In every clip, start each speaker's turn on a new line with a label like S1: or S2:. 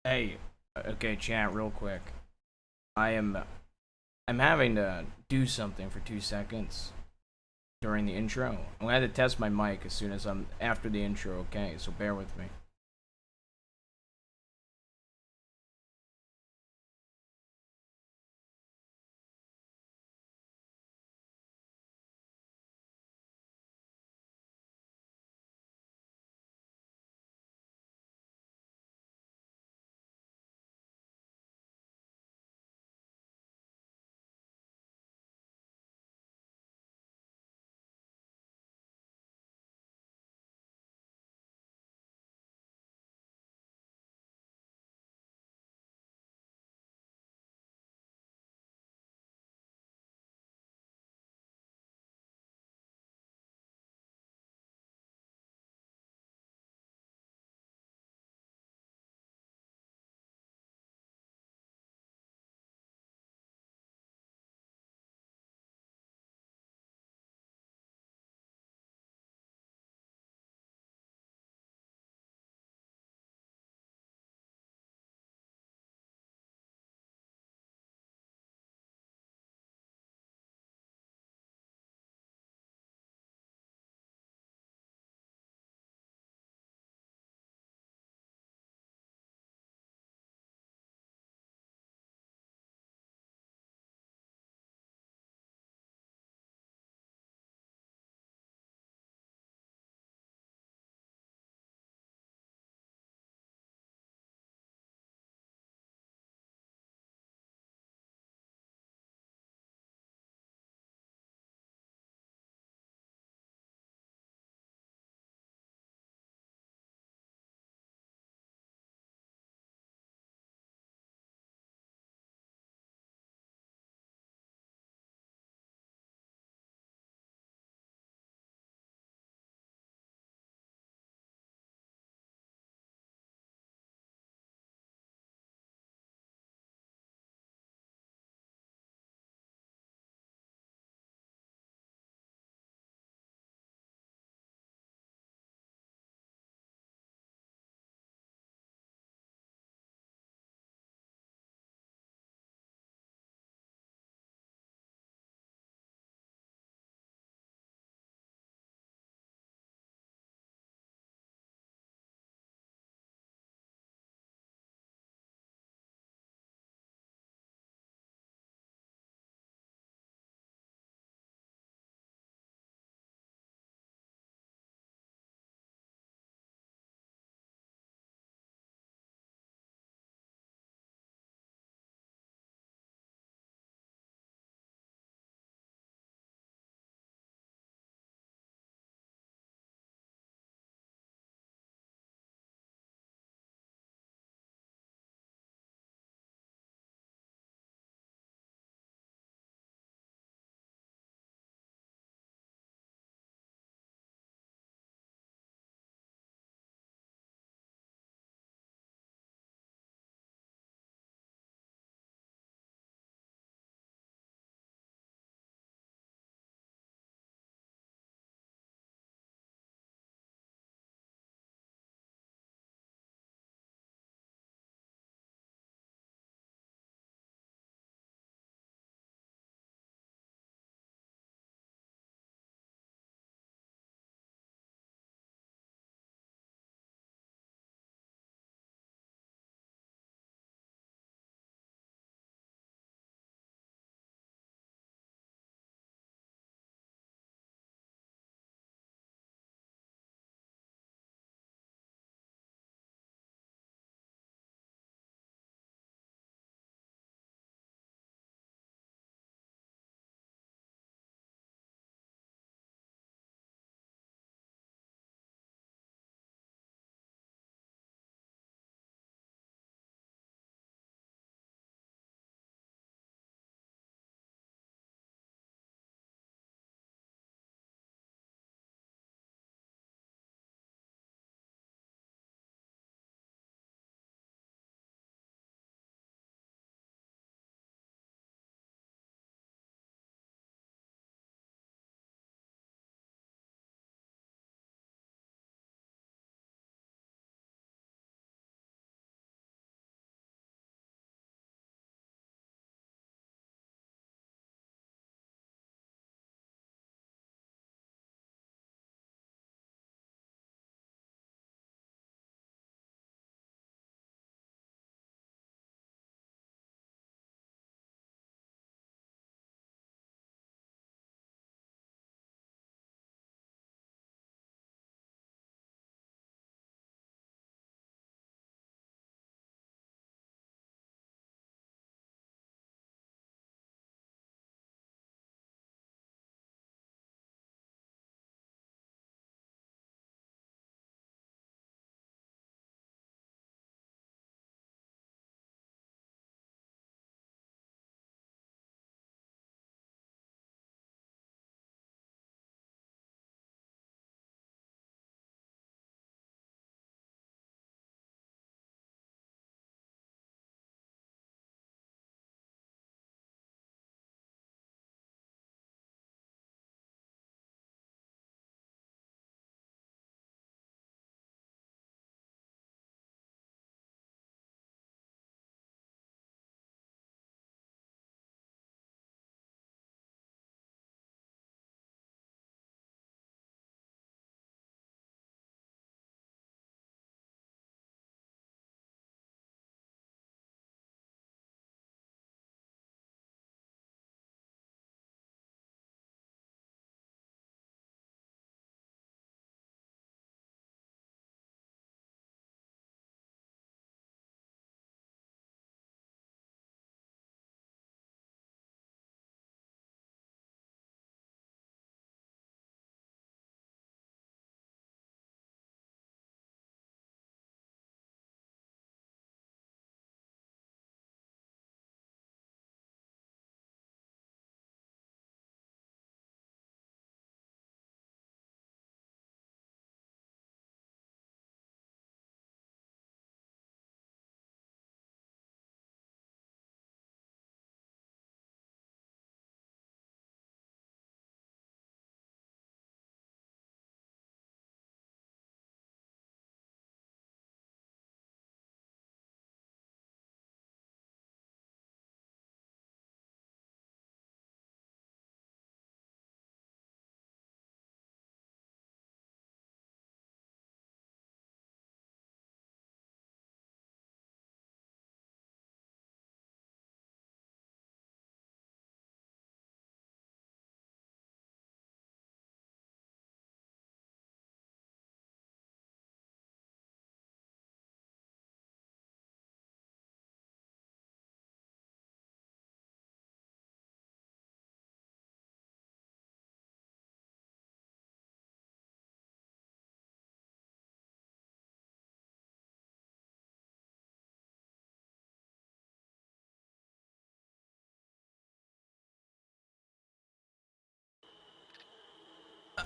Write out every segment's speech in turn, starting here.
S1: Hey, okay, chat, real quick. I am, I'm having to do something for 2 seconds during the intro. I'm gonna have to test my mic as soon as I'm after the intro. Okay, so bear with me.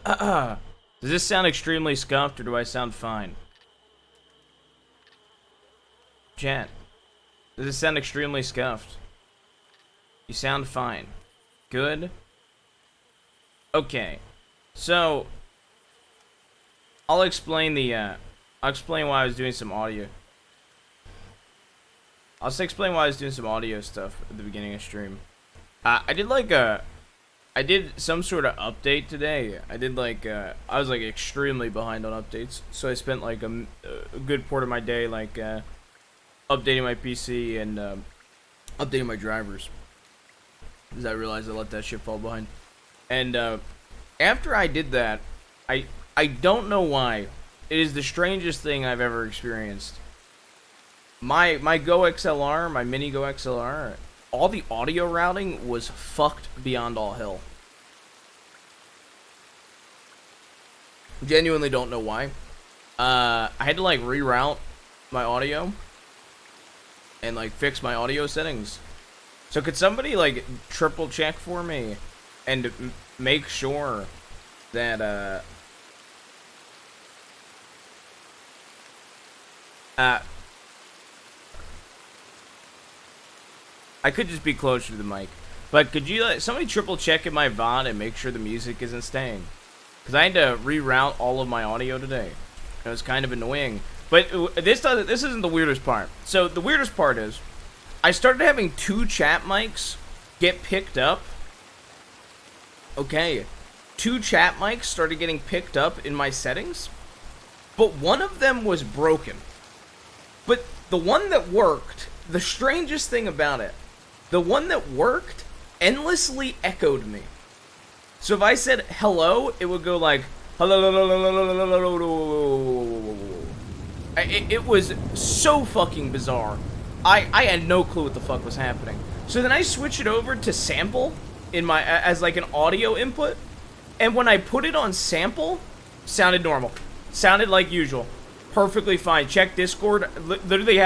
S1: Does this sound extremely scuffed, or do I sound fine? Chat, does this sound extremely scuffed? You sound fine. Good. Okay. So, I'll explain why I was doing some audio. I'll just explain why I was doing some audio stuff at the beginning of stream. I did some sort of update today. I was like extremely behind on updates, so I spent like a good part of my day like updating my PC and updating my drivers, because I realized I let that shit fall behind. And after I did that, I don't know why. It is the strangest thing I've ever experienced. My Go XLR, my mini Go XLR, all the audio routing was fucked beyond all hell. Genuinely don't know why. I had to like reroute my audio and like fix my audio settings. So could somebody like triple check for me and make sure that I could just be closer to the mic, but could you somebody triple check in my VOD and make sure the music isn't staying? Because I had to reroute all of my audio today. It was kind of annoying. But this isn't the weirdest part. So the weirdest part is, I started having 2 chat mics get picked up. Okay, 2 chat mics started getting picked up in my settings, but one of them was broken. But the one that worked, the strangest thing about it, the one that worked endlessly echoed me. So if I said hello, it would go like hello. It was so fucking bizarre. I had no clue what the fuck was happening. So then I switched it over to sample in my as like an audio input, and when I put it on sample, sounded normal, sounded like usual, perfectly fine. Check Discord. Literally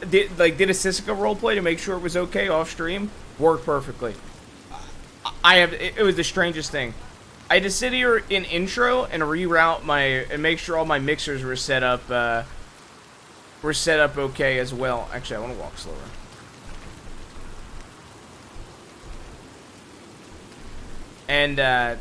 S1: did a Sisika roleplay to make sure it was okay off stream. Worked perfectly. It was the strangest thing. I had to sit here in intro and reroute and make sure all my mixers were set up okay as well. Actually, I want to walk slower. And I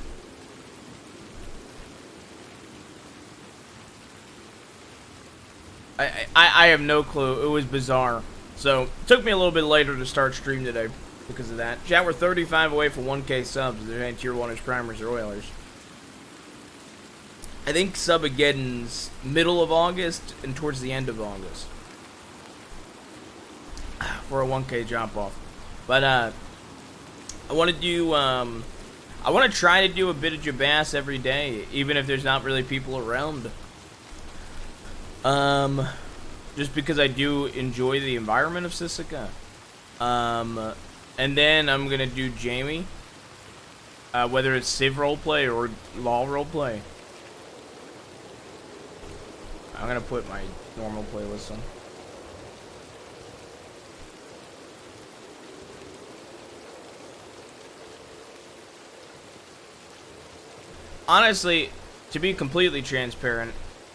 S1: have no clue. It was bizarre. So, it took me a little bit later to start stream today because of that. Chat, we're 35 away from 1K subs. There ain't tier 1ers, primers, or oilers. I think Subageddon's middle of August and towards the end of August for a 1K drop off. But I want to do I want to try to do a bit of Jabas every day, even if there's not really people around. Just because I do enjoy the environment of Sisika. And then I'm gonna do Jaime, whether it's Civ roleplay or Law roleplay. I'm gonna put my normal playlist on. Honestly, to be completely transparent,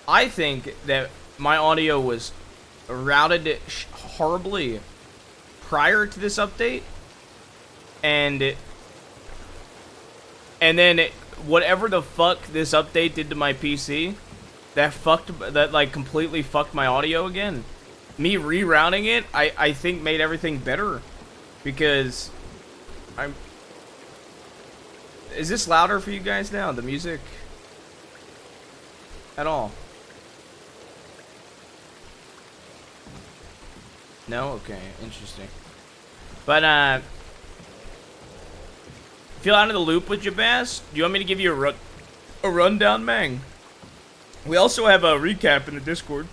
S1: I think that my audio was routed horribly prior to this update, and then whatever the fuck this update did to my PC, that like completely fucked my audio again. Me rerouting it, I think made everything better, because is this louder for you guys now, the music at all? No? Okay, interesting. But, feel out of the loop with Jabas? Do you want me to give you a rundown, Mang? We also have a recap in the Discord.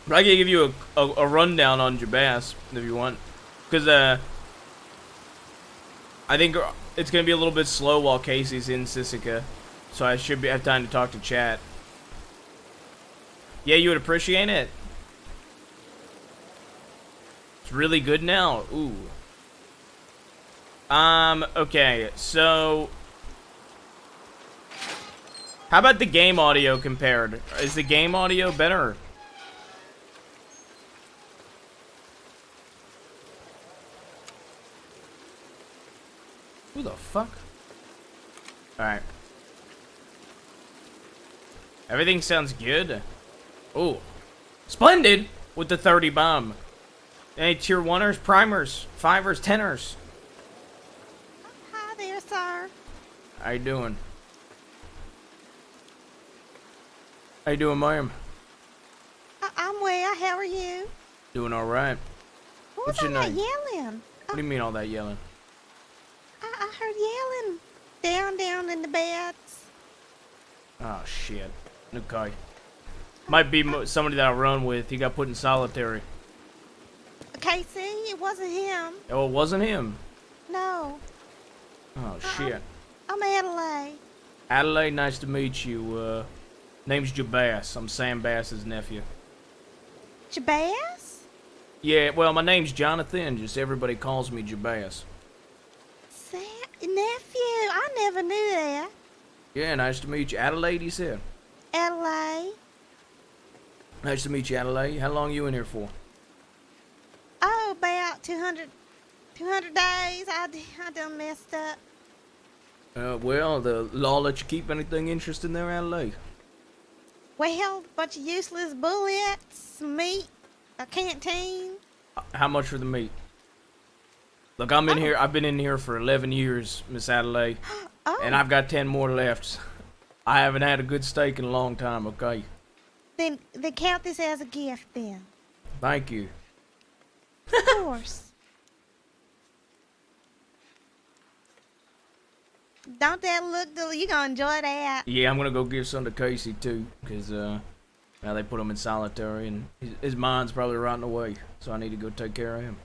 S1: But I can give you a rundown on Jabas, if you want. Because, I think it's going to be a little bit slow while Casey's in Sisika. So I should have time to talk to chat. Yeah, you would appreciate it. It's really good now. Ooh. Okay, so How about the game audio compared? Is the game audio better? Who the fuck? Alright. Everything sounds good. Oh. Splendid! With the 30 bomb. Any tier 1ers, primers, 5ers, 10ers?
S2: Hi there, sir.
S1: How you doing? How you doing, ma'am?
S2: I'm well. How are you?
S1: Doing alright.
S2: What
S1: What's
S2: was
S1: your
S2: all that
S1: name?
S2: yelling?
S1: What do you mean all that yelling?
S2: I heard yelling down in the beds.
S1: Oh, shit. Okay. Might be somebody that I run with. He got put in solitary.
S2: Casey, it wasn't him.
S1: Oh, it wasn't him.
S2: No.
S1: Oh, shit.
S2: I'm Adelaide.
S1: Adelaide, nice to meet you. Name's Jabbass. I'm Sam Bass's nephew.
S2: Jabaz?
S1: Yeah, well, my name's Jonathan. Just everybody calls me Jabbass.
S2: Nephew, I never knew that.
S1: Yeah, nice to meet you. Adelaide, you said?
S2: Adelaide.
S1: Nice to meet you, Adelaide. How long you in here for?
S2: Oh, about 200 days. I done messed up.
S1: Well, the law let you keep anything interesting there, Adelaide?
S2: Well, a bunch of useless bullets, meat, a canteen.
S1: How much for the meat? Look, I'm in here. I've been in here for 11 years, Miss Adelaide.
S2: Oh.
S1: And I've got 10 more left. I haven't had a good steak in a long time, okay?
S2: Then count this as a gift then.
S1: Thank you.
S2: Of course. Don't that look good? You gonna enjoy that.
S1: Yeah, I'm gonna go give some to Casey, too. Because, now they put him in solitary, and his mind's probably rotting away. So I need to go take care of him.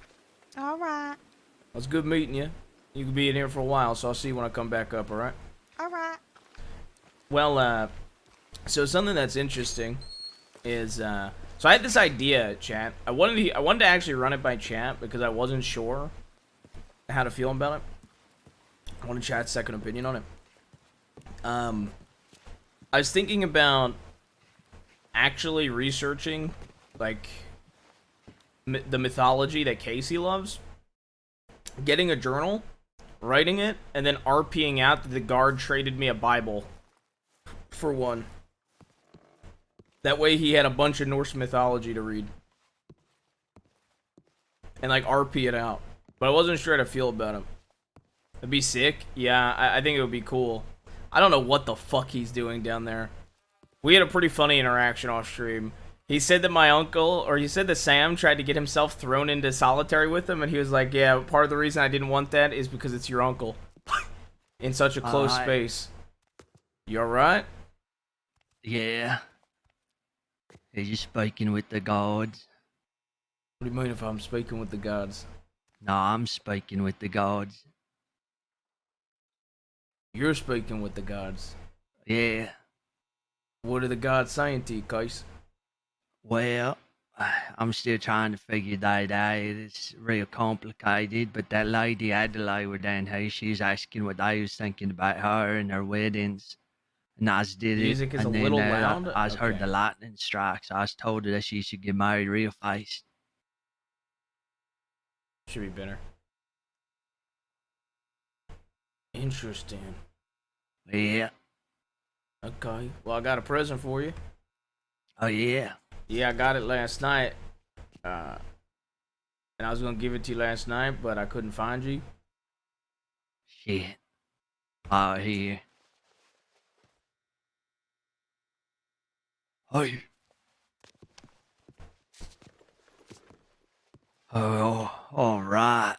S2: All right.
S1: Well, it's good meeting you. You can be in here for a while, so I'll see you when I come back up, alright?
S2: All right.
S1: Well, so something that's interesting is, so I had this idea, chat. I wanted to actually run it by chat because I wasn't sure how to feel about it. I want to chat's second opinion on it. I was thinking about actually researching, like, the mythology that Casey loves. Getting a journal, writing it, and then RPing out that the guard traded me a Bible for one. That way he had a bunch of Norse mythology to read. And like RP it out. But I wasn't sure how to feel about him. It'd be sick. Yeah, I think it would be cool. I don't know what the fuck he's doing down there. We had a pretty funny interaction off stream. He said that my uncle, or he said that Sam tried to get himself thrown into solitary with him, and he was like, yeah, part of the reason I didn't want that is because it's your uncle. In such a close space. You alright?
S3: Yeah. Are you speaking with the gods?
S1: What do you mean if I'm speaking with the gods?
S3: No, I'm speaking with the gods.
S1: You're speaking with the gods.
S3: Yeah.
S1: What are the gods saying to you, Case?
S3: Well, I'm still trying to figure that out. It's real complicated, but that lady Adelaide were down here, she was asking what I was thinking about her and her weddings. And I just did
S1: Music
S3: it.
S1: is
S3: And
S1: a
S3: then
S1: little loud?
S3: I was heard
S1: Okay.
S3: the lightning strike, so I was told her that she should get married real fast.
S1: Should be better. Interesting.
S3: Yeah.
S1: Okay. Well, I got a present for you.
S3: Oh, yeah.
S1: Yeah, I got it last night. And I was gonna give it to you last night, but I couldn't find you.
S3: Shit. Oh, here. Hey. Oh, all right.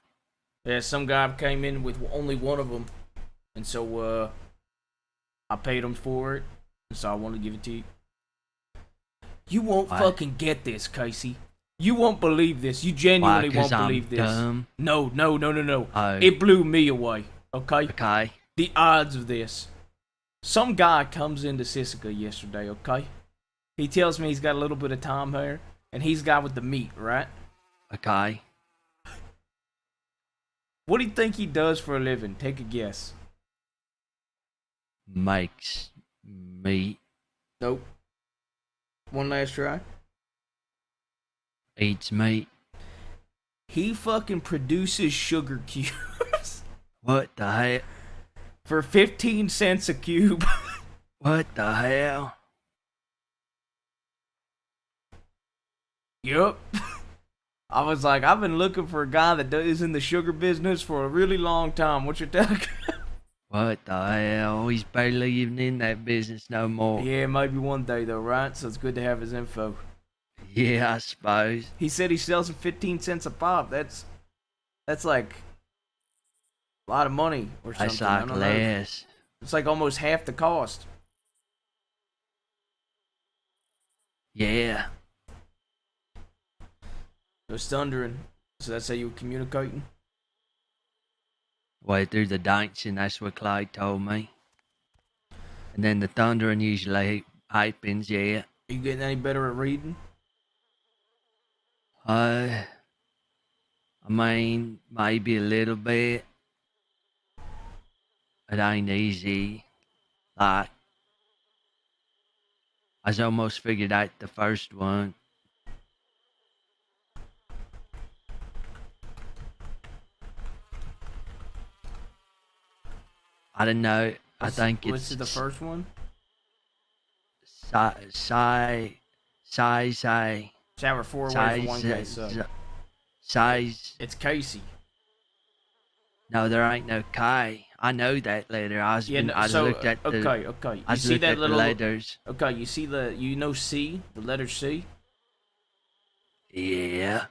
S1: Yeah, some guy came in with only one of them, and so I paid him for it, and so I wanted to give it to you. You won't
S3: What?
S1: fucking get this, Casey. You won't believe this. You genuinely
S3: Why, 'cause
S1: won't
S3: I'm
S1: believe this.
S3: dumb?
S1: No.
S3: Oh.
S1: It blew me away. Okay.
S3: Okay.
S1: The odds of this. Some guy comes into Sisika yesterday, okay? He tells me he's got a little bit of time here, and he's got with the meat, right?
S3: Okay.
S1: What do you think he does for a living? Take a guess.
S3: Makes Meat
S1: Nope. One last try.
S3: eats meat.
S1: He fucking produces sugar cubes
S3: What the hell?
S1: for 15 cents a cube.
S3: What the hell?
S1: Yup. I was like, I've been looking for a guy that is in the sugar business for a really long time. What's your tag?
S3: What the hell? He's barely even in that business no more.
S1: Yeah, maybe one day though, right? So it's good to have his info.
S3: Yeah, I suppose.
S1: He said he sells for 15 cents a pop. That's like a lot of money or something.
S3: That's
S1: I
S3: like
S1: don't know.
S3: less.
S1: It's like almost half the cost.
S3: Yeah.
S1: It was thundering. So that's how you were communicating?
S3: Way through the dancing, that's what Clyde told me. And then the thundering usually happens, yeah.
S1: Are you getting any better at reading?
S3: I mean, maybe a little bit. It ain't easy. Like, I was almost figured out the first one. I don't know. I think
S1: What's
S3: it's
S1: the first one?
S3: size.
S1: Shower 4 away from 1K, so.
S3: Size.
S1: It's Casey.
S3: No, there ain't no K. I know that letter. I was looked at the.
S1: Okay.
S3: I
S1: You see
S3: looked
S1: that
S3: at
S1: little
S3: the letters.
S1: Okay, you see C, the letter C?
S3: Yeah.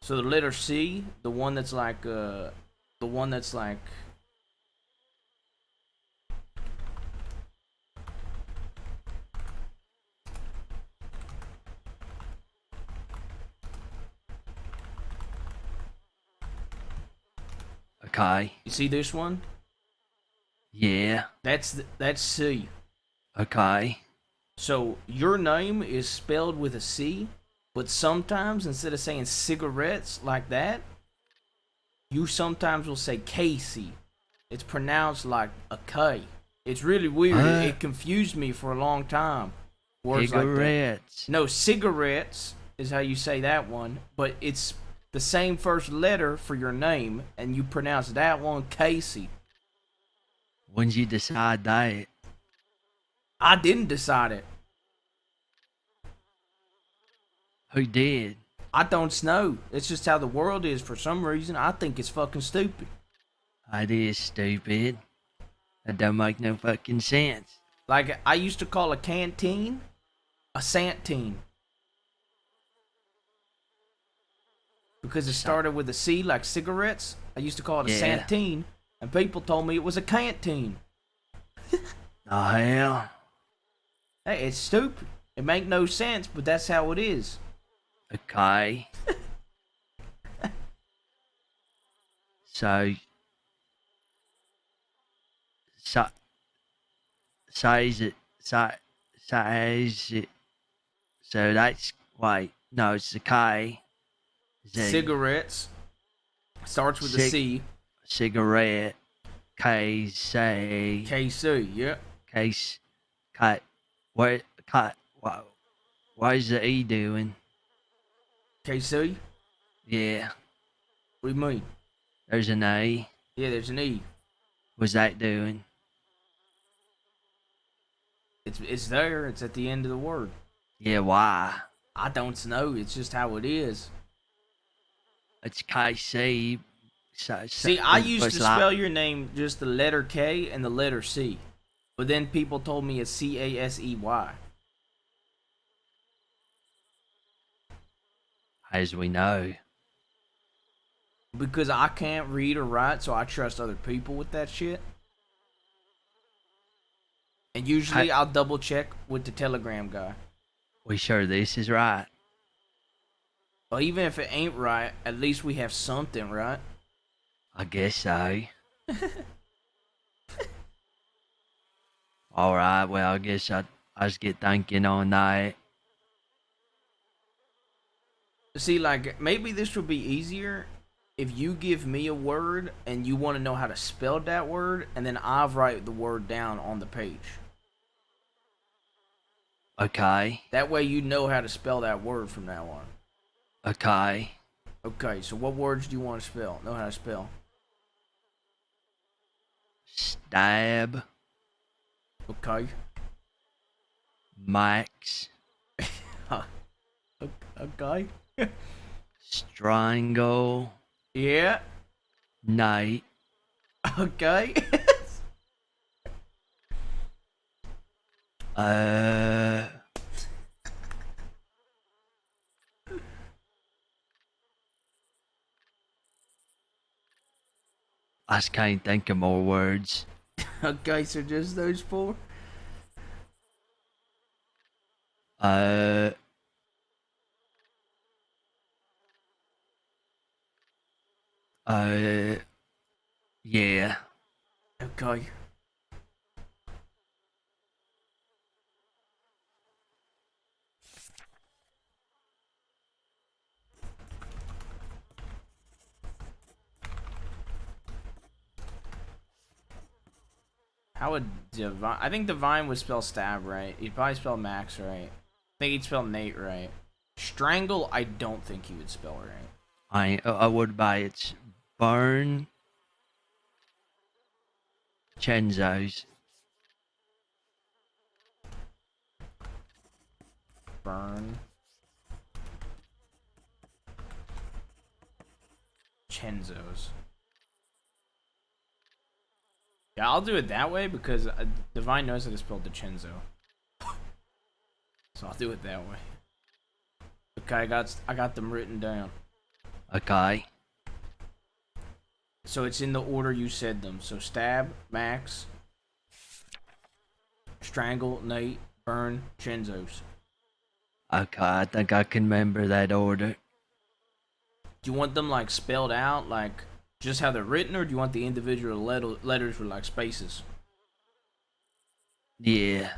S1: So the letter C, the one that's like
S3: Okay.
S1: you see this one?
S3: Yeah.
S1: That's C.
S3: Okay.
S1: So your name is spelled with a C, but sometimes instead of saying cigarettes like that, you sometimes will say Casey. It's pronounced like a K. It's really weird. It confused me for a long time. Words like that.
S3: Cigarettes.
S1: No, cigarettes is how you say that one, but it's the same first letter for your name, and you pronounce that one Casey.
S3: When'd you decide that?
S1: I didn't decide it.
S3: Who did?
S1: I don't know. It's just how the world is for some reason. I think it's fucking stupid.
S3: That is stupid. That don't make no fucking sense.
S1: Like, I used to call a canteen a Santine. Because it started with a C, like cigarettes. I used to call it a Santine, and people told me it was a canteen.
S3: The hell?
S1: Hey, it's stupid. It make no sense, but that's how it is.
S3: Okay. So size it. Size it. So that's wait. No, it's the K. Z.
S1: Cigarettes. Starts with a C.
S3: Cigarette. KC.
S1: KC, yeah.
S3: Case. Cut. Where? Cut. Wow. What is the E doing?
S1: KC?
S3: Yeah.
S1: What do you mean?
S3: There's an A.
S1: Yeah, there's an E.
S3: What's that doing?
S1: It's there. It's at the end of the word.
S3: Yeah, why?
S1: I don't know. It's just how it is.
S3: It's KC.
S1: See, I used to spell your name just the letter K and the letter C. But then people told me it's Casey.
S3: As we know.
S1: Because I can't read or write, so I trust other people with that shit. And usually I'll double check with the Telegram guy.
S3: We sure this is right?
S1: Well, even if it ain't right, at least we have something, right?
S3: I guess so. Alright, well, I guess I just get thinking on that.
S1: See, like, maybe this would be easier if you give me a word and you want to know how to spell that word, and then I write the word down on the page.
S3: Okay.
S1: That way you know how to spell that word from now on.
S3: Okay.
S1: Okay, so what words do you want to spell? Know how to spell?
S3: Stab.
S1: Okay.
S3: Max.
S1: Okay.
S3: Strangle.
S1: Yeah.
S3: Night.
S1: Okay.
S3: Uh. I just can't think of more words.
S1: Okay, so just those four?
S3: Uh. Uh. Yeah.
S1: Okay. How would Divine... I think Divine would spell stab right. He'd probably spell Max right. I think he'd spell Nate right. Strangle, I don't think he would spell right.
S3: I would buy it. Burn. Chenzo's.
S1: Burn. Chenzo's. Yeah, I'll do it that way because Divine knows how to spell DiCenzo. So I'll do it that way. Okay, I got them written down.
S3: Okay.
S1: So it's in the order you said them. So stab, Max, strangle, Nate, burn, Chenzo's.
S3: Okay, I think I can remember that order.
S1: Do you want them like spelled out, like just how they're written, or do you want the individual letters with like spaces?
S3: Yeah.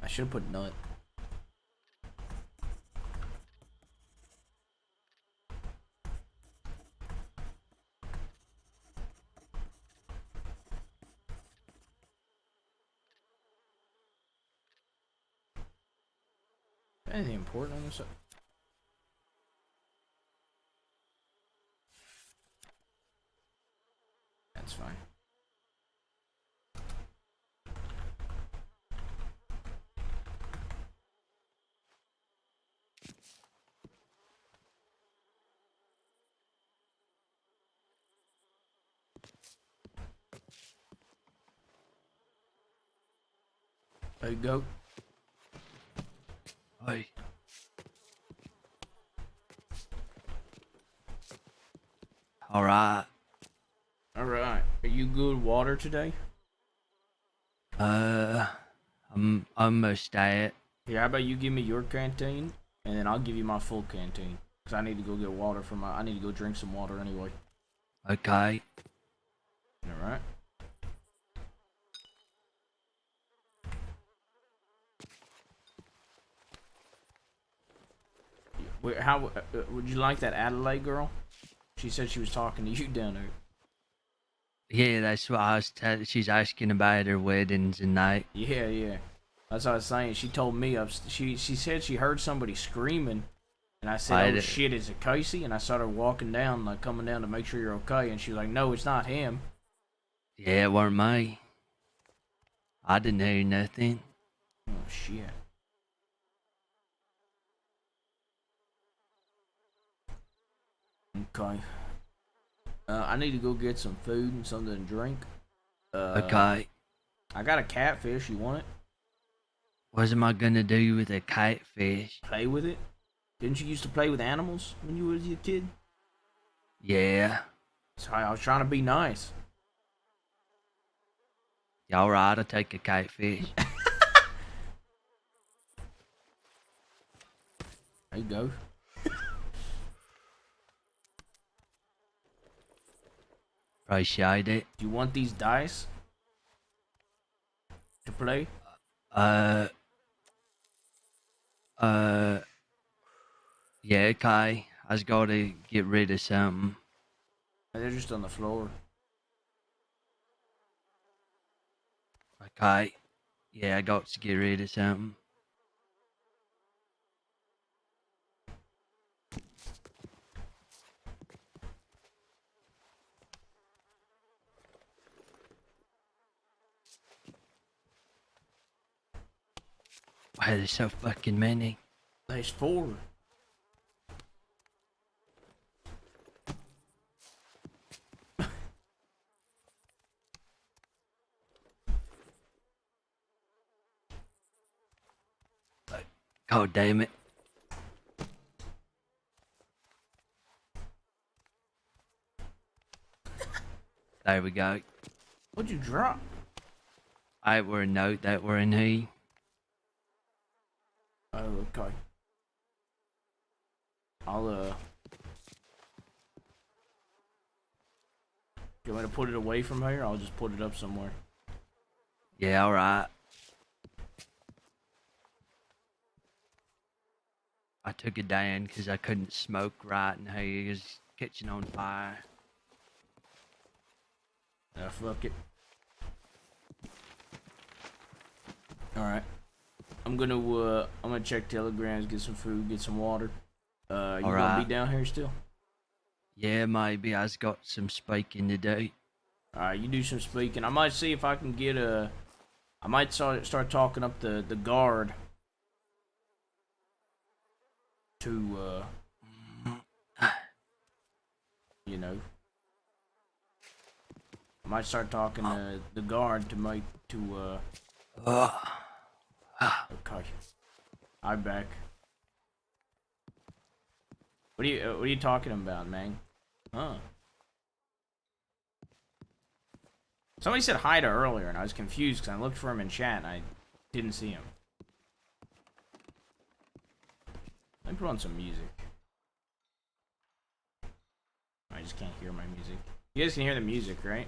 S1: I should have put nut. Anything important on this? That's fine. There you go.
S3: Hey. Alright.
S1: Alright. Are you good water today?
S3: I'm almost at.
S1: Here, how about you give me your canteen, and then I'll give you my full canteen. Because I need to go get water for my... I need to go drink some water anyway.
S3: Okay.
S1: Alright. How would you like that Adelaide girl? She said she was talking to you down there.
S3: Yeah, that's what I was telling. She's asking about her weddings and that.
S1: Yeah, yeah. That's what I was saying. She told me she said she heard somebody screaming, and I said, "Oh shit, is it Casey?" And I saw her walking down, like coming down to make sure you're okay, and she was like, "No, it's not him."
S3: Yeah, it weren't me. I didn't hear nothing.
S1: Oh shit. Okay. I need to go get some food and something to drink.
S3: Okay.
S1: I got a catfish. You want it?
S3: What am I gonna do with a catfish?
S1: Play with it? Didn't you used to play with animals when you was a kid?
S3: Yeah.
S1: Sorry, I was trying to be nice.
S3: Y'all right, I'll take a catfish.
S1: There you go.
S3: Appreciate it.
S1: Do you want these dice? to play?
S3: Uh, uh, yeah, okay. I just gotta get rid of something.
S1: They're just on the floor.
S3: Okay. Yeah, I got to get rid of something. Why there's so fucking many?
S1: There's 4.
S3: God damn it. There we go.
S1: What'd you drop?
S3: I were a note that were in here.
S1: Oh, okay. I'll, do you want me to put it away from here? I'll just put it up somewhere.
S3: Yeah, alright. I took it down because I couldn't smoke right in here. It was catching on fire.
S1: Fuck it. Alright. I'm gonna check telegrams, get some food, get some water. You gonna be down here still?
S3: Yeah, maybe. I just got some speaking to do.
S1: Alright, you do some speaking. I might see if I can get I might start talking up the guard to you know, I might start talking to the guard to make okay. I'm back. What are you talking about, man? Huh? Somebody said hi to earlier, and I was confused because I looked for him in chat and I didn't see him. Let me put on some music. I just can't hear my music. You guys can hear the music, right?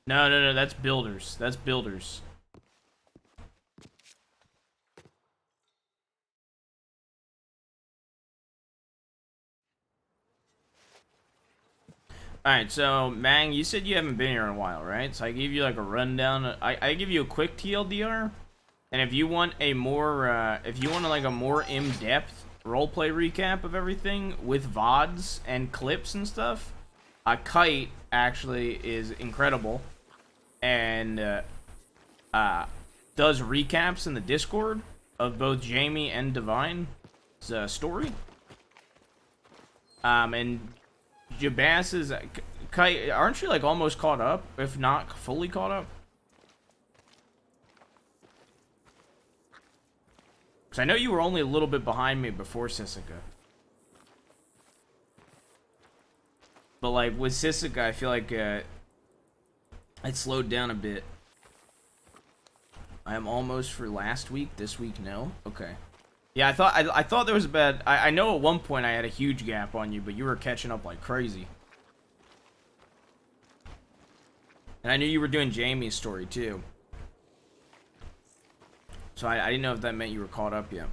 S1: No, that's builders. That's builders. Alright, so, Mang, you said you haven't been here in a while, right? So I gave you, like, a rundown. I give you a quick TLDR. And if you want a more, like, a more in-depth roleplay recap of everything with VODs and clips and stuff, Kite actually is incredible. And, does recaps in the Discord of both Jaime and Divine's story. And Jabas is... Kite, aren't you, like, almost caught up? If not fully caught up? Because I know you were only a little bit behind me before Sisika. But, like, with Sisika, I feel like, it slowed down a bit. I am almost for last week. This week, no? Okay. Yeah, I thought there was a bad... I know at one point I had a huge gap on you, but you were catching up like crazy. And I knew you were doing Jaime's story, too. So I didn't know if that meant you were caught up yet.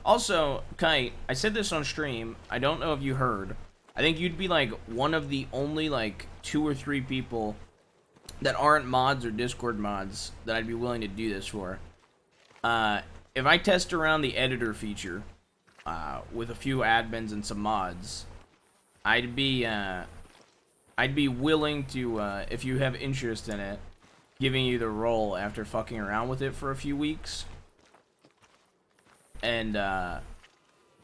S1: Also, Kite, I said this on stream. I don't know if you heard. I think you'd be, like, one of the only, like, 2 or 3 people that aren't mods or Discord mods that I'd be willing to do this for. If I test around the editor feature with a few admins and some mods, I'd be willing to, if you have interest in it, giving you the role after fucking around with it for a few weeks. And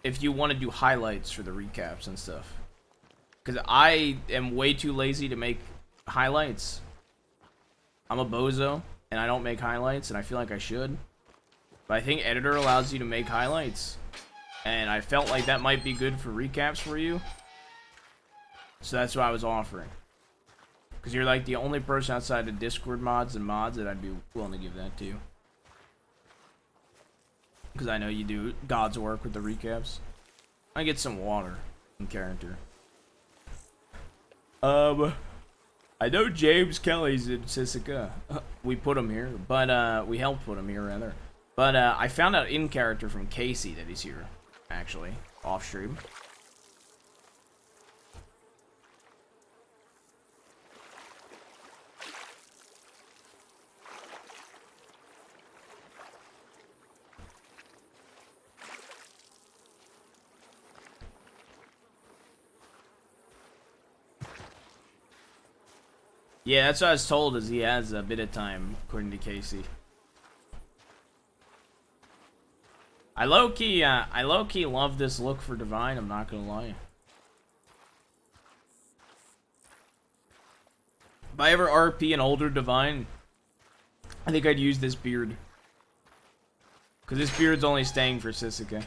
S1: if you want to do highlights for the recaps and stuff. Because I am way too lazy to make highlights. I'm a bozo, and I don't make highlights, and I feel like I should. But I think editor allows you to make highlights. And I felt like that might be good for recaps for you. So that's what I was offering. Because you're like the only person outside of Discord mods and mods that I'd be willing to give that to. because I know you do God's work with the recaps. I get some water in character. I know James Kelly's in Sisika. We put him here, but we helped put him here rather. But I found out in character from Casey that he's here, actually, off stream. Yeah, that's what I was told, is he has a bit of time, according to Casey. I low-key love this look for Divine, I'm not gonna lie. If I ever RP an older Divine, I think I'd use this beard. Because this beard's only staying for Sisika.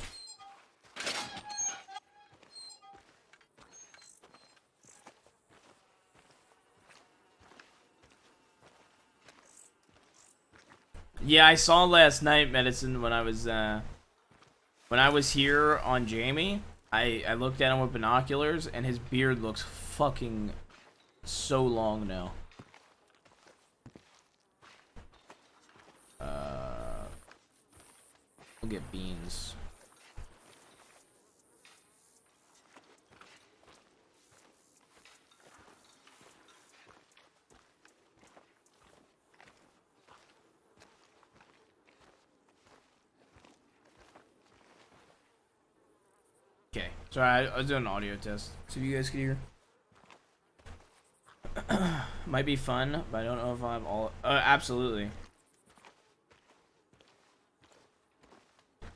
S1: Yeah, I saw last night Medicine when I was here on Jaime. I looked at him with binoculars and his beard looks fucking so long now. We'll get beans. Okay, sorry, I was doing an audio test. See if you guys can hear. Might be fun, but I don't know if I'll have all. Absolutely.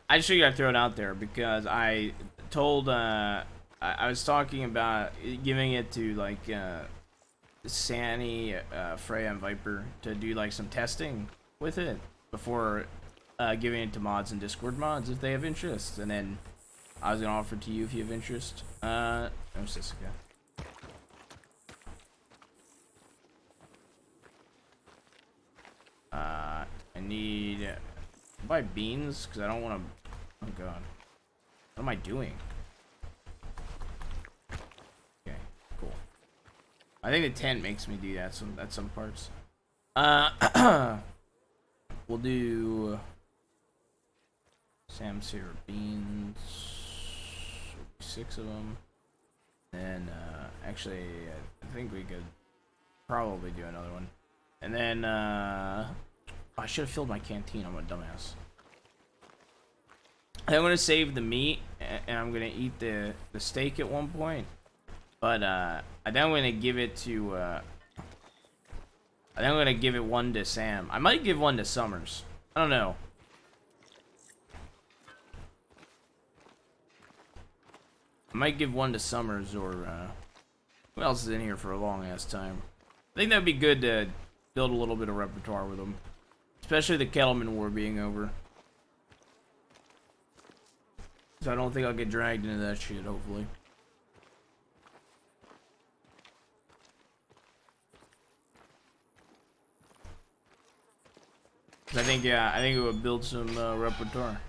S1: I just figured I'd throw it out there because I told, I was talking about giving it to, like, Sanny, Freya, and Viper to do, like, some testing with it before giving it to mods and Discord mods if they have interest. And then I was gonna offer it to you if you have interest. No, Sisika. I need buy beans because I don't want to. Oh god, what am I doing? Okay, cool. I think the tent makes me do that at some parts. We'll do Sam's favorite beans. 6 of them. And actually, I think we could probably do another one. And then I should have filled my canteen. I'm a dumbass. I'm gonna save the meat, and I'm gonna eat the steak at one point. But then I'm gonna give it to. I think I'm gonna give it one to Sam. I might give one to Summers. I don't know. I might give one to Summers or who else is in here for a long ass time. I think that'd be good to build a little bit of repertoire with them, especially the Kettleman War being over. So I don't think I'll get dragged into that shit. Hopefully. I think it would build some repertoire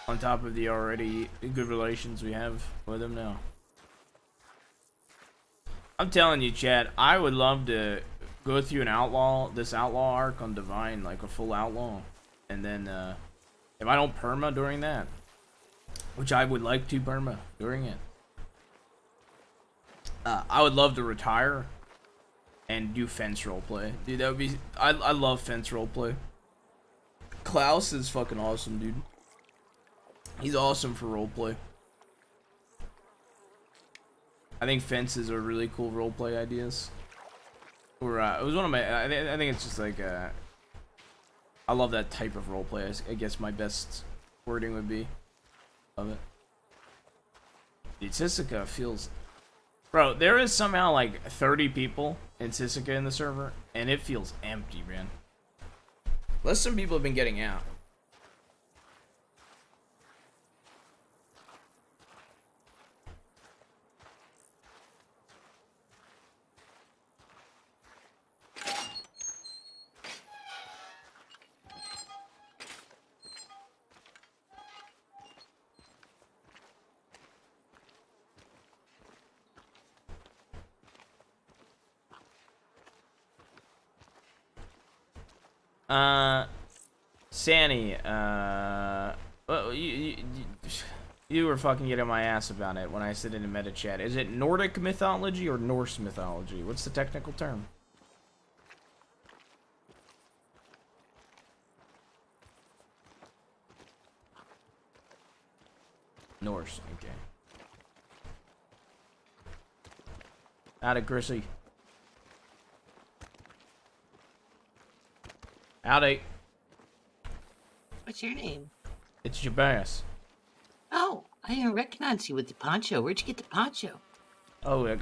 S1: on top of the already good relations we have with them now. I'm telling you, Chad, I would love to go through this outlaw arc on Divine, like a full outlaw, and then if I don't perma during that, which I would like to perma during it, I would love to retire and do fence roleplay. Dude, that would be. I love fence roleplay. Klaus is fucking awesome, dude. He's awesome for roleplay. I think fences are really cool roleplay ideas. Or it was one of my. I think it's just like I love that type of roleplay. I guess my best wording would be of it. Dude, Sisika feels. Bro, there is somehow like 30 people in Sisika in the server, and it feels empty, man. Unless some people have been getting out. Sanny, well, you were fucking getting my ass about it when I said in the meta chat. Is it Nordic mythology or Norse mythology? What's the technical term? Norse, okay. Howdy, Chrissy. Howdy.
S4: What's your name?
S1: It's Jabas.
S4: Oh, I didn't recognize you with the poncho. Where'd you get the poncho?
S1: Oh, look,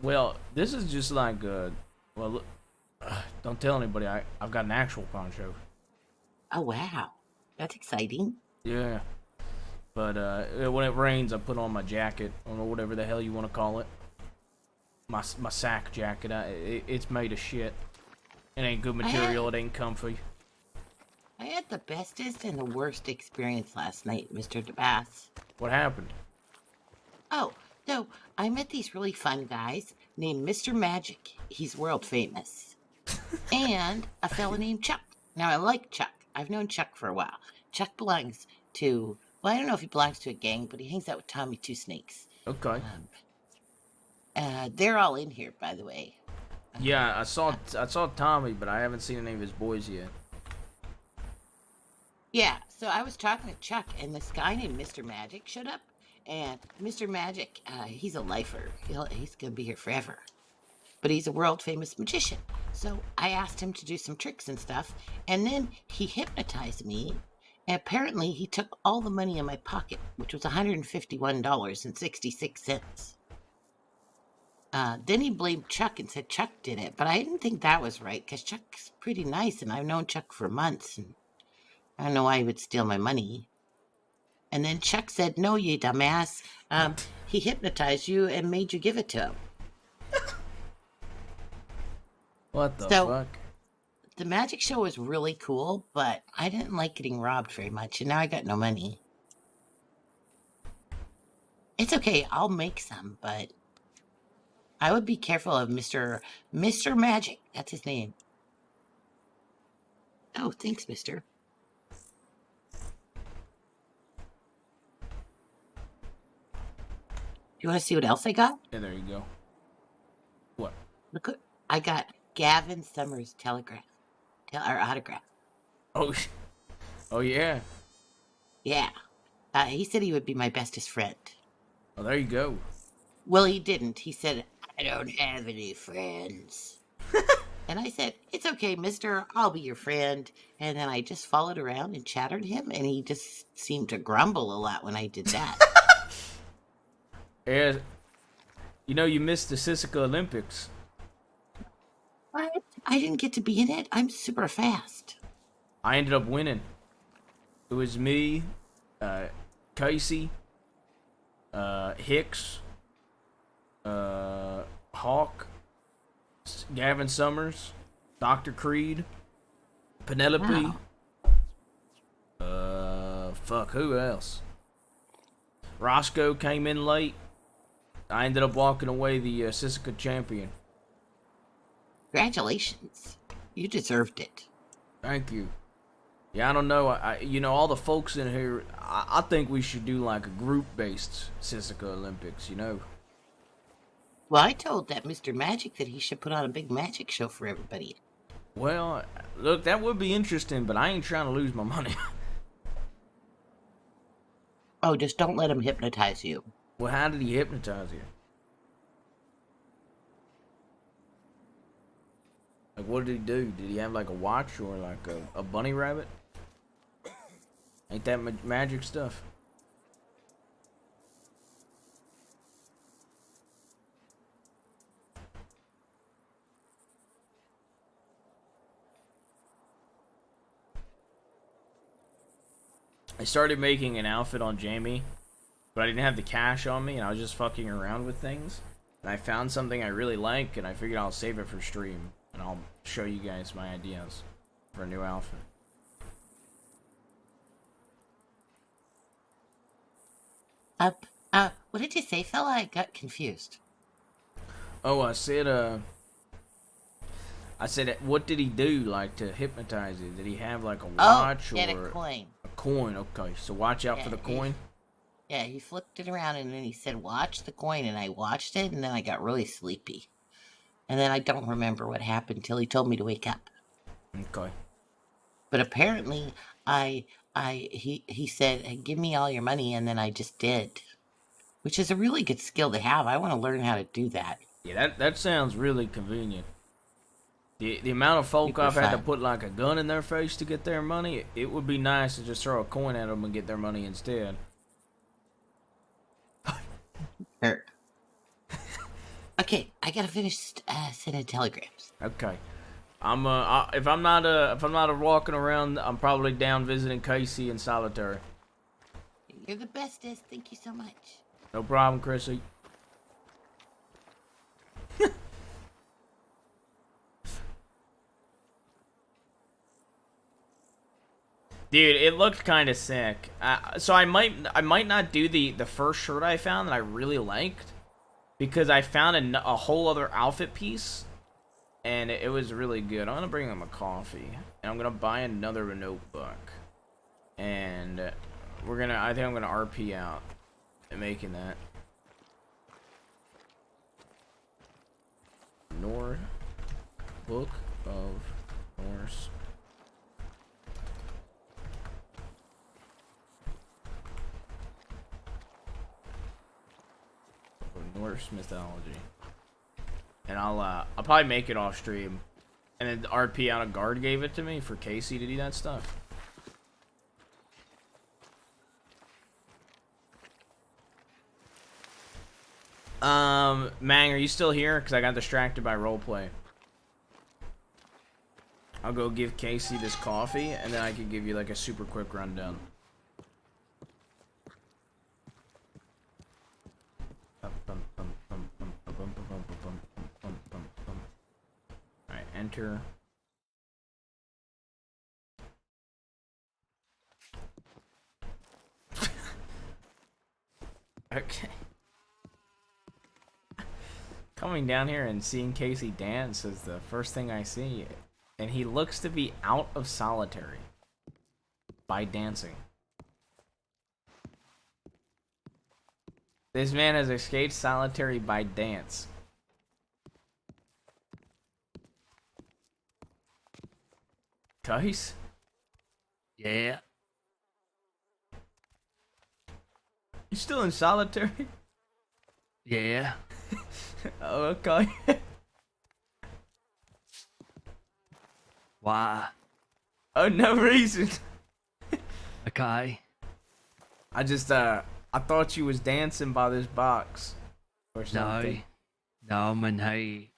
S1: well, this is just like, well, look, don't tell anybody. I've got an actual poncho.
S4: Oh, wow. That's exciting.
S1: Yeah. But, when it rains, I put on my jacket, or whatever the hell you want to call it. My sack jacket. It's made of shit. It ain't good material. It ain't comfy.
S4: I had the bestest and the worst experience last night, Mr. DeBass.
S1: What happened?
S4: Oh, no, I met these really fun guys named Mr. Magic. He's world famous. And a fella named Chuck. Now, I like Chuck. I've known Chuck for a while. Chuck belongs to, well, I don't know if he belongs to a gang, but he hangs out with Tommy Two Snakes.
S1: Okay.
S4: They're all in here, by the way.
S1: Yeah, I saw Tommy, but I haven't seen any of his boys yet.
S4: Yeah, so I was talking to Chuck, and this guy named Mr. Magic showed up. And Mr. Magic, he's a lifer. He's going to be here forever. But he's a world-famous magician. So I asked him to do some tricks and stuff, and then he hypnotized me. And apparently he took all the money in my pocket, which was $151.66. Then he blamed Chuck and said Chuck did it. But I didn't think that was right, because Chuck's pretty nice, and I've known Chuck for months, and I don't know why he would steal my money. And then Chuck said, no, you dumbass. He hypnotized you and made you give it to him.
S1: What the fuck?
S4: The magic show was really cool, but I didn't like getting robbed very much, and now I got no money. It's okay, I'll make some, but I would be careful of Mr. Magic. That's his name. Oh, thanks, mister. You want to see what else I got?
S1: Yeah, there you go. What?
S4: Look, I got Gavin Summers' autograph.
S1: Oh, oh yeah.
S4: Yeah. He said he would be my bestest friend.
S1: Oh, there you go.
S4: Well, he didn't. He said, I don't have any friends. And I said, it's okay, mister. I'll be your friend. And then I just followed around and chattered him, and he just seemed to grumble a lot when I did that.
S1: Yeah. You know, you missed the Sisika Olympics.
S4: What? I didn't get to be in it. I'm super fast.
S1: I ended up winning. It was me, Casey, Hicks, Hawk, Gavin Summers, Dr. Creed, Penelope.
S4: Wow.
S1: Fuck, who else? Roscoe came in late. I ended up walking away the Sisika champion.
S4: Congratulations. You deserved it.
S1: Thank you. Yeah, I don't know. You know, all the folks in here, I think we should do like a group-based Sisika Olympics, you know?
S4: Well, I told that Mr. Magic that he should put on a big magic show for everybody.
S1: Well, look, that would be interesting, but I ain't trying to lose my money.
S4: Oh, just don't let him hypnotize you.
S1: Well, how did he hypnotize you? Like, what did he do? Did he have like a watch or like a bunny rabbit? Ain't that magic stuff? I started making an outfit on Jaime, but I didn't have the cash on me, and I was just fucking around with things. And I found something I really like, and I figured I'll save it for stream, and I'll show you guys my ideas for a new outfit.
S4: What did you say, fella? I got confused.
S1: Oh, I said, I said, what did he do, like, to hypnotize you? Did he have, like, a
S4: Oh,
S1: watch
S4: he had
S1: or
S4: a coin.
S1: a coin? Okay, so watch out
S4: Yeah,
S1: for the coin.
S4: Yeah, he flipped it around and then he said, "Watch the coin," and I watched it, and then I got really sleepy, and then I don't remember what happened till he told me to wake up.
S1: Okay.
S4: But apparently, he said, "Hey, give me all your money," and then I just did, which is a really good skill to have. I want to learn how to do that.
S1: Yeah, that sounds really convenient. The amount of folk
S4: Super
S1: I've had to
S4: fun.
S1: put like a gun in their face to get their money, it would be nice to just throw a coin at them and get their money instead.
S4: Er. Okay, I gotta finish sending telegrams.
S1: Okay. If I'm not walking around, I'm probably down visiting Casey in solitary.
S4: You're the bestest. Thank you so much.
S1: No problem, Chrissy. Dude, it looked kind of sick. So I might not do the first shirt I found that I really liked, because I found a whole other outfit piece, and it was really good. I'm gonna bring him a coffee, and I'm gonna buy another notebook, and I think I'm gonna RP out and making that. Book of Norse. Norse mythology. And I'll probably make it off stream. And then RP out a guard gave it to me for Casey to do that stuff. Mang, are you still here? Because I got distracted by roleplay. I'll go give Casey this coffee, and then I can give you like a super quick rundown. Alright, enter. Okay. Coming down here and seeing Casey dance is the first thing I see. And he looks to be out of solitary by dancing. This man has escaped solitary by dance. Tice?
S3: Yeah.
S1: You still in solitary?
S3: Yeah.
S1: Oh, okay.
S3: Why?
S1: Oh, no reason.
S3: Okay.
S1: I just, I thought you was dancing by this box. Or
S3: No.
S1: something.
S3: No, man, hey.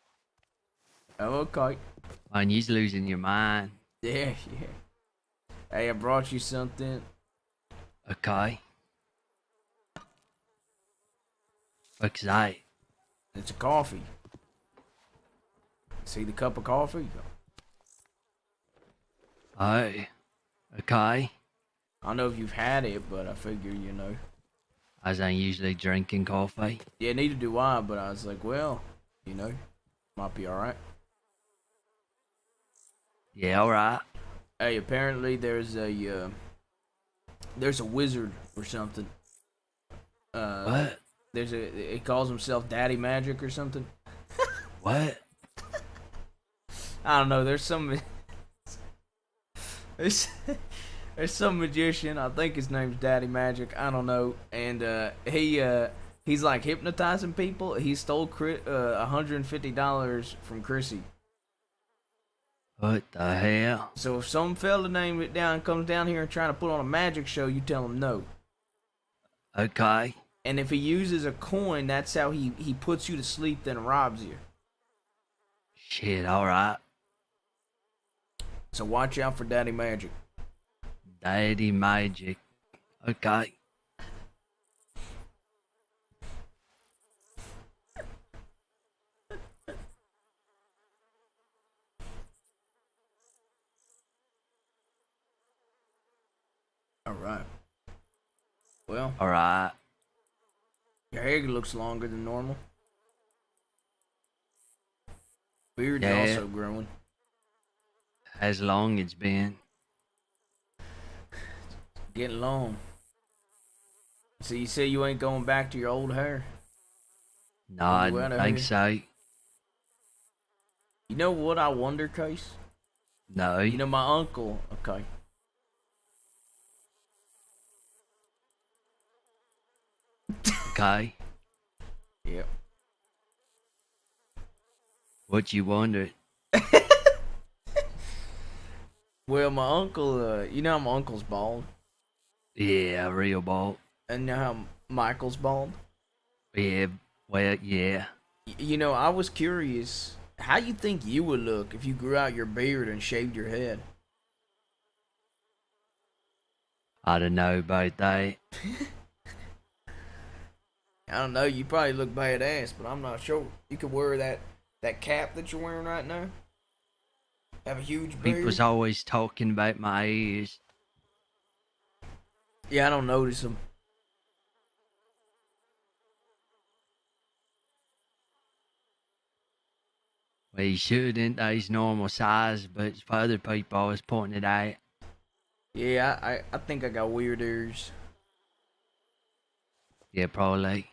S1: Oh, okay.
S3: Man, you's losing your mind.
S1: Yeah, yeah. Hey, I brought you something.
S3: Okay. What's that?
S1: It's a coffee. See the cup of coffee?
S3: Oh. Okay.
S1: I don't know if you've had it, but I figure, you know.
S3: As I'm usually drinking coffee.
S1: Yeah, neither do I, but I was like, well, you know, might be alright.
S3: Yeah, alright.
S1: Hey, apparently there's a wizard or something.
S3: What?
S1: He calls himself Daddy Magic or something.
S3: What?
S1: I don't know, there's some there's some magician, I think his name's Daddy Magic, I don't know, and he's like hypnotizing people. He stole $150 from Chrissy.
S3: What the hell?
S1: So if some fella named it down comes down here and trying to put on a magic show, you tell him no.
S3: Okay.
S1: And if he uses a coin, that's how he puts you to sleep, then robs you.
S3: Shit, alright.
S1: So watch out for Daddy Magic.
S3: Daddy Magic. Okay.
S1: Alright. Well,
S3: Alright.
S1: your hair looks longer than normal. Beard's
S3: Yeah.
S1: also growing.
S3: As long it's been.
S1: Getting long. So you say you ain't going back to your old hair?
S3: No, I
S1: You
S3: didn't
S1: out of
S3: think
S1: here?
S3: so.
S1: You know what I wonder, Case?
S3: No.
S1: You know my uncle. Okay.
S3: Okay.
S1: Yep.
S3: What you wondered?
S1: Well, my uncle. You know how my uncle's bald,
S3: Yeah, real bald.
S1: and you know how Michael's bald.
S3: Yeah, well, yeah.
S1: You know, I was curious. How you think you would look if you grew out your beard and shaved your head?
S3: I don't know about that.
S1: I don't know. You probably look badass, but I'm not sure. You could wear that cap that you're wearing right now. Have a huge beard.
S3: People's always talking about my ears.
S1: Yeah, I don't notice them.
S3: Well, you shouldn't. They's normal size, but for other people, I was pointing it out.
S1: Yeah, I think I got weird ears.
S3: Yeah, probably.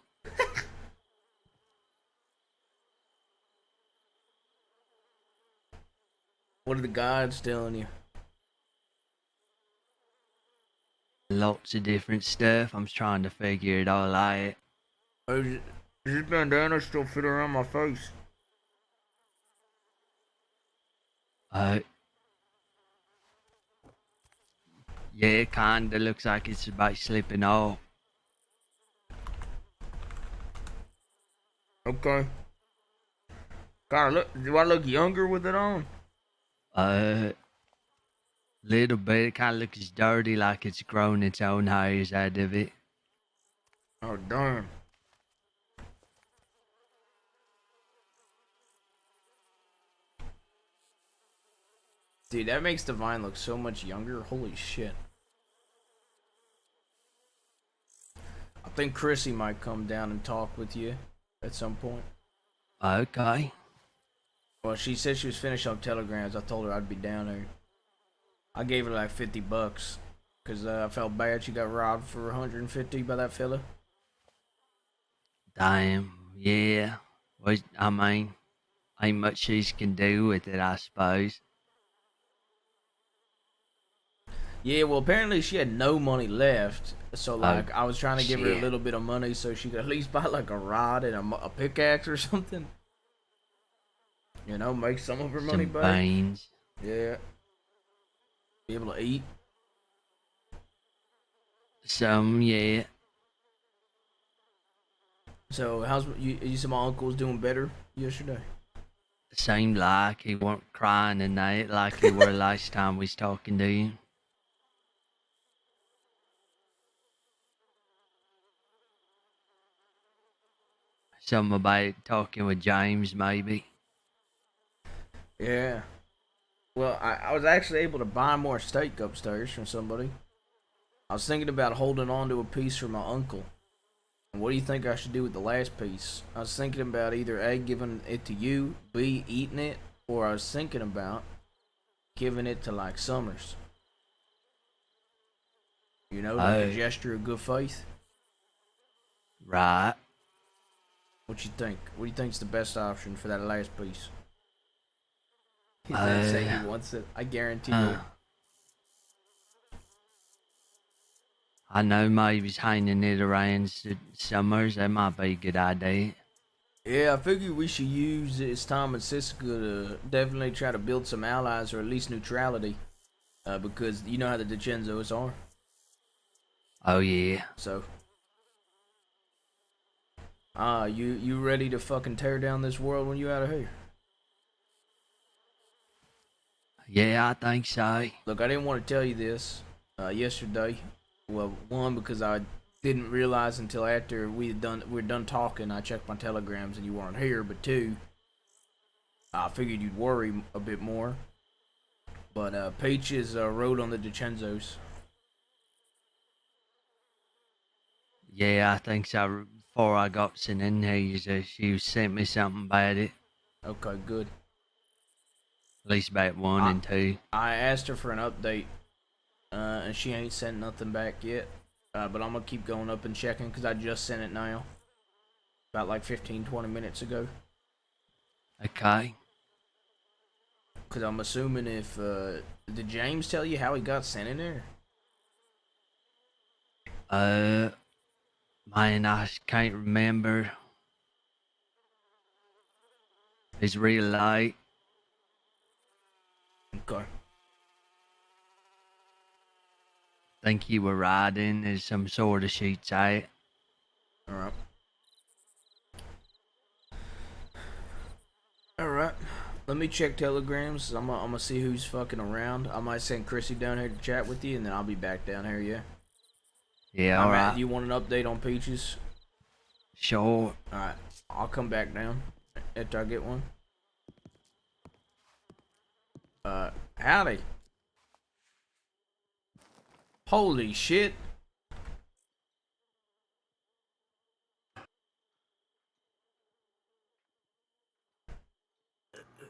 S1: What are the gods telling you?
S3: Lots of different stuff. I'm trying to figure it all out.
S1: Oh, does this bandana still fit around my face?
S3: Uh, yeah, it kinda looks like it's about slipping off.
S1: Okay. Do I look younger with it on?
S3: Little bit. It kinda looks dirty, like it's grown its own hairs out of it.
S1: Oh, darn. Dude, that makes Divine look so much younger. Holy shit. I think Chrissy might come down and talk with you at some point.
S3: Okay.
S1: Well, she said she was finishing up telegrams. I told her I'd be down there. I gave her like $50 because I felt bad she got robbed for 150 by that fella.
S3: Damn. Yeah. Well, I mean, ain't much she can do with it, I suppose.
S1: Yeah, well, apparently she had no money left. So, like, I was trying to give her a
S3: shit.
S1: little bit of money so she could at least buy, like, a rod and a pickaxe or something. You know, make some of her money
S3: Some
S1: back.
S3: beans.
S1: Yeah. Be able to eat.
S3: Some, yeah.
S1: So, you said my uncle was doing better yesterday?
S3: Seemed like he weren't crying tonight like he were last time we was talking to you. Something about talking with James, maybe.
S1: Yeah. Well, I was actually able to buy more steak upstairs from somebody. I was thinking about holding on to a piece for my uncle. And what do you think I should do with the last piece? I was thinking about either A, giving it to you, B, eating it, or I was thinking about giving it to, like, Summers. You know, like a gesture of good faith.
S3: Right.
S1: What you think? What do you think's the best option for that last piece? He's not saying he wants it. I guarantee you.
S3: I know maybe hanging it around Summers. That might be a good idea.
S1: Yeah, I figure we should use this time in Sisika to definitely try to build some allies or at least neutrality. Because you know how the DiCenzos are.
S3: Oh, yeah.
S1: So. You ready to fucking tear down this world when you out of here?
S3: Yeah, I think so.
S1: Look, I didn't want to tell you this yesterday. Well, one, because I didn't realize until after we're done talking, I checked my telegrams and you weren't here. But two, I figured you'd worry a bit more. But Peach is rode on the DiCenzos.
S3: Yeah, I think so. Before I got sent in here, she sent me something about it.
S1: Okay, good.
S3: At least about 1
S1: I-
S3: and 2.
S1: I asked her for an update, and she ain't sent nothing back yet. But I'm gonna keep going up and checking because I just sent it now. About like 15-20 minutes ago.
S3: Okay.
S1: Because I'm assuming if, did James tell you how he got sent in there?
S3: Man, I can't remember. It's real late.
S1: Okay.
S3: Think you were riding as some sort of shoots out.
S1: Alright. Alright. Let me check telegrams. I'm gonna see who's fucking around. I might send Chrissy down here to chat with you, and then I'll be back down here, yeah?
S3: Yeah, alright.
S1: You want an update on Peaches?
S3: Sure.
S1: Alright. I'll come back down after I get one. Howdy. Holy shit.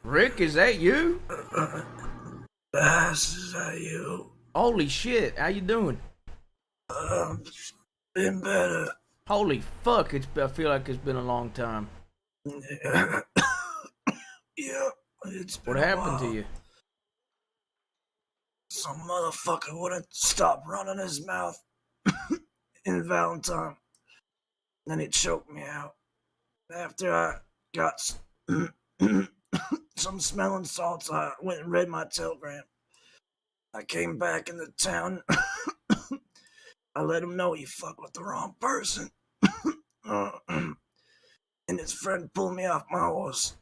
S1: Rick, is that you?
S5: Bass, is that you?
S1: Holy shit, how you doing?
S5: Been better.
S1: Holy fuck, I feel like it's been a long time.
S5: Yeah, yeah, it's been
S1: What
S5: a
S1: happened to
S5: while.
S1: you?
S5: Some motherfucker wouldn't stop running his mouth in Valentine. Then he choked me out. After I got some smelling salts, I went and read my telegram. I came back into town. I let him know he fucked with the wrong person. And his friend pulled me off my horse.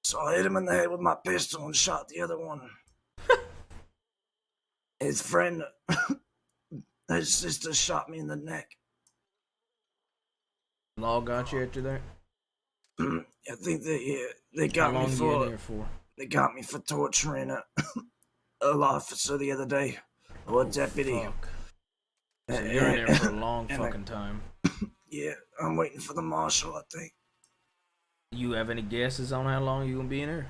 S5: So I hit him in the head with my pistol and shot the other one. His friend, his sister shot me in the neck.
S1: Law got you after that?
S5: I think they
S1: How
S5: got
S1: long
S5: me
S1: you in
S5: for
S1: there for?
S5: they got me for torturing a officer the other day, or a deputy.
S1: Fuck. So you're in there for a long fucking time.
S5: Yeah, I'm waiting for the marshal, I think.
S1: You have any guesses on how long you gonna be in there?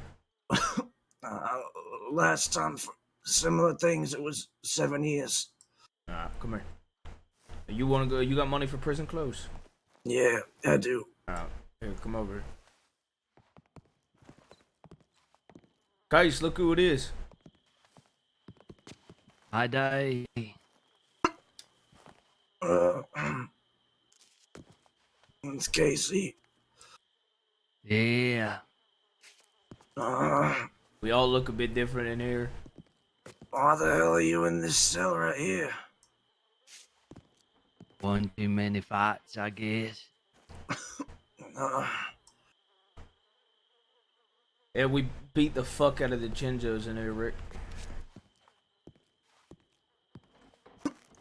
S5: Last time for similar things, it was 7 years.
S1: Alright, come here. You wanna go? You got money for prison clothes?
S5: Yeah, I do.
S1: Alright, here, come over. Guys, look who it is.
S3: Hi, day.
S5: It's Casey.
S3: Yeah.
S1: We all look a bit different in here.
S5: Why the hell are you in this cell right here?
S3: One too many fights, I guess.
S1: Yeah, we beat the fuck out of the Chinjos in here, Rick.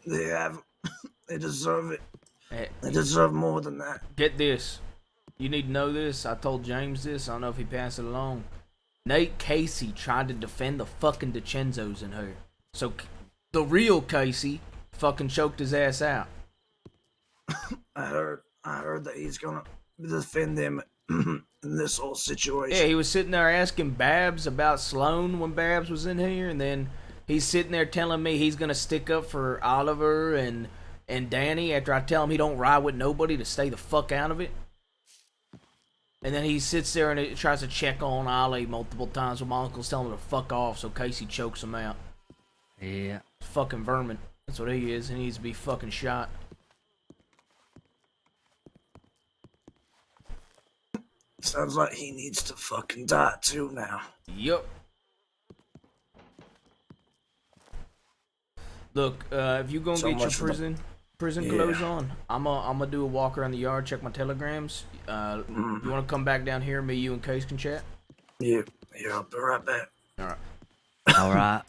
S5: They have. They deserve it.
S1: Hey,
S5: They deserve more than that.
S1: get this. You need to know this. I told James this. I don't know if he passed it along. Nate Casey tried to defend the fucking DiCenzos in her. So the real Casey fucking choked his ass out.
S5: I heard that he's gonna defend them in this whole situation.
S1: Yeah, he was sitting there asking Babs about Sloan when Babs was in here, and then he's sitting there telling me he's gonna stick up for Oliver and Danny after I tell him he don't ride with nobody to stay the fuck out of it. And then he sits there and he tries to check on Ollie multiple times when my uncle's telling him to fuck off, so Casey chokes him out.
S3: Yeah.
S1: Fucking vermin. That's what he is. He needs to be fucking shot.
S5: Sounds like he needs to fucking die too now.
S1: Yup. Look, if you gonna
S5: So
S1: get your
S5: much for the-
S1: prison
S5: Yeah.
S1: clothes on, I'm gonna do a walk around the yard, check my telegrams. You wanna come back down here? Me, you, and Case can chat.
S5: Yeah, I'll be right back.
S1: All right.
S3: All right.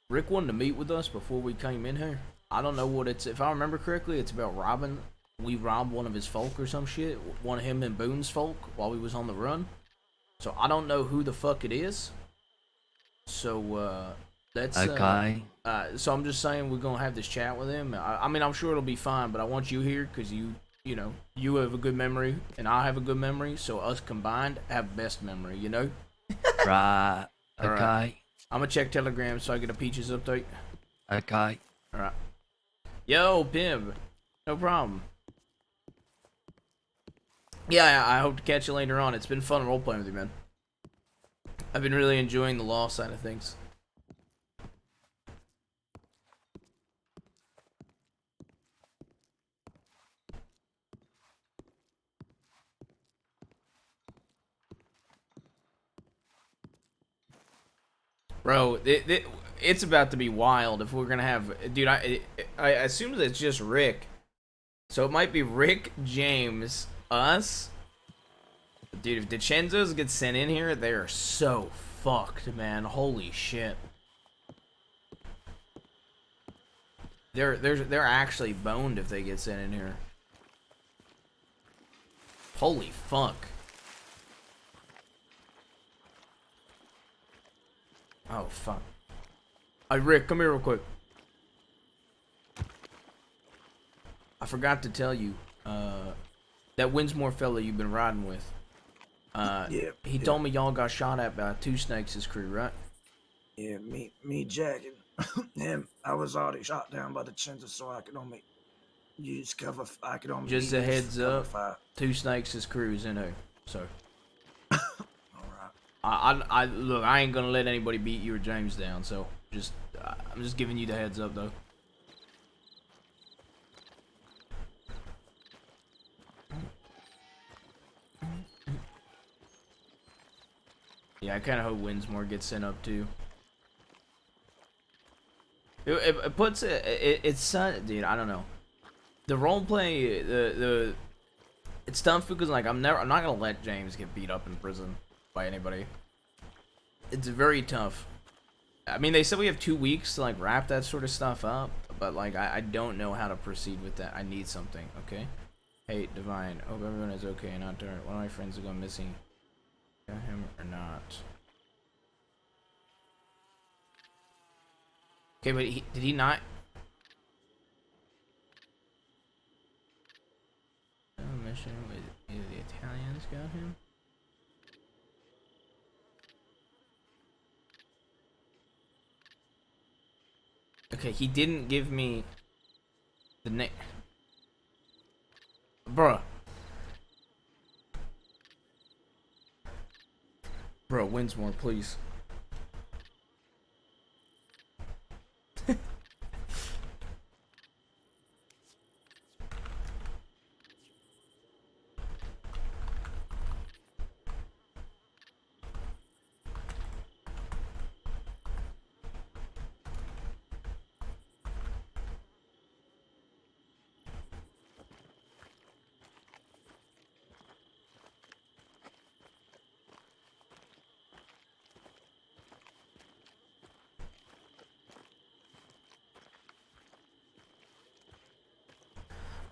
S1: Rick wanted to meet with us before we came in here. I don't know what it's. If I remember correctly, it's about robbing. We robbed one of his folk or some shit. One of him and Boone's folk while we was on the run. So I don't know who the fuck it is. So that's
S3: Okay.
S1: So I'm just saying we're gonna have this chat with him. I mean, I'm sure it'll be fine, but I want you here because you you know, you have a good memory and I have a good memory, so us combined have best memory, you know?
S3: Right.
S1: All
S3: Okay.
S1: right. I'm gonna check Telegram so I get a Peaches update.
S3: Okay.
S1: Alright. Yo, Pim. No problem. Yeah, I hope to catch you later on. It's been fun roleplaying with you, man. I've been really enjoying the law side of things. Bro, it's about to be wild if we're gonna have... Dude, I assume that it's just Rick. So it might be Rick, James, us. Dude, if DiCenzo's get sent in here, they are so fucked, man. Holy shit. They're actually boned if they get sent in here. Holy fuck. Oh, fuck. Hey, Rick, come here real quick. I forgot to tell you, that Winsmore fella you've been riding with, he told me y'all got shot at by Two Snakes' crew, right?
S5: Yeah, me, Jack, and him, I was already shot down by the Chinza, so I could only use cover. I could only
S1: Just
S5: use
S1: a heads
S5: cover
S1: up,
S5: fire.
S1: Two Snakes' crew's in here, so.
S5: All right.
S1: I look, I ain't gonna let anybody beat you or James down, so just, I'm just giving you the heads up, though. Yeah, I kind of hope Winsmore gets sent up too. It puts it's dude. I don't know. The roleplay, it's tough because like I'm not gonna let James get beat up in prison by anybody. It's very tough. I mean, they said we have 2 weeks to like wrap that sort of stuff up, but like I don't know how to proceed with that. I need something. Okay. Hey, Divine. Hope everyone is okay and not there. One of my friends is going missing. Got him or not? Okay, but did he not? Oh, mission with either the Italians got him. Okay, he didn't give me the name. Bruh. Bro, Winsmore, please.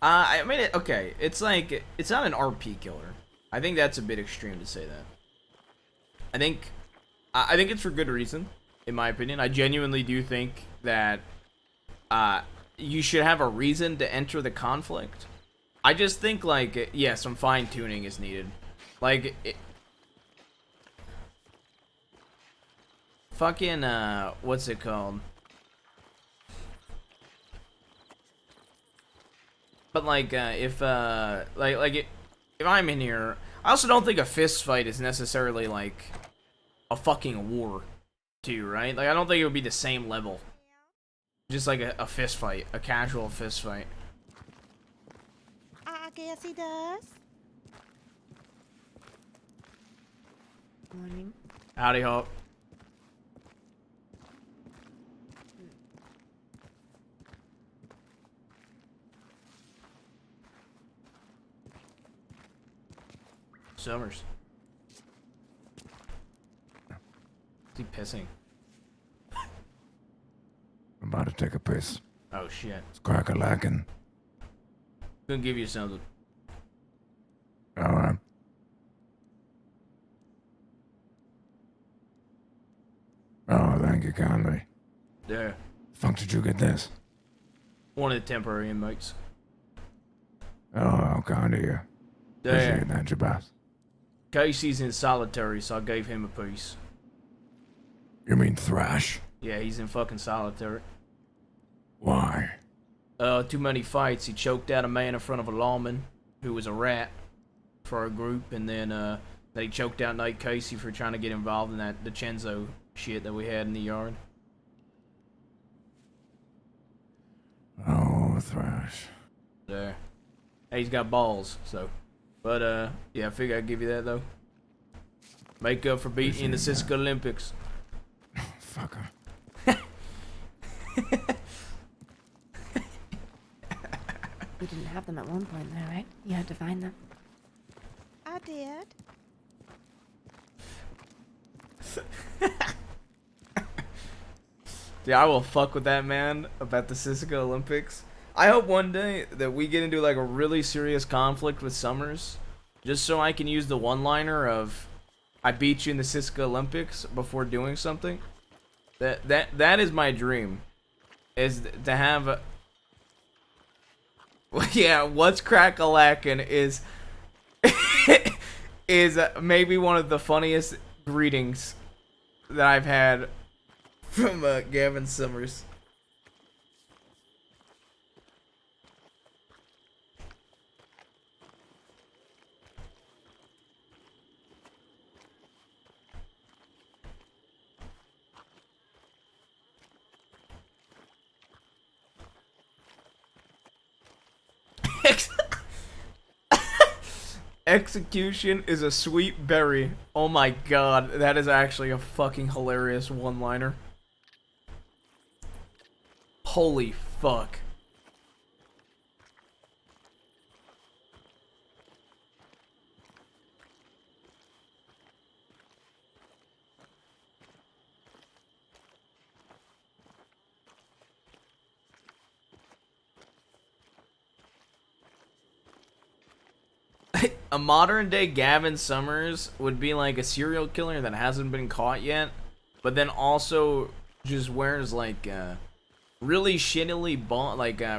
S1: I mean, okay, it's like, it's not an RP killer. I think that's a bit extreme to say that. I think it's for good reason, in my opinion. I genuinely do think that, you should have a reason to enter the conflict. I just think, like, yeah, some fine-tuning is needed. Like, fucking, what's it called? But like, if I'm in here, I also don't think a fist fight is necessarily like a fucking war, too, right? Like, I don't think it would be the same level. Just like a fist fight, a casual fist fight.
S2: I guess he does. Morning.
S1: Howdy, Hawk. Summers. Is he pissing?
S6: I'm about to take a piss.
S1: Oh shit.
S6: It's crack-a-lackin'.
S1: Gonna give you something.
S6: Alright. Oh, thank you kindly.
S1: There.
S6: Fuck did you get this?
S1: One of the temporary inmates.
S6: Oh, how kind of you.
S1: Yeah.
S6: Appreciate that, Jabaz.
S1: Casey's in solitary, so I gave him a piece.
S6: You mean Thrash?
S1: Yeah, he's in fucking solitary.
S6: Why?
S1: Too many fights. He choked out a man in front of a lawman who was a rat for our group, and then they choked out Nate Casey for trying to get involved in that DiCenzo shit that we had in the yard.
S6: Oh, Thrash.
S1: There. Hey, he's got balls, so. But, yeah, I figure I'd give you that, though. Make up for beating you in the Sisika Olympics.
S6: Fucker.
S7: You didn't have them at one point, though, right? You had to find them.
S2: I did.
S1: Yeah, I will fuck with that man about the Sisika Olympics. I hope one day that we get into like a really serious conflict with Summers, just so I can use the one-liner of "I beat you in the Sisika Olympics" before doing something. That is my dream, is to have a... Yeah, what's crack-a-lackin' is is maybe one of the funniest greetings that I've had from Gavin Summers. Execution is a sweet berry. Oh my god, that is actually a fucking hilarious one-liner. Holy fuck. A modern day Gavin Summers would be like a serial killer that hasn't been caught yet, but then also just wears like really shittily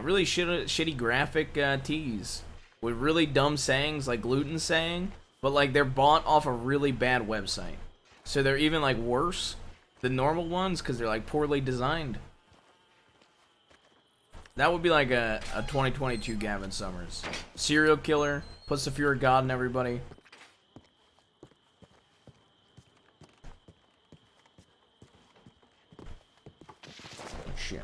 S1: really shitty graphic tees with really dumb sayings like gluten saying, but like they're bought off a really bad website, so they're even like worse than normal ones because they're like poorly designed. That would be like a 2022 Gavin Summers. Serial killer, puts the fear of God in everybody. Oh, shit.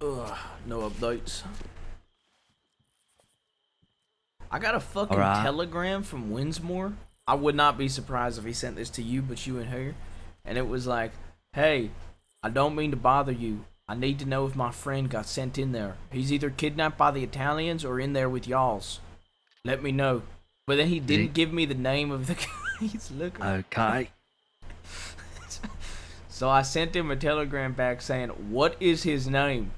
S1: Ugh, no updates. I got a fucking telegram from Winsmore. I would not be surprised if he sent this to you, but you and her. And it was like, hey, I don't mean to bother you. I need to know if my friend got sent in there. He's either kidnapped by the Italians or in there with y'alls. Let me know. But then he didn't give me the name of the guy he's looking.
S3: Okay.
S1: So I sent him a telegram back saying, what is his name?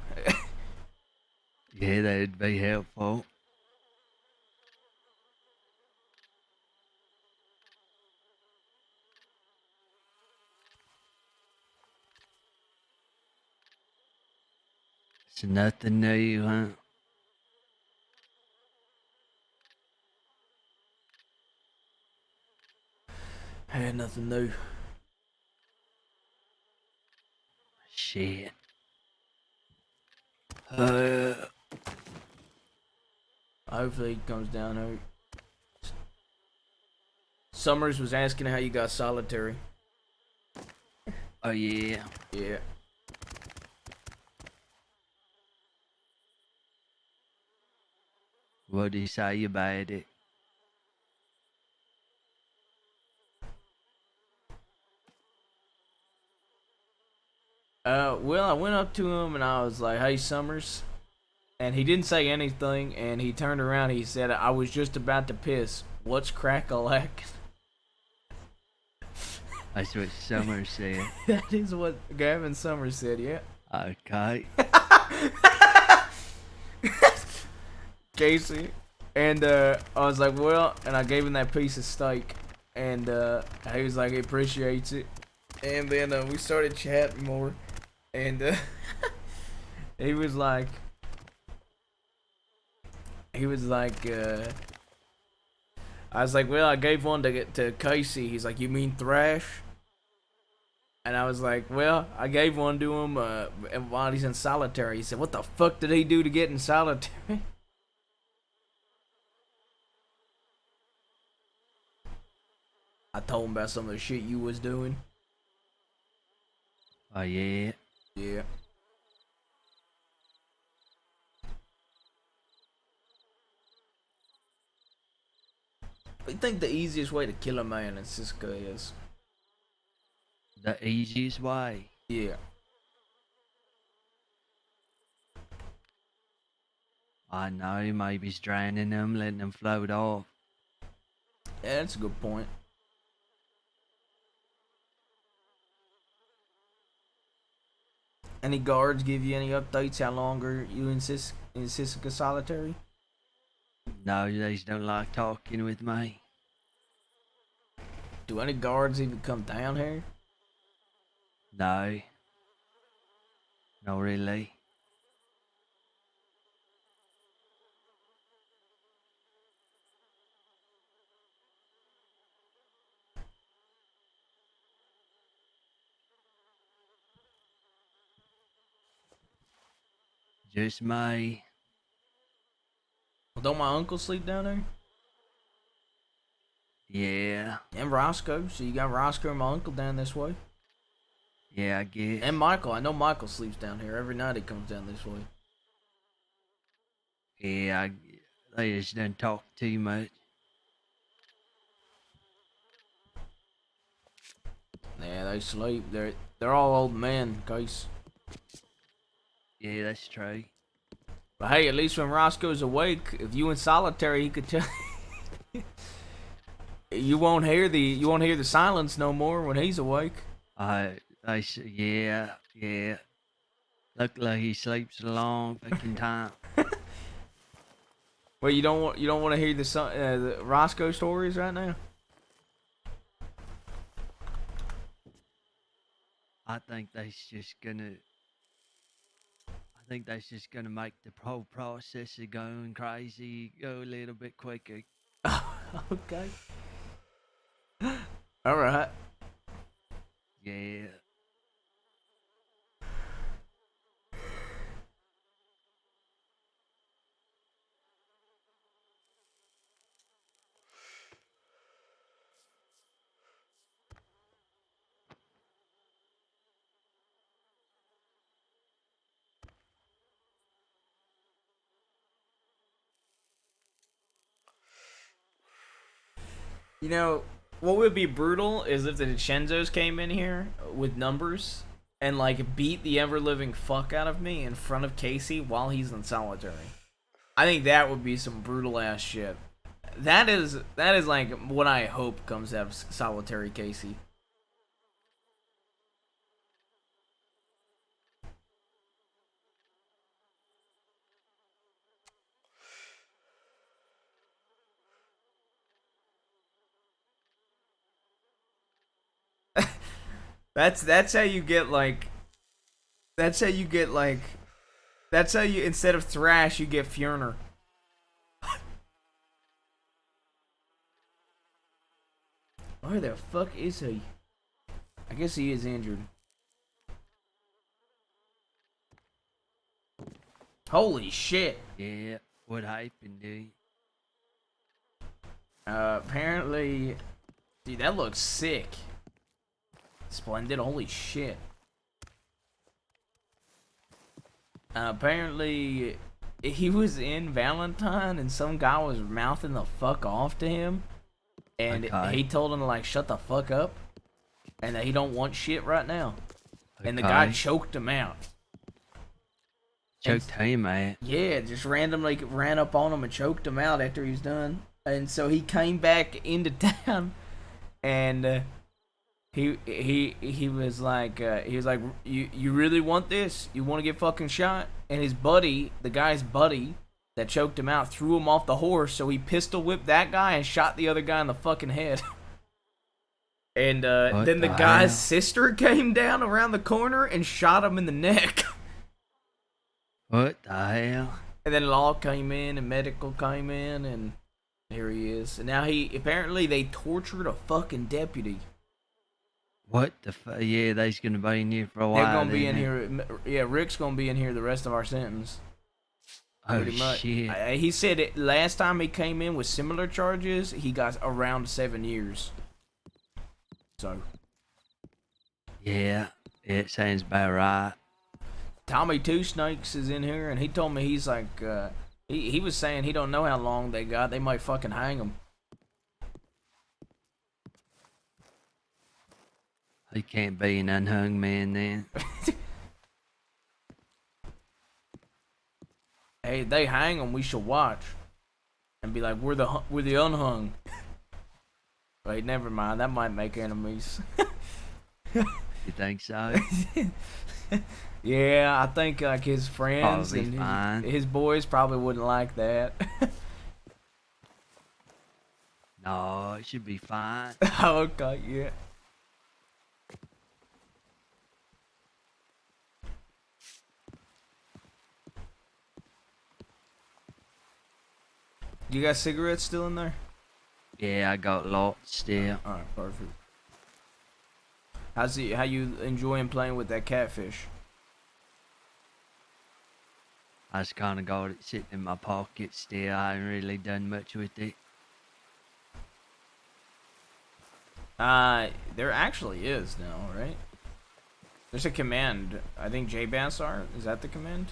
S3: Yeah, that'd be helpful. It's nothing new, huh?
S1: Had nothing new.
S3: Shit.
S1: Hopefully it comes down here. Summers was asking how you got solitary.
S3: Oh, yeah.
S1: Yeah.
S3: What do you say about it?
S1: Well, I went up to him and I was like, "Hey, Summers," and he didn't say anything. And he turned around. He said, "I was just about to piss. What's crack-a-lack?"
S3: That's what Summer said.
S1: That is what Gavin Summers said. Yeah.
S3: Okay.
S1: Casey. And I was like, well, and I gave him that piece of steak, and he was like, he appreciates it. And then we started chatting more, and he was like, I was like, well, I gave one to Casey. He's like, you mean Thrash? And I was like, well, I gave one to him while he's in solitary. He said, what the fuck did he do to get in solitary? I told him about some of the shit you was doing.
S3: Oh, yeah.
S1: Yeah. I think the easiest way to kill a man in Sisika is...
S3: The easiest way.
S1: Yeah.
S3: I know, maybe it's draining them, letting them float off.
S1: Yeah, that's a good point. Any guards give you any updates? How long are you in Sisika solitary?
S3: No, they just don't like talking with me.
S1: Do any guards even come down here?
S3: No. Not really. Just me.
S1: Well, don't my uncle sleep down there?
S3: Yeah.
S1: And Roscoe. So you got Roscoe and my uncle down this way.
S3: Yeah, I guess.
S1: And Michael. I know Michael sleeps down here. Every night he comes down this way.
S3: Yeah, they just don't talk too much.
S1: Yeah, they sleep. They're all old men, Case.
S3: Yeah, that's true.
S1: But hey, at least when Roscoe's awake, if you in solitary, he could tell. You won't hear the silence no more when he's awake.
S3: Yeah. Look like he sleeps a long fucking time.
S1: Well, you don't want to hear the Roscoe stories right now.
S3: I think that's just gonna make the whole process of going crazy go a little bit quicker.
S1: Okay. All right.
S3: Yeah.
S1: You know, what would be brutal is if the DiCenzos came in here with numbers and like beat the ever living fuck out of me in front of Casey while he's in solitary. I think that would be some brutal ass shit. That is like what I hope comes out of solitary Casey. That's how you get like. That's how you get like. That's how you, instead of Thrash, you get Fjerner. Where the fuck is he? I guess he is injured. Holy shit.
S3: Yeah. What happened, dude?
S1: Apparently, dude, that looks sick. Splendid. Holy shit. Apparently, he was in Valentine and some guy was mouthing the fuck off to him. And
S3: Okay.
S1: he told him to like shut the fuck up. And that he don't want shit right now. and the guy
S3: Okay.
S1: choked him out.
S3: Choked him out.
S1: Yeah, just randomly ran up on him and choked him out after he was done. And so he came back into town, and he was like, you really want this? You want to get fucking shot? And his buddy, the guy's buddy that choked him out, threw him off the horse. So he pistol whipped that guy and shot the other guy in the fucking head. And then the guy's
S3: hell?
S1: sister came down around the corner and shot him in the neck.
S3: What the hell?
S1: And then law came in and medical came in and here he is. And now apparently they tortured a fucking deputy.
S3: What the yeah, they's gonna be in here for a while.
S1: They're gonna be
S3: then,
S1: in here. Yeah, Rick's gonna be in here the rest of our sentence.
S3: Oh
S1: Pretty much.
S3: shit.
S1: He said last time he came in with similar charges, he got around 7 years. So.
S3: Yeah, it sounds about right.
S1: Tommy Two Snakes is in here, and he told me he's like, he was saying he don't know how long they got. They might fucking hang him.
S3: He can't be an unhung man then.
S1: Hey, they hang him. We should watch and be like, we're the unhung. Wait, never mind. That might make enemies.
S3: You think so?
S1: Yeah, I think like his friends
S3: Probably
S1: and
S3: fine.
S1: his boys probably wouldn't like that.
S3: No, it should be fine.
S1: Okay, yeah. You got cigarettes still in there?
S3: Yeah, I got lots still.
S1: Alright, perfect. How you enjoying playing with that catfish?
S3: I just kind of got it sitting in my pocket still. I haven't really done much with it.
S1: There actually is now, right? There's a command. I think JBassR, is that the command?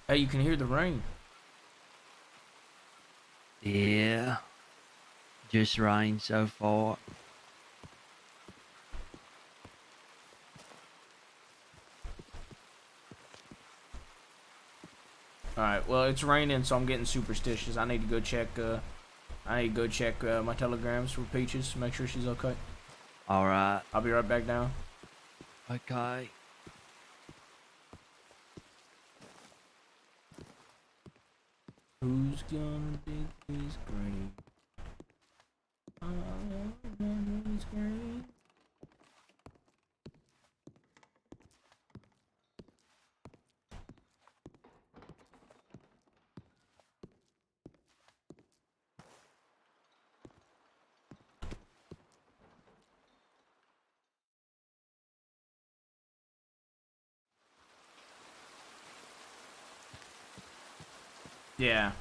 S1: Hey, you can hear the rain.
S3: Yeah. Just rain so far.
S1: Alright, well, it's raining, so I'm getting superstitious. I need to go check, my telegrams for Peaches, make sure she's okay.
S3: Alright.
S1: I'll be right back down.
S3: Okay.
S1: Who's gonna dig his grave? His grave. Yeah.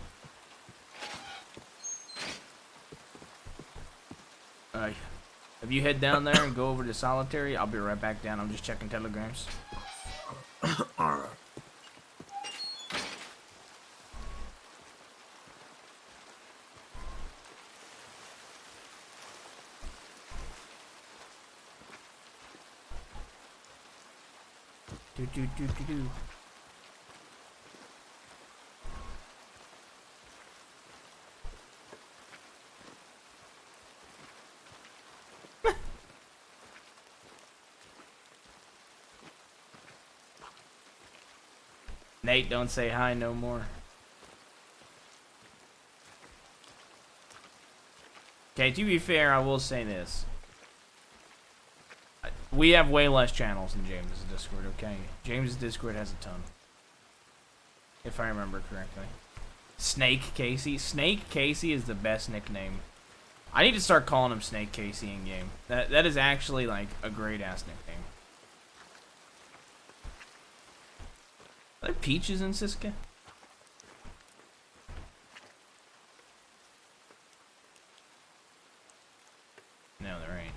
S1: If you head down there and go over to Solitary, I'll be right back down. I'm just checking telegrams.
S5: Alright.
S1: Do. Nate, don't say hi no more. Okay, to be fair, I will say this. We have way less channels than James' Discord, okay? James' Discord has a ton. If I remember correctly. Snake Casey. Snake Casey is the best nickname. I need to start calling him Snake Casey in game. That is actually like a great ass nickname. Are there peaches in Sisika? No, there ain't.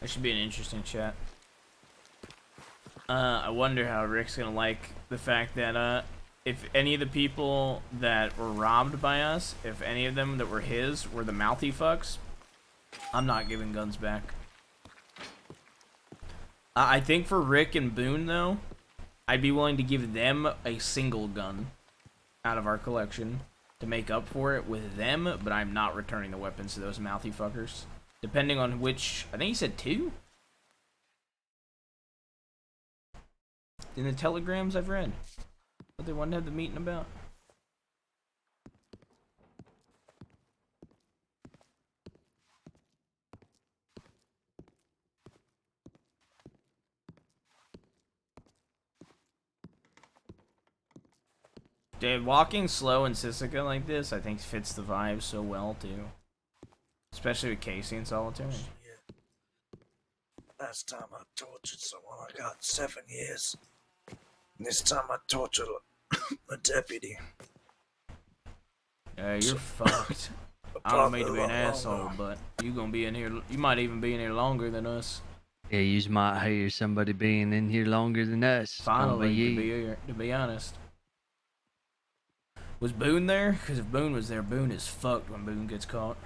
S1: That should be an interesting chat. I wonder how Rick's gonna like the fact that, if any of the people that were robbed by us, if any of them that were his were the mouthy fucks, I'm not giving guns back. I think for Rick and Boone, though, I'd be willing to give them a single gun out of our collection to make up for it with them, but I'm not returning the weapons to those mouthy fuckers. Depending on which, I think he said 2? In the telegrams I've read. What they wanted to have the meeting about. Dude, walking slow in Sisika like this, I think fits the vibe so well, too. Especially with Casey and Solitary.
S5: Yeah. Last time I tortured someone, I got 7 years. And this time I tortured a deputy.
S1: Yeah, you're fucked. I don't mean to be an asshole, but you gonna be in here. You might even be in here longer than us.
S3: Yeah, you might hear somebody being in here longer than us.
S1: Finally, to be honest. Was Boone there? Because if Boone was there, Boone is fucked when Boone gets caught.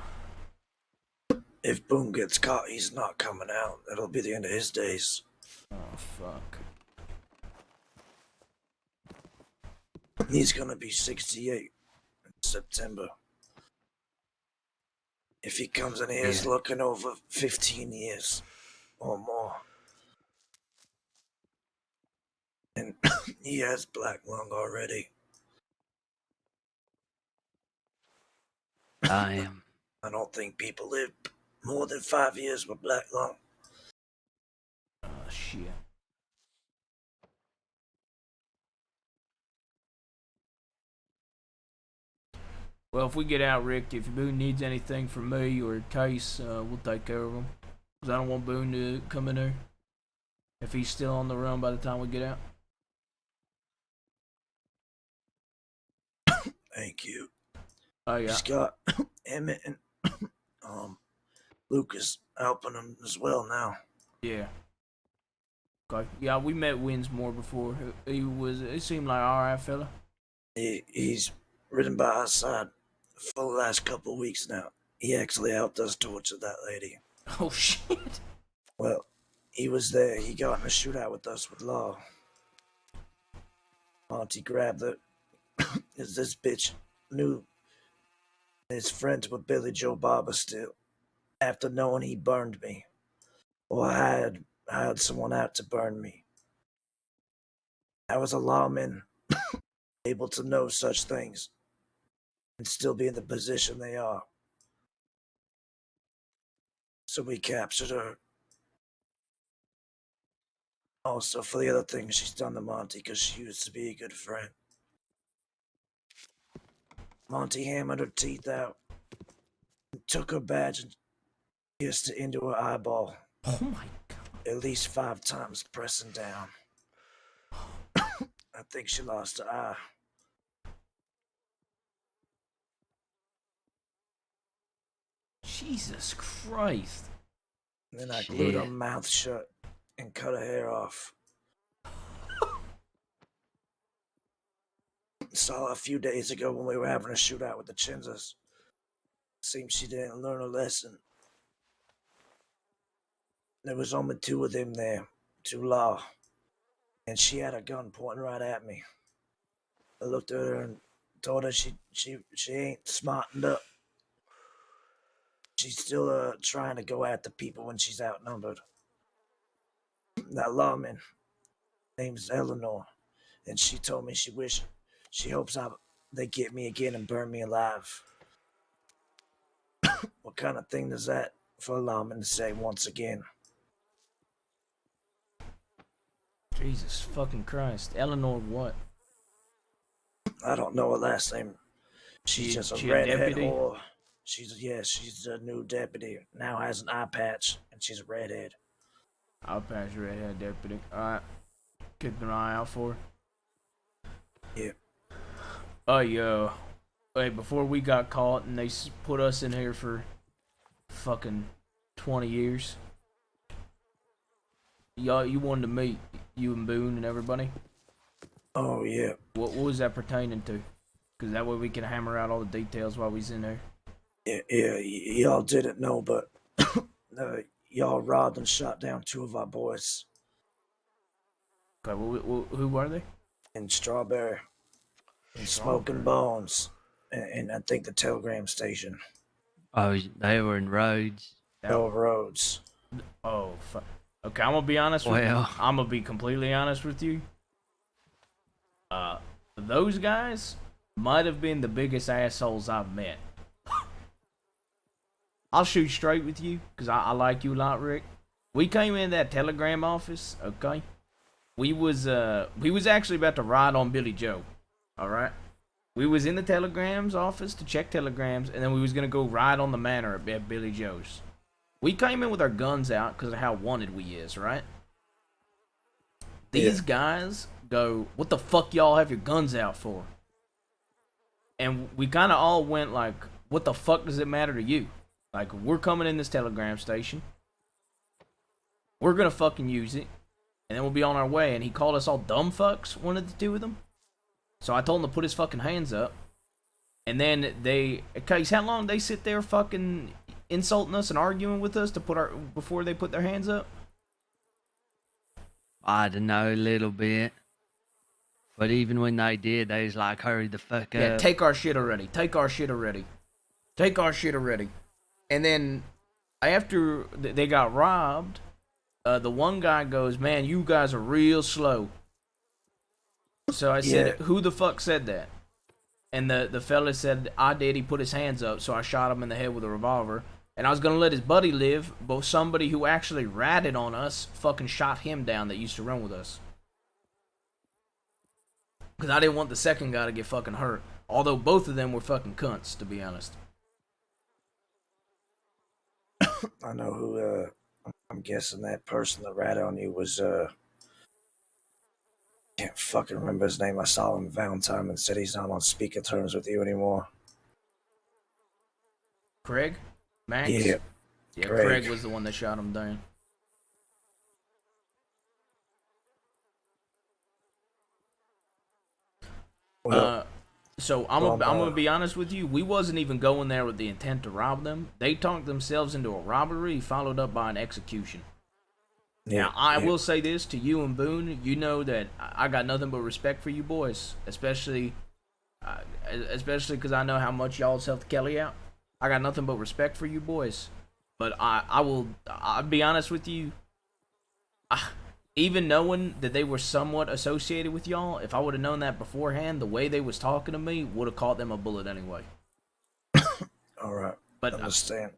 S5: If Boone gets caught, he's not coming out. That'll be the end of his days.
S1: Oh, fuck.
S5: He's gonna be 68 in September. If he comes in here, he's looking over 15 years or more. And he has black lung already.
S3: I am.
S5: I don't think people live more than 5 years with black lung.
S1: Oh, shit. Well, if we get out, Rick, if Boone needs anything from me or Case, we'll take care of him. Because I don't want Boone to come in there if he's still on the run by the time we get out.
S5: Thank you.
S1: Oh, yeah.
S5: He's got Emmett and Lucas helping him as well now.
S1: Yeah. Okay. Yeah, we met Winsmore before. He seemed like an alright fella.
S5: He's ridden by our side for the last couple of weeks now. He actually helped us torture that lady.
S1: Oh, shit.
S5: Well, he was there. He got in a shootout with us with Law. Monty grabbed her. This bitch knew his friends with Billy Joe Barber still. After knowing he burned me. Or I hired someone out to burn me. I was a lawman able to know such things and still be in the position they are. So we captured her. Also, for the other things she's done to Monty, because she used to be a good friend. Monty hammered her teeth out, and took her badge and pierced it into her eyeball.
S1: Oh my god.
S5: At least 5 times, pressing down. I think she lost her eye.
S1: Jesus Christ.
S5: And then I glued her mouth shut and cut her hair off. Saw her a few days ago when we were having a shootout with the Chinzas. Seems she didn't learn a lesson. There was only 2 of them there, 2 law. And she had a gun pointing right at me. I looked at her and told her she ain't smartened up. She's still trying to go at the people when she's outnumbered. That lawman, name's Eleanor, and she told me she hopes they get me again and burn me alive. What kind of thing is that for a lawman to say once again?
S1: Jesus fucking Christ. Eleanor what?
S5: I don't know her last name. She's just a redhead whore. She's a new deputy. Now has an eye patch, and she's a redhead.
S1: Eye patch, redhead deputy. Alright. Keep an eye out for her.
S5: Yeah.
S1: Oh, yo. Wait, before we got caught and they put us in here for fucking 20 years, y'all, you wanted to meet you and Boone and everybody.
S5: Oh yeah.
S1: What was that pertaining to? Because that way we can hammer out all the details while we's in there.
S5: Yeah, y'all didn't know, but y'all robbed and shot down 2 of our boys
S1: Okay, who were they?
S5: in Strawberry and Smoking Bones, and I think the telegram station.
S3: Oh, they were in Rhodes.
S5: No roads.
S1: Oh, fuck. Okay, I'm gonna be honest with you.
S3: Well.
S1: I'm gonna be completely honest with you. Those guys might have been the biggest assholes I've met. I'll shoot straight with you, because I like you a lot, Rick. We came in that telegram office, okay? We was actually about to ride on Billy Joe, alright? We was in the telegrams office to check telegrams, and then we was gonna go ride on the manor at Billy Joe's. We came in with our guns out because of how wanted we is, right? These guys go, what the fuck y'all have your guns out for? And we kind of all went like, what the fuck does it matter to you? Like, we're coming in this telegram station. We're gonna fucking use it. And then we'll be on our way. And he called us all dumb fucks, one of the 2 of them. So I told him to put his fucking hands up. And then cause how long they sit there fucking insulting us and arguing with us before they put their hands up?
S3: I don't know, a little bit. But even when they did, they was like, hurry the fuck up.
S1: Yeah, take our shit already. Take our shit already. Take our shit already. And then after they got robbed, the one guy goes, man, you guys are real slow. So I said, who the fuck said that? And the fella said, I did. He put his hands up, so I shot him in the head with a revolver. And I was gonna let his buddy live, but somebody who actually ratted on us fucking shot him down that used to run with us. Because I didn't want the second guy to get fucking hurt. Although both of them were fucking cunts, to be honest.
S5: I know who. I'm guessing that person that ratted on you was. Can't fucking remember his name. I saw him Valentine and said he's not on speaking terms with you anymore.
S1: Craig? Max?
S5: Yeah.
S1: Yeah, Craig was the one that shot him down.
S5: Well,
S1: So I'm gonna be honest with you. We wasn't even going there with the intent to rob them. They talked themselves into a robbery, followed up by an execution. Now I will say this to you and Boone. You know that I got nothing but respect for you boys, especially because I know how much y'all's helped Kelly out. I got nothing but respect for you boys. But I'll be honest with you. Even knowing that they were somewhat associated with y'all, if I would have known that beforehand, the way they was talking to me would have caught them a bullet anyway.
S5: All right.
S1: But
S5: understand.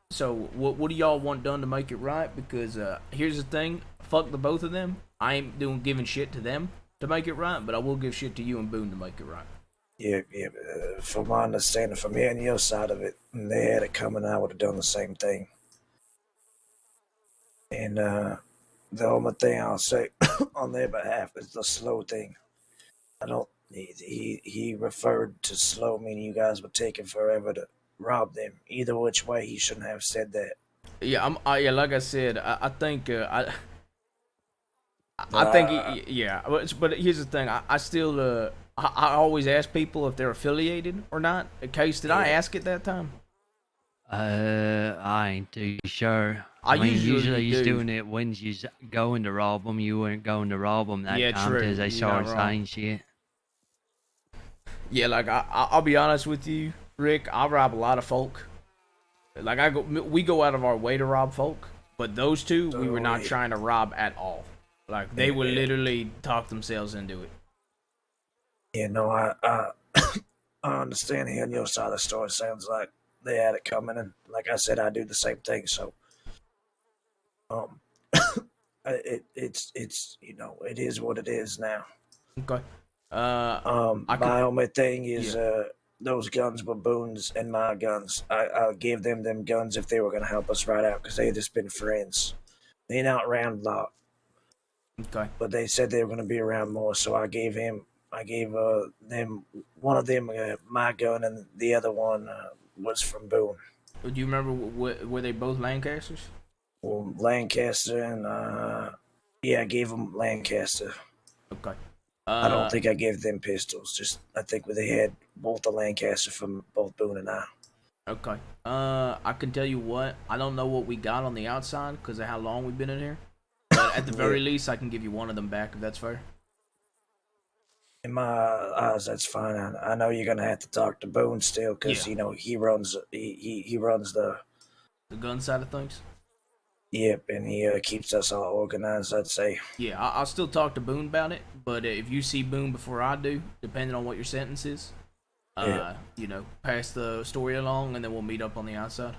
S1: So what do y'all want done to make it right? Because here's the thing, fuck the both of them. I ain't giving shit to them to make it right, but I will give shit to you and Boone to make it right.
S5: Yeah. From my understanding, from hearing your side of it, and they had it coming, I would have done the same thing. And the only thing I'll say on their behalf is the slow thing. I don't. He referred to slow, meaning you guys were taking forever to rob them. Either which way, he shouldn't have said that.
S1: Yeah, yeah. Like I said, I think I think yeah. But here's the thing. I still I always ask people if they're affiliated or not. Case, did I ask it that time?
S3: I ain't too sure.
S1: I
S3: mean,
S1: usually
S3: you're
S1: do.
S3: doing it when you're going to rob them. You weren't going to rob them that time
S1: true.
S3: because they
S1: You're
S3: started
S1: not wrong.
S3: saying shit.
S1: Yeah, like I'll be honest with you, Rick. I rob a lot of folk. Like we go out of our way to rob folk, but those two we were not trying to rob at all. Like they would literally talk themselves into it.
S5: Yeah, no, I understand hearing your side of the story. Sounds like they had it coming, and like I said, I do the same thing. So, it's it is what it is now.
S1: Okay.
S5: My only thing is those guns were Boone's and my guns. I gave them guns if they were gonna help us right out because they just been friends. They not around a lot.
S1: Okay.
S5: But they said they were gonna be around more, so I gave them one of them my gun, and the other one was from Boone.
S1: Do you remember were they both Lancasters?
S5: Well, Lancaster and yeah, I gave them Lancaster.
S1: Okay.
S5: I don't think I gave them pistols. Just I think they had both the Lancaster from both Boone and I.
S1: Okay. I can tell you what. I don't know what we got on the outside because of how long we've been in here. But at the very least, I can give you one of them back if that's fair.
S5: In my eyes, that's fine. I know you're gonna have to talk to Boone still, because
S1: Yeah.
S5: you know he runs he runs the
S1: The gun side of things.
S5: yep, and he keeps us all organized. I'd say.
S1: Yeah, I'll still talk to Boone about it. But if you see Boone before I do, depending on what your sentence is,
S5: Yeah.
S1: you know, pass the story along, and then we'll meet up on the outside.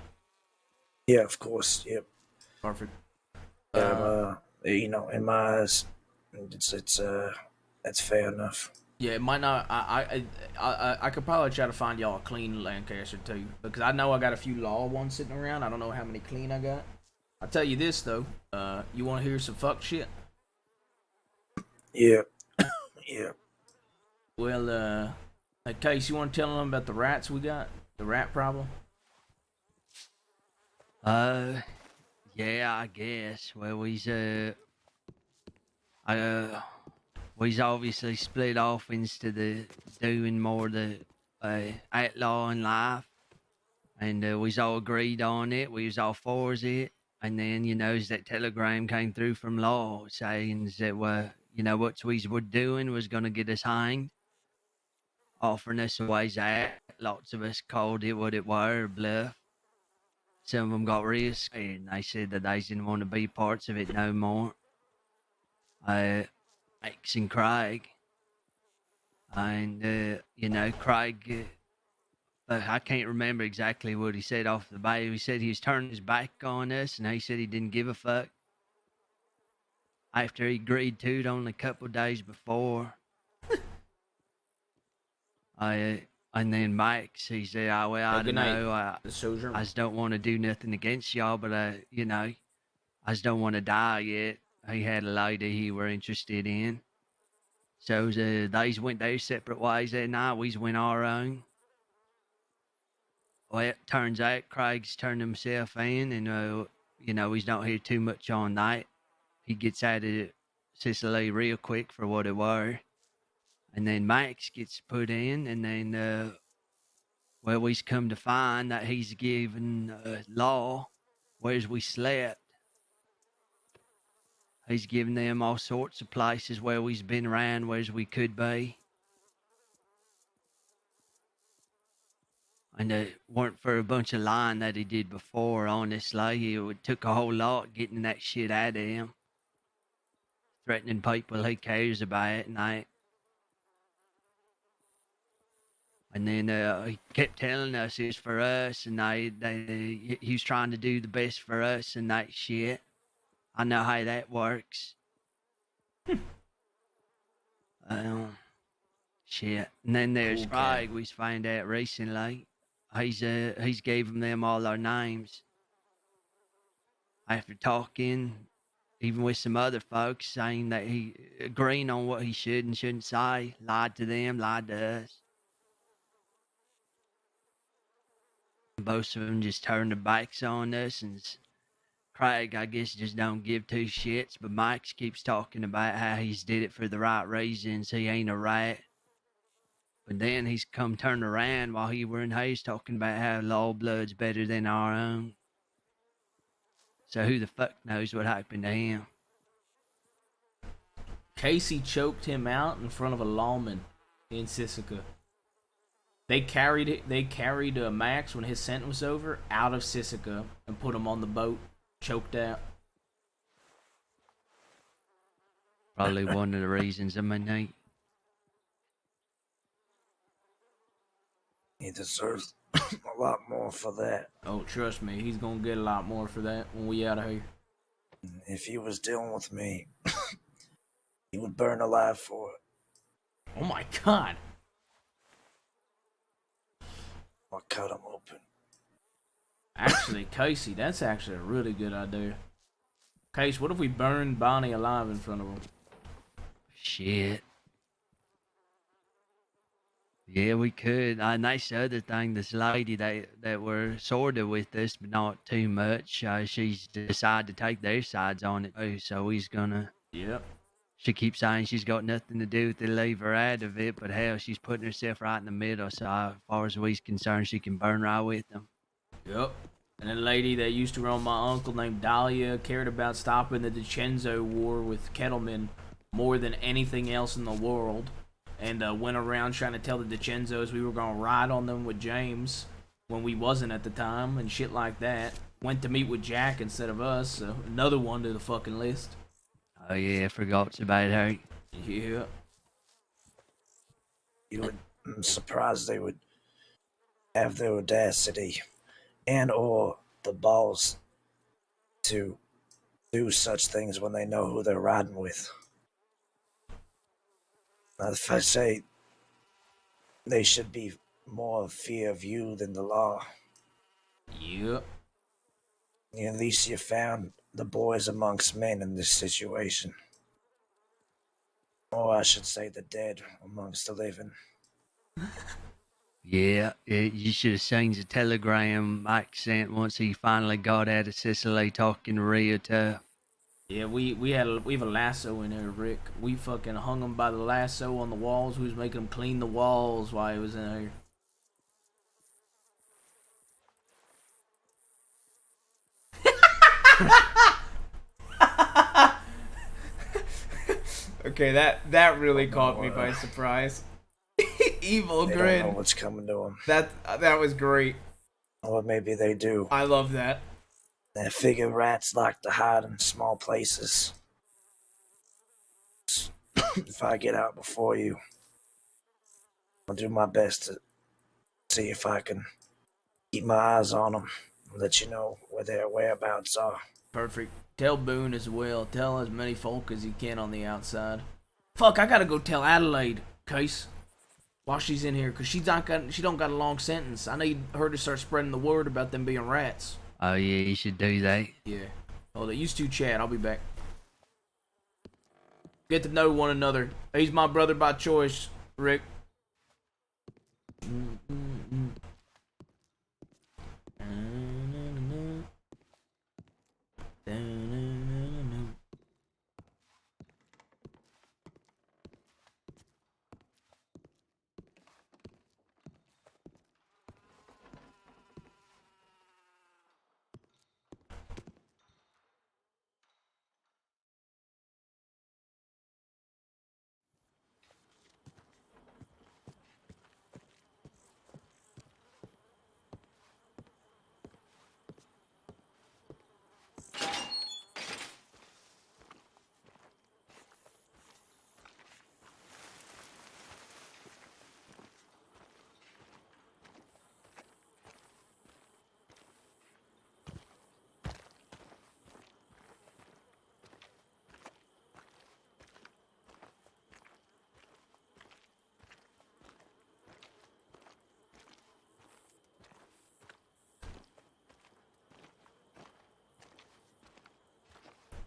S5: Yeah, of course. Yep.
S1: Perfect.
S5: You know, in my eyes, it's that's fair enough.
S1: Yeah, it might not. I could probably try to find y'all a clean Lancaster too, because I know I got a few law ones sitting around. I don't know how many clean I got. I'll tell you this though. You want to hear some fuck shit?
S5: Yeah. Yeah.
S1: Well, hey, Case, you want to tell them about the rats we got? The rat problem?
S3: Yeah, I guess. Well, we's obviously split off into the doing more the outlaw in life, and we's all agreed on it. We was all for it, and then as that telegram came through from law saying that what we were doing was gonna get us hanged, offering us a ways out. Lots of us called it what it were, a bluff. Some of them got real scared, and they said that they didn't want to be parts of it no more. Max and Craig. And, Craig, I can't remember exactly what he said off the bat. He said he was turning his back on us, and he said he didn't give a fuck. After he agreed to it only a couple of days before. And then Max, he said, oh, well, I don't know. I just don't want to do nothing against y'all, but, I just don't want to die yet. He had a lady he were interested in. So they went their separate ways that night. We went our own. Well, it turns out Craig's turned himself in, and, he's not here too much on night. He gets out of Sicily real quick for what it were. And then Max gets put in, and then, we's come to find that he's given law whereas we slept. He's given them all sorts of places where we've been around, whereas we could be. And it weren't for a bunch of lying that he did before, honestly. It took a whole lot getting that shit out of him. Threatening people he cares about, and then he kept telling us it's for us, and he was trying to do the best for us and that shit. I know how that works. Shit. And then there's Craig, we found out recently. He's gave them all our names. After talking, even with some other folks, saying that he agreeing on what he should and shouldn't say, lied to them, lied to us. Most of them just turned their backs on us, and Craig, I guess, just don't give two shits, but Mike keeps talking about how he's did it for the right reasons. He ain't a rat. But then he's come turn around while he were in Hayes talking about how law blood's better than our own. So who the fuck knows what happened to him?
S1: Casey choked him out in front of a lawman in Sisika. They carried Max when his sentence was over out of Sisika and put him on the boat, choked out.
S3: Probably one of the reasons. I mean,
S5: He deserves a lot more for that.
S1: Oh, trust me, he's gonna get a lot more for that when we out of here.
S5: If he was dealing with me, he would burn alive for it.
S1: Oh my god.
S5: I'll cut him open.
S1: Actually, Casey, that's actually a really good idea. Case, what if we burn Bonnie alive in front of him?
S3: Shit. Yeah, we could. And that's the other thing. This lady that were sort of with us, but not too much. She's decided to take their sides on it too. So he's gonna.
S1: Yep.
S3: She keeps saying she's got nothing to do with it, leave her out of it. But hell, she's putting herself right in the middle. So as far as we's concerned, she can burn right with them.
S1: Yep. And a lady that used to run my uncle named Dahlia cared about stopping the DiCenzo war with Kettleman more than anything else in the world. And went around trying to tell the DiCenzos we were going to ride on them with James when we wasn't at the time and shit like that. Went to meet with Jack instead of us, so another one to the fucking list.
S3: Oh yeah, I forgot about her.
S1: Yeah.
S5: I'm surprised they would have the audacity and or the balls to do such things when they know who they're riding with. Now, if I say they should be more of fear of you than the law.
S1: Yep.
S5: At least you found the boys amongst men in this situation. Or I should say the dead amongst the living.
S3: Yeah, you should have seen the telegram Mike sent once he finally got out of Sicily talking real tough.
S1: Yeah, we have a lasso in there, Rick. We fucking hung him by the lasso on the walls. We was making him clean the walls while he was in there. Okay, that really caught me by surprise. Evil
S5: They
S1: grin.
S5: don't know what's coming to them.
S1: That was great.
S5: Or maybe they do.
S1: I love that.
S5: They figure rats like to hide in small places. If I get out before you, I'll do my best to see if I can keep my eyes on them and let you know where their whereabouts are.
S1: Perfect. Tell Boone as well. Tell as many folk as you can on the outside. Fuck, I gotta go tell Adelaide, Case, while she's in here, cause she don't got a long sentence. I need her to start spreading the word about them being rats.
S3: Oh yeah, you should do that.
S1: Yeah. Hold on, you two chat. I'll be back. Get to know one another. He's my brother by choice, Rick.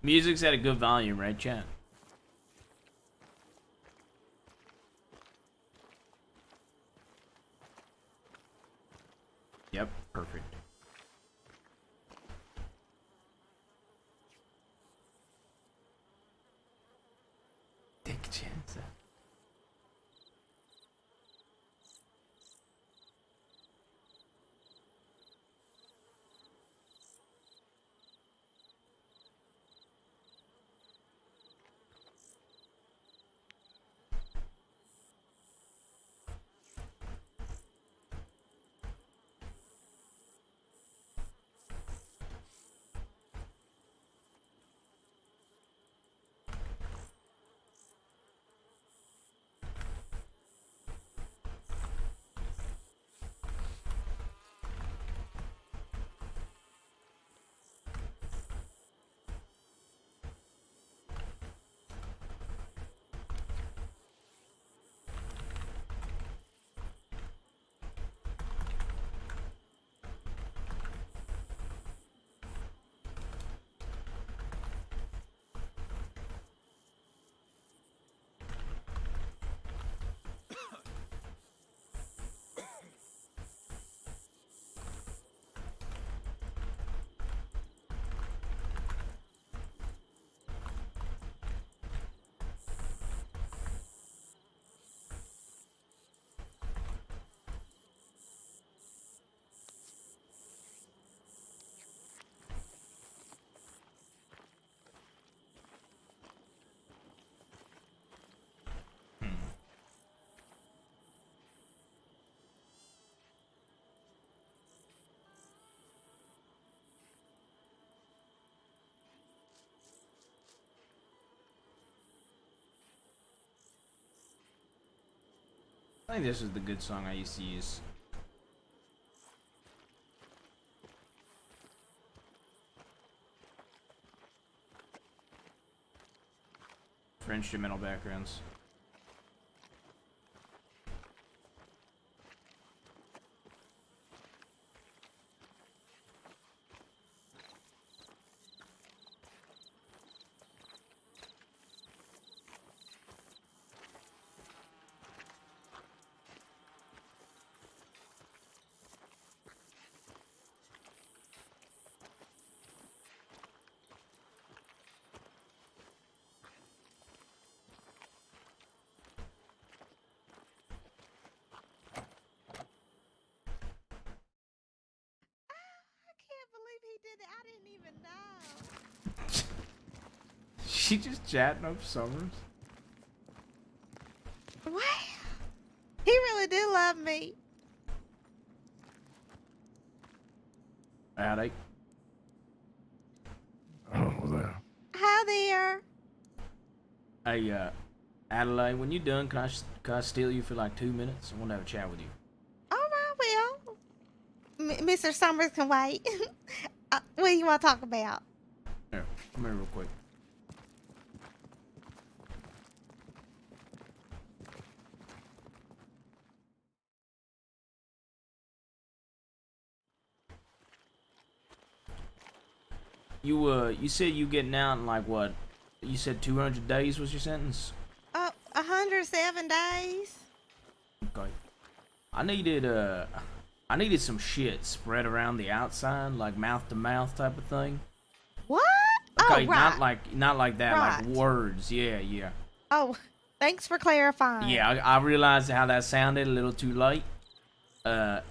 S1: Music's at a good volume, right, chat? Yep, perfect. Take a chance. I think this is the good song I used to use. For instrumental backgrounds.
S2: I can't believe he did it. I didn't even know.
S1: She just chatting up Summers.
S2: Wow. He really did love me.
S1: Howdy.
S6: Oh, there.
S2: Hi there.
S1: Hey, Adelaide, when you done, can I steal you for like 2 minutes? I want to have a chat with you.
S2: All right, well, Mr. Summers can wait. What do you want to talk about?
S1: Here, come here real quick. You said you getting out in like what? You said 200 days was your sentence?
S2: 107 days.
S1: Okay. I needed some shit spread around the outside, like mouth to mouth type of thing.
S2: What?
S1: Okay,
S2: Oh, right.
S1: not like that,
S2: Right.
S1: like words. Yeah.
S2: Oh, thanks for clarifying.
S1: Yeah, I realized how that sounded a little too late.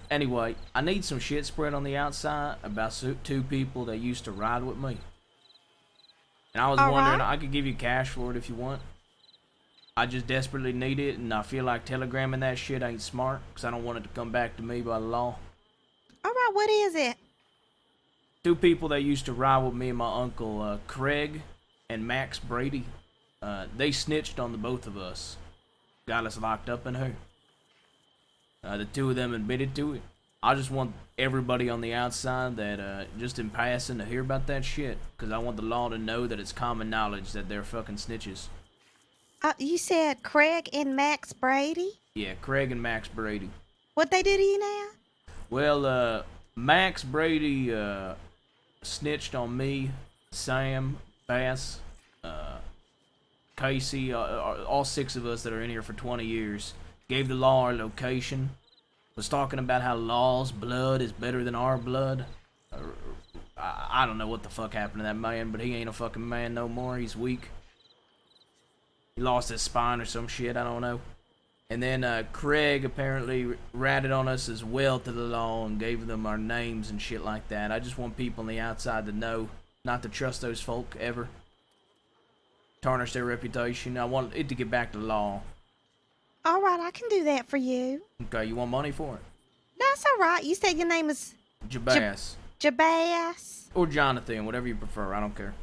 S1: Anyway, I need some shit spread on the outside about two people that used to ride with me. And I was
S2: All
S1: wondering,
S2: right.
S1: I could give you cash for it if you want. I just desperately need it, and I feel like telegramming that shit ain't smart, because I don't want it to come back to me by law.
S2: All right, what is it?
S1: Two people that used to ride with me and my uncle, Craig and Max Brady. They snitched on the both of us. Got us locked up in here. The two of them admitted to it. I just want everybody on the outside that, just in passing to hear about that shit. Because I want the law to know that it's common knowledge that they're fucking snitches.
S2: You said Craig and Max Brady?
S1: Yeah, Craig and Max Brady.
S2: What they do to you now?
S1: Well, Max Brady, snitched on me, Sam, Bass, Casey, all six of us that are in here for 20 years. Gave the law our location. Was talking about how law's blood is better than our blood. I don't know what the fuck happened to that man, but he ain't a fucking man no more. He's weak. He lost his spine or some shit, I don't know. And then Craig apparently ratted on us as well to the law and gave them our names and shit like that. I just want people on the outside to know not to trust those folk ever. Tarnish their reputation. I want it to get back to law.
S2: All right, I can do that for you.
S1: Okay, you want money for it?
S2: That's all right. You said your name is
S1: Jabaz.
S2: Jabaz.
S1: Or Jonathan, whatever you prefer. I don't care.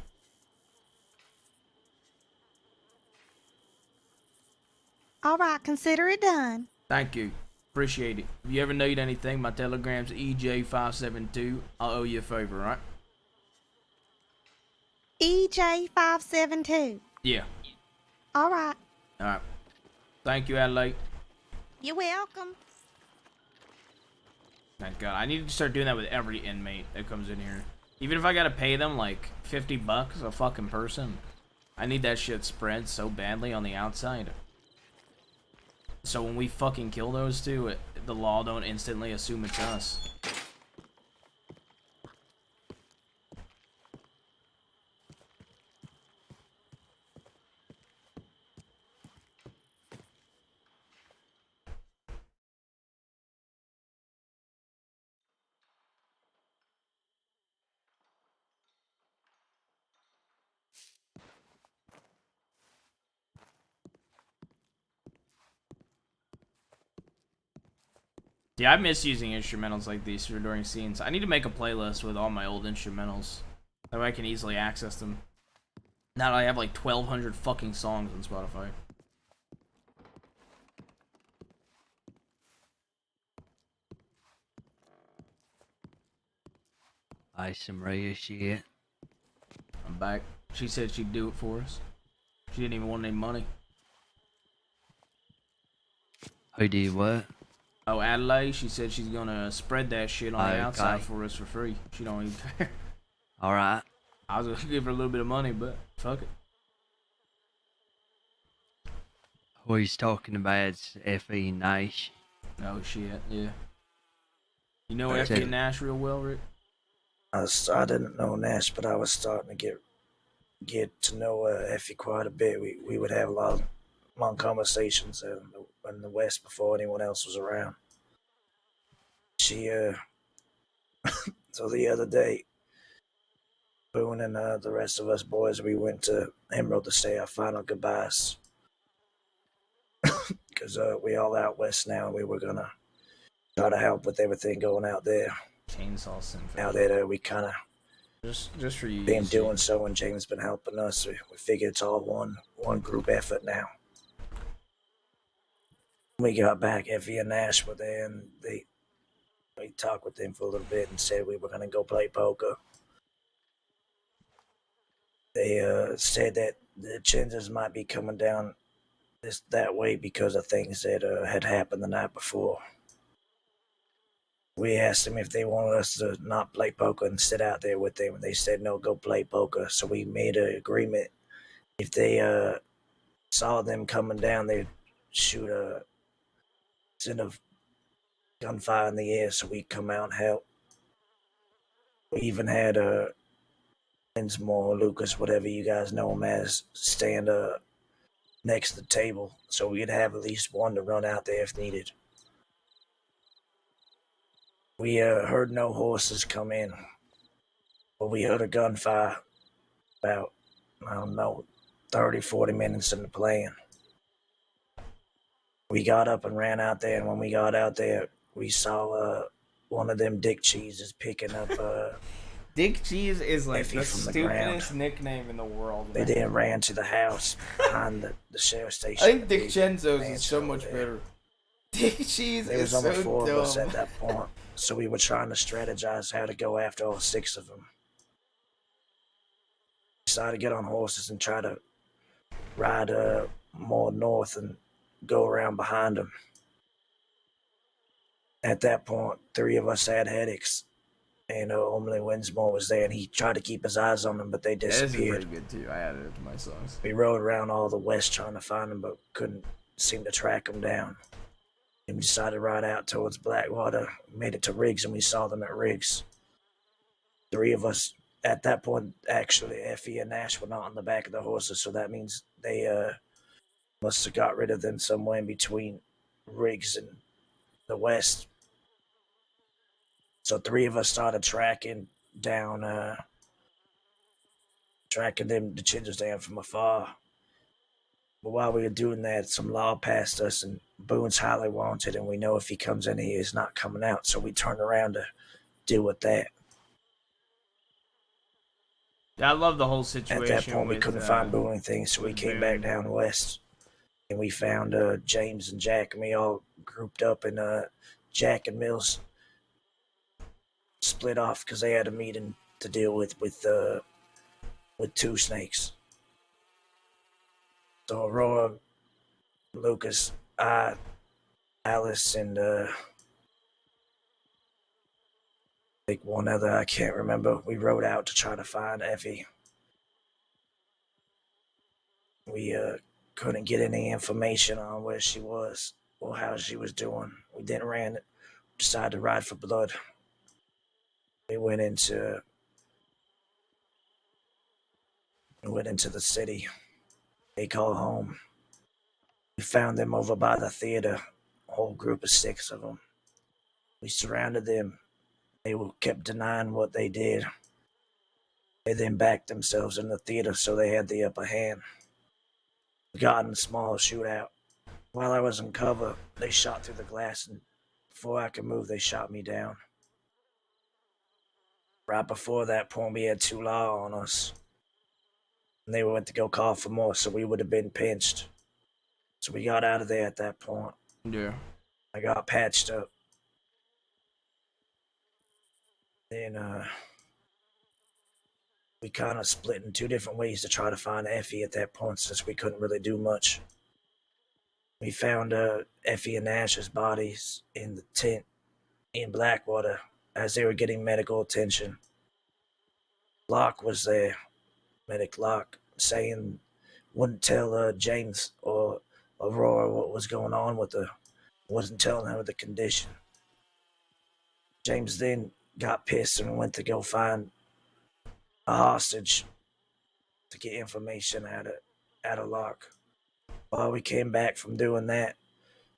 S2: All right, consider it done.
S1: Thank you. Appreciate it. If you ever need anything, my telegram's EJ572. I'll owe you a favor, right?
S2: EJ572.
S1: Yeah.
S2: All right.
S1: Alright. Thank you, Adelaide.
S2: You're welcome.
S1: Thank God. I need to start doing that with every inmate that comes in here. Even if I gotta pay them like $50 a fucking person. I need that shit spread so badly on the outside. So when we fucking kill those two, the law don't instantly assume it's us. Yeah, I miss using instrumentals like these for during scenes. I need to make a playlist with all my old instrumentals. That way I can easily access them. Now that I have like 1,200 fucking songs on Spotify.
S3: Buy some real shit.
S1: I'm back. She said she'd do it for us. She didn't even want any money.
S3: Who did what?
S1: Oh, Adelaide, she said she's gonna spread that shit on the outside
S3: Okay.
S1: for us for free. She don't even care.
S3: Alright.
S1: I was gonna give her a little bit of money, but fuck it.
S3: What he's talking about is F.E. Nash.
S1: Oh shit, yeah. You know
S5: Okay.
S1: Effie and Nash real well, Rick?
S5: I didn't know Nash, but I was starting to get to know Effie quite a bit. We would have a lot of long conversations in the West before anyone else was around. She so the other day, Boone and the rest of us boys, we went to Emerald to say our final goodbyes because we all out west now. And we were gonna try to help with everything going out there.
S1: Chainsaw Symphony.
S5: Now that we kind of
S1: Just for you.
S5: been
S1: you see.
S5: doing so, and James been helping us, we figure it's all one group effort now. When we got back, Effie and Nash were there, and we talked with them for a little bit and said we were gonna go play poker. They said that the Chinses might be coming down that way because of things that had happened the night before. We asked them if they wanted us to not play poker and sit out there with them, and they said no, go play poker. So we made an agreement. If they saw them coming down, they'd shoot send a gunfire in the air so we'd come out and help. We even had Linsmore, Lucas, whatever you guys know him as, stand next to the table so we'd have at least one to run out there if needed. We heard no horses come in, but we heard a gunfire about, I don't know, 30, 40 minutes into playing. We got up and ran out there, and when we got out there, we saw one of them dick cheeses picking up
S1: Dick Cheese is like
S5: Effie
S1: the
S5: from the
S1: stupidest nickname in the world.
S5: They
S1: man.
S5: then ran to the house behind the sheriff's station.
S1: I think Dick Chenzo's
S5: mansion
S1: is so
S5: over
S1: much
S5: there.
S1: better. Dick Cheese
S5: There
S1: is
S5: was
S1: so
S5: only four of us
S1: dumb.
S5: at that point, so we were trying to strategize how to go after all six of them. We decided to get on horses and try to ride more north and go around behind them. At that point, three of us had headaches, and only Winsmore was there, and he tried to keep his eyes on them, but they
S1: This is
S5: disappeared.
S1: pretty good too. I added it to my songs.
S5: We rode around all the west trying to find them, but couldn't seem to track them down. And we decided to ride out towards Blackwater, made it to Riggs, and we saw them at Riggs. Three of us, at that point, actually, Effie and Nash were not on the back of the horses, so that means they must have got rid of them somewhere in between Riggs and the west. So three of us started tracking down, tracking them, the Chingers down from afar. But while we were doing that, some law passed us, and Boone's highly wanted, and we know if he comes in here, he's not coming out. So we turned around to deal with that.
S1: Yeah, I love the whole situation.
S5: At that point, we
S1: with,
S5: couldn't find Boone anything, so we
S1: with
S5: came
S1: Boone.
S5: back down west, and we found James and Jack, and we all grouped up, and Jack and Mills split off because they had a meeting to deal with two snakes. So Aurora, Lucas, I, Alice, and I think one other, I can't remember. We rode out to try to find Effie. We couldn't get any information on where she was or how she was doing. We then decided to ride for blood. We went into the city they call home. We found them over by the theater, a whole group of six of them. We surrounded them. They kept denying what they did. They then backed themselves in the theater, so they had the upper hand. We got in a small shootout. While I was in cover, they shot through the glass, and before I could move, they shot me down. Right before that point, we had two law on us. And they went to go call for more, so we would have been pinched. So we got out of there at that point.
S1: Yeah.
S5: I got patched up. Then we kind of split in two different ways to try to find Effie at that point since we couldn't really do much. We found Effie and Ash's bodies in the tent in Blackwater as they were getting medical attention. Locke was there, Medic Locke, saying wouldn't tell James or Aurora what was going on with her, wasn't telling her the condition. James then got pissed and went to go find a hostage to get information out of Locke. While we came back from doing that,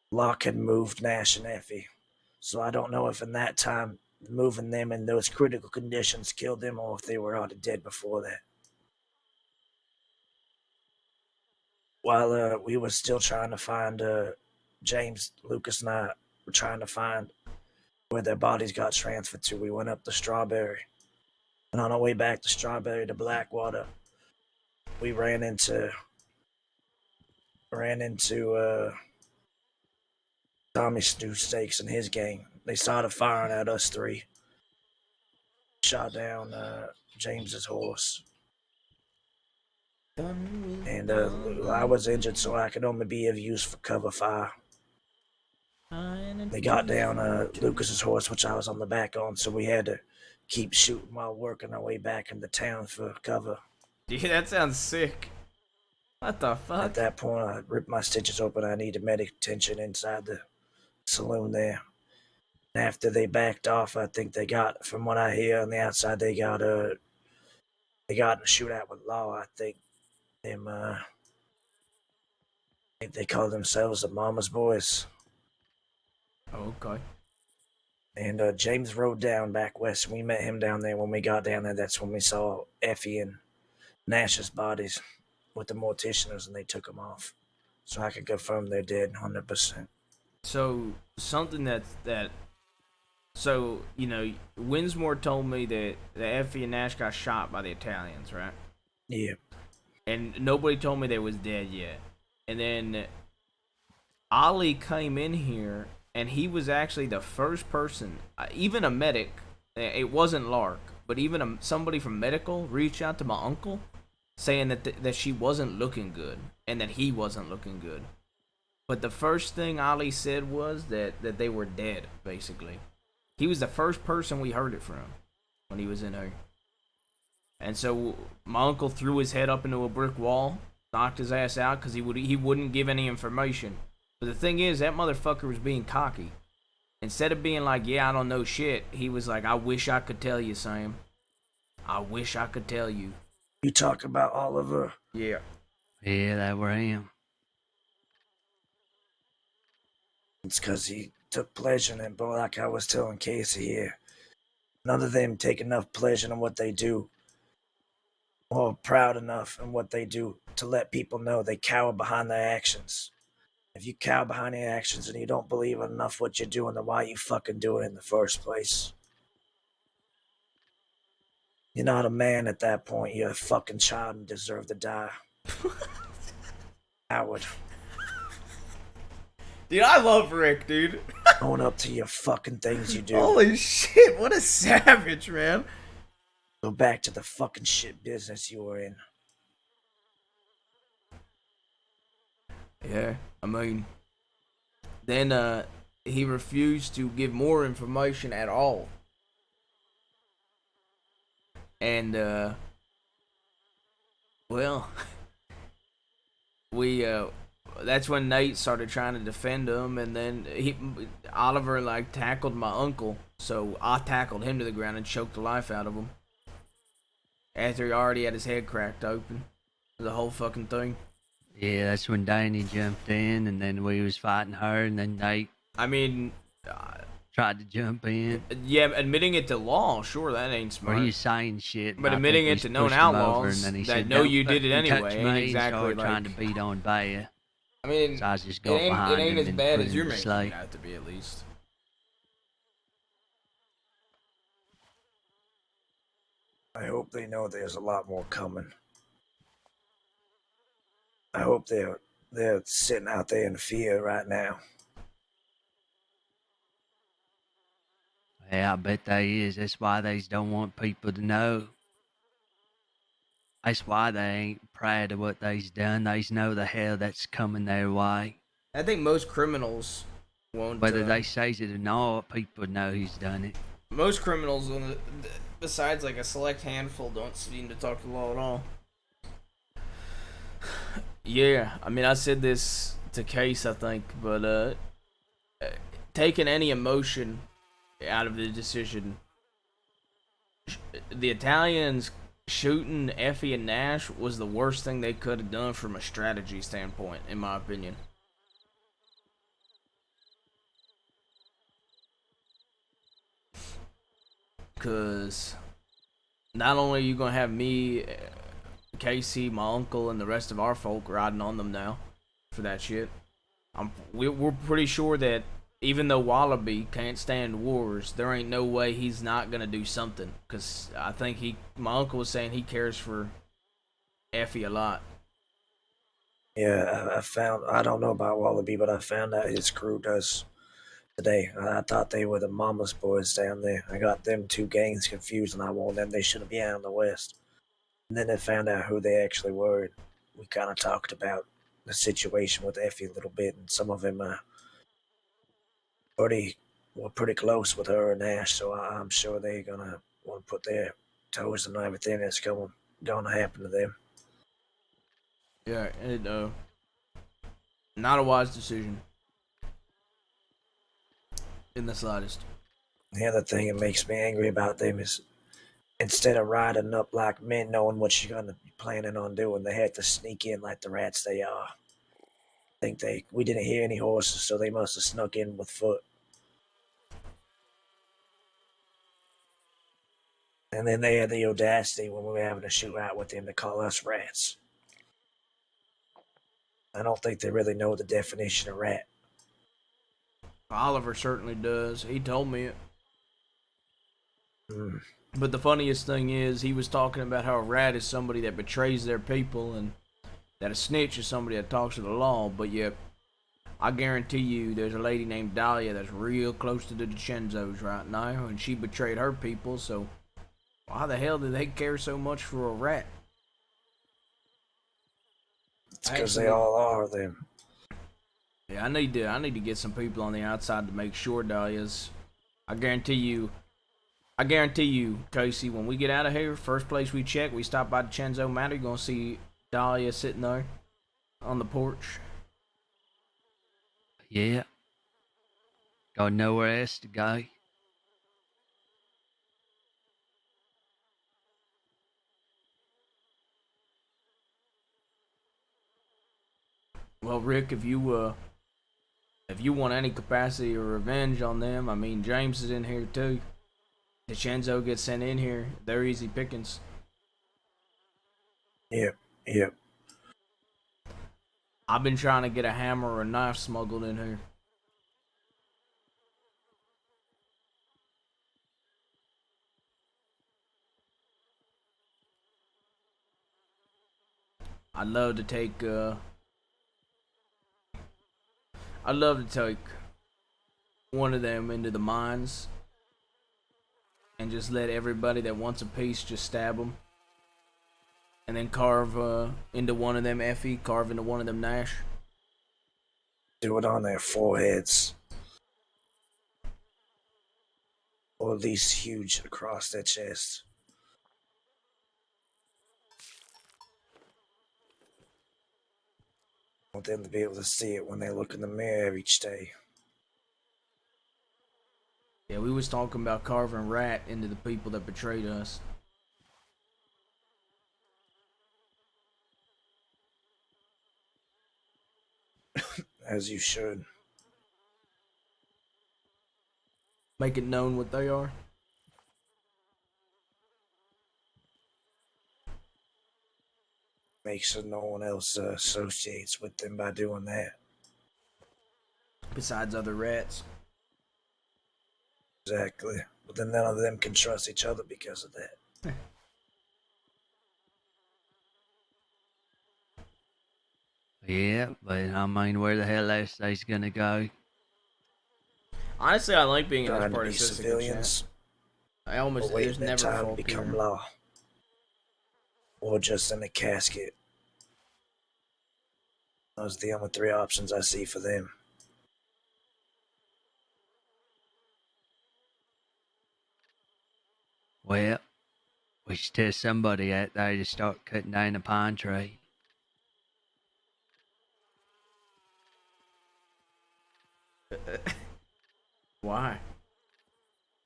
S5: Locke had moved Nash and Effie. So I don't know if in that time moving them in those critical conditions killed them or if they were already dead before that. While we were still trying to find James, Lucas, and I were trying to find where their bodies got transferred to, we went up to Strawberry. And on our way back to Strawberry to Blackwater, we ran into Tommy Stew Steaks and his gang. They started firing at us three. Shot down James's horse. And I was injured, so I could only be of use for cover fire. They got down Lucas's horse, which I was on the back on, so we had to keep shooting while working our way back into town for cover.
S1: Dude, that sounds sick. What the fuck?
S5: At that point, I ripped my stitches open. I needed medic attention inside the saloon there. And after they backed off, I think they got, from what I hear on the outside, they got in a shootout with Law. I think they call themselves the Mama's Boys.
S1: Okay.
S5: And James rode down back west. We met him down there. When we got down there, that's when we saw Effie and Nash's bodies with the morticians, and they took them off. So I can confirm they're dead 100%.
S1: So, something so, you know, Winsmore told me that Effie and Nash got shot by the Italians, right?
S5: Yeah.
S1: And nobody told me they was dead yet. And then Ollie came in here, and he was actually the first person, even a medic, it wasn't Lark, but even somebody from medical reached out to my uncle saying that she wasn't looking good and that he wasn't looking good. But the first thing Ollie said was that they were dead, basically. He was the first person we heard it from when he was in here. And so my uncle threw his head up into a brick wall, knocked his ass out because he wouldn't give any information. But the thing is, that motherfucker was being cocky. Instead of being like, yeah, I don't know shit, he was like, I wish I could tell you, Sam. I wish I could tell you.
S5: You talk about Oliver?
S1: Yeah.
S3: Yeah, that were him.
S5: It's because he took pleasure in it, but like I was telling Casey here, none of them take enough pleasure in what they do, or proud enough in what they do to let people know they cower behind their actions. If you cower behind your actions and you don't believe enough what you're doing, then why you fucking do it in the first place? You're not a man at that point. You're a fucking child and deserve to die. Howard.
S1: Dude, I love Rick, dude.
S5: Own up to your fucking things you do.
S1: Holy shit, what a savage, man.
S5: Go back to the fucking shit business you were in.
S1: Yeah, I mean, then he refused to give more information at all. And well, we that's when Nate started trying to defend him, and then Oliver like tackled my uncle, so I tackled him to the ground and choked the life out of him. After he already had his head cracked open, the whole fucking thing.
S3: Yeah, that's when Danny jumped in, and then we was fighting her, and then Nate
S1: I mean,
S3: tried to jump in.
S1: yeah, admitting it to law, sure, that ain't
S3: Or
S1: smart.
S3: he was saying shit.
S1: But
S3: I
S1: admitting
S3: think
S1: it to
S3: we
S1: known
S3: pushed him over,
S1: outlaws
S3: and then he
S1: that
S3: said,
S1: know
S3: "Don't
S1: you did it
S3: fucking touch
S1: anyway, ain't
S3: me,"
S1: exactly
S3: started
S1: like.
S3: trying to beat on Baya.
S1: I mean,
S3: So I was just
S1: it
S3: go behind
S1: ain't
S3: him
S1: as
S3: and
S1: bad
S3: put
S1: as
S3: him
S1: you're
S3: to
S1: making
S3: sleep.
S1: it out to be, at least.
S5: I hope they know there's a lot more coming. I hope they're sitting out there in fear right now.
S3: Yeah, I bet they is. That's why they don't want people to know. That's why they ain't proud of what they's done. They know the hell that's coming their way.
S1: I think most criminals won't.
S3: Whether they says it or not, people know who's done it.
S1: Most criminals, besides like a select handful, don't seem to talk the law at all. Yeah, I mean, I said this to Case, I think, but taking any emotion out of the decision, the Italians shooting Effie and Nash was the worst thing they could have done from a strategy standpoint, in my opinion. Because not only are you going to have me, Casey, my uncle, and the rest of our folk riding on them now for that shit, we're pretty sure that even though Wallaby can't stand wars, there ain't no way he's not going to do something. Because I think my uncle was saying he cares for Effie a lot.
S5: Yeah, I don't know about Wallaby, but I found out his crew does today. I thought they were the Mama's boys down there. I got them two gangs confused, and I warned them they shouldn't be out in the West. And then I found out who they actually were. We kind of talked about the situation with Effie a little bit, and some of them were pretty close with her and Ash, so I'm sure they're gonna want to put their toes in everything that's going to happen to them.
S1: Yeah, and not a wise decision in the slightest.
S5: The other thing that makes me angry about them is instead of riding up like men knowing what you're gonna be planning on doing, they had to sneak in like the rats they are. We didn't hear any horses, so they must have snuck in with foot. And then they had the audacity when we were having a shootout with them to call us rats. I don't think they really know the definition of rat.
S1: Oliver certainly does. He told me it.
S5: Mm.
S1: But the funniest thing is, he was talking about how a rat is somebody that betrays their people, and that a snitch is somebody that talks to the law. But yet, I guarantee you, there's a lady named Dahlia that's real close to the DiCenzos right now, and she betrayed her people. So, why the hell do they care so much for a rat?
S5: It's because they all are them.
S1: Yeah, I need to get some people on the outside to make sure Dahlia's. I guarantee you, Casey, when we get out of here, first place we check, we stop by DiCenzo Manor, you're gonna see Dahlia sitting there on the porch.
S3: Yeah. Got nowhere else to go.
S1: Well, Rick, if you want any capacity or revenge on them, I mean, James is in here too. DiCenzo gets sent in here. They're easy pickings.
S5: Yep.
S1: I've been trying to get a hammer or a knife smuggled in here. I'd love to take one of them into the mines and just let everybody that wants a piece just stab them. And then carve into one of them Effie, carve into one of them Nash.
S5: Do it on their foreheads. Or at least huge across their chest. I want them to be able to see it when they look in the mirror each day.
S1: Yeah, we was talking about carving rat into the people that betrayed us.
S5: As you should.
S1: Make it known what they are.
S5: Make sure no one else associates with them by doing that.
S1: Besides other rats.
S5: Exactly. But then none of them can trust each other because of that.
S3: Yeah, but I mean, where the hell else they's gonna go?
S1: Honestly, I like being in
S5: Trying
S1: this
S5: to
S1: part
S5: be
S1: of Sisika,
S5: civilians.
S1: chat. I almost,
S5: But
S1: there's
S5: waiting their
S1: never
S5: time to
S1: folk
S5: become
S1: here.
S5: law. or just in a casket. Those are the only three options I see for them.
S3: Well, we should tell somebody out there to start cutting down the pine tree.
S1: Why?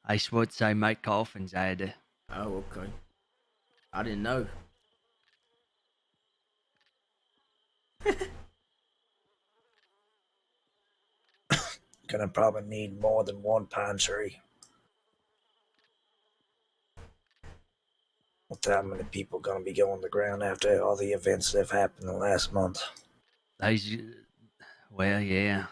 S3: That's what they make coffins out of.
S1: Oh, okay. I didn't know.
S5: Gonna probably need more than one pine tree. With that many people gonna be going to the ground after all the events that have happened in the last month.
S3: These, well, yeah.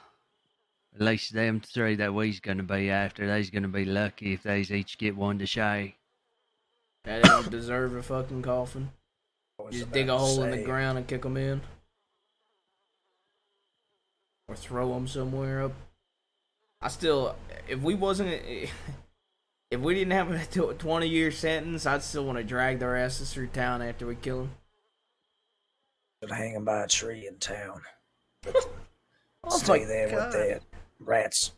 S3: At least them three that we's gonna be after, they's gonna be lucky if they's each get one to share.
S1: Yeah, they don't deserve a fucking coffin.
S5: I was
S1: Just
S5: about
S1: dig a
S5: to
S1: hole in the
S5: say,
S1: ground and kick them in. Or throw them somewhere up. I still, if we wasn't, if we didn't have a 20-year sentence, I'd still want to drag their asses through town after we kill them.
S5: Should hang them by a tree in town.
S1: Oh
S5: Stay
S1: my
S5: there with
S1: God.
S5: their rats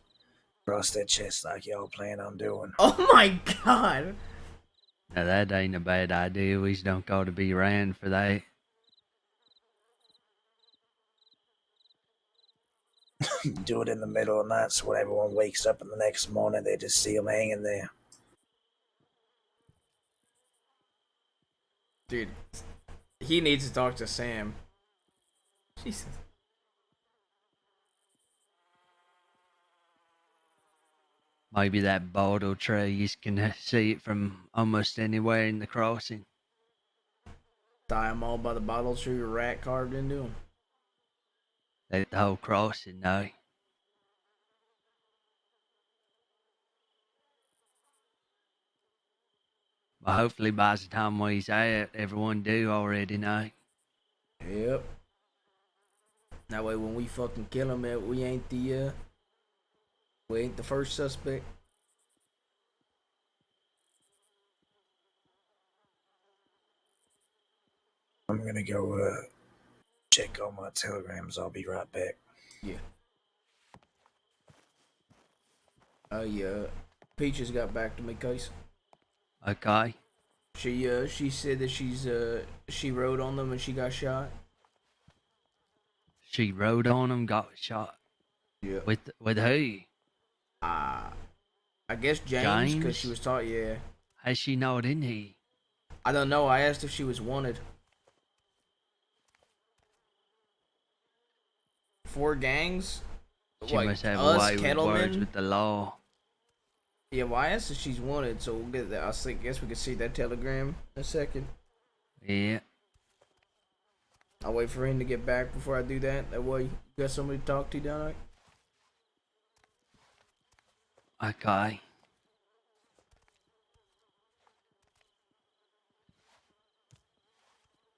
S5: across their chests like y'all plan on doing.
S1: Oh my God.
S3: Now that ain't a bad idea. We don't got to be ran for that.
S5: Do it in the middle of the night so when everyone wakes up in the next morning, they just see them hanging there.
S1: Dude, he needs to talk to Sam. Jesus.
S3: Maybe that bottle tree, you can see it from almost anywhere in the crossing.
S1: Die them all by the bottle tree, a rat carved into them.
S3: That the whole crossing, no. But hopefully by the time we's out, everyone do already know.
S1: Yep. That way when we fucking kill him, we ain't the first suspect.
S5: I'm gonna go check on my telegrams. I'll be right back.
S1: Yeah. Yeah. Peaches got back to me, case.
S3: Okay.
S1: She said that she rode on them and she got shot.
S3: She rode on him, got shot.
S1: Yeah.
S3: With who?
S1: I guess James, because
S3: James?
S1: she was taught. Yeah.
S3: Has she not in here?
S1: I don't know. I asked if she was wanted. 4 gangs.
S3: She
S1: Like,
S3: must have a
S1: us,
S3: way with words
S1: Kettleman.
S3: with the law.
S1: Yeah, well, I asked if she's wanted, so we'll get that. I guess we can see that telegram in a second.
S3: Yeah.
S1: I'll wait for him to get back before I do that. That way, you got somebody to talk to down there.
S3: Okay.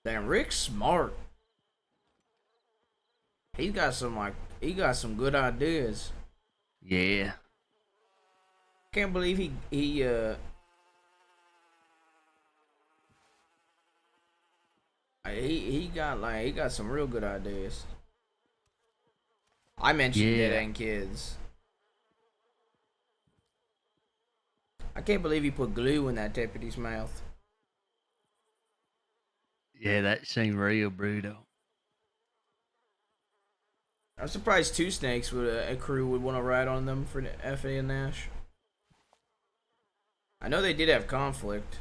S1: Damn, Rick's smart. He got some good ideas.
S3: Yeah.
S1: Can't believe he got some real good ideas. I mentioned
S3: Yeah.
S1: dead end kids. I can't believe he put glue in that deputy's mouth.
S3: Yeah, that seemed real brutal.
S1: I'm surprised Two Snakes would a crew would want to ride on them for the FA and Nash. I know they did have conflict.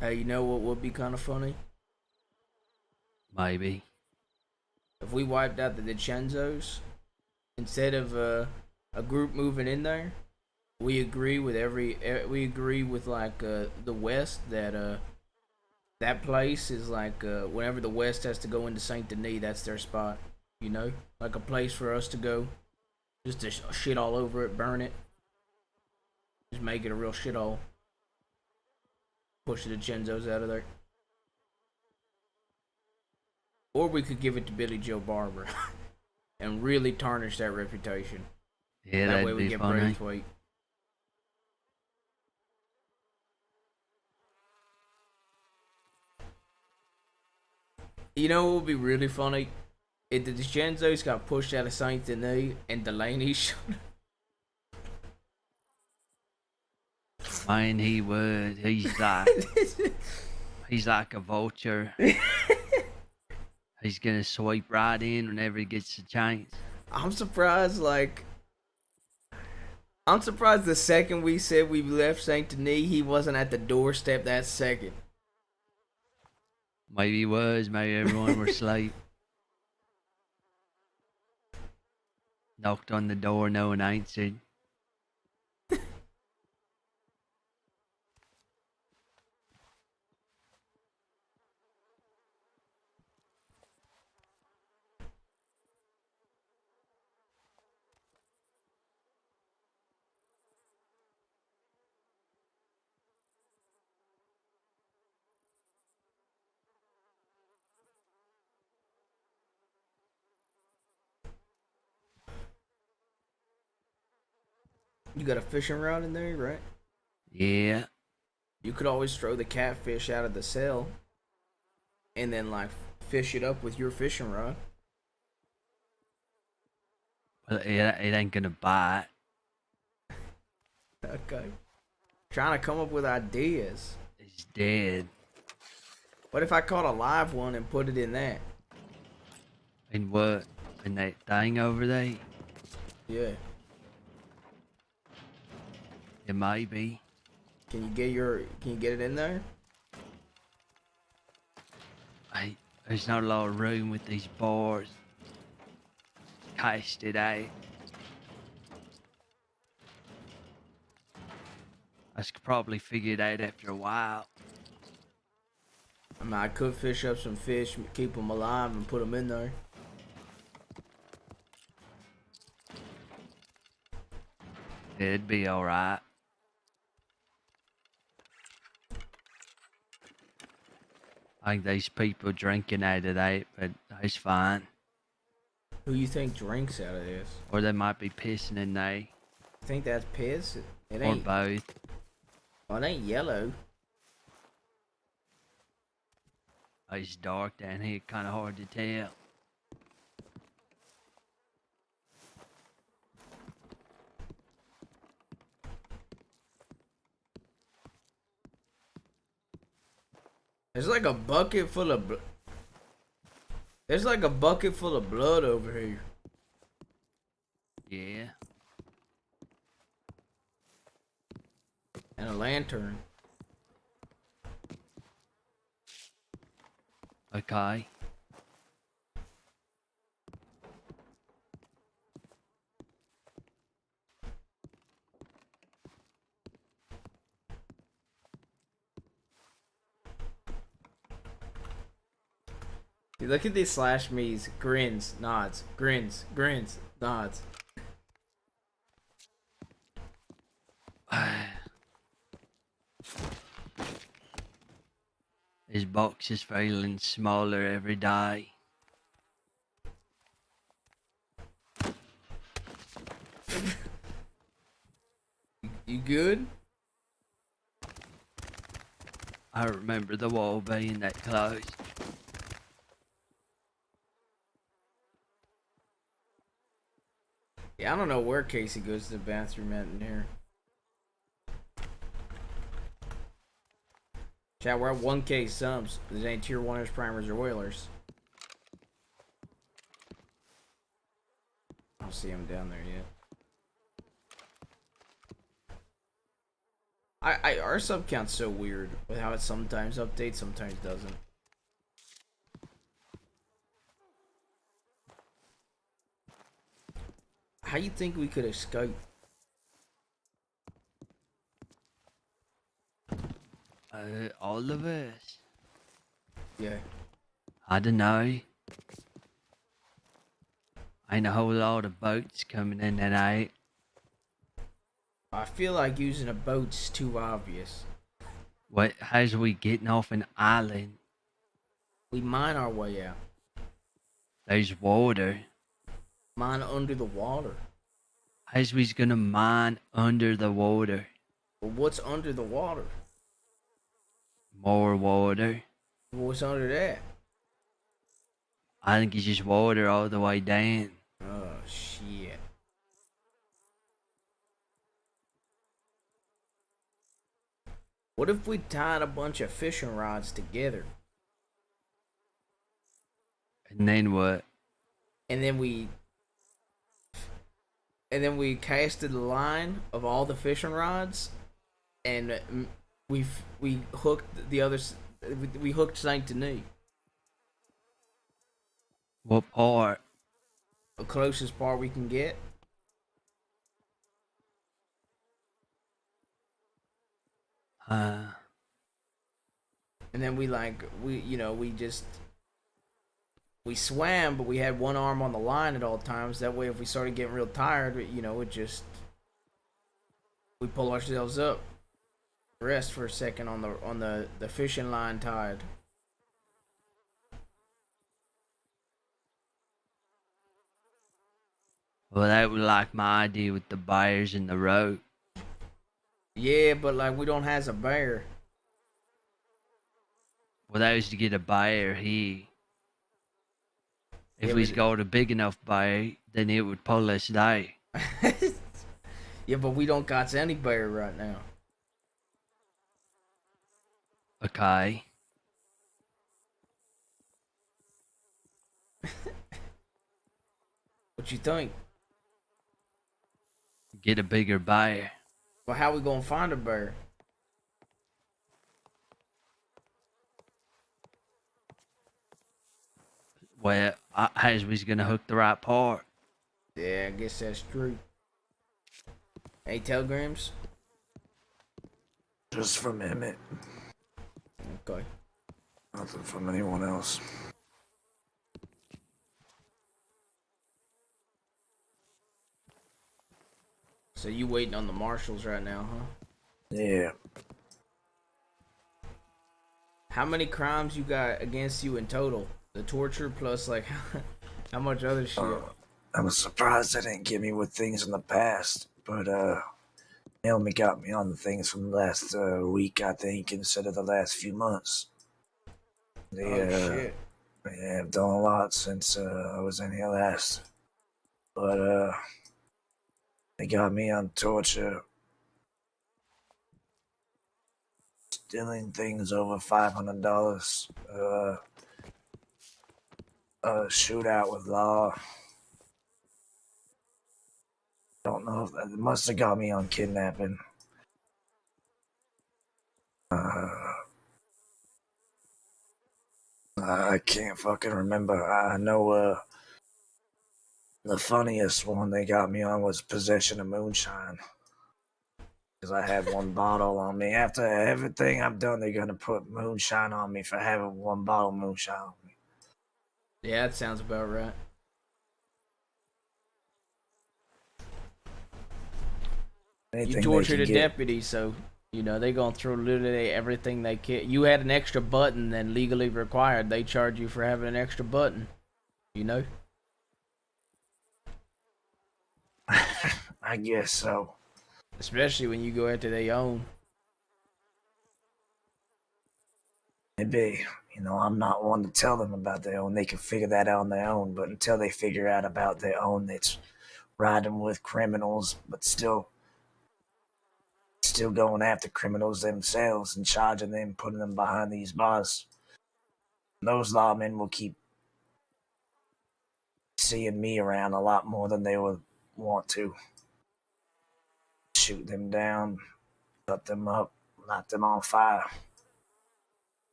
S1: Hey, you know what would be kind of funny?
S3: Maybe.
S1: If we wiped out the DiCenzos, instead of a group moving in there, we agree with the West that that place is like whenever the West has to go into Saint Denis, that's their spot. You know, like a place for us to go, just to shit all over it, burn it, just make it a real shithole. Push the DiCenzos out of there. Or we could give it to Billy Joe Barber and really tarnish that reputation.
S3: Yeah,
S1: That way
S3: that'd
S1: we
S3: be
S1: get
S3: funny.
S1: Braithwaite. You know what would be really funny? If the DeGenzos got pushed out of Saint Denis and Delaney showed
S3: Man, he would. He's like a vulture. He's gonna sweep right in whenever he gets the chance.
S1: I'm surprised, I'm surprised the second we said we left Saint Denis, he wasn't at the doorstep that second.
S3: Maybe he was. Maybe everyone were asleep. Knocked on the door, no one answered.
S1: You got a fishing rod in there, right?
S3: Yeah.
S1: You could always throw the catfish out of the cell and then, fish it up with your fishing rod.
S3: Well, it ain't gonna bite.
S1: Okay. Trying to come up with ideas.
S3: It's dead.
S1: What if I caught a live one and put it in that?
S3: And what? In that thing over there?
S1: Yeah.
S3: It might be.
S1: Can you get it in there?
S3: There's not a lot of room with these bars. Cast it out. I could probably figure it out after a while.
S1: I mean, I could fish up some fish, keep them alive, and put them in there.
S3: It'd be alright. I think these people drinking out of that, but it's fine.
S1: Who you think drinks out of this?
S3: Or they might be pissing in there.
S1: You think that's piss? It
S3: Or
S1: ain't.
S3: both.
S1: Well, it ain't yellow.
S3: It's dark down here, kind of hard to tell.
S1: There's like a bucket full of There's like a bucket full of blood over here.
S3: Yeah.
S1: And a lantern.
S3: Okay.
S1: Dude, look at these slash me's. Grins, nods, grins, nods.
S3: His box is feeling smaller every day.
S1: You good?
S3: I remember the wall being that close.
S1: Yeah, I don't know where Casey goes to the bathroom at in here. Chat, we're at 1K subs. There's any tier 1ers, primers, or oilers. I don't see him down there yet. Our sub count's so weird with how it sometimes updates, sometimes doesn't. How you think we could escape?
S3: All of us.
S1: Yeah.
S3: I don't know. Ain't a whole lot of boats coming in and out.
S1: I feel like using a boat's too obvious.
S3: How's we getting off an island?
S1: We mine our way out.
S3: There's water.
S1: Mine under the water.
S3: As we's gonna mine under the water.
S1: Well, what's under the water?
S3: More water.
S1: What's under that?
S3: I think it's just water all the way down.
S1: Oh, shit. What if we tied a bunch of fishing rods together?
S3: And then what?
S1: And then we casted the line of all the fishing rods, and we hooked the others. We hooked Saint Denis,
S3: What part?
S1: the closest part we can get. And then we swam, but we had one arm on the line at all times. That way, if we started getting real tired, we pull ourselves up, rest for a second on the fishing line tied.
S3: Well, that was like my idea with the bears and the rope.
S1: Yeah, but like we don't have a bear.
S3: Well, that was to get a bear here. If
S1: Yeah,
S3: we
S1: but-
S3: got a big enough bear, then it would pull us there.
S1: Yeah, but we don't got any bear right now.
S3: Okay.
S1: What you think?
S3: Get a bigger bear.
S1: Well, how we gonna find a bear?
S3: Well, Hasby's gonna hook the right part.
S1: Yeah, I guess that's true. Hey, telegrams.
S5: Just from Emmett.
S1: Okay.
S5: Nothing from anyone else.
S1: So you waiting on the marshals right now, huh?
S5: Yeah.
S1: How many crimes you got against you in total? The torture plus like how much other shit?
S5: I'm surprised they didn't get me with things in the past, but they only got me on the things from the last week, I think, instead of the last few months. They,
S1: Shit.
S5: yeah, I've done a lot since I was in here last, but they got me on torture, stealing things over $500, shootout with law. Don't know if that must have got me on kidnapping. I can't fucking remember. I know the funniest one they got me on was possession of moonshine. Because I had one bottle on me. After everything I've done, they're going to put moonshine on me for having one bottle of moonshine on me.
S1: Yeah, that sounds about right.
S5: Anything
S1: You
S5: they
S1: tortured
S5: can
S1: a
S5: get.
S1: deputy, so you know they gonna throw literally everything they can. You had an extra button than legally required. They charge you for having an extra button. You know.
S5: I guess so.
S1: Especially when you go after their own.
S5: Maybe, I'm not one to tell them about their own. They can figure that out on their own. But until they figure out about their own, it's riding with criminals, but still going after criminals themselves and charging them, putting them behind these bars. Those lawmen will keep seeing me around a lot more than they would want to. Shoot them down, cut them up, light them on fire.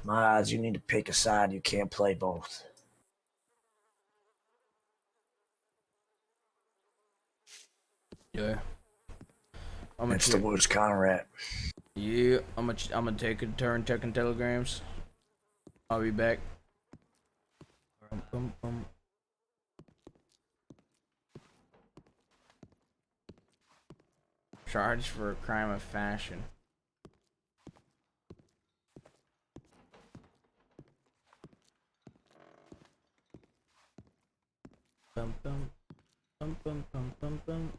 S5: My eyes, you need to pick a side. You can't play both.
S1: Yeah.
S5: That's the worst kind of rat.
S1: Yeah, I'm gonna take a turn checking telegrams. I'll be back. Bum, bum. Charged for a crime of fashion. bum bum bum bum bum bum bum.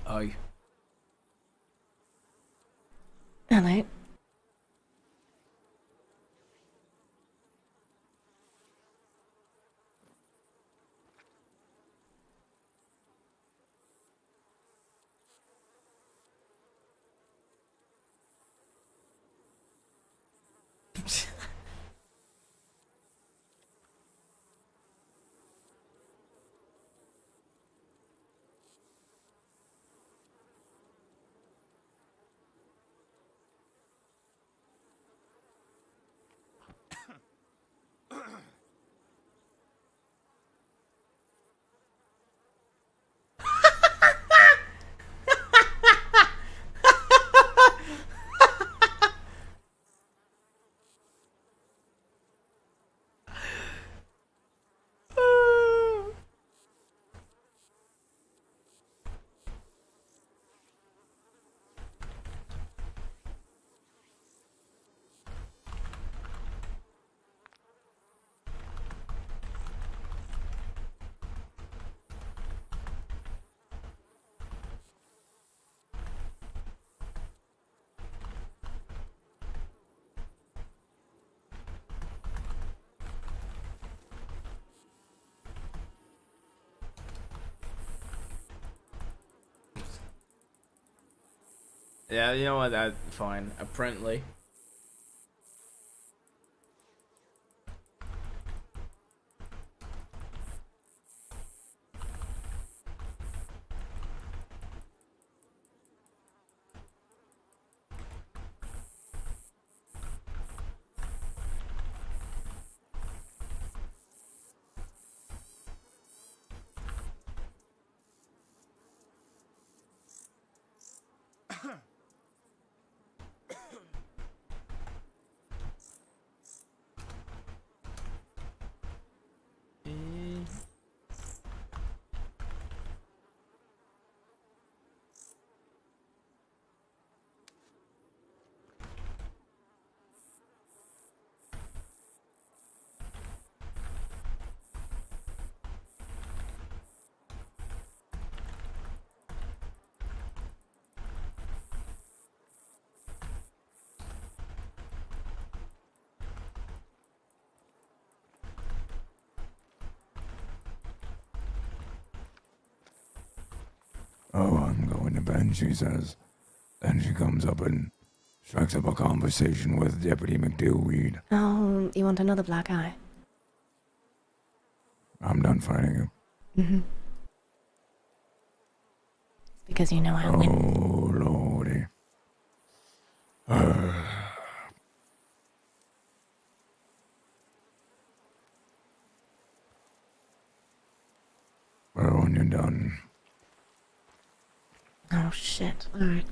S1: Aye.
S7: Hello.
S1: Yeah, you know what? That's fine. Apparently.
S6: Oh, I'm going to bed, she says. Then she comes up and strikes up a conversation with Deputy McDillweed.
S7: Oh, you want another black eye?
S6: I'm done fighting him.
S7: Mm-hmm. It's because you know I win.
S6: Oh, lordy. Well, when you're done,
S7: Oh, shit. Alright.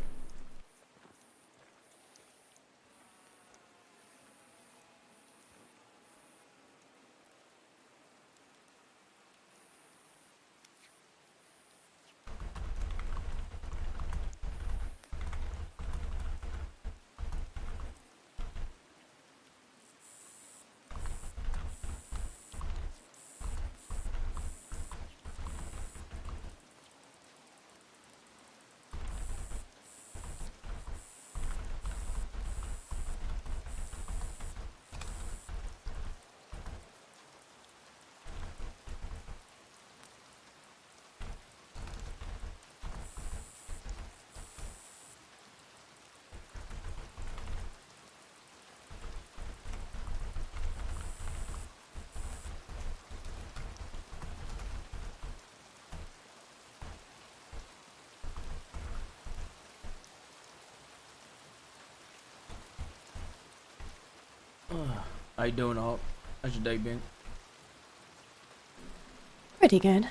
S1: How you doing, Hawk? How's your day been?
S7: Pretty good.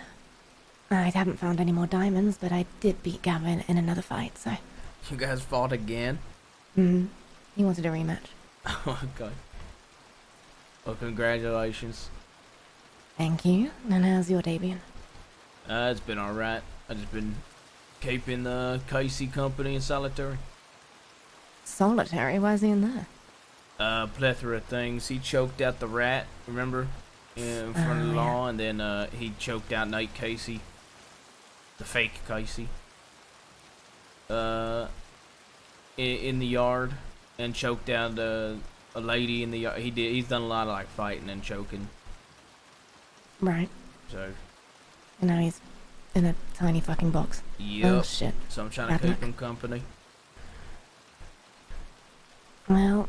S7: I haven't found any more diamonds, but I did beat Gavin in another fight, so.
S1: You guys fought again?
S7: He wanted a rematch.
S1: Okay. Well, congratulations.
S7: Thank you. And how's your day been?
S1: It's been alright. I just been keeping the Casey company in solitary.
S7: Solitary? Why is he in there?
S1: Plethora of things. He choked out the rat, remember? In front of the law, and then he choked out Nate Casey. The fake Casey. In the yard, and choked out a lady in the yard. He's done a lot of like fighting and choking.
S7: Right.
S1: So.
S7: And now he's in a tiny fucking box.
S1: Yep.
S7: Oh shit.
S1: So I'm trying to keep him company.
S7: Well,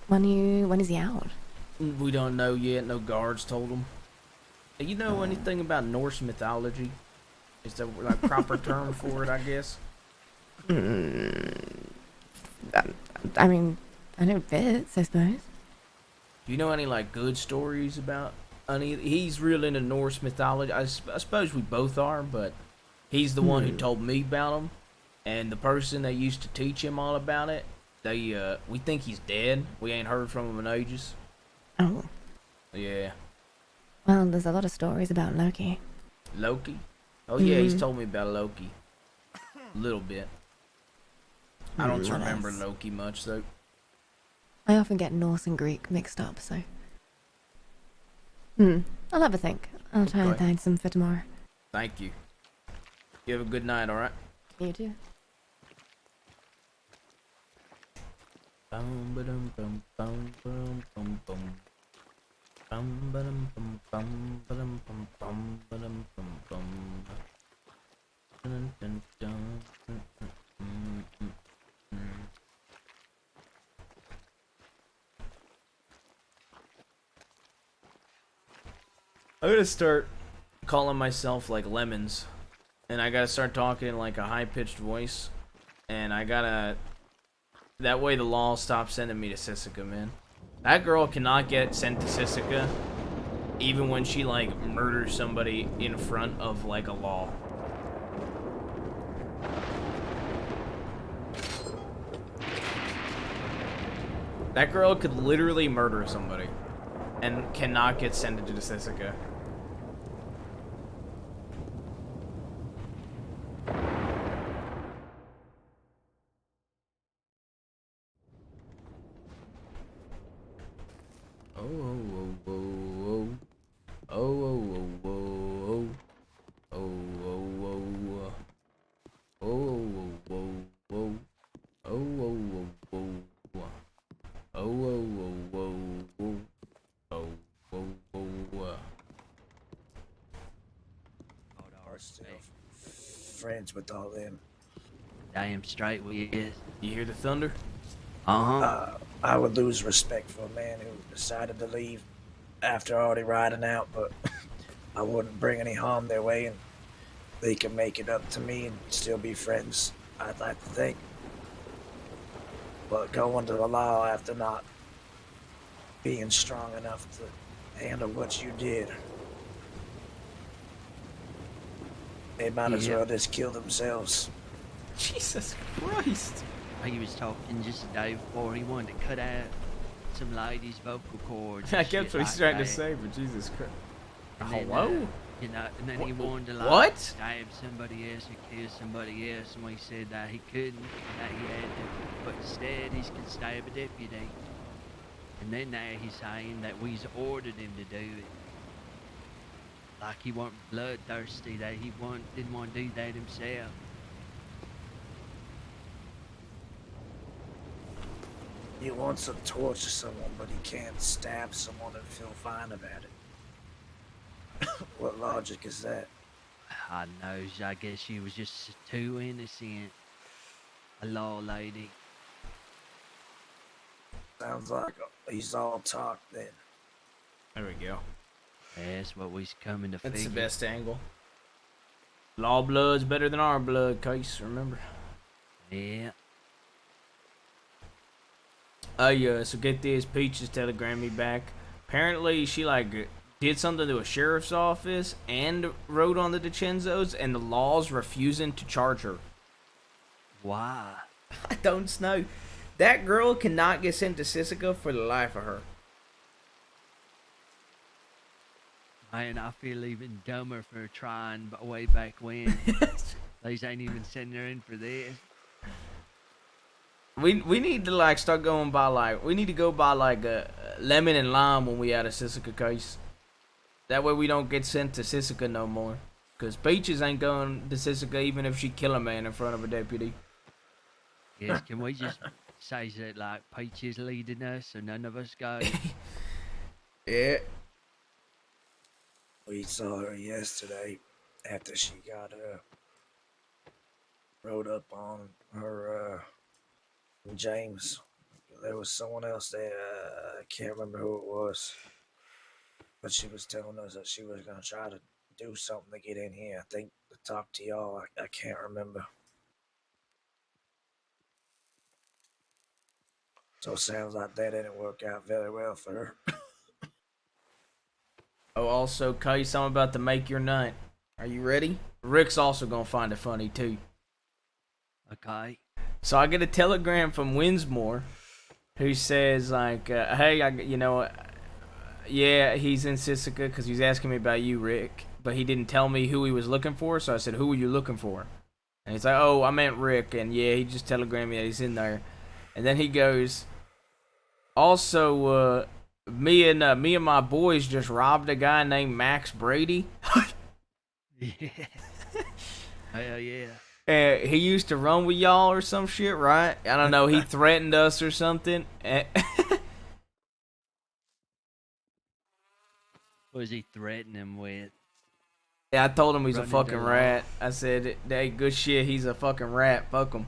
S7: when is he out?
S1: We don't know yet. No guards told him. You know anything about Norse mythology? Is there like proper term for it? I guess.
S7: I mean, I know bits, I suppose.
S1: Do you know any like good stories about any? He's real into Norse mythology. I suppose we both are, but he's the one who told me about them, and the person that used to teach him all about it. We think he's dead. We ain't heard from him in ages.
S7: Oh.
S1: Yeah.
S7: Well, there's a lot of stories about Loki.
S1: Loki? Oh yeah, he's told me about Loki. A little bit. I don't remember Loki much though.
S7: I often get Norse and Greek mixed up, so. I'll have a think. I'll try and find some for tomorrow.
S1: Thank you. You have a good night, alright?
S7: You too.
S1: Bum ba-dum bum bum bum bum bum. Bum ba-dum bum bum ba-dum bum bum ba-dum bum bum. Dun dun dun. I'm gonna start calling myself like Lemons, and I gotta start talking in like a high-pitched voice, and I gotta. That way the law stops sending me to Sisika, man. That girl cannot get sent to Sisika, even when she like murders somebody in front of like a law. That girl could literally murder somebody, and cannot get sent to Sisika.
S5: Friends with all them.
S3: Damn straight we is.
S1: You hear the thunder?
S5: I would lose respect for a man who decided to leave after already riding out, but I wouldn't bring any harm their way, and they can make it up to me and still be friends, I'd like to think. But going to the law after not being strong enough to handle what you did, they might as well just kill themselves.
S1: Jesus Christ.
S3: He was talking just a day before he wanted to cut out some lady's vocal cords.
S1: I kept what he's trying to say, but Jesus Christ. Hello?
S3: You know, and then he wanted to like
S1: What?
S3: stab somebody else or kill somebody else, and we said that he couldn't, that he had to, but instead he could stab a deputy. And then now he's saying that we's ordered him to do it. Like he wasn't bloodthirsty, that he didn't want to do that himself.
S5: He wants to torture someone, but he can't stab someone and feel fine about it. What logic is that?
S3: I knows, I guess she was just too innocent. A law lady.
S5: Sounds like he's all talk then.
S1: There we go.
S3: That's what we's coming to
S1: That's
S3: figure.
S1: the best angle. Law blood's better than our blood, Case, remember?
S3: Yeah.
S1: Oh yeah, so get this. Peach just telegrammed me back. Apparently, she like did something to a sheriff's office and wrote on the DiCenzos, and the law's refusing to charge her.
S3: Why?
S1: I don't know. That girl cannot get sent to Sisika for the life of her.
S3: Man, I feel even dumber for trying way back when. These ain't even sending her in for this.
S1: We need to like start going by like we need to go by like lemon and lime when we out of Sisika case. That way we don't get sent to Sisika no more. Cause Peaches ain't going to Sisika even if she kill a man in front of a deputy.
S3: Yes, can we just say that like Peach is leading us so none of us go?
S1: Yeah.
S5: We saw her yesterday after she got rode up on her James. There was someone else there. I can't remember who it was, but she was telling us that she was gonna try to do something to get in here. I think to talk to y'all. I can't remember. So it sounds like that didn't work out very well for her.
S1: Oh, also, Case, I'm about to make your nut. Are you ready? Rick's also gonna find it funny too.
S3: Okay.
S1: So I get a telegram from Winsmore, who says like, "Hey, yeah, he's in Sisika because he's asking me about you, Rick, but he didn't tell me who he was looking for. So I said, who are you looking for?' And he's like, oh, I meant Rick, and yeah, he just telegrammed me that he's in there. And then he goes, also, me and my boys just robbed a guy named Max Brady.
S3: Yeah. Hell yeah.
S1: He used to run with y'all or some shit, right? I don't know. He threatened us or something.
S3: What was he threatening him with?
S1: Yeah, I told him he's a
S3: Running
S1: fucking
S3: the law.
S1: rat. I said, hey, good shit. He's a fucking rat. Fuck him.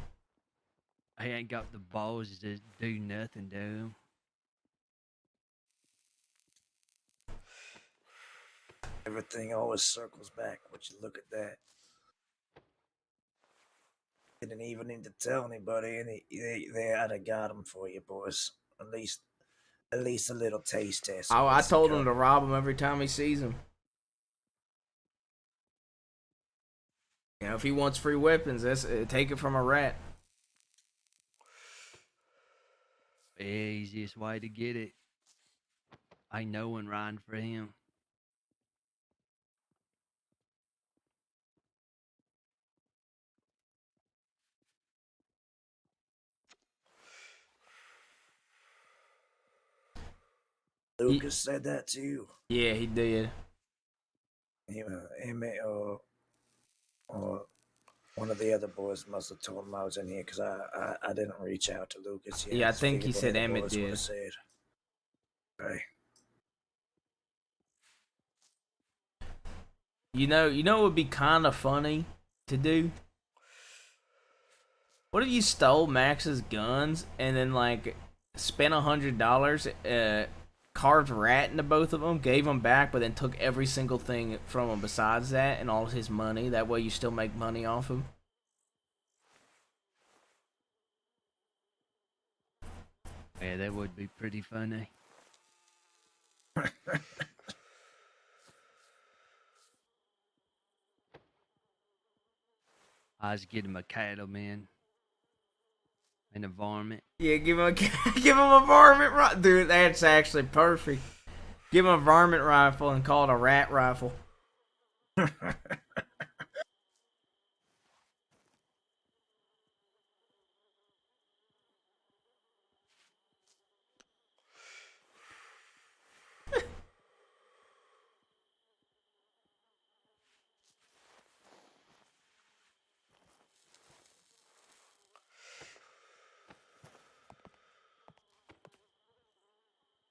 S3: He ain't got the balls to do nothing to him.
S5: Everything always circles back. Would you look at that? Didn't even need to tell anybody, and they had a got him for you, boys. At least a little taste test.
S1: Oh, I told him to rob him every time he sees him. You know, if he wants free weapons, take it from a rat.
S3: The easiest way to get it. Ain't no one riding for him.
S5: Lucas said that to you.
S1: Yeah, he did.
S5: Him or one of the other boys must have told him I was in here because I didn't reach out to Lucas yet.
S1: Yeah, I
S5: Just
S1: think he
S5: figured one
S1: said
S5: of the
S1: Emmett
S5: boys
S1: did.
S5: would've said. Okay.
S1: You know what would be kind of funny to do? What if you stole Max's guns and then like spent $100, carved rat into both of them, gave them back, but then took every single thing from him besides that and all of his money? That way you still make money off him.
S3: Yeah, that would be pretty funny. I was getting a cattleman. An varmint.
S1: Yeah, give him a varmint rifle, dude. That's actually perfect. Give him a varmint rifle and call it a rat rifle.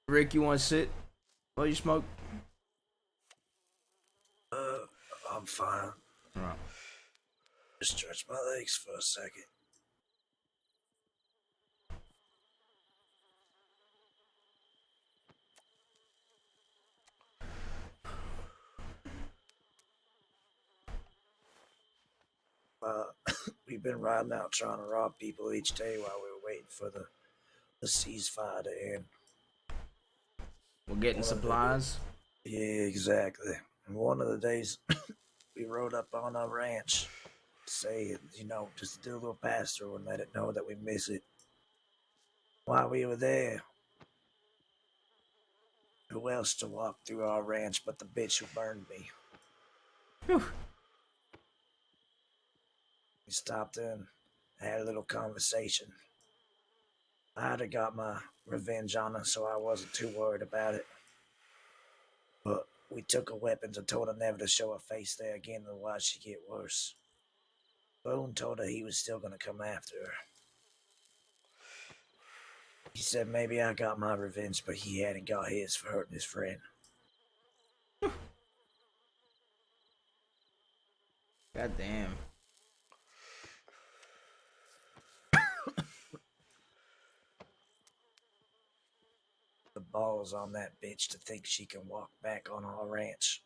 S1: Rick, you want to sit while you smoke?
S5: I'm fine.
S1: Right.
S5: Just stretch my legs for a second. We've been riding out trying to rob people each day while we were waiting for the the ceasefire to end.
S1: We're getting
S5: One of the-
S1: supplies.
S5: Yeah, exactly. And one of the days, we rode up on our ranch, say, just do a little pass through and let it know that we miss it. While we were there, who else to walk through our ranch but the bitch who burned me?
S1: Whew.
S5: We stopped in, had a little conversation. I'd have got my revenge on her, so I wasn't too worried about it. But we took her weapons and told her never to show her face there again, otherwise she'd get worse. Boone told her he was still going to come after her. He said maybe I got my revenge, but he hadn't got his for hurting his friend.
S1: God damn.
S5: The balls on that bitch to think she can walk back on our ranch.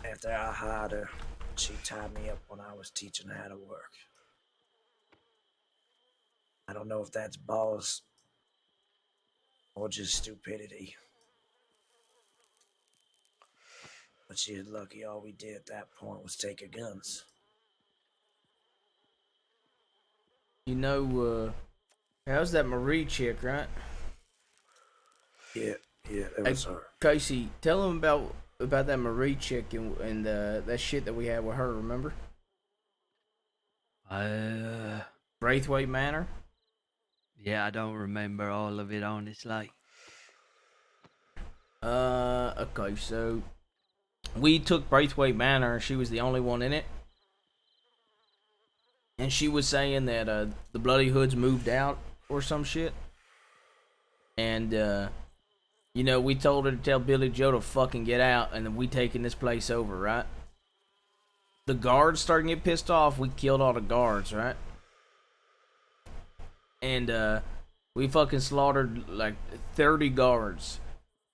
S5: After I hired her, she tied me up when I was teaching her how to work. I don't know if that's balls or just stupidity. But she was lucky all we did at that point was take her guns.
S1: How's that Marie chick, right?
S5: Yeah, it was her.
S1: Casey, tell him about that Marie chick and that shit that we had with her, remember? Braithwaite Manor?
S3: Yeah, I don't remember all of it, honestly.
S1: Okay, so we took Braithwaite Manor and she was the only one in it. And she was saying that the Bloody Hoods moved out or some shit. And we told her to tell Billy Joe to fucking get out, and then we taking this place over, right? The guards started to get pissed off. We killed all the guards, right? And we fucking slaughtered like 30 guards.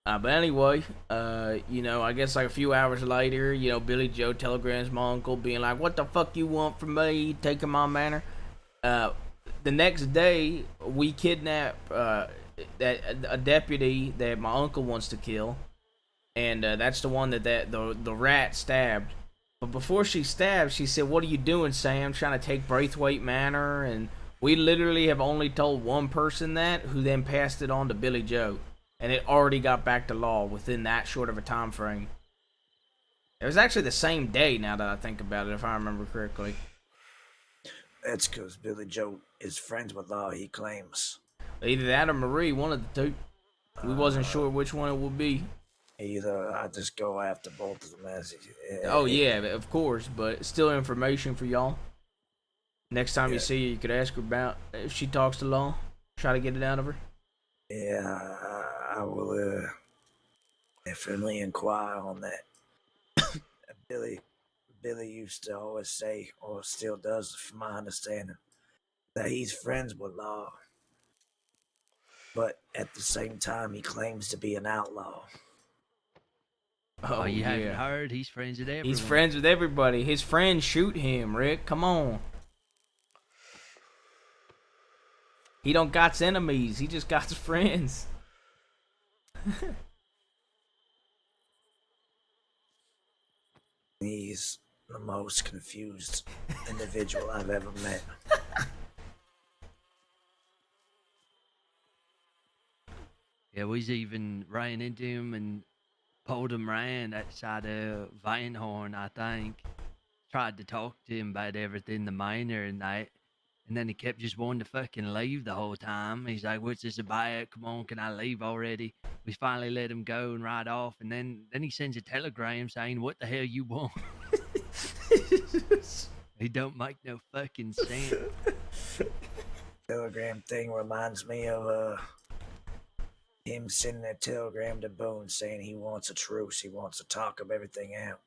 S1: But anyway, I guess like a few hours later, Billy Joe telegrams my uncle being like, "What the fuck you want from me? Taking my manor." The next day, we kidnap a deputy that my uncle wants to kill, and that's the one that the rat stabbed. But before she stabbed, she said, "What are you doing, Sam? Trying to take Braithwaite Manor?" And we literally have only told one person that, who then passed it on to Billy Joe. And it already got back to law within that short of a time frame. It was actually the same day, now that I think about it, if I remember correctly.
S5: That's because Billy Joe is friends with Law, he claims.
S1: Either that or Marie, one of the two. We wasn't sure which one it would be.
S5: Either I just go after both of them as
S1: Oh yeah, of course, but it's still information for y'all. Next time you see her, you could ask her about if she talks to Law. Try to get it out of her.
S5: Yeah, I will definitely inquire on that. Billy used to always say, or still does from my understanding, that he's friends with Law. But at the same time, he claims to be an outlaw.
S3: Oh, you haven't heard? He's friends with everyone.
S1: He's friends with everybody. His friends shoot him, Rick. Come on. He don't got enemies. He just got friends.
S5: He's the most confused individual I've ever met.
S3: Yeah, we even ran into him and pulled him around outside of Van Horn, I think. Tried to talk to him about everything, the minor and that. And then he kept just wanting to fucking leave the whole time. He's like, "What's this about? Come on, can I leave already?" We finally let him go and ride off. And then he sends a telegram saying, "What the hell you want?" He don't make no fucking sense.
S5: Telegram thing reminds me of him sending a telegram to Boone saying he wants a truce. He wants to talk of everything out.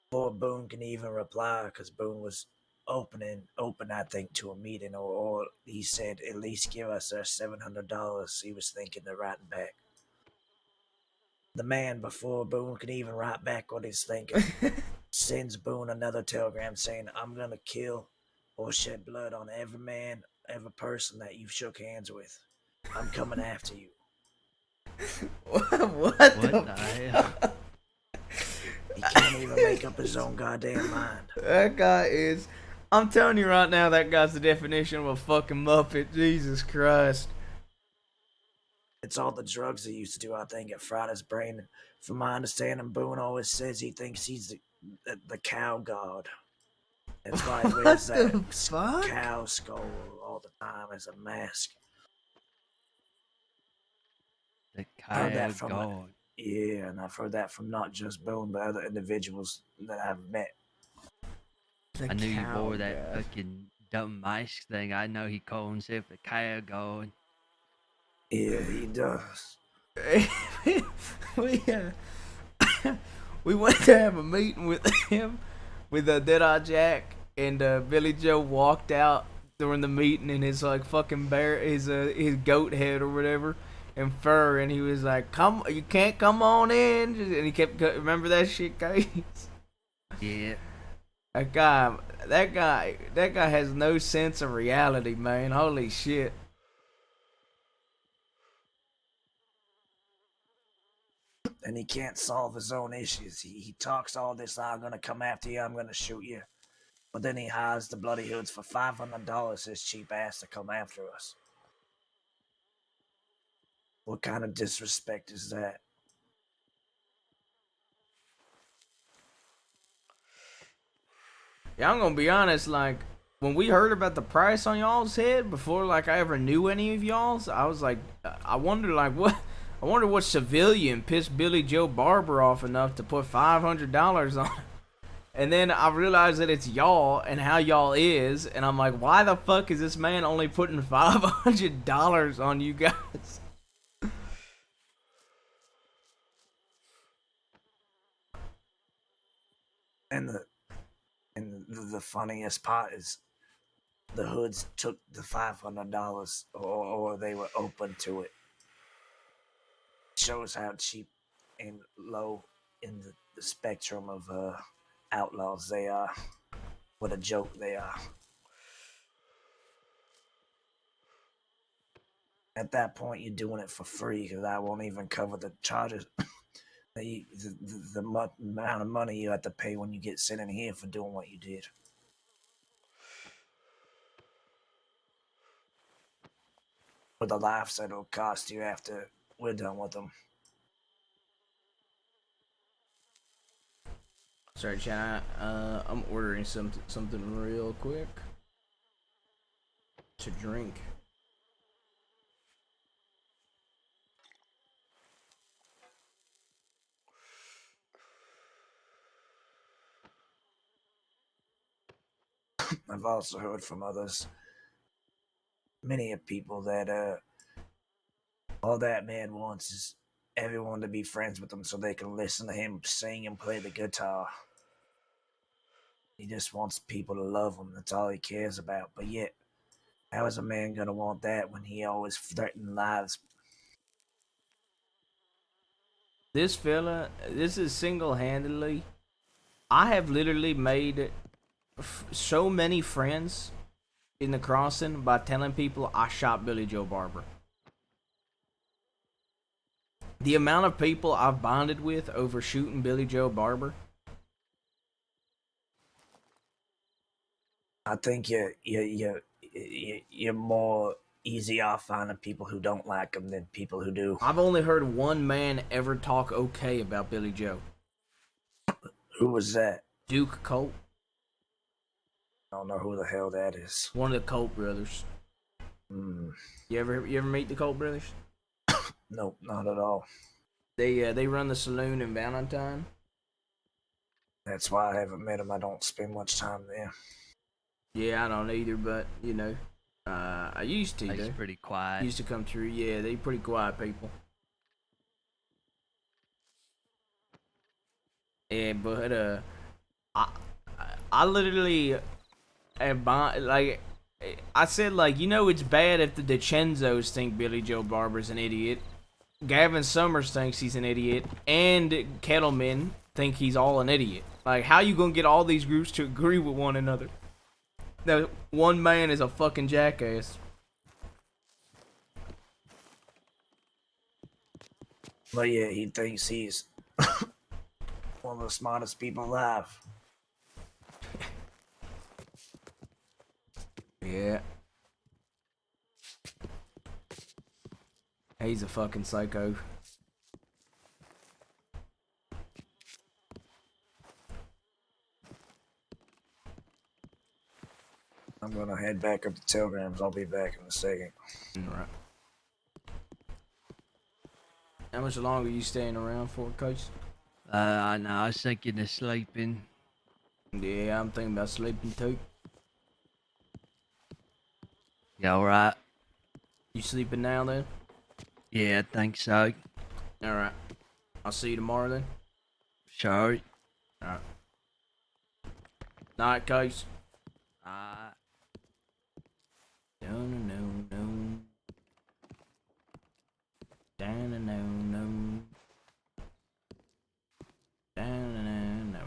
S5: Before Boone can even reply, because Boone was open, I think, to a meeting, or he said at least give us our $700. He was thinking of writing back. The man, before Boone could even write back what he's thinking, sends Boone another telegram saying, "I'm gonna kill or shed blood on every man every person that you've shook hands with. I'm coming after you.
S1: What
S3: What
S1: the
S3: the hell?
S5: He can't even make up his own goddamn mind.
S1: That guy is. I'm telling you right now, that guy's the definition of a fucking Muppet. Jesus Christ.
S5: It's all the drugs he used to do, I think, it fried his brain. And from my understanding, Boone always says he thinks he's the cow god. That's why he wears
S1: What the
S5: that
S1: fuck?
S5: cow skull all the time as a mask.
S3: The
S5: Heard
S3: cow
S5: that from
S3: god.
S5: Yeah, and I've heard that from not just Boone, but other individuals that I've met.
S3: I knew he wore that fucking dumb mask thing. I know he called himself the cow god.
S5: Yeah, he does.
S1: we, we went to have a meeting with him, with Deadeye Jack, and Billy Joe walked out during the meeting in his like fucking his goat head or whatever, and fur, and he was like, "Come, you can't come on in," and he kept remember that shit, guys.
S3: Yeah.
S1: That guy has no sense of reality, man. Holy shit.
S5: And he can't solve his own issues. He talks all this, I'm gonna come after you, I'm gonna shoot you. But then he hires the Bloody Hoods for $500, his cheap ass, to come after us. What kind of disrespect is that?
S1: Yeah, I'm gonna be honest, like, when we heard about the price on y'all's head, before, like, I ever knew any of y'all's, I was like, I wonder what civilian pissed Billy Joe Barber off enough to put $500 on it. And then I realized that it's y'all and how y'all is, and I'm like, why the fuck is this man only putting $500 on you guys?
S5: And the funniest part is the Hoods took the $500, or they were open to it. Shows how cheap and low in the spectrum of outlaws they are. What a joke they are. At that point, you're doing it for free, because I won't even cover the charges. the amount of money you have to pay when you get sent in here for doing what you did. For the laughs that it'll cost you after we're done with them.
S1: Sorry, Chad. I'm ordering something real quick to drink.
S5: I've also heard from others, many of people, that all that man wants is everyone to be friends with him so they can listen to him sing and play the guitar. He just wants people to love him. That's all he cares about. But yet, how is a man gonna want that when he always threatened lives?
S1: This fella, this is single-handedly. I have literally made so many friends in the crossing by telling people I shot Billy Joe Barber. The amount of people I've bonded with over shooting Billy Joe Barber.
S5: I think you're more easy off finding people who don't like him than people who do.
S1: I've only heard one man ever talk okay about Billy Joe.
S5: Who was that?
S1: Duke Colt.
S5: I don't know who the hell that is.
S1: One of the Colt brothers.
S5: Mm.
S1: You ever meet the Colt brothers?
S5: Nope, not at all.
S1: They run the saloon in Valentine.
S5: That's why I haven't met him. I don't spend much time there.
S1: Yeah, I don't either, but you know, I used to.
S3: He's pretty quiet.
S1: Used to come through. Yeah, they pretty quiet people. Yeah, but I literally like I said, like, you know, it's bad if the DeCenzos think Billy Joe Barber's an idiot. Gavin Summers thinks he's an idiot, and Kettleman think he's all an idiot. Like, how you gonna get all these groups to agree with one another? That one man is a fucking jackass.
S5: But yeah, he thinks he's one of the smartest people alive.
S1: Yeah. He's a fucking psycho.
S5: I'm gonna head back up to Telegrams. I'll be back in a second.
S1: Alright. How much longer are you staying around for, Coach?
S3: I know, I was thinking of sleeping.
S1: Yeah, I'm thinking about sleeping too.
S3: You alright?
S1: You sleeping now then?
S3: Yeah, I think so.
S1: Alright. I'll see you tomorrow then.
S3: Sure.
S1: Alright. Night, Coach. No, no, no, no. Down, no, no. Down, no.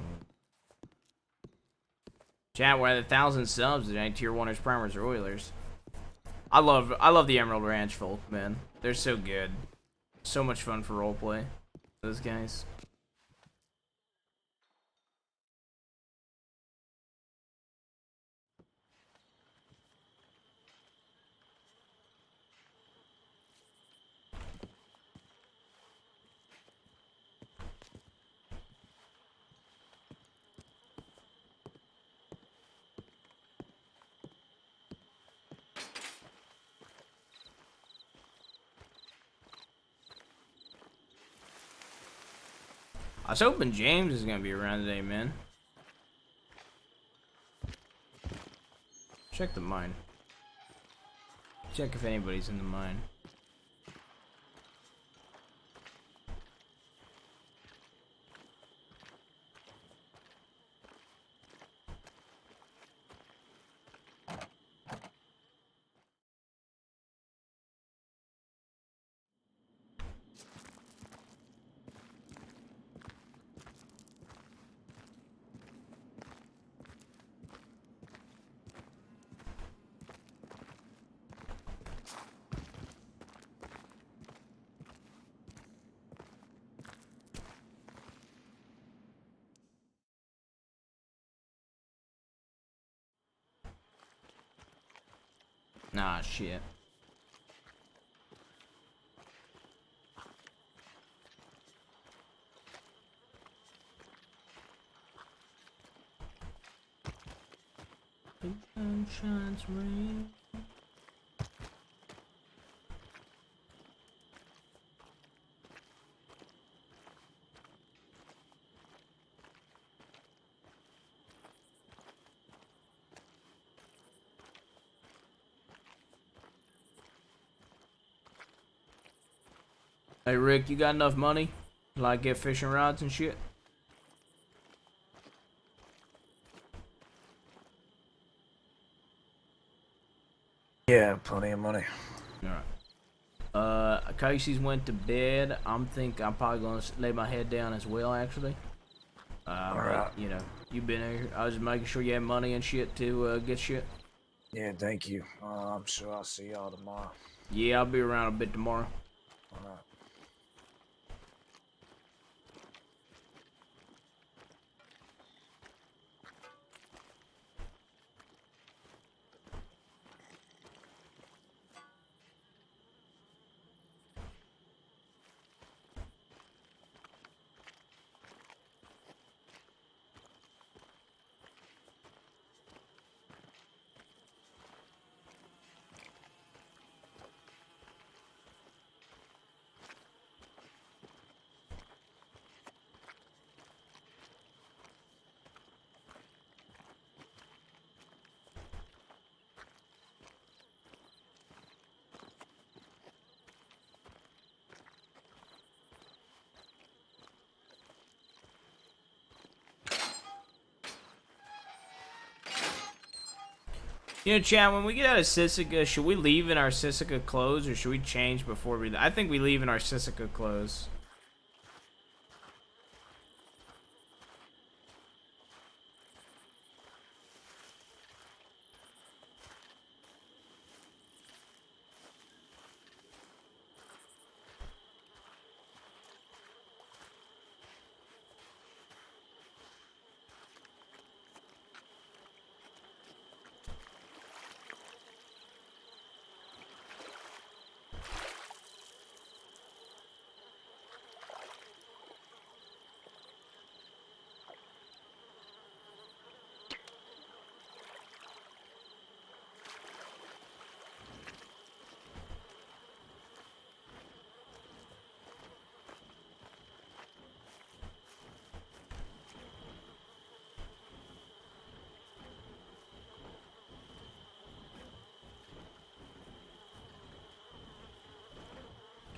S1: Chat, we're at 1,000 subs today. Tier 1ers, primers, or Oilers. I love the Emerald Ranch folk, man. They're so good. So much fun for roleplay. Those guys. I was hoping James is gonna be around today, man. Check the mine. Check if anybody's in the mine. Nah, shit. Sunshine's rain. Hey Rick, you got enough money to like get fishing rods and shit?
S5: Yeah, plenty of money.
S1: Alright. Casey's went to bed. I'm probably gonna lay my head down as well, actually.
S5: Alright.
S1: You know, you've been here. I was making sure you had money and shit to get shit.
S5: Yeah, thank you. I'm sure I'll see y'all tomorrow.
S1: Yeah, I'll be around a bit tomorrow.
S5: Alright.
S1: You know, Chad, when we get out of Sisika, should we leave in our Sisika clothes or should we change before we... I think we leave in our Sisika clothes.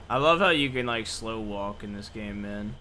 S1: I love how you can like slow walk in this game, man.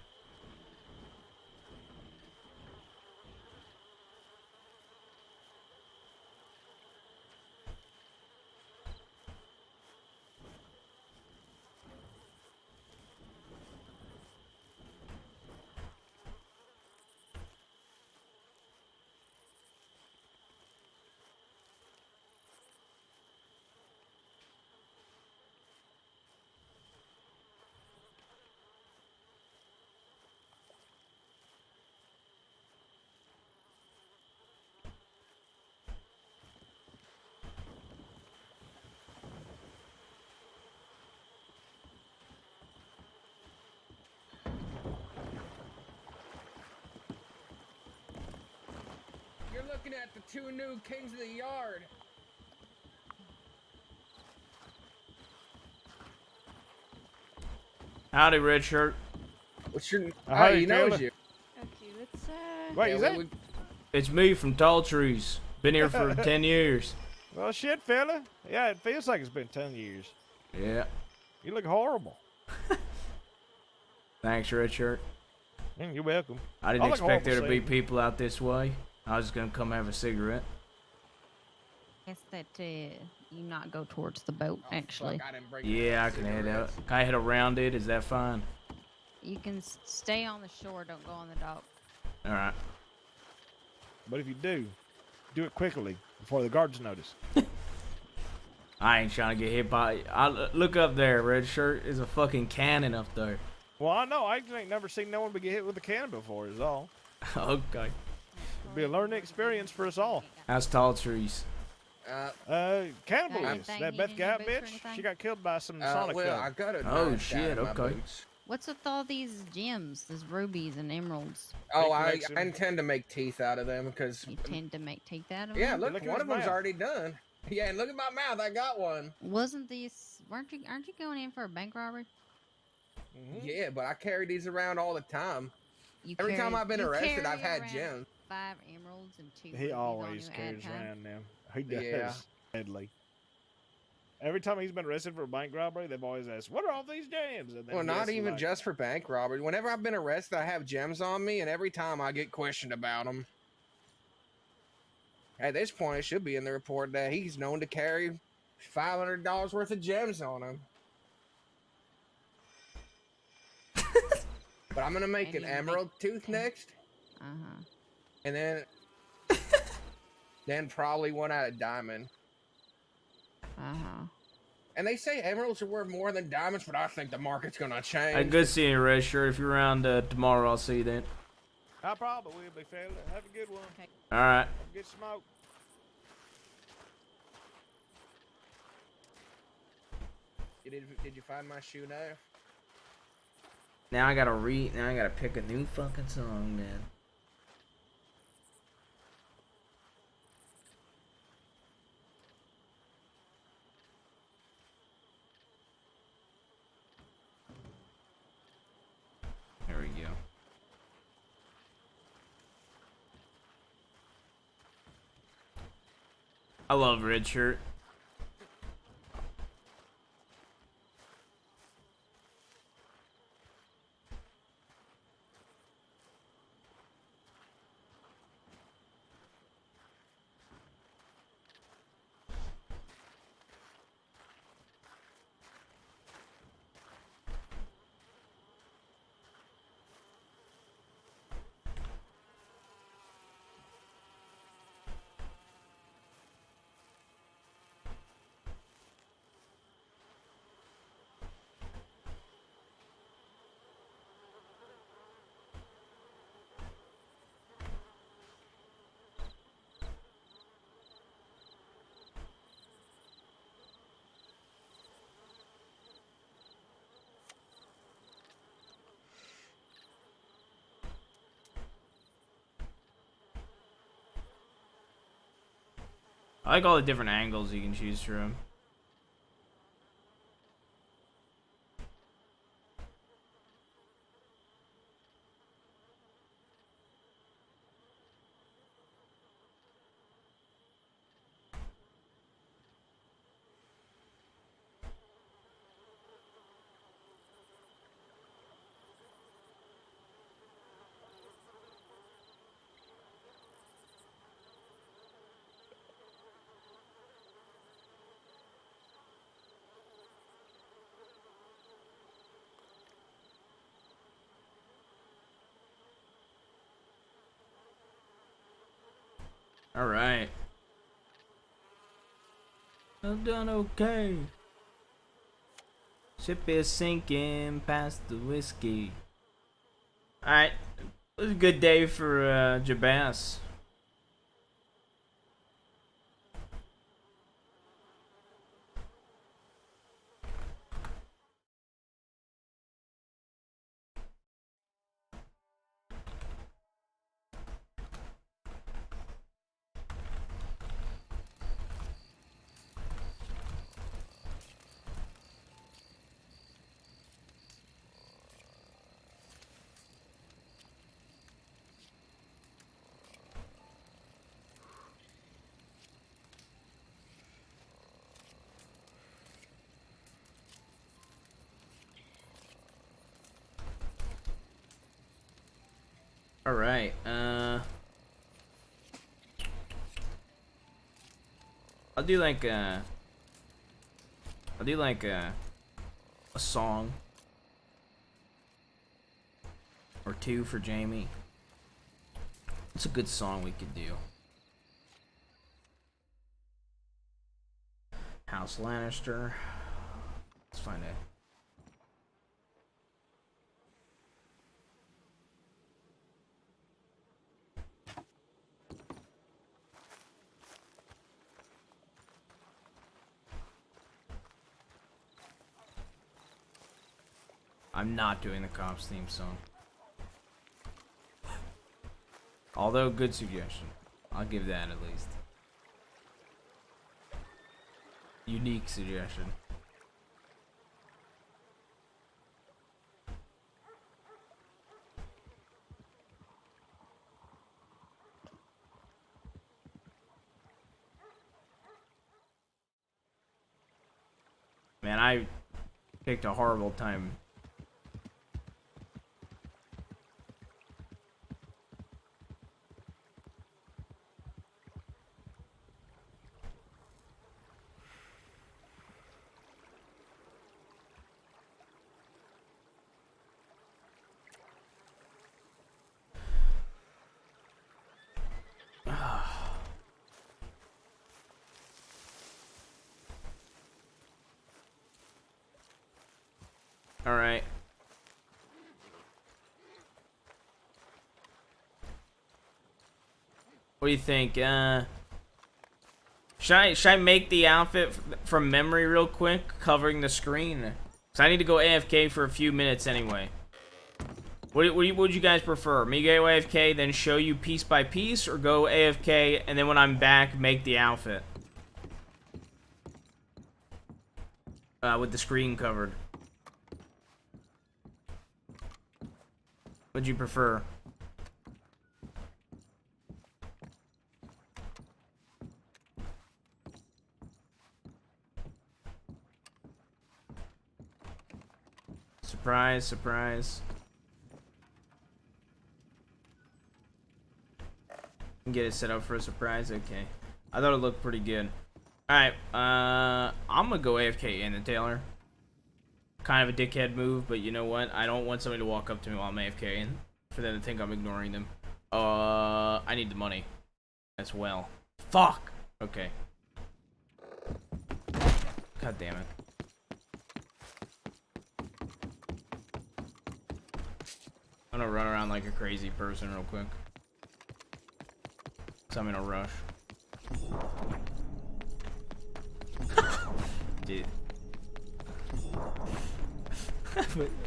S8: You're looking at the two new kings of the yard.
S1: Howdy, red shirt.
S8: What's your?
S9: Hi,
S8: He knows
S9: fella.
S8: you.
S10: Okay, let's
S9: Wait,
S8: Yeah,
S9: is
S8: we-
S9: that?
S8: we-
S1: It's me from Tall Trees. Been here for 10 years.
S9: Well, shit, fella. Yeah, it feels like it's been 10 years.
S1: Yeah.
S9: You look horrible.
S1: Thanks, red shirt.
S9: You're welcome.
S1: I didn't
S9: I look
S1: expect there to
S9: horrible,
S1: be
S9: Sam.
S1: people out this way. I was just gonna come have a cigarette.
S10: guess that you not go towards the boat.
S8: Oh,
S10: Actually,
S8: fuck, I didn't bring
S1: Yeah,
S8: my
S1: I can head out.
S8: cigarettes.
S1: Can I head around it? Is that fine?
S10: you can stay on the shore. Don't go on the dock.
S1: All right.
S9: But if you do it quickly before the guards notice.
S1: I ain't trying to get hit by. Look up there. Red shirt is a fucking cannon up there.
S9: Well, I know. I ain't never seen no one get hit with a cannon before, is all.
S1: Okay.
S9: It'll be a learning experience for us all.
S1: That's Tall Trees.
S9: Cannibal
S10: Got
S9: is.
S10: anything
S9: That
S10: you
S9: Beth
S10: need in
S9: Gap
S10: your boots or
S9: bitch,
S10: anything?
S9: she got killed by some Sonic
S8: well,
S9: fella.
S8: I got a
S1: Oh,
S8: knife
S1: shit,
S8: down in my
S1: okay.
S8: boots.
S10: What's with all these gems, these rubies and emeralds?
S8: Oh,
S9: Big
S8: I
S9: collection.
S8: intend to make teeth out of them because.
S10: You tend to make teeth out of
S8: Yeah,
S10: them?
S8: look,
S9: Look at
S8: one
S9: his
S8: of them's
S9: mouth.
S8: already done. Yeah, and look at my mouth. I got one.
S10: Wasn't these? Aren't you going in for a bank robbery?
S9: Mhm.
S8: Yeah, but I carry these around all the time.
S10: You
S8: Every time I've been
S10: you
S8: arrested,
S10: carry
S8: I've had
S10: around
S8: gems.
S10: 5 emeralds and 2 rubies
S9: He
S10: on
S9: always
S10: you at a
S9: carries
S10: time.
S9: around them. He does.
S8: Yeah.
S9: Deadly. Every time he's been arrested for a bank robbery, they've always asked, "What are all these jams?" And then
S8: Well,
S9: he
S8: not
S9: has to,
S8: even
S9: like,
S8: just for bank robbery. Whenever I've been arrested, I have gems on me, and every time I get questioned about them. At this point, it should be in the report that he's known to carry $500 worth of gems on him. But I'm gonna make
S10: And
S8: an
S10: you make
S8: emerald tooth next,
S10: Uh-huh.
S8: and then probably one out of diamond.
S10: Uh-huh.
S8: And they say emeralds are worth more than diamonds, but I think the market's gonna change.
S1: Hey, good seeing you, red shirt. If you're around tomorrow, I'll see you then.
S9: I probably will be, fella. Have a good one.
S10: Okay.
S1: All right.
S9: Have a good smoke.
S8: Did you find my shoe knife?
S1: Now I gotta Now I gotta pick a new fucking song, man. There we go. I love red shirt. I like all the different angles you can choose from. Alright. I've done okay. Ship is sinking past the whiskey. Alright. It was a good day for Jabas. Alright, I'll do like a song or two for Jaime. It's a good song we could do. House Lannister. Let's find it. I'm not doing the cops theme song. Although, good suggestion. I'll give that at least. Unique suggestion. Man, I picked a horrible time. Alright. What do you think? Should I make the outfit from memory real quick, covering the screen? Cause I need to go AFK for a few minutes anyway. What would you guys prefer? Me go AFK, then show you piece by piece, or go AFK and then when I'm back, make the outfit with the screen covered? What'd you prefer? Surprise, surprise. Get it set up for a surprise? Okay. I thought it looked pretty good. Alright, I'm gonna go AFK in the Taylor. Kind of a dickhead move, but you know what? I don't want somebody to walk up to me while I'm AFK and for them to think I'm ignoring them. I need the money as well. Fuck! Okay. God damn it. I'm gonna run around like a crazy person real quick. Cause I'm in a rush. Dude.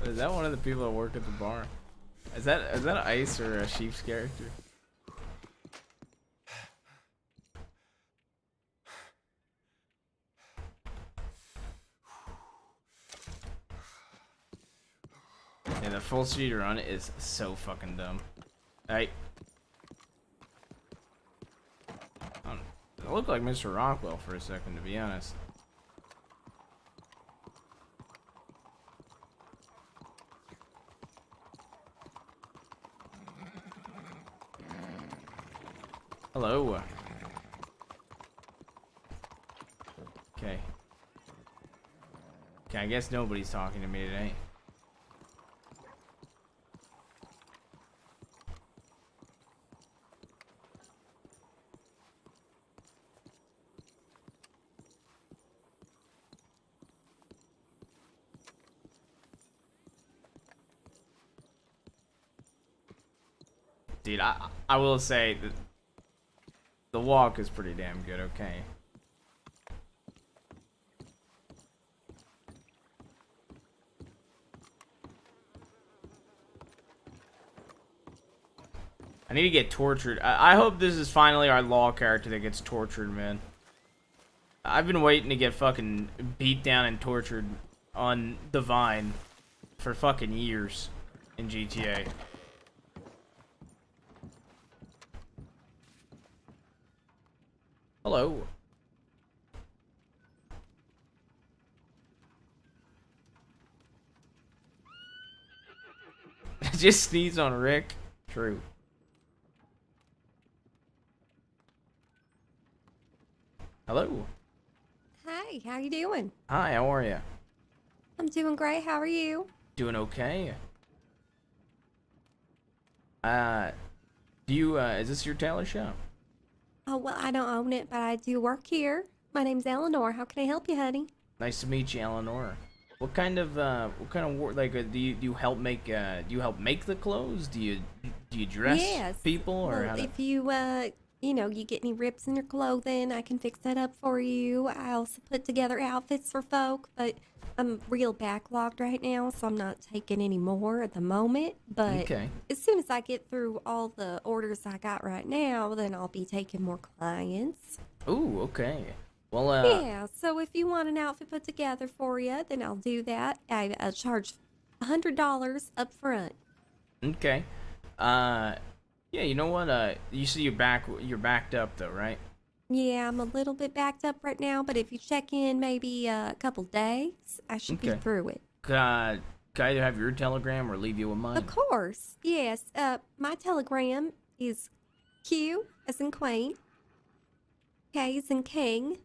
S1: Is that one of the people that work at the bar? Is that Ice or a Sheep's character? Yeah, the full speed run is so fucking dumb. I look like Mr. Rockwell for a second, to be honest. Hello. Okay. Okay, I guess nobody's talking to me today. Dude, I will say that the walk is pretty damn good, okay? I need to get tortured. I hope this is finally our law character that gets tortured, man. I've been waiting to get fucking beat down and tortured on the Vine for fucking years in GTA. Hello. Just sneeze on Rick. True. Hello.
S11: Hi, how you doing?
S1: Hi, how are you?
S11: I'm doing great. How are you?
S1: Doing okay. Do you, is this your tailor shop?
S11: Oh, well, I don't own it, but I do work here. My name's Eleanor. How can I help you, honey?
S1: Nice to meet you, Eleanor. What kind of work, like, do you help make, do you help make the clothes? Do you dress
S11: Yes.
S1: people, or
S11: Well,
S1: how
S11: if you, you get any rips in your clothing, I can fix that up for you. I also put together outfits for folk, but I'm real backlogged right now, so I'm not taking any more at the moment. But
S1: Okay.
S11: as soon as I get through all the orders I got right now, then I'll be taking more clients.
S1: Ooh, okay. Well,
S11: Yeah, so if you want an outfit put together for you, then I'll do that. I charge $100 up front.
S1: okay. Yeah, you know what? You see you're backed up though, right?
S11: Yeah, I'm a little bit backed up right now, but if you check in maybe a couple days, I should be
S1: Okay.
S11: through it.
S1: Can I either have your telegram or leave you with mine?
S11: Of course, yes. My telegram is Q as in Queen, K as in King,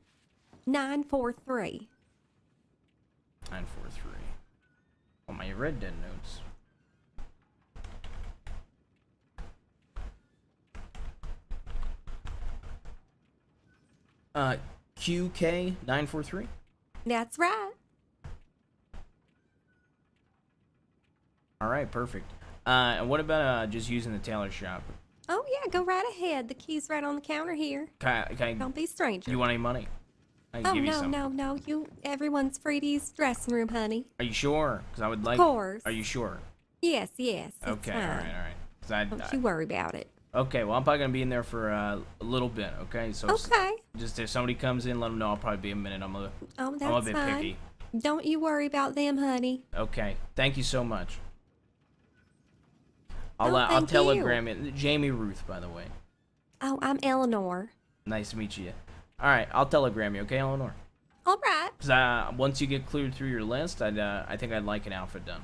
S11: 943.
S1: 943. Oh, my Red Dead notes. QK 943.
S11: That's right.
S1: All right, perfect. And what about just using the tailor shop?
S11: Oh yeah, go right ahead. The key's right on the counter here. Don't be a stranger.
S1: You want any money? I can
S11: Oh
S1: give you
S11: no,
S1: some.
S11: no. Everyone's free to use the dressing room, honey.
S1: Are you sure? Because I would like.
S11: Of course.
S1: Are you sure?
S11: Yes. It's
S1: Okay.
S11: fine.
S1: All right. 'Cause
S11: Don't you worry about it.
S1: Okay. Well, I'm probably gonna be in there for a little bit. Okay. So.
S11: Okay.
S1: Just if somebody comes in, let them know. I'll probably be a minute.
S11: Oh,
S1: I'm a
S11: that's
S1: bit
S11: fine.
S1: picky.
S11: Don't you worry about them, honey.
S1: Okay. Thank you so much. I'll
S11: thank
S1: telegram it. Jamie Ruth, by the way.
S11: Oh, I'm Eleanor.
S1: Nice to meet you. All right. I'll telegram you. Okay, Eleanor.
S11: All right.
S1: Because once you get cleared through your list, I think I'd like an outfit done.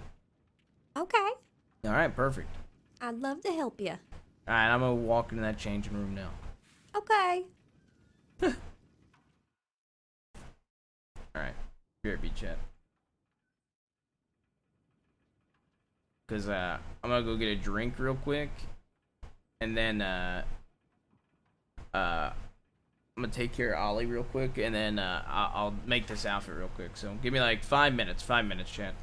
S11: Okay.
S1: All right. Perfect.
S11: I'd love to help you.
S1: All right. I'm gonna walk into that changing room now.
S11: Okay.
S1: All right. BRB chat. Because I'm gonna go get a drink real quick, and then I'm gonna take care of Ollie real quick, and then I'll make this outfit real quick. So give me like 5 minutes. 5 minutes, chat.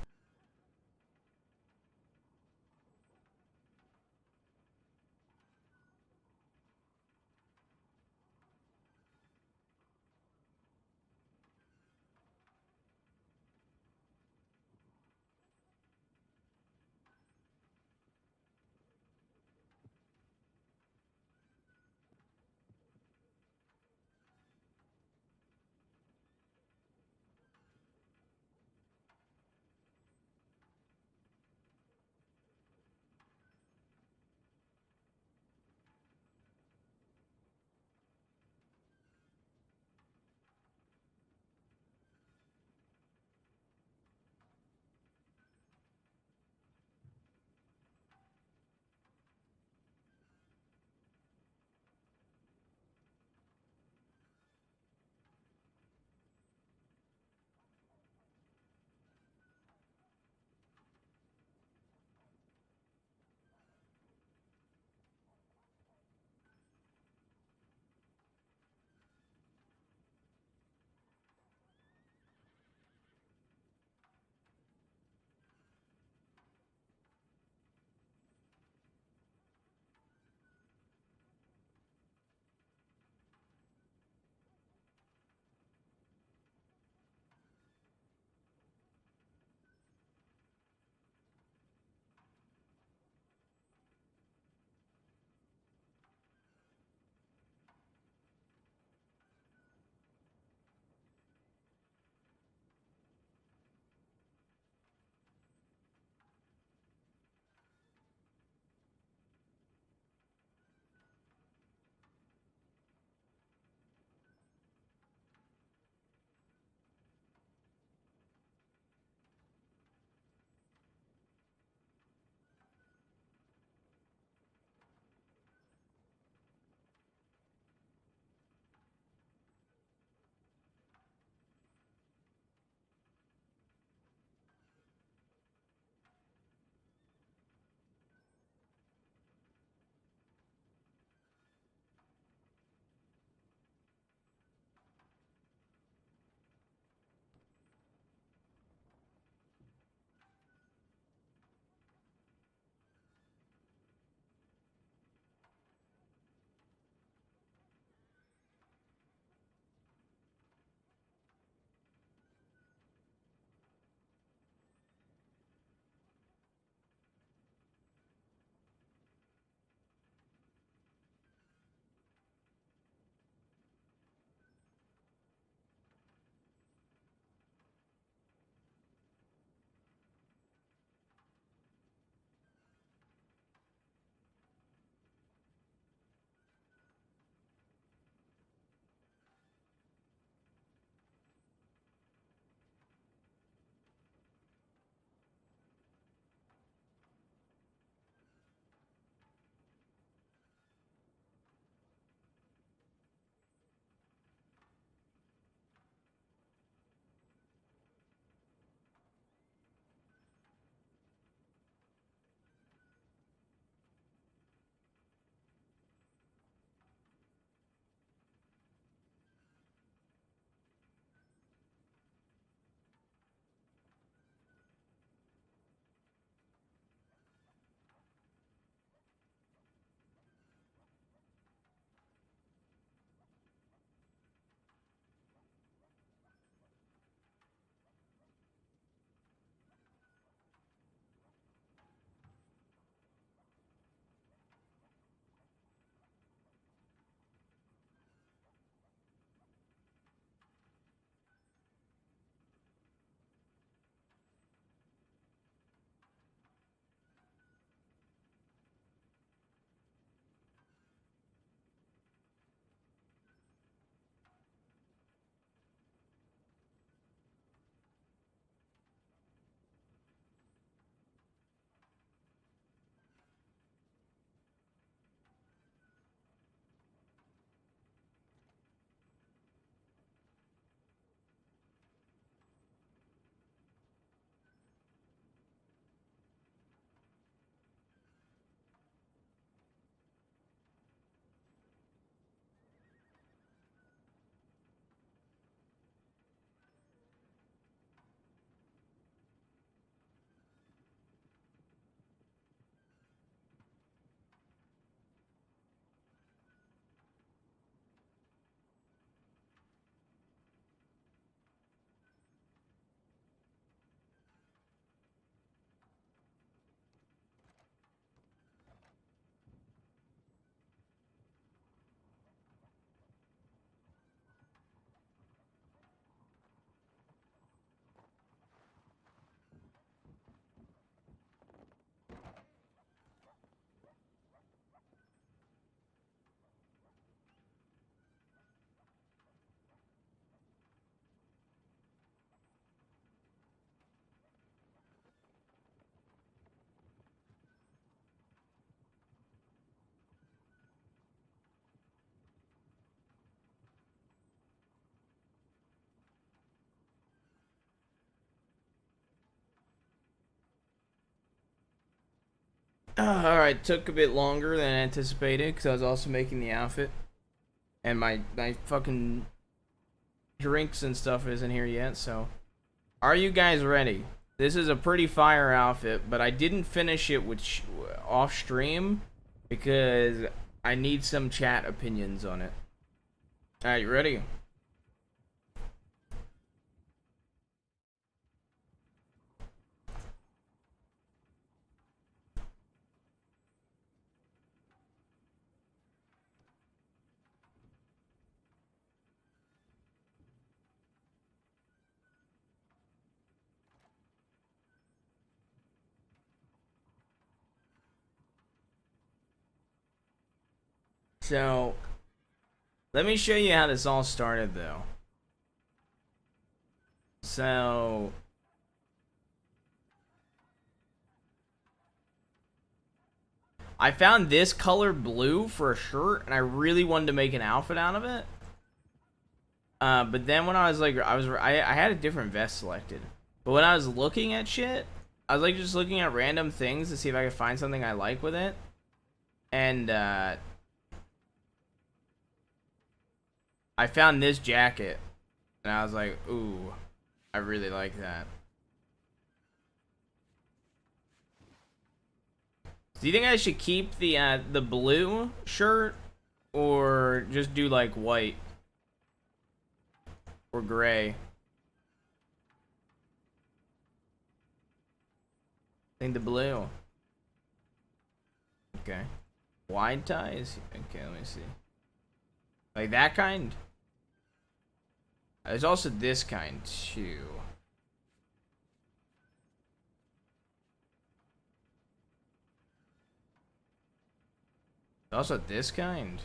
S1: Alright, took a bit longer than anticipated because I was also making the outfit. And my fucking drinks and stuff isn't here yet, so. Are you guys ready? This is a pretty fire outfit, but I didn't finish it with off stream because I need some chat opinions on it. Alright, you ready? So, let me show you how this all started, though. So, I found this color blue for a shirt, and I really wanted to make an outfit out of it. But then when I was like, I had a different vest selected. But when I was looking at shit, I was like just looking at random things to see if I could find something I like with it. And, I found this jacket, and I was like, ooh, I really like that. Do you think I should keep the blue shirt, or just do like white or gray? I think the blue. Okay. Wide ties? Okay, let me see. Like that kind? There's also this kind too. Also this kind.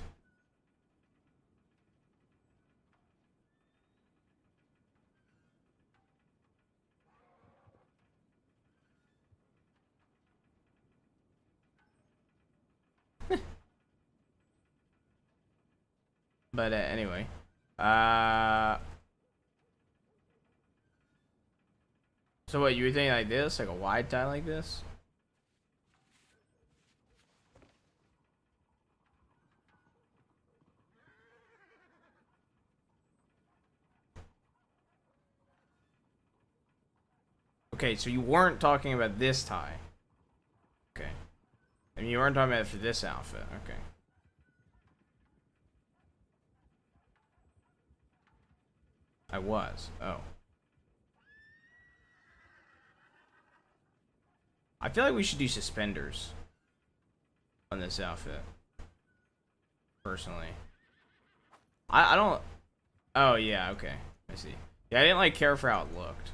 S1: But anyway. So what, you were thinking like this? Like a wide tie like this? Okay, so you weren't talking about this tie. Okay. I mean, you weren't talking about it for this outfit. Okay. I was. Oh. I feel like we should do suspenders on this outfit. Personally. I don't... Oh, yeah, okay. I see. Yeah, I didn't, like, care for how it looked,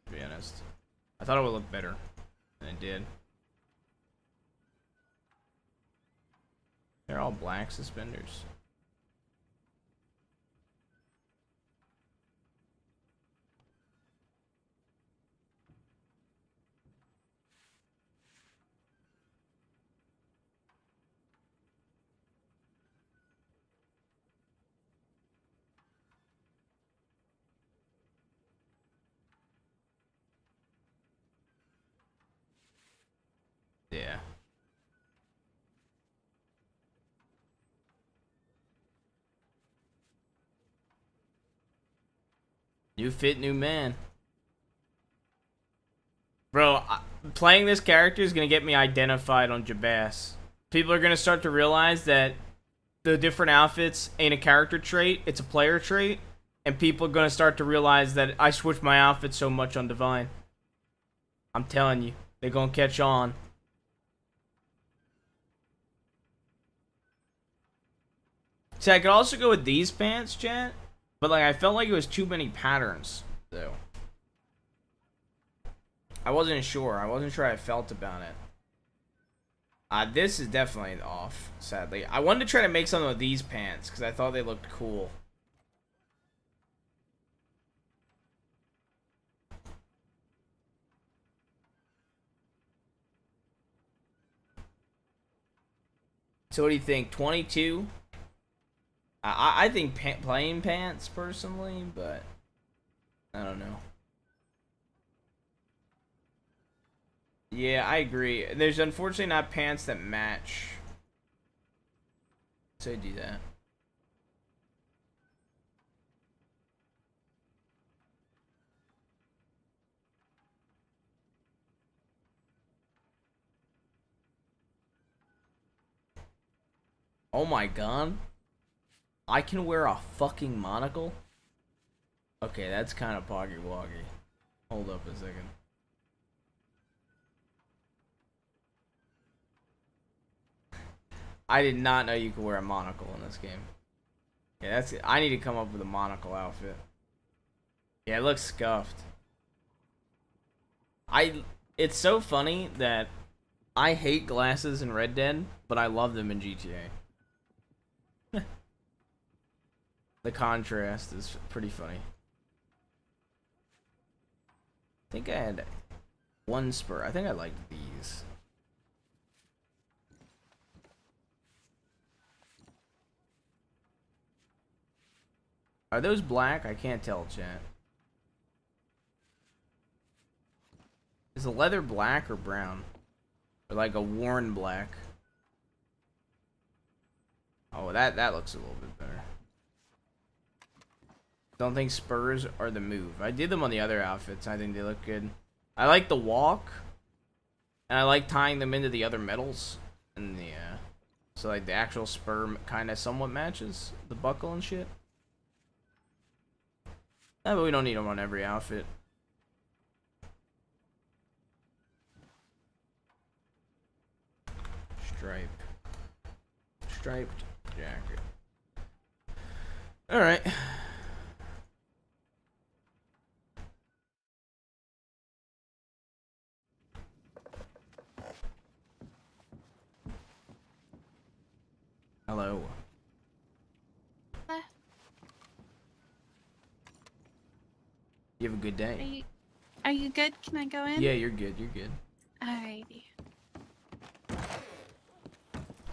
S1: to be honest. I thought it would look better than it did. They're all black suspenders. Yeah. New fit, new man. Bro, playing this character is going to get me identified on Jabas. People are going to start to realize that the different outfits ain't a character trait, it's a player trait. And people are going to start to realize that I switch my outfit so much on Divine. I'm telling you, they're going to catch on. See, I could also go with these pants, chat. But, like, I felt like it was too many patterns, though. I wasn't sure. I wasn't sure how I felt about it. This is definitely off, sadly. I wanted to try to make something with these pants, because I thought they looked cool. So what do you think? 22? I think plain pants, personally, but I don't know. Yeah, I agree. There's unfortunately not pants that match. So do that. Oh my god. I can wear a fucking monocle? Okay, that's kind of poggy woggy. Hold up a second. I did not know you could wear a monocle in this game. Yeah, that's it. I need to come up with a monocle outfit. Yeah, it looks scuffed. It's so funny that I hate glasses in Red Dead, but I love them in GTA. The contrast is pretty funny. I think I had one spur. I think I liked these. Are those black? I can't tell, chat. Is the leather black or brown? Or like a worn black? Oh, that looks a little bit better. Don't think spurs are the move. I did them on the other outfits. I think they look good. I like the walk. And I like tying them into the other metals. And the, so like the actual spur kind of somewhat matches the buckle and shit. But we don't need them on every outfit. Striped jacket. Alright. Hello. You have a good day.
S12: Are you good? Can I go in?
S1: Yeah, you're good. You're good.
S12: Alrighty.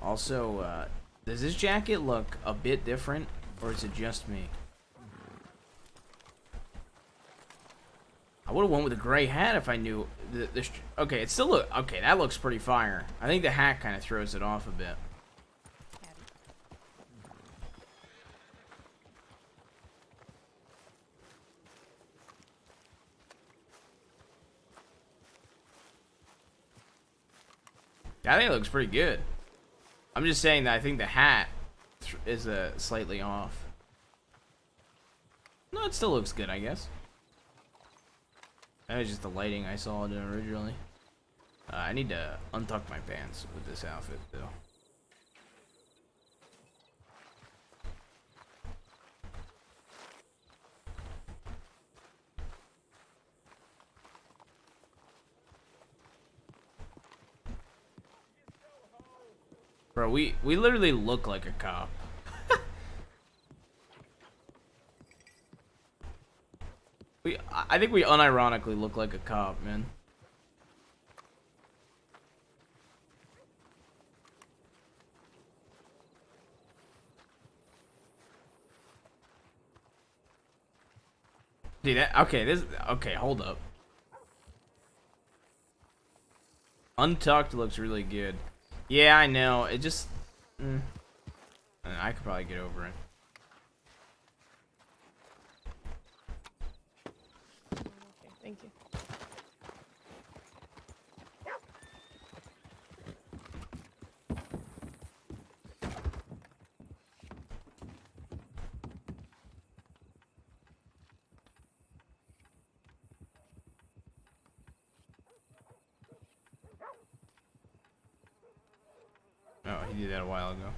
S1: Also, does this jacket look a bit different, or is it just me? I would have went with a gray hat if I knew. Okay, it still look okay. That looks pretty fire. I think the hat kind of throws it off a bit. I think it looks pretty good. I'm just saying that I think the hat is slightly off. No, it still looks good, I guess. That was just the lighting I saw it in originally. I need to untuck my pants with this outfit, though. Bro, we literally look like a cop. I think we unironically look like a cop, man. Dude, okay, hold up. Untucked looks really good. Yeah, I know. It just... I could probably get over it.
S13: Okay, thank you.
S1: Oh, he did that a while ago.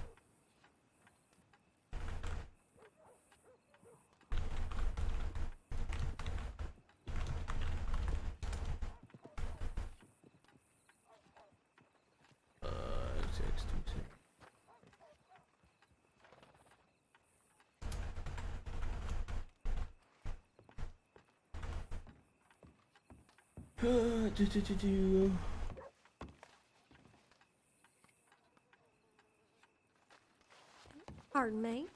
S11: Pardon me.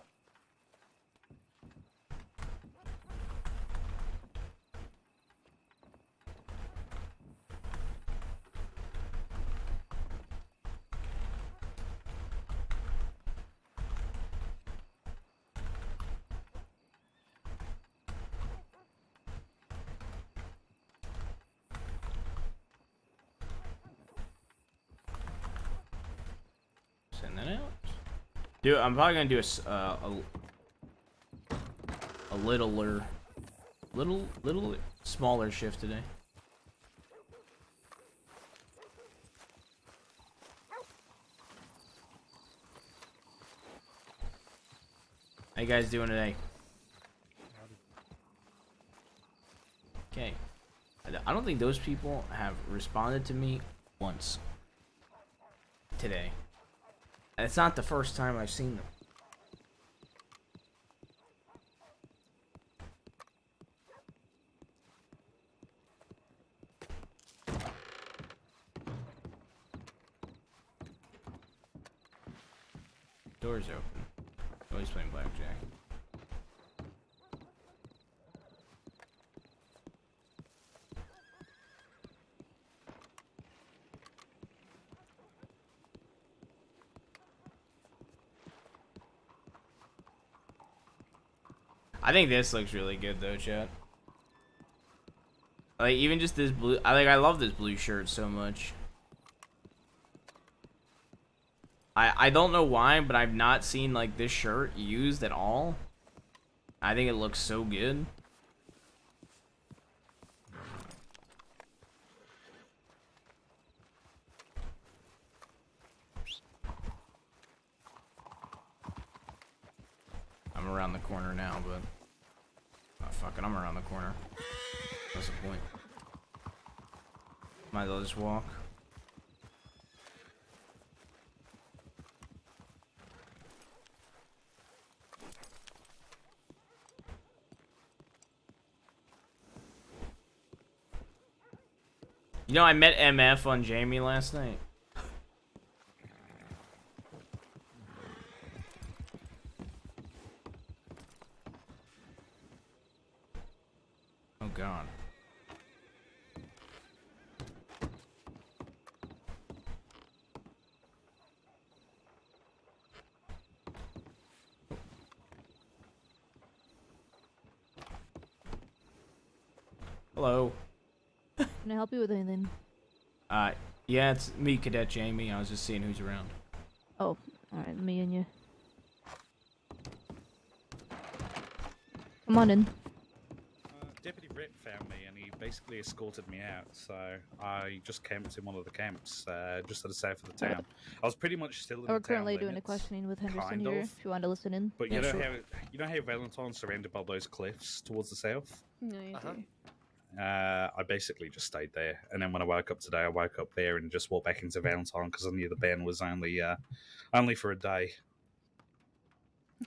S1: send that out. Dude, I'm probably gonna do a little smaller shift today. How you guys doing today? Okay. I don't think those people have responded to me once today. And it's not the first time I've seen them. Doors open. Always playing blackjack. I think this looks really good though, chat. Like even just this blue, I love this blue shirt so much. I don't know why, but I've not seen like this shirt used at all. I think it looks so good. I'm around the corner now, but oh, fuck it, I'm around the corner. What's the point? Might as well just walk. You know, I met MF on Jaime last night. Oh god. Hello.
S14: Can I help you with anything?
S1: Yeah, it's me, Cadet Jaime. I was just seeing who's around.
S14: Oh, alright, me and you. Come on in.
S15: Deputy Rip found me and he basically escorted me out, so I just camped in one of the camps just to the south of the town. I was pretty much still in the
S14: We're
S15: town
S14: currently doing a
S15: limits,
S14: questioning with Henderson
S15: kind
S14: here,
S15: of.
S14: if you want to listen in.
S15: But
S14: Yeah,
S15: you know
S14: sure.
S15: how Valentine's surrounded by those cliffs towards the south?
S13: No, you do.
S15: I basically just stayed there, and then when I woke up today, I woke up there and just walked back into Valentine because I knew the ban was only for a day.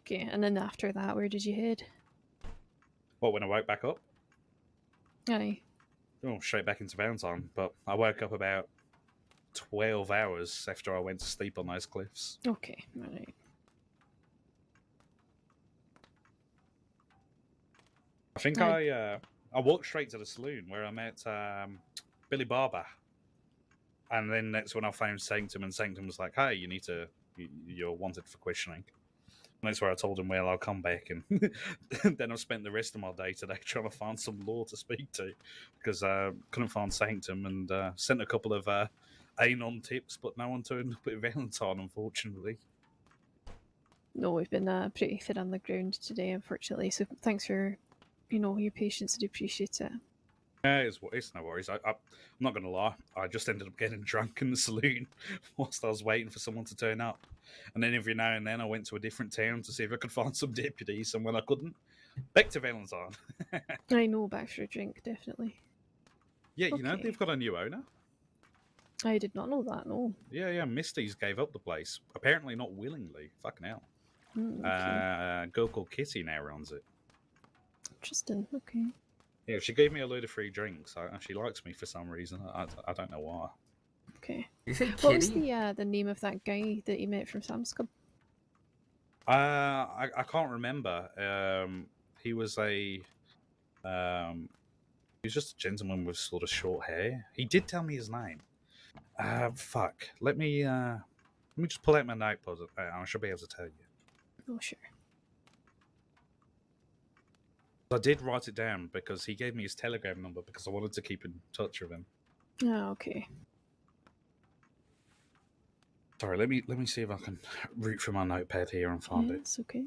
S13: Okay, and then after that, where did you head?
S15: What, when I woke back up?
S13: Aye.
S15: Oh, straight back into Valentine. But I woke up about 12 hours after I went to sleep on those cliffs.
S13: Okay, alright.
S15: I think I walked straight to the saloon where I met Billy Barber, and then that's when I found Sanctum, and Sanctum was like, "Hey, you're wanted for questioning." And that's where I told him, "Well, I'll come back," and then I spent the rest of my day today trying to find some law to speak to because I couldn't find Sanctum, and sent a couple of Anon tips, but no one turned up at Valentine, unfortunately.
S13: No, we've been pretty thin on the ground today, unfortunately. So thanks for, your patience. I do appreciate it.
S15: It's no worries. I'm not going to lie. I just ended up getting drunk in the saloon whilst I was waiting for someone to turn up. And then every now and then I went to a different town to see if I could find some deputies. And when I couldn't, back to Valentine.
S13: I know, back for a drink, definitely.
S15: Yeah, you know, they've got a new owner.
S13: I did not know that, no.
S15: Yeah, Misty's gave up the place. Apparently not willingly. Fucking hell.
S13: Okay.
S15: A girl called Kitty now runs it.
S13: Interesting, okay.
S15: Yeah, she gave me a load of free drinks. She likes me for some reason. I don't know why.
S13: Okay.
S1: You say
S13: What was
S1: Kitty?
S13: the name of that guy that you met from Sam's Club?
S15: I can't remember. He was he was just a gentleman with sort of short hair. He did tell me his name. Fuck. Let me just pull out my notepad. I should be able to tell you.
S13: Oh, sure.
S15: I did write it down because he gave me his Telegram number because I wanted to keep in touch with him.
S13: Oh, okay.
S15: Sorry, let me see if I can root through my notepad here and find
S13: Yeah,
S15: it.
S13: it's okay.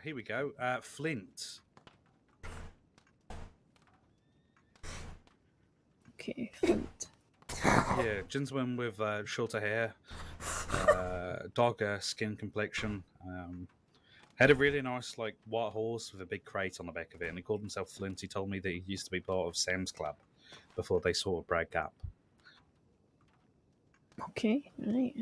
S15: Here we go. Flint.
S13: Okay, Flint.
S15: Yeah, gentleman with shorter hair, darker skin complexion. Had a really nice like white horse with a big crate on the back of it, and he called himself Flint. He told me that he used to be part of Sam's Club before they sort of broke up.
S13: Okay, right.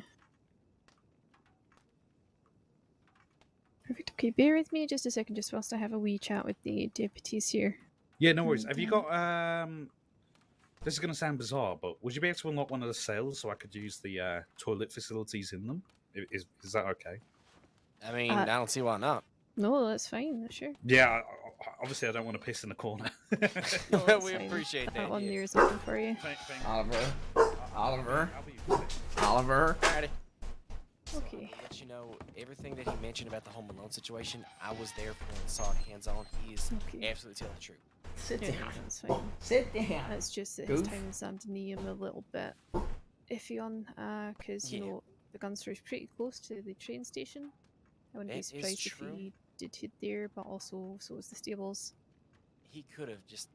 S13: Perfect. Okay, bear with me just a second, just whilst I have a wee chat with the deputies here.
S15: Yeah, no worries. Have you got This is going to sound bizarre, but would you be able to unlock one of the cells so I could use the toilet facilities in them? Is that okay?
S16: I mean, I don't see why not.
S13: No, that's fine. Sure.
S15: Yeah, obviously I don't want to piss in the corner.
S16: No, we appreciate that.
S13: That one there is open for you.
S1: Oliver. Alrighty.
S13: Okay.
S16: Let you know everything that he mentioned about the Home Alone situation. I was there for and saw it hands on. He is absolutely telling the truth.
S13: Sit down. That's fine.
S1: Sit down.
S13: It's just that his
S1: Goof.
S13: time in San Denis I'm a little bit iffy on, because you know the gun store is pretty close to the train station. I wouldn't be
S16: That is
S13: surprised if
S16: true.
S13: he did hit there, but also so is the stables.
S16: He could have just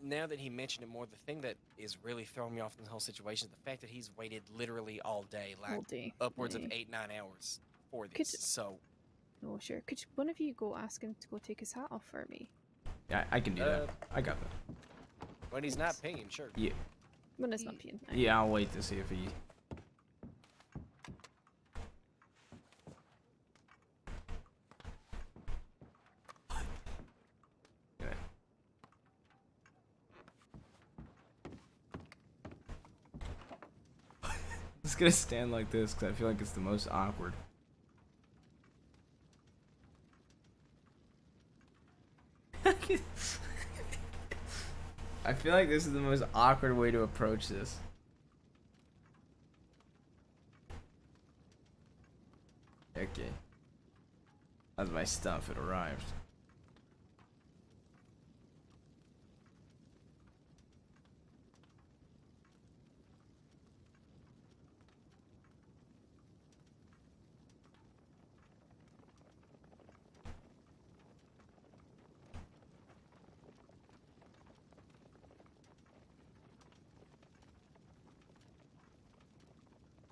S16: now that he mentioned it more, the thing that is really throwing me off in the whole situation is the fact that he's waited literally all day, like
S13: All day,
S16: upwards of
S13: right.
S16: 8-9 hours for this.
S13: Could-
S16: So
S13: No, sure. Could one of you go ask him to go take his hat off for me?
S1: Yeah, I can do that. I got that.
S16: when he's not paying, sure.
S1: Yeah.
S13: When it's not peeing.
S1: Yeah, I'll wait to see if he. Okay. I'm just gonna stand like this because I feel like it's the most awkward. I feel like this is the most awkward way to approach this. Okay. That's my stuff, it arrived.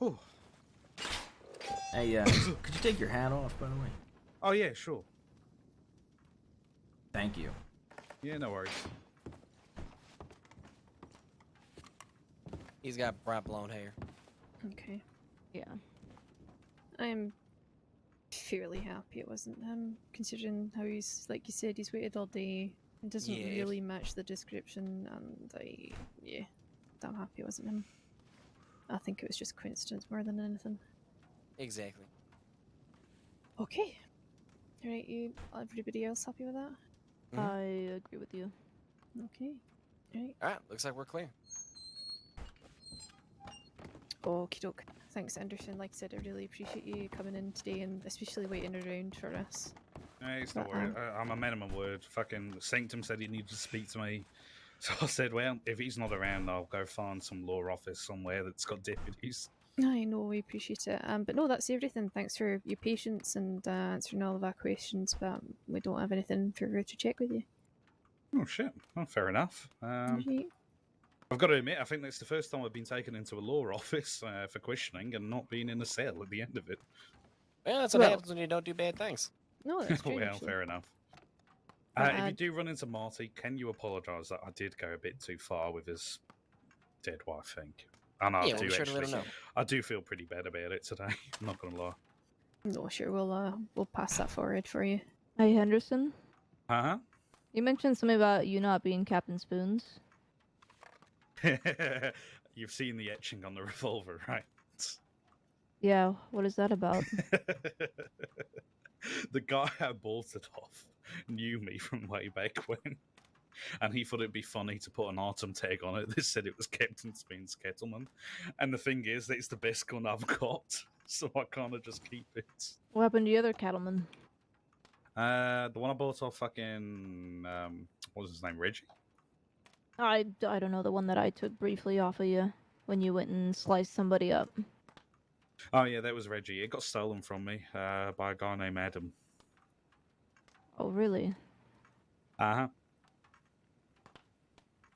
S15: Whew.
S1: Hey, could you take your hat off, by the way?
S15: Oh yeah, sure.
S1: Thank you.
S15: Yeah, no worries.
S16: He's got bright blonde hair.
S13: Okay.
S7: Yeah.
S13: I'm fairly happy it wasn't him, considering how he's, like you said, he's waited all day. It doesn't
S16: Yeah, if-
S13: really match the description, and I'm happy it wasn't him. I think it was just coincidence more than anything.
S16: Exactly.
S13: Okay. Alright, everybody else happy with that?
S7: I agree with you.
S13: Okay. Alright.
S16: All right, looks like we're clear.
S13: Okie doke. Thanks, Anderson. Like I said, I really appreciate you coming in today and especially waiting around for us.
S15: Hey, it's not
S13: But,
S15: worried. I'm a man of my word. Fucking Sanctum said he needed to speak to me. So I said, well, if he's not around, I'll go find some law office somewhere that's got deputies.
S13: I know, we appreciate it. But no, that's everything. Thanks for your patience and answering all of our questions, but we don't have anything further to check with you.
S15: Oh, shit. Well, fair enough.
S13: Right.
S15: I've got to admit, I think that's the first time I've been taken into a law office for questioning and not being in a cell at the end of it.
S16: Well, that's what happens when you don't do bad things.
S13: No, that's true.
S15: Well,
S13: actually.
S15: fair enough.
S13: But,
S15: If you do run into Marty, can you apologise that I did go a bit too far with his dead wife thing? And I
S16: Yeah, we'll be sure to let him know.
S15: I do feel pretty bad about it today. I'm not gonna lie.
S13: No, sure, we'll pass that forward for you.
S7: Hey, Henderson.
S15: Huh?
S7: You mentioned something about you not being Captain Spoons.
S15: You've seen the etching on the revolver, right?
S7: Yeah, what is that about?
S15: The guy I bought it off knew me from way back when. and he thought it'd be funny to put an Artem tag on it that said it was Captain Spoon's Kettleman. And the thing is, that it's the best gun I've got, so I kind of just keep it.
S14: What happened to the other cattleman?
S15: The one I bought off fucking what was his name, Reggie?
S14: I don't know, the one that I took briefly off of you when you went and sliced somebody up.
S15: Oh yeah, that was Reggie. It got stolen from me by a guy named Adam.
S14: Oh, really?
S15: Uh-huh.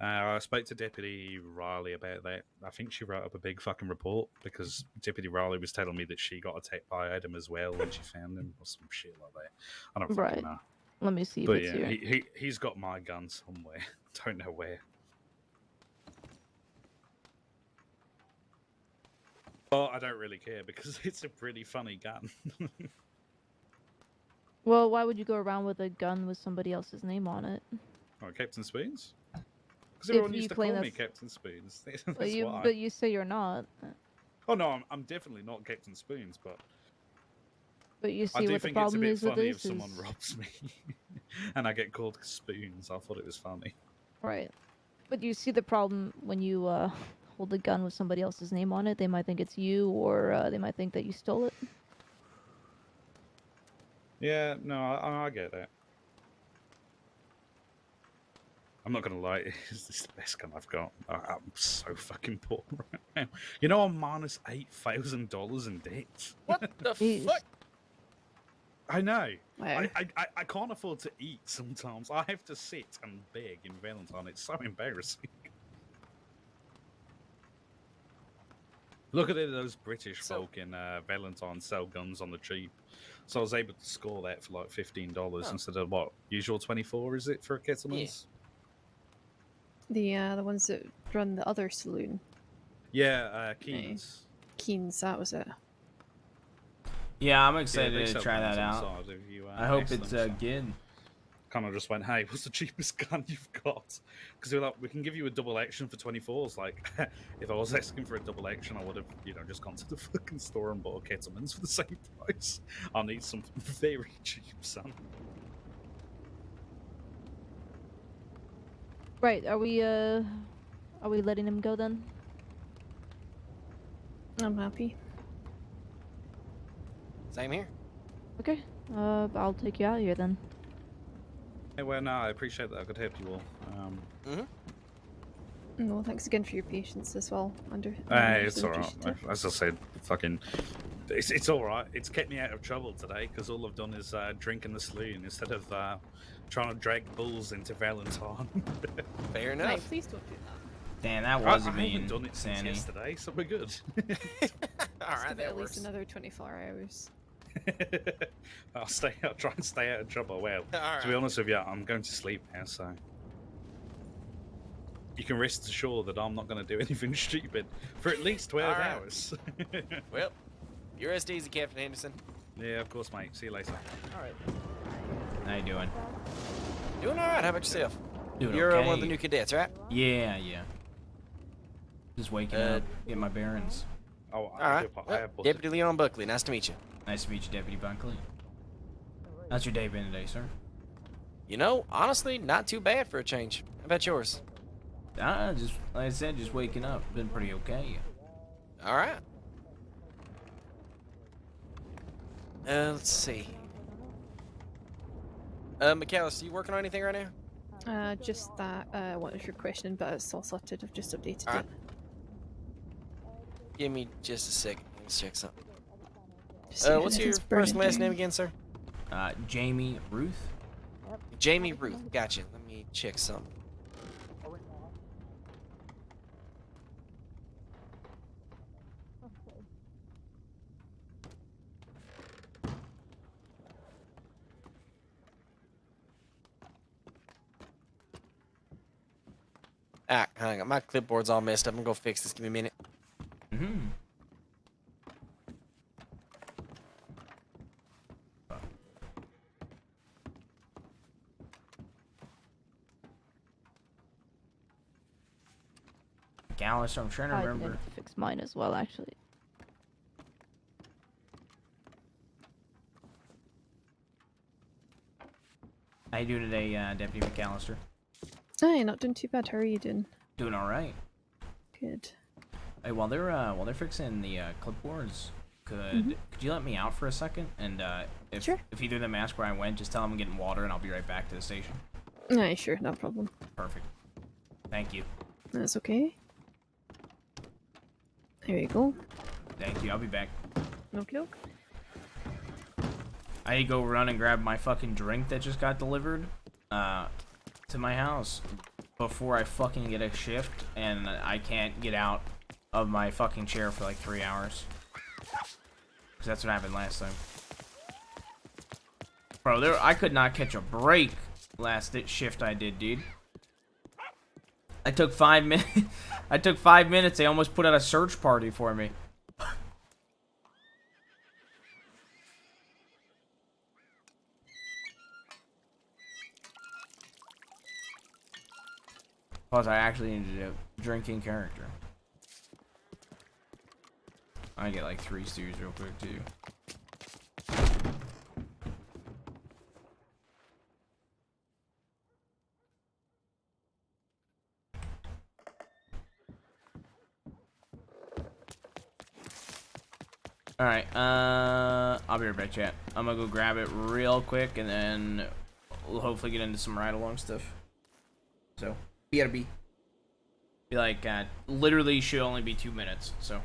S15: I spoke to Deputy Riley about that. I think she wrote up a big fucking report because Deputy Riley was telling me that she got attacked by Adam as well when she found him or some shit like that. I don't fucking know.
S14: Let me see if
S15: But
S14: it's
S15: yeah,
S14: here.
S15: he's got my gun somewhere. Don't know where. Well, I don't really care because it's a pretty funny gun.
S14: Well, why would you go around with a gun with somebody else's name on it?
S15: Oh, Captain Spoons? Because
S14: If
S15: everyone
S14: you
S15: used to
S14: claim
S15: call me
S14: that's-
S15: Captain Spoons. That's
S14: But
S15: why.
S14: you say you're not.
S15: Oh no, I'm definitely not Captain Spoons, but
S14: But you
S15: I
S14: see
S15: do
S14: what the
S15: think it's a
S14: problem
S15: bit
S14: is with
S15: funny if
S14: this
S15: someone
S14: is...
S15: robs me and I get called Spoons. I thought it was funny.
S14: Right. But you see the problem when you hold a gun with somebody else's name on it. They might think it's you, or they might think that you stole it.
S15: Yeah, no, I get that. I'm not gonna lie, it's the best gun I've got. I'm so fucking poor right now. You know, I'm minus $8,000 in debt.
S16: What the fuck?
S15: I know.
S13: Wow.
S15: I can't afford to eat sometimes. I have to sit and beg in Valentine. It's so embarrassing. Look at it, those British folk in Valentine sell guns on the cheap. So I was able to score that for like $15 instead of what? Usual 24 is it for a Kettleman's?
S13: The ones that run the other saloon.
S15: Yeah, Keen's.
S13: Keen's, that was it.
S1: Yeah, I'm
S15: they
S1: excited to
S15: sell
S1: try
S15: guns
S1: that
S15: on the
S1: out.
S15: side if you,
S1: I hope
S15: ask
S1: it's
S15: them, so.
S1: good.
S15: Kind of just went, hey, what's the cheapest gun you've got? Because they're like, we can give you a double action for 24s. Like, if I was asking for a double action, I would have, just gone to the fucking store and bought a Kettleman's for the same price. I need something very cheap, son.
S14: Right. Are we letting him go then?
S13: I'm happy.
S16: Same here.
S14: Okay. I'll take you out of here then.
S15: Hey, well, no, I appreciate that. I could help you all.
S13: No, thanks again for your patience as well.
S15: It's alright. As I said, fucking, it's alright. It's kept me out of trouble today because all I've done is drink in the saloon instead of trying to drag bulls into Valentine.
S16: Fair enough.
S13: Hey, please don't do that.
S1: Damn, that was
S15: I
S1: mean,
S15: haven't done it since
S1: Sandy.
S15: yesterday, so we're good.
S16: All
S13: Just
S16: right,
S13: give it
S16: that
S13: at least
S16: works.
S13: another 24 hours.
S15: I'll try and stay out of trouble. Well,
S16: All
S15: to be
S16: right.
S15: honest with you, I'm going to sleep now, so you can rest assured that I'm not going to do anything stupid for at least 12
S16: All right.
S15: hours.
S16: Well, you rest easy, Captain Henderson.
S15: Yeah, of course, mate. See you later.
S16: All right.
S1: How you doing?
S16: Doing all right. How about yourself?
S1: Doing
S16: You're
S1: okay.
S16: one of the new cadets, right?
S1: Yeah. Just waking up, get my bearings.
S15: Oh,
S16: All right. Well, Deputy Leon Buckley. Nice to meet you.
S1: Nice to meet you, Deputy Buckley. How's your day been today, sir?
S16: You know, honestly, not too bad for a change. How about yours?
S1: Just like I said, just waking up. Been pretty okay.
S16: All right. Let's see. McAllister, you working on anything right now?
S13: Just that one of your question, but it's all sorted. I've just updated
S16: All
S13: it.
S16: right. Give me just a second. Let's check something.
S13: Just see if
S16: What's your
S13: anything's
S16: first and
S13: burning
S16: last name
S13: down.
S16: again, sir?
S1: Jamie Ruth.
S16: Jamie Ruth. Gotcha. Let me check something. Ah, hang on. My clipboard's all messed up. I'm gonna go fix this. Give me a minute.
S1: Mm-hmm. McAllister, I'm trying to
S14: I
S1: remember.
S14: didn't fix mine as well, actually.
S1: How you doing today, Deputy McAllister?
S13: Hey, not doing too bad. How are you doing?
S1: Doing all right.
S13: Good.
S1: Hey, while they're fixing the clipboards, could you let me out for a second? And if either of them ask where I went, just tell them I'm getting water, and I'll be right back to the station.
S13: Aye, sure, no problem.
S1: Perfect. Thank you.
S13: That's okay. There you go.
S1: Thank you. I'll be back.
S13: Okie doke.
S1: I need to go run and grab my fucking drink that just got delivered to my house before I fucking get a shift and I can't get out of my fucking chair for like 3 hours. Because that's what happened last time. Bro, I could not catch a break last shift I did, dude. I took 5 minutes. I took 5 minutes. They almost put out a search party for me. Plus, I actually needed a drinking character. I get like 3 stews real quick too. Alright, I'll be right back, chat. I'm gonna go grab it real quick, and then we'll hopefully get into some ride-along stuff. So, BRB. Be like, literally should only be 2 minutes, so.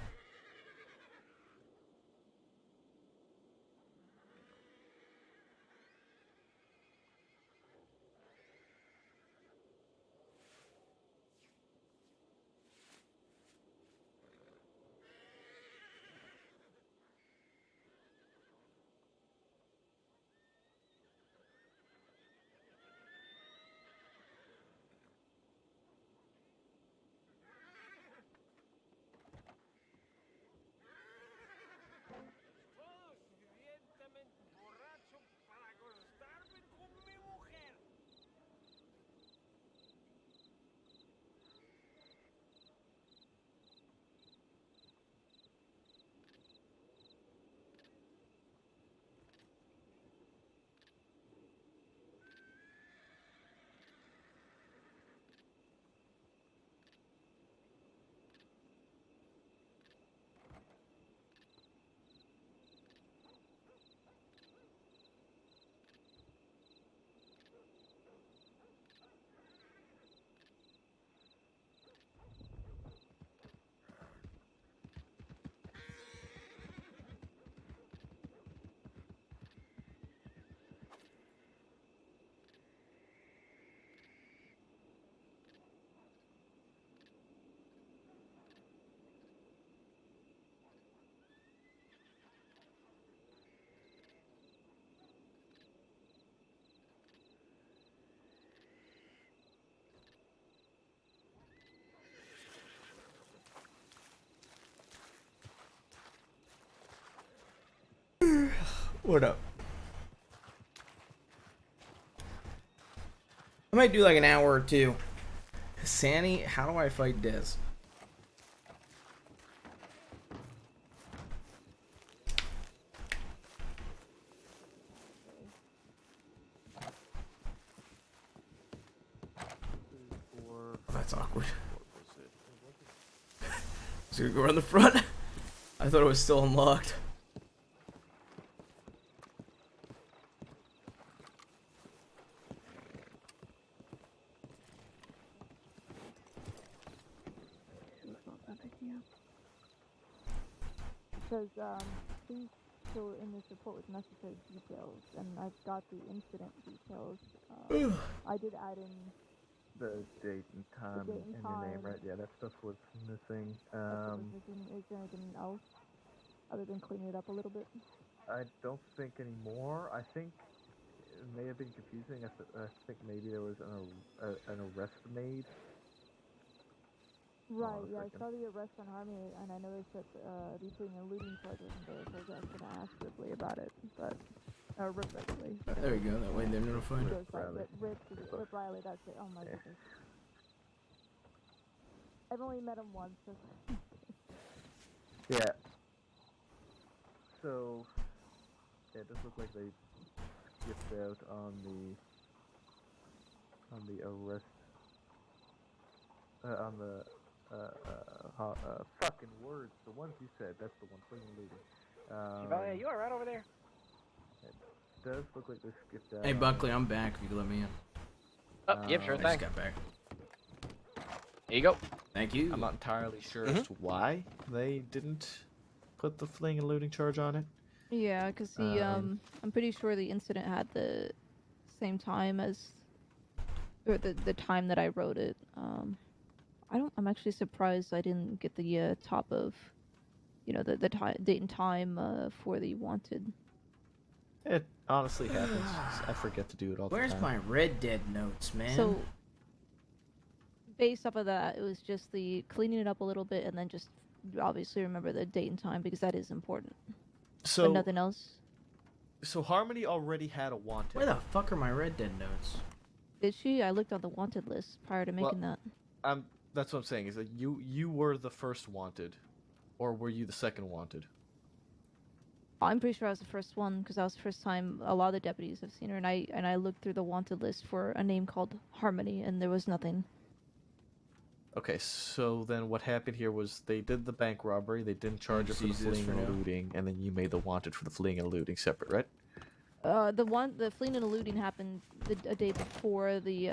S1: What up? I might do like an hour or two. Sanny, how do I fight Dez? That's awkward. Is it gonna go around the front? I thought it was still unlocked.
S14: Because things still in this report with necessary details, and I've got the incident details. I did add in
S17: the date and time
S14: date and
S17: and your name,
S14: time.
S17: right? Yeah, that stuff was missing.
S14: Is there anything else other than cleaning it up a little bit?
S17: I don't think anymore. I think it may have been confusing. I think maybe there was an arrest made.
S14: Right, yeah, I saw the arrest on Harmony, and I noticed that the shooting and looting charge wasn't there, so I was actually going to ask Ripley about it, but, Rip Ripley.
S1: There we go, that way they're notified.
S14: Rip Riley, that's it, oh my goodness. I've only met him once, so.
S17: Yeah. So, yeah, it does look like they skipped out on the arrest fucking words. The ones you said. That's the one. Fleeing and looting.
S8: Chevalier, you are right over there.
S17: It does look like they skipped out.
S1: Hey,
S17: on
S1: Buckley,
S17: it.
S1: I'm back. If you could let me in.
S18: Oh, yep, sure
S1: I
S18: thing.
S1: just got back.
S18: There you go.
S1: Thank you.
S19: I'm not entirely sure as to why they didn't put the fleeing and looting charge on it.
S14: Yeah, because I'm pretty sure the incident had the same time as, or the time that I wrote it. I'm actually surprised I didn't get the top of, the date and time for the wanted.
S19: It honestly happens. I forget to do it all the time.
S1: Where's my Red Dead notes, man?
S14: So, based off of that, it was just the cleaning it up a little bit, and then just obviously remember the date and time because that is important.
S19: So
S14: but nothing else.
S19: So Harmony already had a wanted.
S1: Where the fuck are my Red Dead notes?
S14: Did she? I looked on the wanted list prior to making that.
S19: That's what I'm saying. Is that you were the first wanted, or were you the second wanted?
S14: I'm pretty sure I was the first one because that was the first time a lot of the deputies have seen her, and I looked through the wanted list for a name called Harmony, and there was nothing.
S19: Okay, so then what happened here was they did the bank robbery, they didn't charge her for the fleeing and looting, and then you made the wanted for the fleeing and looting separate, right?
S14: The fleeing and eluding happened a day before the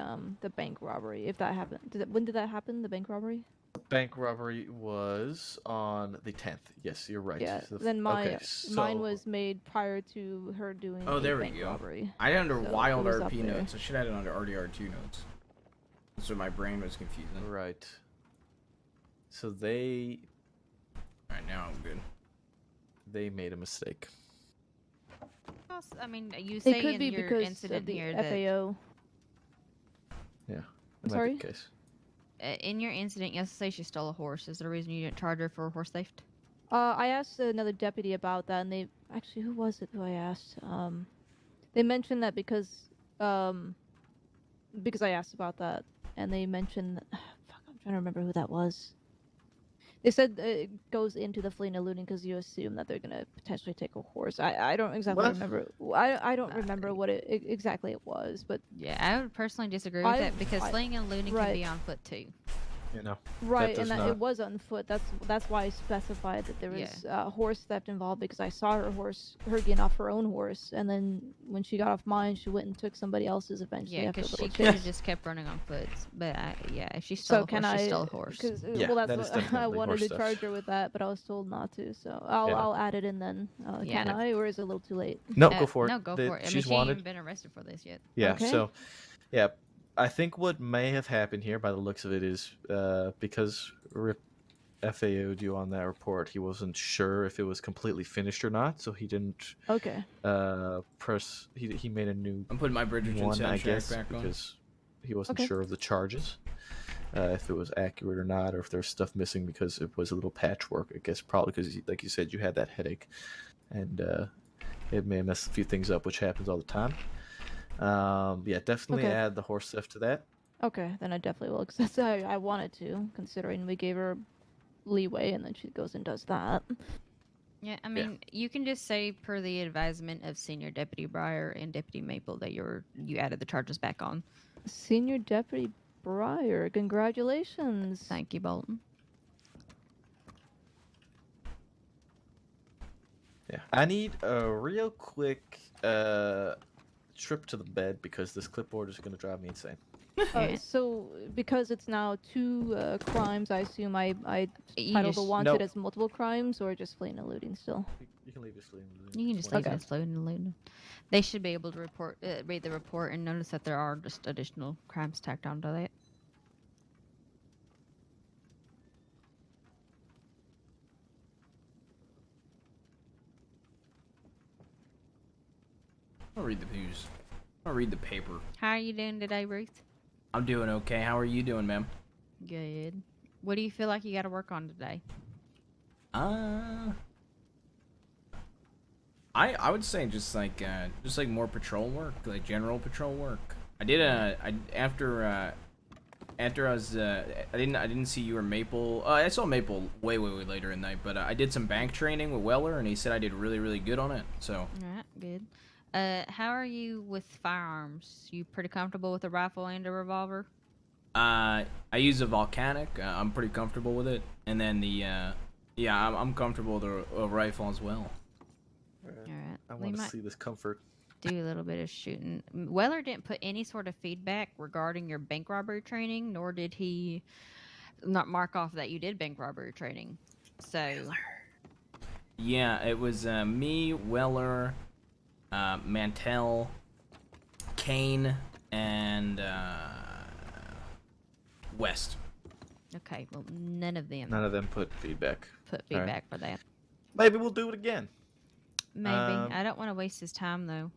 S14: bank robbery. If that happened, when did that happen? The bank robbery?
S19: The bank robbery was on the 10th. Yes, you're right.
S14: Yeah.
S19: So
S14: Then mine
S19: so
S14: was made prior to her doing.
S1: Oh, there we
S14: bank
S1: go.
S14: Robbery.
S1: I had it under
S14: So
S1: Wild
S14: it was up
S1: RP
S14: there.
S1: notes. I should have had it under RDR2 notes. So my brain was confusing.
S19: Right. So they.
S1: Alright, now I'm good.
S19: They made a mistake.
S10: I mean, you
S14: It
S10: say
S14: could
S10: in
S14: be
S10: your
S14: because
S10: incident
S14: of the
S10: here
S14: FAO.
S19: Yeah.
S14: I'm
S19: That might
S14: sorry?
S19: be the case.
S10: in your incident, you say she stole a horse. Is there a reason you didn't charge her for horse theft?
S14: I asked another deputy about that, and they actually, who was it who I asked? They mentioned that because I asked about that, and they mentioned, fuck, I'm trying to remember who that was. They said it goes into the fleeing and looting because you assume that they're gonna potentially take a horse. I don't exactly
S10: What?
S14: remember. I don't remember what exactly it was, but
S10: Yeah, I would personally disagree with that because
S14: I-
S10: fleeing and looting can be on foot too.
S19: You know.
S14: Right, and it was on foot. That's why I specified that there was horse theft involved because I saw her getting off her own horse, and then when she got off mine, she went and took somebody else's eventually.
S10: Yeah,
S14: after a
S10: because
S14: little
S10: she could have
S14: chase.
S10: just kept running on foot. But if she stole
S14: So
S10: a horse, she stole a horse.
S14: Well, that's what I wanted to charge her with that, but I was told not to. So I'll add it in then.
S10: Yeah.
S14: Can I, or is it a little too late?
S19: No, go for it.
S10: No, go for it. I mean,
S19: She's
S10: she ain't
S19: wanted.
S10: even been arrested for this yet.
S19: Yeah.
S14: Okay.
S19: So, yeah, I think what may have happened here, by the looks of it, is because Rip FAO'd you on that report, he wasn't sure if it was completely finished or not, so he didn't.
S14: Okay.
S19: Press. He made a new.
S1: I'm putting my Bridgerton
S19: one, I
S1: soundtrack
S19: guess,
S1: back on.
S19: because he wasn't
S14: Okay.
S19: sure of the charges, if it was accurate or not, or if there's stuff missing because it was a little patchwork. I guess probably because, like you said, you had that headache, and it may have messed a few things up, which happens all the time. Yeah, definitely
S14: Okay.
S19: add the horse theft to that.
S14: Okay, then I definitely will, because I wanted to, considering we gave her leeway, and then she goes and does that.
S10: Yeah, I mean, you can just say per the advisement of Senior Deputy Breyer and Deputy Maple that you added the charges back on.
S14: Senior Deputy Breyer, congratulations.
S10: Thank you, Bolton.
S19: Yeah, I need a real quick trip to the bed because this clipboard is going to drive me insane.
S14: So, because it's now 2 crimes, I assume I
S10: You
S14: title the
S10: just-
S14: wanted
S19: Nope.
S14: as multiple crimes, or just fleeing and looting still?
S19: You can leave this thing.
S10: You can just leave it floating and looting. They should be able to read the report and notice that there are just additional crimes tacked onto that.
S1: I'll read the news. I'll read the paper.
S10: How are you doing today, Ruth?
S1: I'm doing okay. How are you doing, ma'am?
S10: Good. What do you feel like you got to work on today?
S1: I would say just like more patrol work, like general patrol work. I did after I didn't see you or Maple. I saw Maple way later in the night, but I did some bank training with Weller, and he said I did really good on it. So.
S10: Alright, good. How are you with firearms? You pretty comfortable with a rifle and a revolver?
S1: I use a volcanic. I'm pretty comfortable with it, and then the yeah, I'm comfortable with a rifle as well.
S10: All right.
S19: I
S10: We
S19: want to
S10: might
S19: see this comfort.
S10: do a little bit of shooting. Weller didn't put any sort of feedback regarding your bank robbery training, nor did he not mark off that you did bank robbery training. So
S1: Yeah, it was me, Weller, Mantell, Kane, and West.
S10: okay, well none of them
S19: None of them put feedback.
S10: put
S19: All right.
S10: feedback for that.
S19: Maybe we'll do it again.
S10: Maybe. I don't want to waste his time though.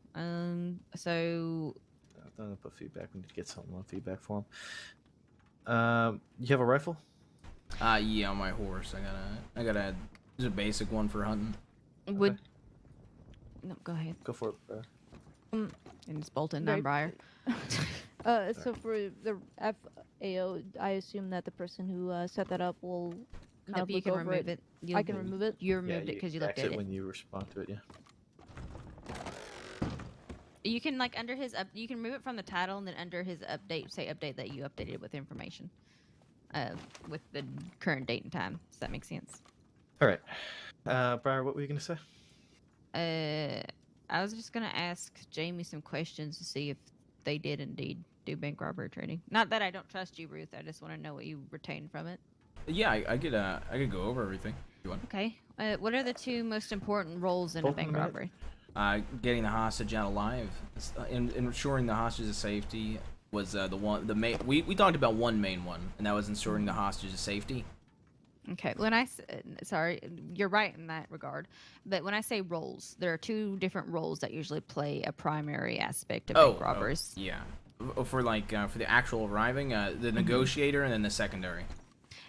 S10: So
S19: I'm gonna put feedback. We need to get something on feedback for him. You have a rifle?
S1: Yeah, on my horse. I gotta. There's a basic one for hunting.
S10: would no, go ahead.
S19: Go for it, bro.
S10: And it's Bolton,
S14: Right.
S10: not Briar.
S14: So for the FAO, I assume that the person who set that up will kind
S10: Nope,
S14: of
S10: you
S14: look
S10: can
S14: over
S10: remove it.
S14: I can remove it.
S10: You removed it because you looked at
S19: exit
S10: it.
S19: when you respond to it. Yeah.
S10: You can like under his you can remove it from the title and then under his update say update that you updated with information, with the current date and time. Does that make sense?
S19: All right. Briar, what were you gonna say?
S10: I was just gonna ask Jaime some questions to see if they did indeed do bank robbery training. Not that I don't trust you, Ruth. I just want to know what you retained from it.
S1: Yeah, I could go over everything. If you want.
S10: Okay. What are the two most important roles in a bank robbery?
S1: Getting the hostage out alive, and ensuring the hostage's safety was the main. We talked about one main one, and that was ensuring the hostage's safety.
S10: Okay. When sorry, you're right in that regard. But when I say roles, there are two different roles that usually play a primary aspect of bank robberies.
S1: Yeah. For for the actual arriving, the negotiator and then the secondary.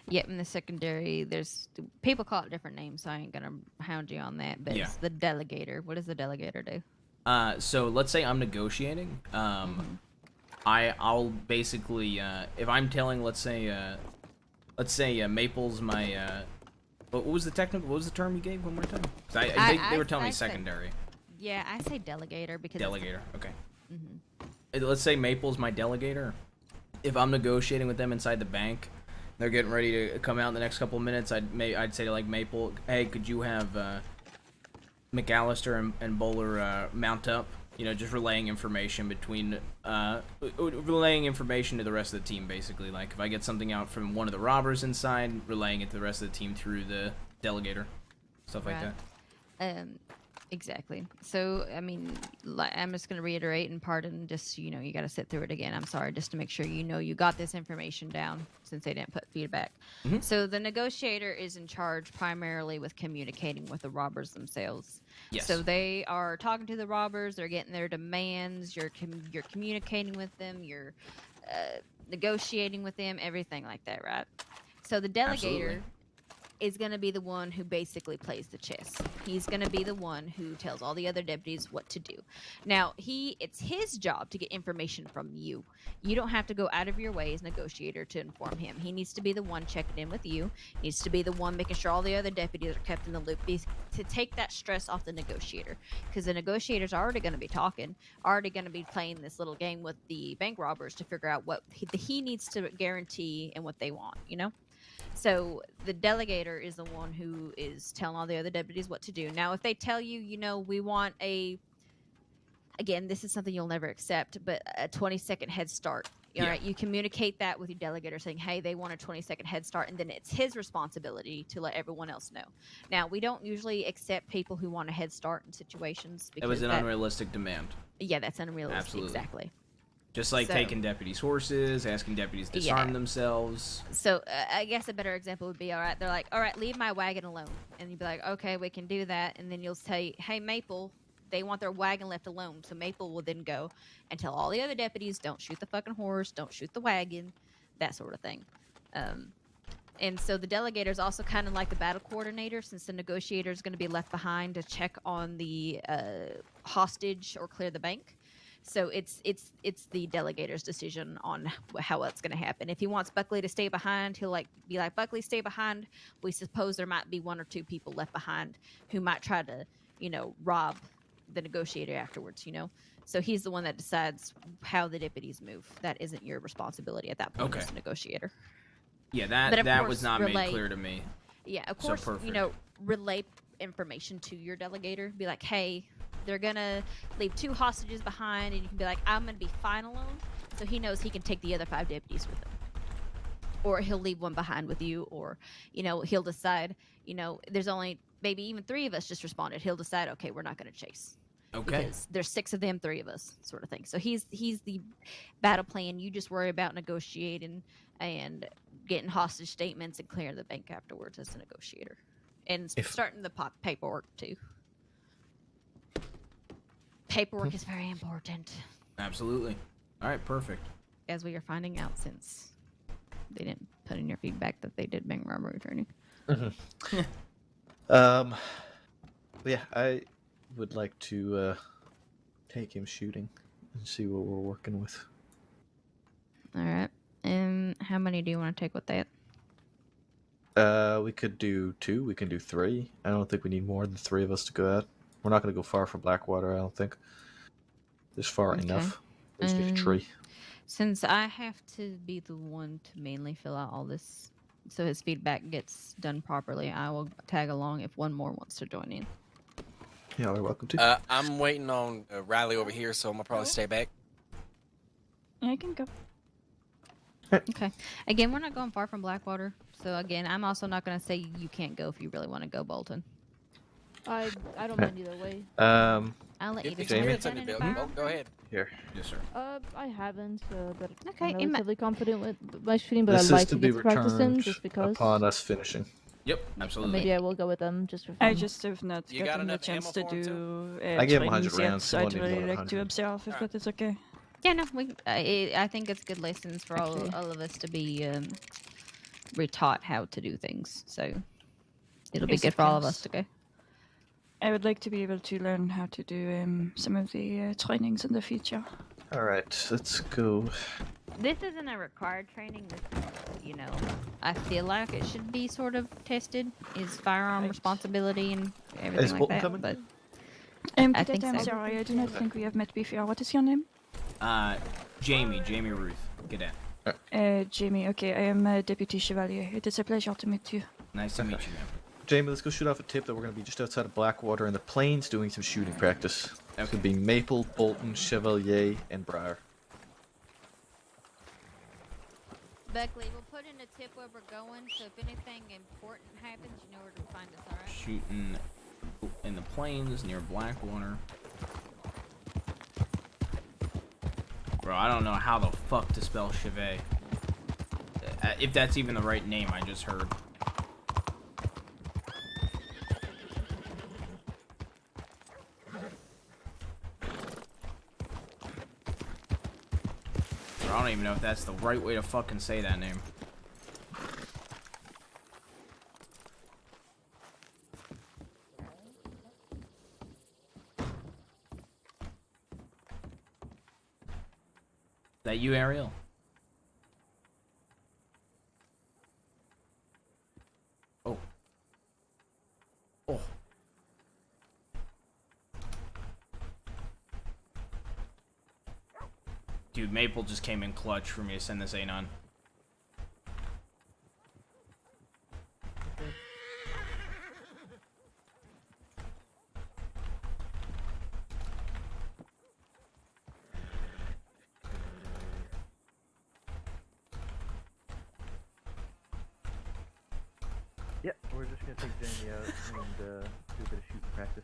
S10: Yep, in the secondary, there's people call it different names, so I ain't gonna hound you on that. But
S1: Yeah.
S10: it's the delegator. What does the delegator do?
S1: So let's say I'm negotiating. I'll basically if I'm telling, let's say Maple's my what was the term you gave one more time? 'Cause they were telling me secondary.
S10: Yeah, I say delegator because
S1: Delegator. Okay.
S10: Mm-hmm.
S1: Let's say Maple's my delegator. If I'm negotiating with them inside the bank, they're getting ready to come out in the next couple of minutes. I'd say to like Maple, hey, could you have McAllister and Bowler mount up? You know, just relaying information between relaying information to the rest of the team, basically. Like if I get something out from one of the robbers inside, relaying it to the rest of the team through the delegator, stuff like that.
S10: Exactly. So, I mean, I'm just going to reiterate and pardon, just, you got to sit through it again. I'm sorry, just to make sure you got this information down since they didn't put feedback.
S1: Mm-hmm.
S10: So the negotiator is in charge primarily with communicating with the robbers themselves.
S1: Yes.
S10: So they are talking to the robbers, they're getting their demands, you're communicating with them, you're negotiating with them, everything like that, right? So the delegator...
S1: Absolutely.
S10: Is going to be the one who basically plays the chess. He's going to be the one who tells all the other deputies what to do. Now, it's his job to get information from you. You don't have to go out of your way as negotiator to inform him. He needs to be the one checking in with you. He needs to be the one making sure all the other deputies are kept in the loop to take that stress off the negotiator. Because the negotiator's already going to be talking, already going to be playing this little game with the bank robbers to figure out what he needs to guarantee and what they want, So the delegator is the one who is telling all the other deputies what to do. Now, if they tell you, we want again, this is something you'll never accept, but a 20-second head start. All right, you communicate that with your delegator saying, hey, they want a 20-second head start, and then it's his responsibility to let everyone else know. Now, we don't usually accept people who want a head start in situations.
S1: It was an unrealistic demand.
S10: Yeah, that's unrealistic.
S1: Absolutely.
S10: Exactly.
S1: Just like taking deputies' horses, asking deputies to disarm themselves.
S10: So I guess a better example would be, all right, they're like, all right, leave my wagon alone. And you'd be like, okay, we can do that. And then you'll say, hey, Maple, they want their wagon left alone. So Maple will then go and tell all the other deputies, don't shoot the fucking horse, don't shoot the wagon, that sort of thing. And so the delegator is also kind of like the battle coordinator, since the negotiator is going to be left behind to check on the hostage or clear the bank. So it's the delegator's decision on how it's going to happen. If he wants Buckley to stay behind, he'll be like, Buckley, stay behind. We suppose there might be one or two people left behind who might try to, rob the negotiator afterwards, So he's the one that decides how the deputies move. That isn't your responsibility at that point
S1: Okay.
S10: as a negotiator.
S1: Yeah,
S10: But of
S1: that
S10: course,
S1: was not
S10: relay-
S1: made clear to me.
S10: Yeah, of
S1: So
S10: course,
S1: perfect.
S10: relay information to your delegator. Be like, hey, they're gonna leave 2 hostages behind, and you can be like, I'm gonna be fine alone, so he knows he can take the other 5 deputies with him. Or he'll leave 1 behind with you, or he'll decide, there's only maybe even 3 of us just responded. He'll decide, okay, we're not gonna chase.
S1: Okay.
S10: Because there's 6 of them, 3 of us, sort of thing. So he's the battle plan. You just worry about negotiating and getting hostage statements and clearing the bank afterwards as a negotiator, and starting the paperwork too. Paperwork is very important,
S1: Absolutely. All right, perfect.
S10: as we are finding out since they didn't put in your feedback that they did bank robbery training.
S19: Yeah, I would like to take him shooting and see what we're working with.
S10: All right. And how many do you want to take with that?
S19: We could do 2. We can do 3. I don't think we need more than 3 of us to go out. We're not going to go far from Blackwater, I don't think. There's far enough. There's just a tree.
S10: Since I have to be the one to mainly fill out all this, so his feedback gets done properly, I will tag along if 1 more wants to join in.
S19: Yeah, you're welcome to.
S16: I'm waiting on Riley over here, so I'm gonna probably stay back.
S12: I can go.
S10: Okay. Again, we're not going far from Blackwater, so again, I'm also not going to say you can't go if you really want to go, Bolton.
S14: I don't mind either way.
S10: I'll let you
S19: Jamie?
S10: decide.
S16: Go ahead.
S19: Here.
S1: Yes, sir.
S14: I haven't, but
S10: Okay,
S14: I'm relatively confident with my shooting, but
S19: This
S14: I'd
S19: is
S14: like
S19: to
S14: to
S19: be
S14: get to practice in
S19: returned
S14: just because.
S19: upon us finishing.
S1: Yep,
S14: Or
S1: absolutely.
S14: maybe I will go with them just for fun.
S12: I just have not
S16: You got
S12: gotten the
S16: enough ammo
S12: chance to
S16: for him,
S12: do
S19: I gave him 100
S12: trainings yet,
S19: rounds,
S12: so
S19: so
S12: I'd
S19: we'll need
S12: really
S19: more
S12: like
S19: than
S12: to
S19: 100.
S12: observe if that is okay.
S10: Yeah, no, I think it's a good lessons for all of us to be retaught how to do things. So it'll be
S12: Yes,
S10: good
S12: of
S10: for all of
S12: course.
S10: us to go.
S12: I would like to be able to learn how to do some of the trainings in the future.
S19: All right, let's go.
S10: This isn't a required training. This is, I feel like it should be sort of tested. Is firearm responsibility and everything
S19: Is
S10: like
S19: Bolton
S10: that.
S19: coming?
S10: But
S12: Cadet,
S10: I think
S12: I'm
S10: so.
S12: sorry, I do not think we have met before. What is your name?
S1: Jamie Ruth. Get at.
S12: Jamie. Okay, I am Deputy Chevalier. It is a pleasure to meet you.
S1: Nice to meet you, man.
S19: Jamie, let's go shoot off a tip that we're going to be just outside of Blackwater in the plains doing some shooting practice. It's going to be Maple, Bolton, Chevalier, and Briar.
S10: Beckley, we'll put in a tip where we're going, so if anything important happens, you know where to find us, alright?
S1: Shooting in the plains near Blackwater. Bro, I don't know how the fuck to spell Chevet. If that's even the right name I just heard. Bro, I don't even know if that's the right way to fucking say that name. Is that you, Ariel? Oh. Oh. Dude, Maple just came in clutch for me to send this Anon.
S17: Yep, we're just gonna take Jamie out and do a bit of shooting practice.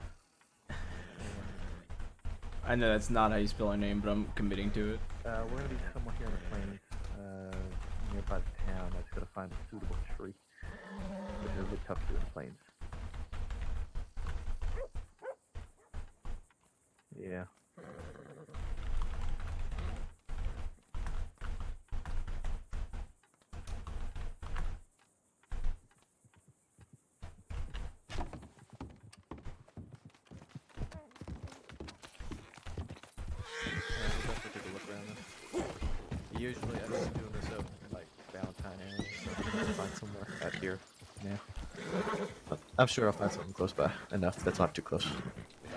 S1: I know that's not how you spell her name, but I'm committing to it.
S17: We're gonna be somewhere here in the plains, nearby the town. I just gotta find a suitable tree, which is a bit tough to do in the plains. Yeah.
S19: Usually, I've been doing this out in like Valentine area, so I'm gonna find somewhere out here now. But I'm sure I'll find something close by enough that's not too close.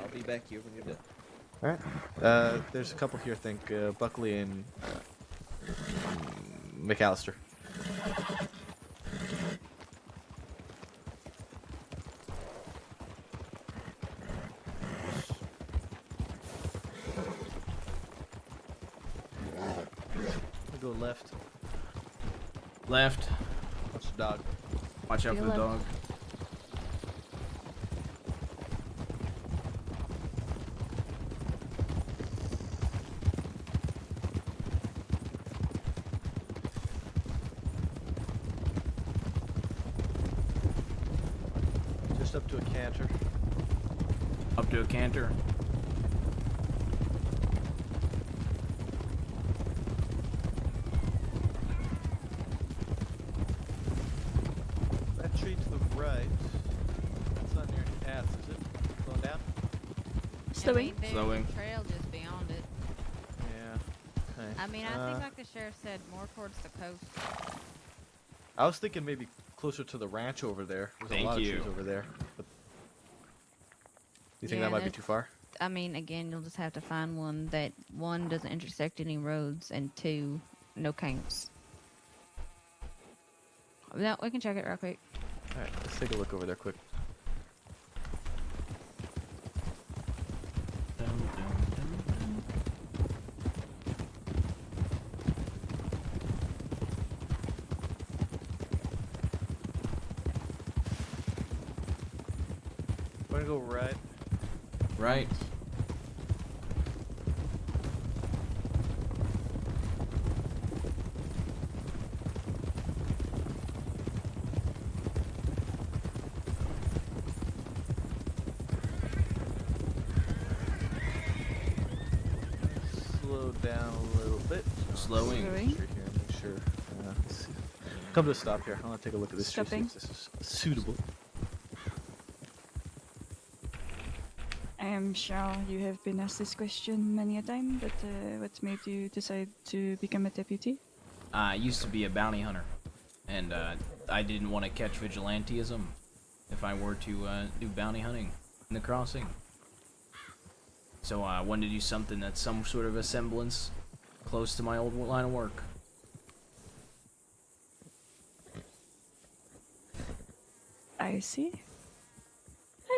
S18: I'll be back here when you're done.
S19: All right. There's a couple here. I think Buckley and McAllister. Go left.
S1: Left.
S19: Watch the dog.
S1: Watch out for the dog.
S19: Just up to a canter.
S1: Up to a canter.
S19: That tree to the right. That's not near any paths, is it? Going down?
S12: Slowing.
S10: There's
S1: Slowing.
S10: a trail just beyond it.
S19: Yeah. Okay.
S10: I mean, I think, like the sheriff said, more towards the coast.
S19: I was thinking maybe closer to the ranch over there. There's a lot of trees over there. But you think that might be too far?
S10: I mean, again, you'll just have to find one that, one, doesn't intersect any roads, and two, no camps. No, we can check it real quick.
S19: Alright, let's take a look over there quick. We're gonna go right.
S1: Right.
S19: Slow down a little bit.
S1: Slowing.
S19: Make sure. Let's see. Come to a stop here. I want to take a look at this tree, see
S12: Stopping.
S19: if this is suitable.
S12: I am sure you have been asked this question many a time, but what made you decide to become a deputy?
S1: I used to be a bounty hunter, and I didn't want to catch vigilantism if I were to do bounty hunting in the crossing. So I wanted to do something that's some sort of a semblance close to my old line of work.
S12: I see.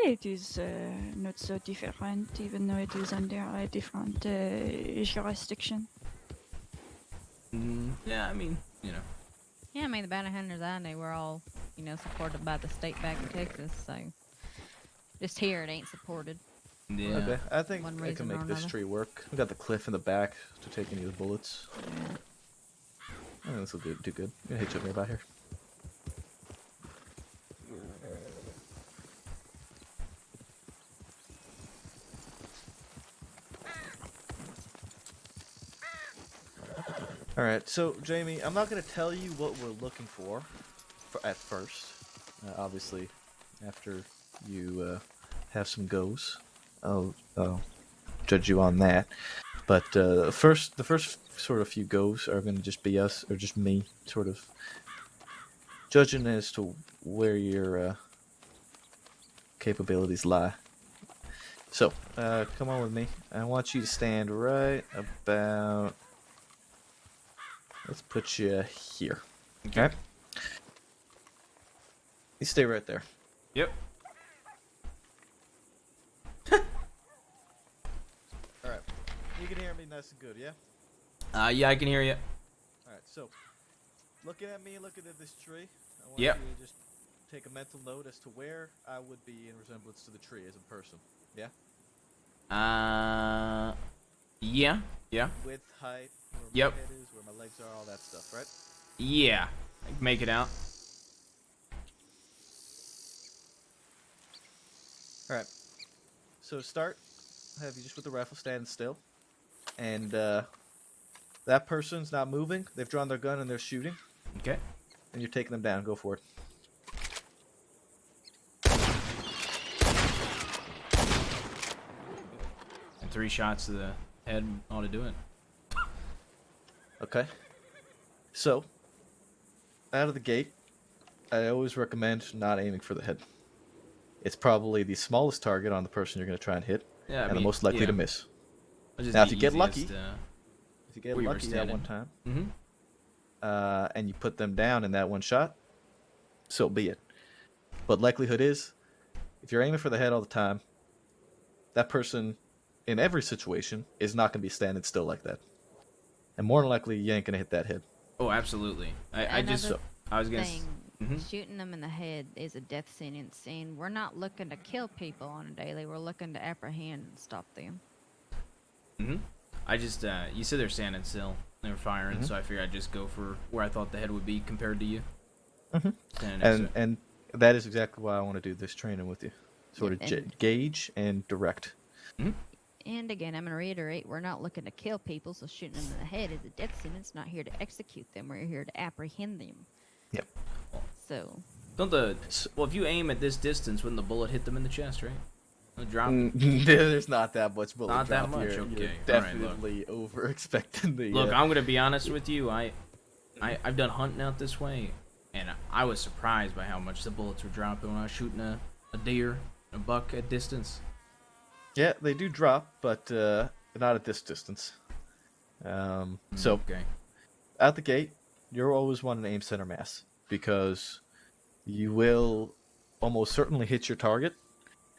S12: It is not so different, even though it is under a different jurisdiction.
S1: Yeah, I mean, you know.
S10: Yeah, I mean, the bounty hunters I knew were all, you know, supported by the state back in Texas, so just here it ain't supported.
S1: Yeah.
S19: Okay, I think
S10: One
S19: I
S10: reason
S19: can
S10: or
S19: make this
S10: another.
S19: tree work. We got the cliff in the back to take any of the bullets. I think this will do good. I'm gonna hitch up nearby here. Alright, so Jamie, I'm not going to tell you what we're looking for at first. Obviously, after you have some goes, I'll judge you on that. But the first sort of few goes are going to just be us, or just me, sort of judging as to where your capabilities lie. So, come on with me. I want you to stand right about... Let's put you here. Okay. You stay right there.
S1: Yep.
S19: Alright. You can hear me nice and good, yeah?
S1: Yeah, I can hear you.
S19: Alright, so looking at me, looking at this tree, I want
S1: Yep.
S19: you to just take a mental note as to where I would be in resemblance to the tree as a person. Yeah?
S1: Yeah. Yeah.
S19: Width, height, where
S1: Yep.
S19: my head is, where my legs are, all that stuff, right?
S1: Yeah. I can make it out.
S19: Alright. So to start, I have you just with the rifle standing still. And that person's not moving. They've drawn their gun and they're shooting.
S1: Okay.
S19: And you're taking them down. Go for it.
S1: And 3 shots to the head ought to do it.
S19: Okay. So, out of the gate, I always recommend not aiming for the head. It's probably the smallest target on the person you're going to try and hit,
S1: Yeah, I
S19: and the
S1: mean,
S19: most likely
S1: yeah.
S19: to miss. Now, if you get lucky,
S1: where you were
S19: that
S1: standing.
S19: one time,
S1: Mhm.
S19: and you put them down in that one shot, so be it. But likelihood is, if you're aiming for the head all the time, that person, in every situation, is not going to be standing still like that. And more than likely, you ain't going to hit that head.
S1: Oh, absolutely. I was gonna.
S10: Shooting them in the head is a death sentence, and we're not looking to kill people on a daily. We're looking to apprehend and stop them.
S1: I just you said they're standing still. They were firing, so I figured I'd just go for where I thought the head would be compared to you.
S19: And that is exactly why I want to do this training with you. Sort of gauge and direct.
S10: And again, I'm going to reiterate, we're not looking to kill people, so shooting them in the head is a death sentence. Not here to execute them. We're here to apprehend them.
S19: Yep.
S10: So.
S1: Well, if you aim at this distance, wouldn't the bullet hit them in the chest, right? Drop.
S19: There's not that much bullet
S1: Not
S19: drop
S1: that much.
S19: here.
S1: Okay.
S19: You're definitely over expecting the.
S1: Look, I'm gonna be honest with you. I've done hunting out this way, and I was surprised by how much the bullets were dropping when I was shooting a deer, a buck at distance.
S19: Yeah, they do drop, but not at this distance. So, out the gate, you're always wanting to aim center mass because you will almost certainly hit your target.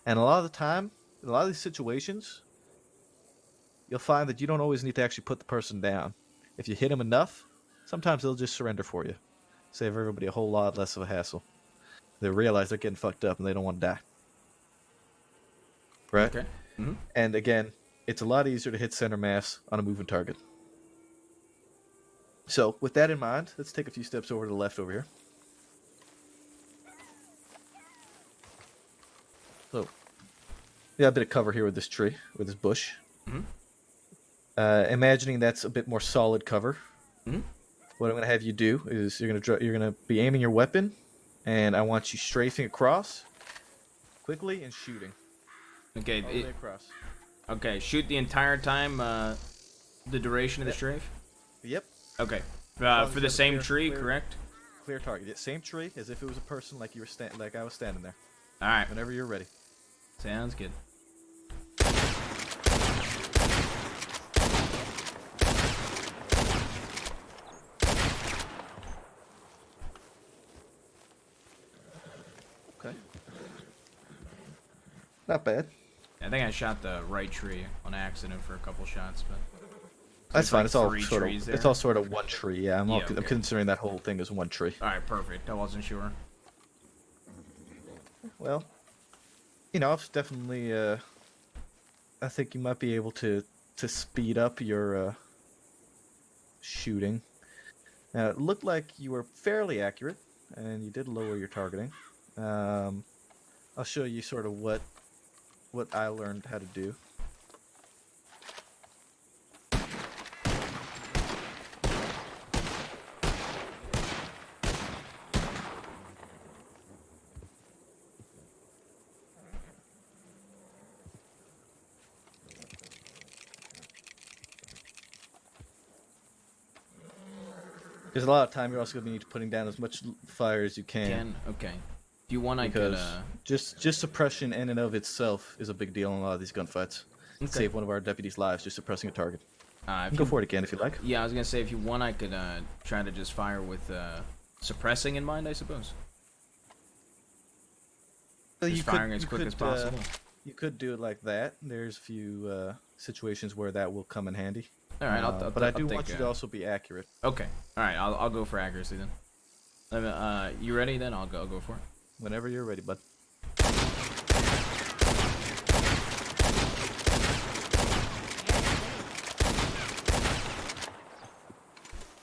S19: And a lot of the time, in a lot of these situations, you'll find that you don't always need to actually put the person down. If you hit them enough, sometimes they'll just surrender for you. Save everybody a whole lot less of a hassle. They realize they're getting fucked up and they don't want to die. Right?
S1: Okay.
S19: And again, it's a lot easier to hit center mass on a moving target. So, with that in mind, let's take a few steps over to the left over here. So, yeah, a bit of cover here with this tree, with this bush. Imagining that's a bit more solid cover. What I'm going to have you do is you're going to be aiming your weapon, and I want you strafing across, quickly and shooting.
S1: Okay.
S19: All the way across.
S1: Okay. Shoot the entire time. The duration of the strafe.
S19: Yep.
S1: Okay. For the same tree, correct?
S19: Clear target. Yeah, same tree as if it was a person, like you were like I was standing there.
S1: All right.
S19: Whenever you're ready.
S1: Sounds good.
S19: Okay. Not bad.
S1: I think I shot the right tree on accident for a couple shots, but
S19: that's fine. It's all
S1: it's
S19: all sort of one tree. Yeah, I'm
S1: okay.
S19: considering that whole thing as one tree.
S1: All right, perfect. I wasn't sure.
S19: Well, I've definitely. I think you might be able to speed up your shooting. Now, it looked like you were fairly accurate, and you did lower your targeting. I'll show you sort of what I learned how to do. Because a lot of time you're also going to need putting down as much fire as you can.
S1: Okay. Do you want
S19: because just suppression in and of itself is a big deal in a lot of these gunfights.
S1: Okay.
S19: Save one of our deputies' lives just suppressing a target.
S1: You
S19: go for it again if you like.
S1: Yeah, I was gonna say if you want, I could try to just fire with suppressing in mind, I suppose. Just firing as quick as possible.
S19: You could do it like that. There's a few situations where that will come in handy.
S1: All right,
S19: but I do want you to also be accurate.
S1: Okay. All right, I'll go for accuracy then. You ready? Then I'll go for it.
S19: Whenever you're ready, bud.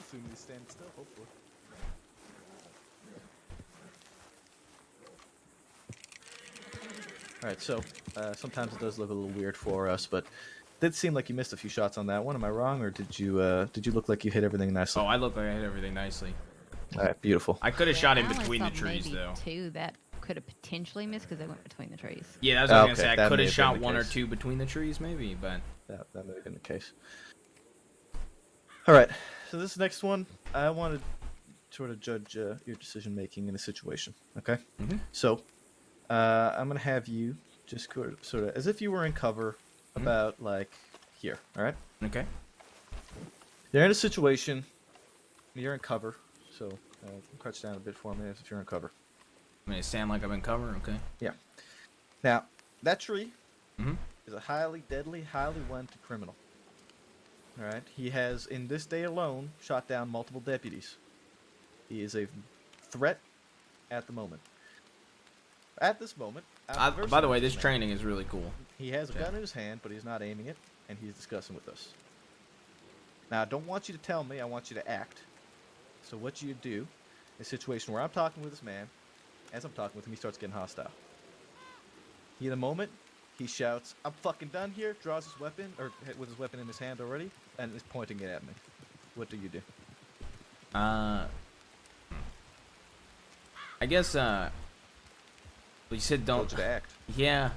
S19: Assuming you stand still, hopefully. Alright, so sometimes it does look a little weird for us, but it did seem like you missed a few shots on that one. Am I wrong, or did you look like you hit everything nicely?
S1: Oh, I look like I hit everything nicely.
S19: Alright, beautiful.
S1: I could have shot in
S10: I only
S1: between the
S10: saw
S1: trees,
S10: maybe
S1: though.
S10: Two that could have potentially missed because they went between the trees.
S1: Yeah, that's what I was
S19: Okay,
S1: gonna say.
S19: that
S1: I could
S19: may
S1: have
S19: have
S1: shot
S19: been the
S1: one or
S19: case.
S1: two between the trees, maybe, but
S19: That may have been the case. Alright, so this next one, I want to sort of judge your decision making in a situation, okay? So, I'm going to have you just sort of, as if you were in cover about, like, here. All right.
S1: Okay.
S19: You're in a situation. You're in cover, so crouch down a bit for me if you're in cover.
S1: I mean, stand like I'm in cover. Okay.
S19: Yeah. Now that tree
S1: Mhm.
S19: is a highly deadly, highly wanted criminal. All right. He has, in this day alone, shot down multiple deputies. He is a threat at the moment. At this moment,
S1: By the way, this training is really cool.
S19: he has a gun in his hand, but he's not aiming it, and he's discussing with us. Now, I don't want you to tell me. I want you to act. So what you do, in a situation where I'm talking with this man, as I'm talking with him, he starts getting hostile. In a moment, he shouts, "I'm fucking done here," draws his weapon, or with his weapon in his hand already, and is pointing it at me. What do you do?
S1: I guess, well, you said don't...
S19: Told you to act.
S1: Yeah.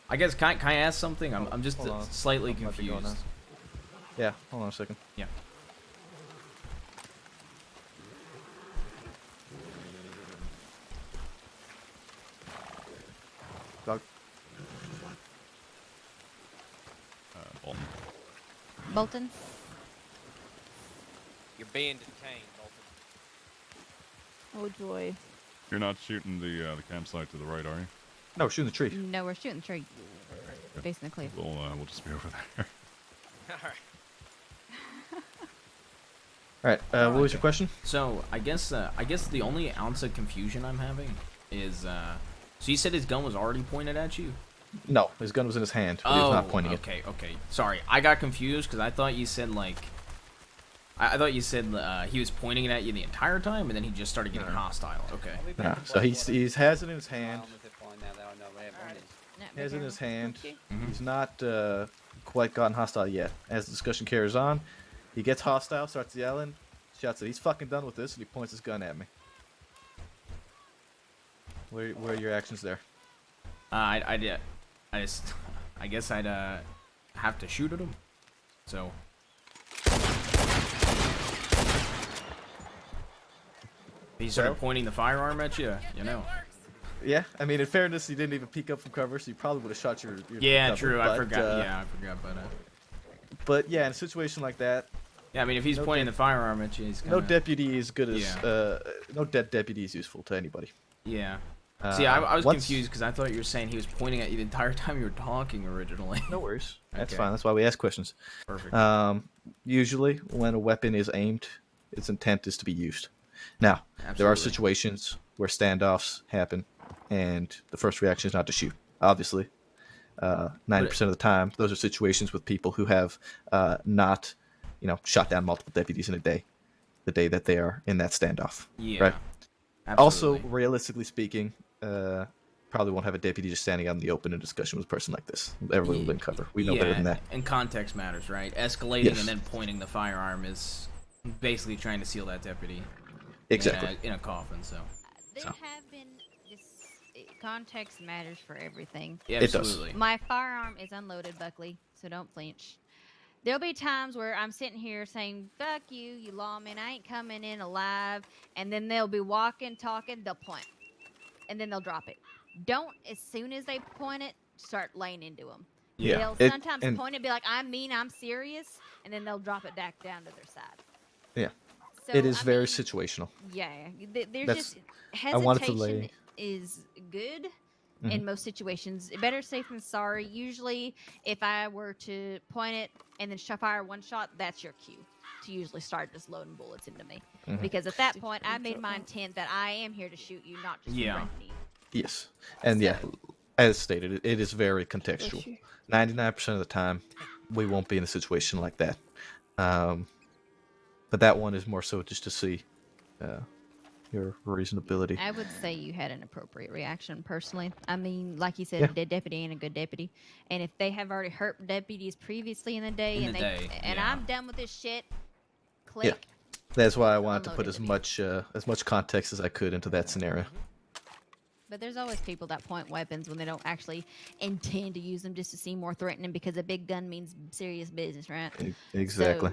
S1: I guess, can I ask something? I'm just
S19: Hold on.
S1: slightly
S19: Something might be going
S1: confused.
S19: on. Yeah, hold on a second.
S1: Yeah.
S19: Dog.
S20: Bolton.
S10: Bolton?
S16: You're being detained, Bolton.
S14: Oh joy.
S20: You're not shooting the campsite to the right, are you?
S19: No, we're shooting the tree.
S10: No, we're shooting the tree. Facing the cliff.
S20: We'll just be over there.
S16: Alright.
S19: All right. What was your question?
S1: So I guess the only ounce of confusion I'm having is so you said his gun was already pointed at you?
S19: No, his gun was in his hand, but he was not pointing it.
S1: Okay. Sorry, I got confused because I thought you said like I thought you said he was pointing it at you the entire time, and then he just started getting hostile. Okay.
S19: Nah, so he has it in his hand. He has it in his hand. He's not quite gotten hostile yet. As the discussion carries on, he gets hostile, starts yelling, shouts that he's fucking done with this, and he points his gun at me. Where are your actions there?
S1: I guess I'd have to shoot at him. So. He started pointing the firearm at you, you know.
S19: Yeah, I mean, in fairness, he didn't even peek up from cover, so you probably would have shot your
S1: yeah,
S19: cover,
S1: true.
S19: But,
S1: I forgot. I forgot.
S19: But yeah, in a situation like that.
S1: Yeah, I mean, if he's pointing the firearm at you, he's
S19: no deputy is good as no dead deputy is useful to anybody.
S1: Yeah. See, I was confused because I thought you were saying he was pointing at you the entire time you were talking originally.
S19: No worries. That's fine. That's why we ask questions.
S1: Perfect.
S19: Usually, when a weapon is aimed, its intent is to be used. Now, there are situations where standoffs happen, and the first reaction is not to shoot. Obviously, 90% of the time, those are situations with people who have not, shot down multiple deputies in a day, the day that they are in that standoff.
S1: Yeah.
S19: Right.
S1: Absolutely.
S19: Also, realistically speaking, probably won't have a deputy just standing out in the open in a discussion with a person like this. Everyone will be in cover. We know better than that.
S1: And context matters, right? Escalating and then pointing the firearm is basically trying to seal that deputy.
S19: Exactly.
S1: In a coffin, so.
S10: There have been context matters for everything.
S1: Yeah, absolutely.
S19: It does.
S10: My firearm is unloaded, Buckley, so don't flinch. There'll be times where I'm sitting here saying, "Fuck you, you lawman, I ain't coming in alive," and then they'll be walking, talking, they'll point, and then they'll drop it. Don't, as soon as they point it, start laying into them.
S19: Yeah.
S10: They'll sometimes point it, be like, "I'm mean, I'm serious," and then they'll drop it back down to their side.
S19: Yeah.
S10: So,
S19: it is very situational.
S10: Yeah, there's
S19: That's,
S10: just
S19: I wanted to
S10: hesitation
S19: lay.
S10: is good in most situations. Better safe than sorry. Usually, if I were to point it and then fire one shot, that's your cue to usually start just loading bullets into me. Because at that point, I made my intent that I am here to shoot you, not just threaten you.
S19: Yes. And as stated, it is very contextual. 99% of the time, we won't be in a situation like that. But that one is more so just to see your reasonability.
S10: I would say you had an appropriate reaction, personally. I mean, like you said, a dead deputy ain't a good deputy. And if they have already hurt deputies previously in the day, I'm done with this shit, click.
S19: Yeah. That's why I wanted to put as much context as I could into that scenario.
S10: But there's always people that point weapons when they don't actually intend to use them, just to seem more threatening, because a big gun means serious business, right?
S19: Exactly.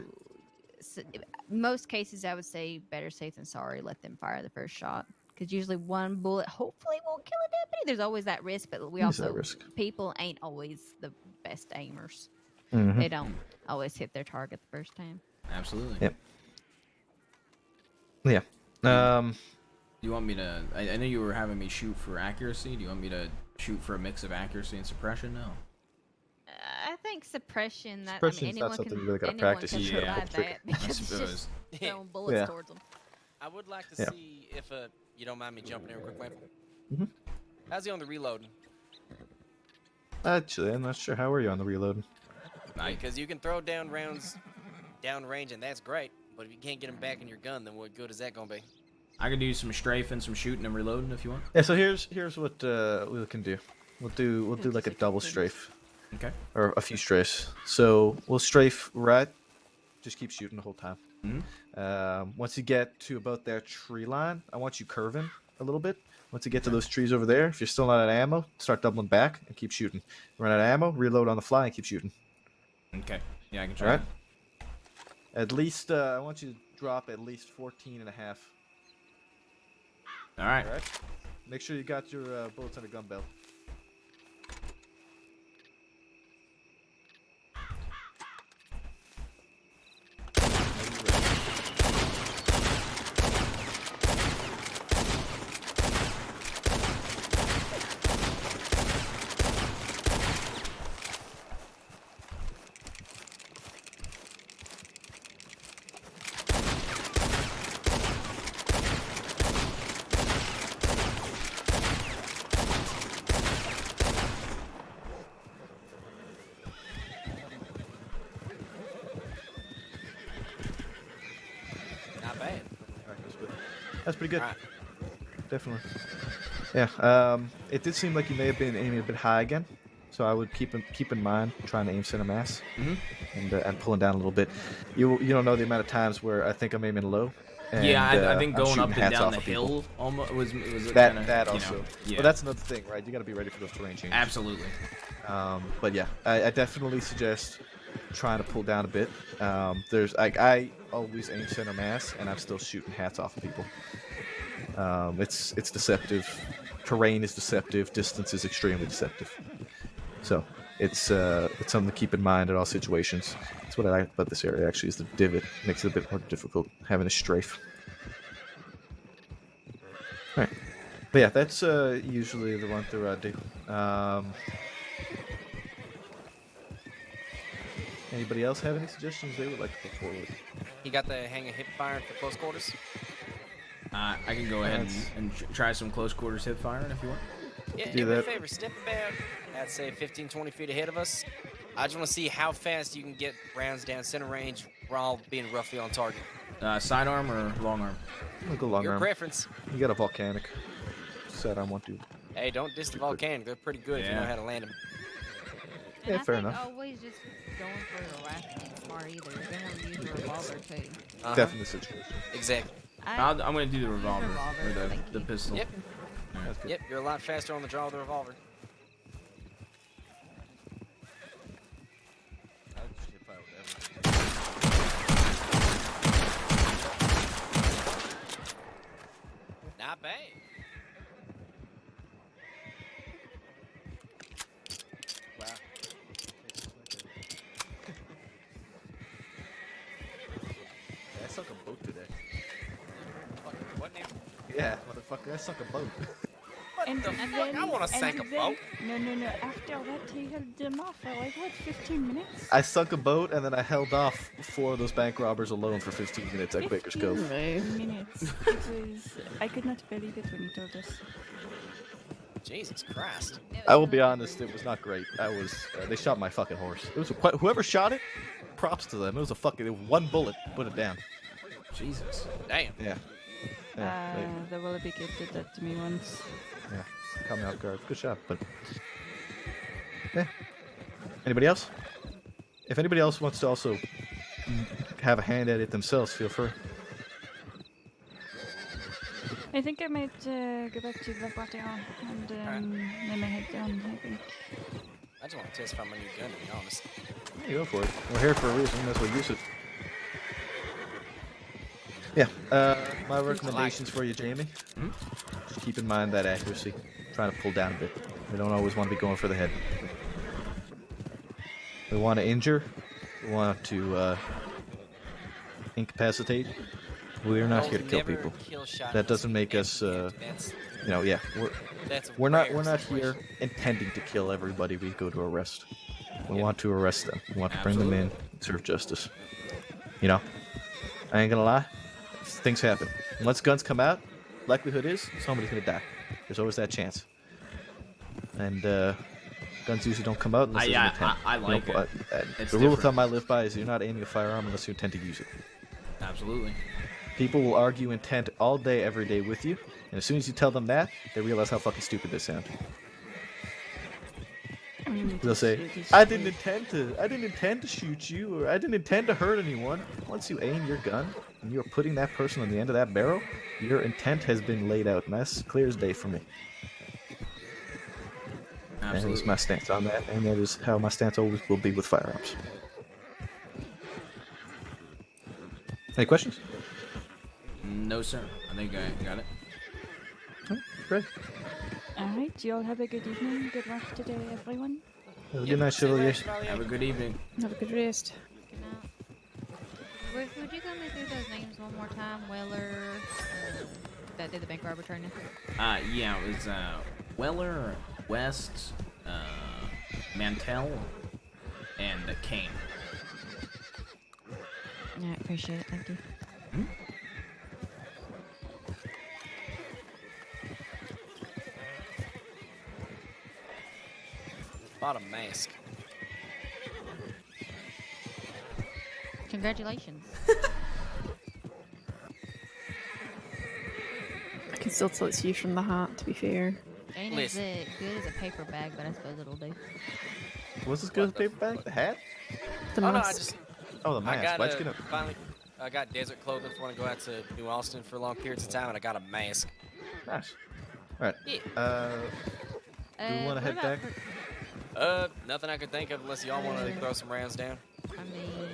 S10: So, most cases, I would say better safe than sorry. Let them fire the first shot, because usually one bullet hopefully won't kill a deputy. There's always that risk, but we also people ain't always the best aimers.
S19: Mhm.
S10: They don't always hit their target the first time.
S1: Absolutely.
S19: Yep. Yeah.
S1: Do you want me to? I know you were having me shoot for accuracy. Do you want me to shoot for a mix of accuracy and suppression now?
S10: I think suppression. That
S19: Suppression's
S10: I mean,
S19: not
S10: anyone
S19: something
S10: can
S19: you really gotta
S10: anyone
S19: practice,
S10: can
S19: you just gotta
S10: survive
S19: pull the
S10: that
S19: trigger.
S10: because it's just throwing bullets
S19: Yeah.
S10: towards them.
S16: I would like to
S19: Yeah.
S16: see if you don't mind me jumping in real quick, Maple.
S19: Mhm.
S16: How's he on the reloading?
S19: Actually, I'm not sure. How are you on the reloading?
S16: Because you can throw down rounds down range, and that's great. But if you can't get them back in your gun, then what good is that gonna be?
S1: I can do some strafing, some shooting, and reloading if you want.
S19: Yeah. So here's what we can do. We'll do like a double strafe.
S1: Okay.
S19: Or a few strafes. So we'll strafe right. Just keep shooting the whole time. Once you get to about that tree line, I want you curving a little bit. Once you get to those trees over there, if you're still not out of ammo, start doubling back and keep shooting. Run out of ammo, reload on the fly, and keep shooting.
S1: Okay. Yeah, I can try.
S19: All right. At least I want you to drop at least 14 and a half.
S1: All right.
S19: All right. Make sure you got your bullets on a gun belt.
S16: Not bad.
S19: That's pretty good.
S16: Alright.
S19: Definitely. Yeah. It did seem like you may have been aiming a bit high again, so I would keep in mind trying to aim center mass and pulling down a little bit. You don't know the amount of times where I think I'm aiming low. And,
S1: Yeah, I think
S19: I'm
S1: going up
S19: shooting
S1: and
S19: hats
S1: down
S19: off
S1: the
S19: of people.
S1: hill almost was
S19: that
S1: kinda,
S19: that
S1: you
S19: also.
S1: know, yeah.
S19: But that's another thing, right? You got to be ready for those terrain changes.
S1: Absolutely.
S19: But yeah, I definitely suggest trying to pull down a bit. There's I always aim center mass, and I'm still shooting hats off of people. It's deceptive. Terrain is deceptive. Distance is extremely deceptive. So it's something to keep in mind in all situations. That's what I like about this area. Actually, is the divot makes it a bit more difficult having a strafe. All right, but yeah, that's usually the run through I do. Anybody else have any suggestions they would like to put forward?
S16: You got the hang of hip firing for close quarters?
S1: I can go ahead and try some close quarters hip firing if you want.
S16: Yeah,
S19: Do
S16: do me a
S19: that.
S16: favor. Step about, I'd say 15, 20 feet ahead of us. I just want to see how fast you can get rounds down center range while being roughly on target.
S1: Sidearm or long arm?
S19: I'm gonna go long
S16: Your
S19: arm.
S16: preference.
S19: You got a volcanic. Sidearm won't do.
S16: Hey, don't diss the volcanic. They're pretty good if you know
S1: Yeah.
S16: how to land them.
S10: And
S19: Yeah,
S10: I
S19: fair
S10: think
S19: enough.
S10: always just going for your rifle ain't smart either. You're gonna want to use a revolver too.
S19: Definitely situation.
S16: Exactly.
S1: I'm gonna do the revolver or
S10: thank
S1: the pistol.
S16: Yep.
S19: That's good.
S16: Yep, you're a lot faster on the draw with the revolver. Not bad. Wow.
S19: I sunk a boat today.
S16: What now?
S19: Yeah, motherfucker, I sunk a boat.
S12: And
S16: the
S12: then,
S16: fuck? I wanna sink a boat.
S12: No. After that, he held them off for like, what, 15 minutes?
S19: I sunk a boat and then I held off 4 of those bank robbers alone for 15 minutes at Baker's Cove.
S12: 15 minutes. It was... I could not believe it when he told us.
S16: Jesus Christ.
S19: I will be honest, it was not great. They shot my fucking horse. It was whoever shot it, props to them. It was one bullet, put it down.
S1: Jesus.
S16: Damn.
S19: Yeah.
S12: The Wallaby kid did that to me once.
S19: Yeah, caught me off guard. Good shot, but yeah. Anybody else? If anybody else wants to also have a hand at it themselves, feel free.
S12: I think I might go back to the party and then my head down, I think.
S16: I just want to test if I'm a new gun, to be honest.
S19: Yeah, go for it. We're here for a reason. That's what use it. Yeah. My recommendations for you, Jamie. Just keep in mind that accuracy. Trying to pull down a bit. We don't always want to be going for the head. We want to injure. We want to incapacitate. We're not here to kill people. That doesn't make us, yeah. We're not here intending to kill everybody we go to arrest. We want to arrest them. We want to bring them in and serve justice. You know, I ain't gonna lie. Things happen. Once guns come out, likelihood is somebody's gonna die. There's always that chance. And guns usually don't come out unless there's an intent.
S1: I like it.
S19: The rule of thumb I live by is you're not aiming a firearm unless you intend to use it.
S1: Absolutely.
S19: People will argue intent all day, every day with you, and as soon as you tell them that, they realize how fucking stupid they sound. They'll say, I didn't intend to shoot you, or I didn't intend to hurt anyone. Once you aim your gun, and you're putting that person on the end of that barrel, your intent has been laid out, and that's clear as day for me.
S1: Absolutely.
S19: That is my stance on that, and that is how my stance always will be with firearms. Any questions?
S1: No, sir. I think I got it.
S19: Great.
S12: Alright, you all have a good evening. Good luck today, everyone.
S19: Have a good night, Chevalier.
S1: Have a good evening.
S13: Have a good rest.
S10: Would you go me through those names one more time? Weller, that did the bank robber training.
S1: Yeah, it was Weller, West, Mantell, and Kane.
S10: Yeah, I appreciate it. Thank you.
S16: Bought a mask.
S10: Congratulations.
S13: I can still tell it's you from the hat, to be fair.
S10: Ain't as good as a paper bag, but I suppose it'll do.
S19: What's as good as a paper bag? The hat?
S13: The
S16: mask.
S19: The mask. Why'd you get
S16: finally, I got desert clothing for when I go out to New Austin for long periods of time, and I got a mask.
S19: Nice. Alright.
S16: Yeah.
S19: Do we want to head back?
S16: Nothing I could think of unless y'all want to throw some rounds down.
S10: I mean,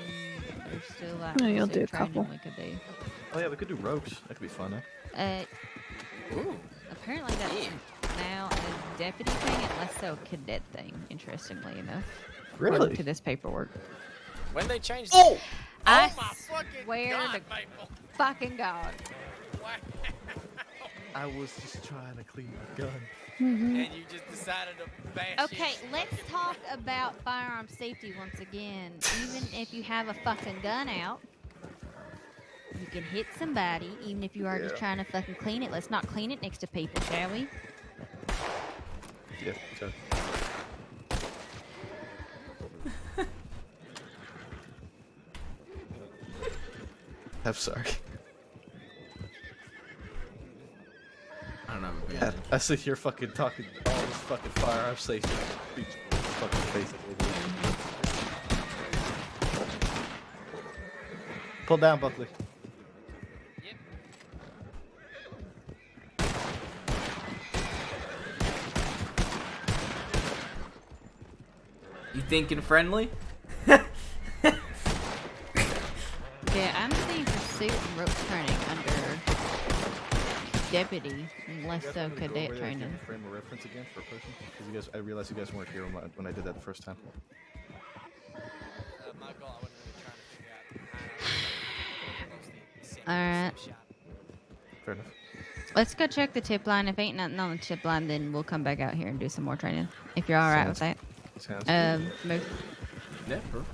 S10: there's still that.
S13: No, you'll do a
S10: training
S13: couple.
S10: we could do.
S19: Oh yeah, we could do rogues. That could be fun, huh?
S10: Ooh. Apparently that's now a deputy thing and less so a cadet thing, interestingly enough.
S19: Really?
S10: According to this paperwork.
S16: When they changed
S10: I
S16: my fucking
S10: swear
S16: God,
S10: to
S16: people.
S10: fucking God.
S19: I was just trying to clean my gun.
S16: And you just decided to bash
S10: Okay,
S16: it.
S10: let's talk about firearm safety once again. Even if you have a fucking gun out, you can hit somebody, even if you are just trying to fucking clean it. Let's not clean it next to people, shall we?
S19: Yeah, sure. I'm sorry.
S1: I don't know.
S19: God, I sit here fucking talking all this fucking firearm safety. Fucking face. Pull down, Buckley.
S1: You thinking friendly?
S10: Yeah, I'm seeing pursuit and rope training under deputy, and less so cadet training.
S19: Frame a reference again for a person, because you guys, I realized you guys weren't here when I did that the first time.
S16: My goal, I wasn't really trying to figure out
S10: Alright.
S19: Fair enough.
S10: Let's go check the tip line. If ain't nothing on the tip line, then we'll come back out here and do some more training. If you're alright with that.
S19: Sounds good.
S10: Move.
S1: Yeah, perfect.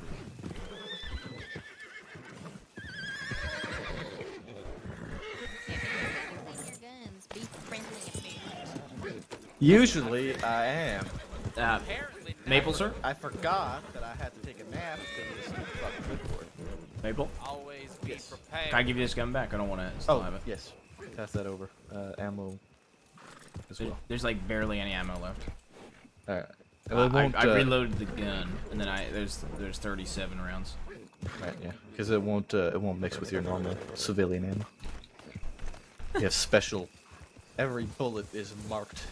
S19: Usually I am.
S1: Maple, sir?
S19: I forgot that I had to take a nap because of this fucking clipboard.
S1: Maple?
S16: Always be prepared.
S1: Can I give you this gun back? I don't want to still have it.
S19: Yes. Pass that over. Ammo as well.
S1: There's like barely any ammo left.
S19: Alright.
S1: I reloaded the gun, and then there's 37 rounds.
S19: Right, yeah, because it won't mix with your normal civilian ammo. You have special. Every bullet is marked.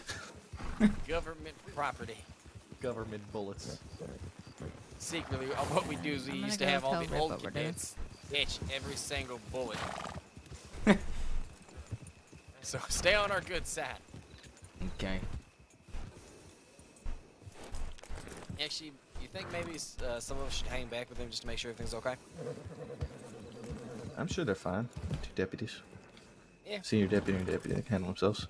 S16: Government property.
S19: Government bullets.
S16: Secretly, what we do is we used to have all the old cadets etch every single bullet. So stay on our good side.
S1: Okay.
S16: Actually, you you think maybe some of us should hang back with him just to make sure everything's okay?
S19: I'm sure they're fine. 2 deputies.
S16: Yeah.
S19: Senior deputy and deputy, they can handle themselves.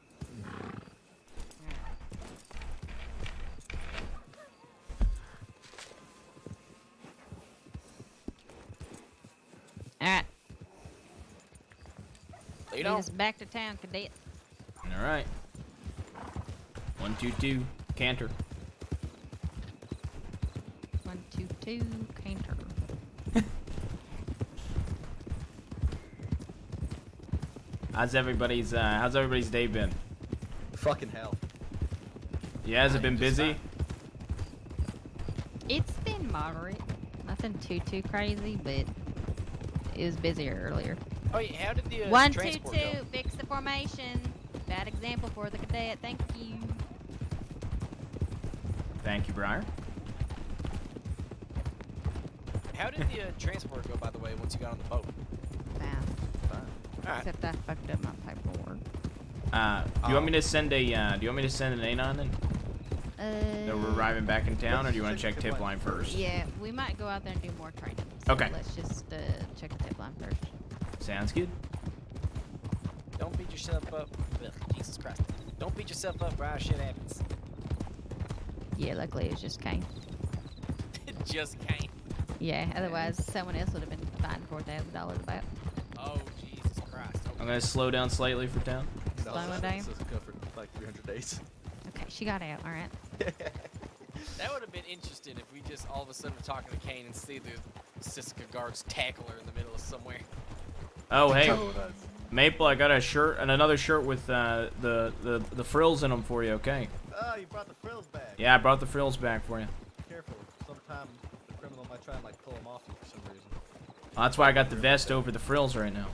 S10: Alright.
S16: Lead
S10: Lead
S16: on.
S10: us back to town, cadet.
S1: All right. 122 canter.
S10: 122 canter.
S1: How's everybody's day been?
S19: Fucking hell.
S1: Yeah, has it been busy?
S10: It's been moderate. Nothing too crazy, but it was busier earlier.
S16: Oh yeah, how did the
S10: 122,
S16: transport go?
S10: fix the formation. Bad example for the cadet. Thank you.
S1: Thank you, Briar.
S16: How did the transport go, by the way, once you got on the boat?
S10: Fine.
S16: Alright.
S10: Except I fucked up my paperwork.
S1: Do you want me to send a? Do you want me to send an anon then? That we're arriving back in town, or do you want to check tip line first?
S10: Yeah, we might go out there and do more training. So
S1: Okay.
S10: Let's just check the tip line first.
S1: Sounds good.
S16: Don't beat yourself up. Ugh, Jesus Christ. Don't beat yourself up, Briar. Shit happens.
S10: Yeah, luckily it was just Kane.
S16: It just came.
S10: Yeah, otherwise someone else would have been fined $4,000 about.
S16: Oh, Jesus Christ.
S1: I'm gonna slow down slightly for town.
S10: Slow it down.
S19: Sisika for like 300 days.
S10: Okay, she got out. All right.
S16: That would have been interesting if we just all of a sudden were talking to Kane and see the Sisika guards tackle her in the middle of somewhere.
S1: Oh hey, Maple, I got a shirt and another shirt with the frills in them for you. Okay.
S19: Oh, you brought the frills back.
S1: Yeah, I brought the frills back for you.
S19: Careful. Sometime the criminal might try and like pull them off you for some reason.
S1: Well, that's why I got the vest over the frills right now.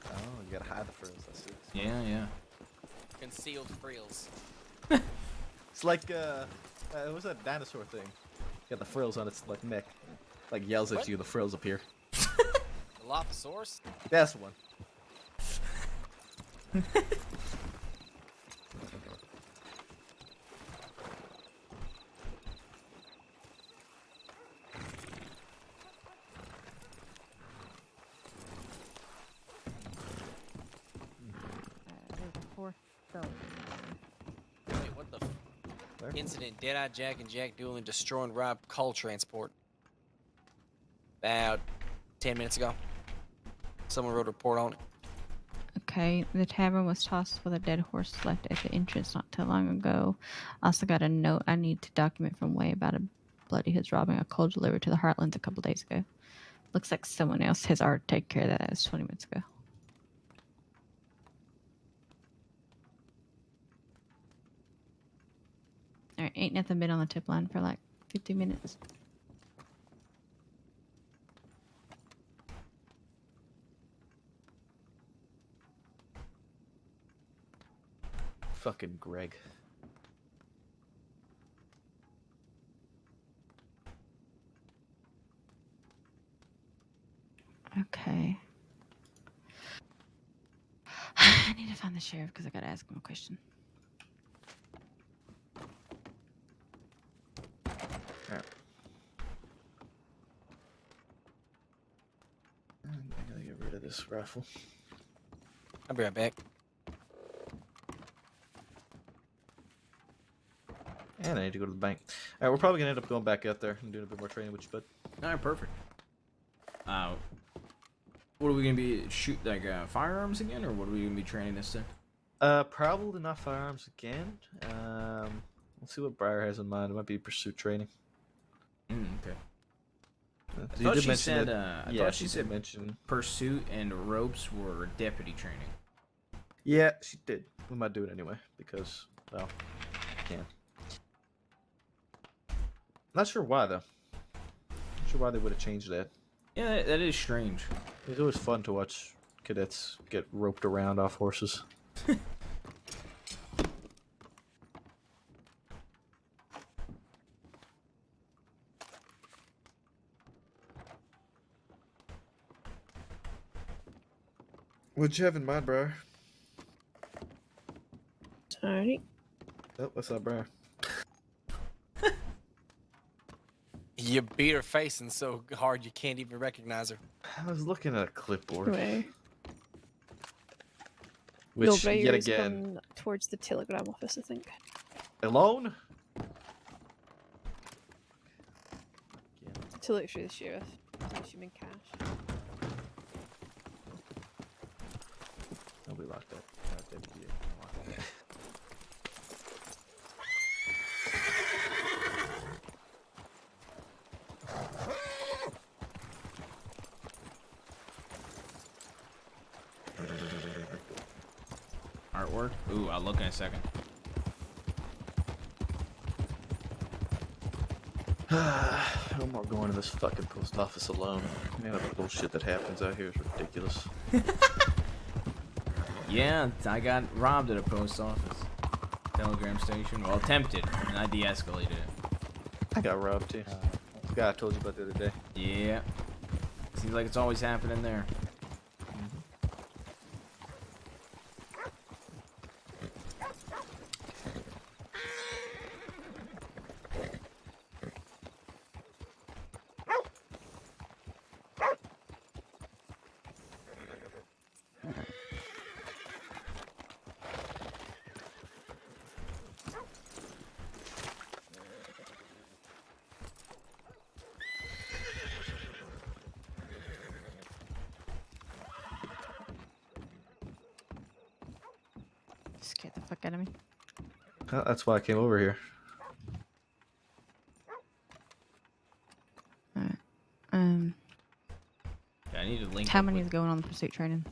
S19: Oh, you gotta hide the frills. I see.
S1: Yeah.
S16: Concealed frills.
S19: It's like what was that dinosaur thing? Got the frills on its like neck. Like yells at
S16: What?
S19: you. The frills appear.
S16: The Dilophosaurus?
S19: That's the one.
S16: Wait, what the incident? Deadeye Jack and Jack dueling, destroying Rob coal transport. About 10 minutes ago. Someone wrote a report on it.
S10: Okay, the tavern was tossed with a dead horse left at the entrance not too long ago. Also got a note I need to document from Way about a bloody who's robbing a coal delivered to the Heartlands a couple days ago. Looks like someone else has already taken care of that. That was 20 minutes ago. Alright, ain't nothing been on the tip line for like 50 minutes.
S19: Fucking Greg.
S10: Okay. I need to find the sheriff because I gotta ask him a question.
S19: Alright. I gotta get rid of this rifle.
S16: I'll be right back.
S19: And I need to go to the bank. Alright, we're probably gonna end up going back out there and doing a bit more training with you, bud.
S1: Alright, perfect. What are we gonna be shoot like firearms again, or what are we gonna be training this to?
S19: Probably not firearms again. Let's see what Briar has in mind. It might be pursuit training.
S1: Okay. I
S19: You
S1: thought
S19: did
S1: she
S19: mention
S1: said,
S19: that-
S1: I
S19: yeah,
S1: thought she
S19: did
S1: said
S19: mention.
S1: pursuit and ropes were deputy training.
S19: Yeah, she did. We might do it anyway because, well, can. Not sure why though. Not sure why they would have changed that.
S1: Yeah, that is strange.
S19: It's always fun to watch cadets get roped around off horses. What'd you have in mind, Briar?
S13: Sorry.
S19: Oh, what's up, Briar?
S16: You beat her facing so hard you can't even recognize her.
S19: I was looking at a clipboard.
S13: Way.
S19: Which,
S13: no,
S19: yet
S13: Briar's
S19: again,
S13: gone towards the telegram office, I think.
S19: alone?
S13: To look through the sheriff. I'm assuming cash.
S19: Nobody locked up. Deputy.
S1: Artwork? Ooh, I'll look in a second.
S19: No more going to this fucking post office alone. Man, the bullshit that happens out here is ridiculous.
S1: Yeah, I got robbed at a post office. Telegram station. Well, attempted, and I de-escalated it.
S19: I got robbed too. The guy I told you about the other day.
S1: Yeah. Seems like it's always happening there.
S10: Scared the fuck out of me.
S19: That's why I came over here.
S1: Yeah, I need to link.
S10: How many is going on the pursuit training?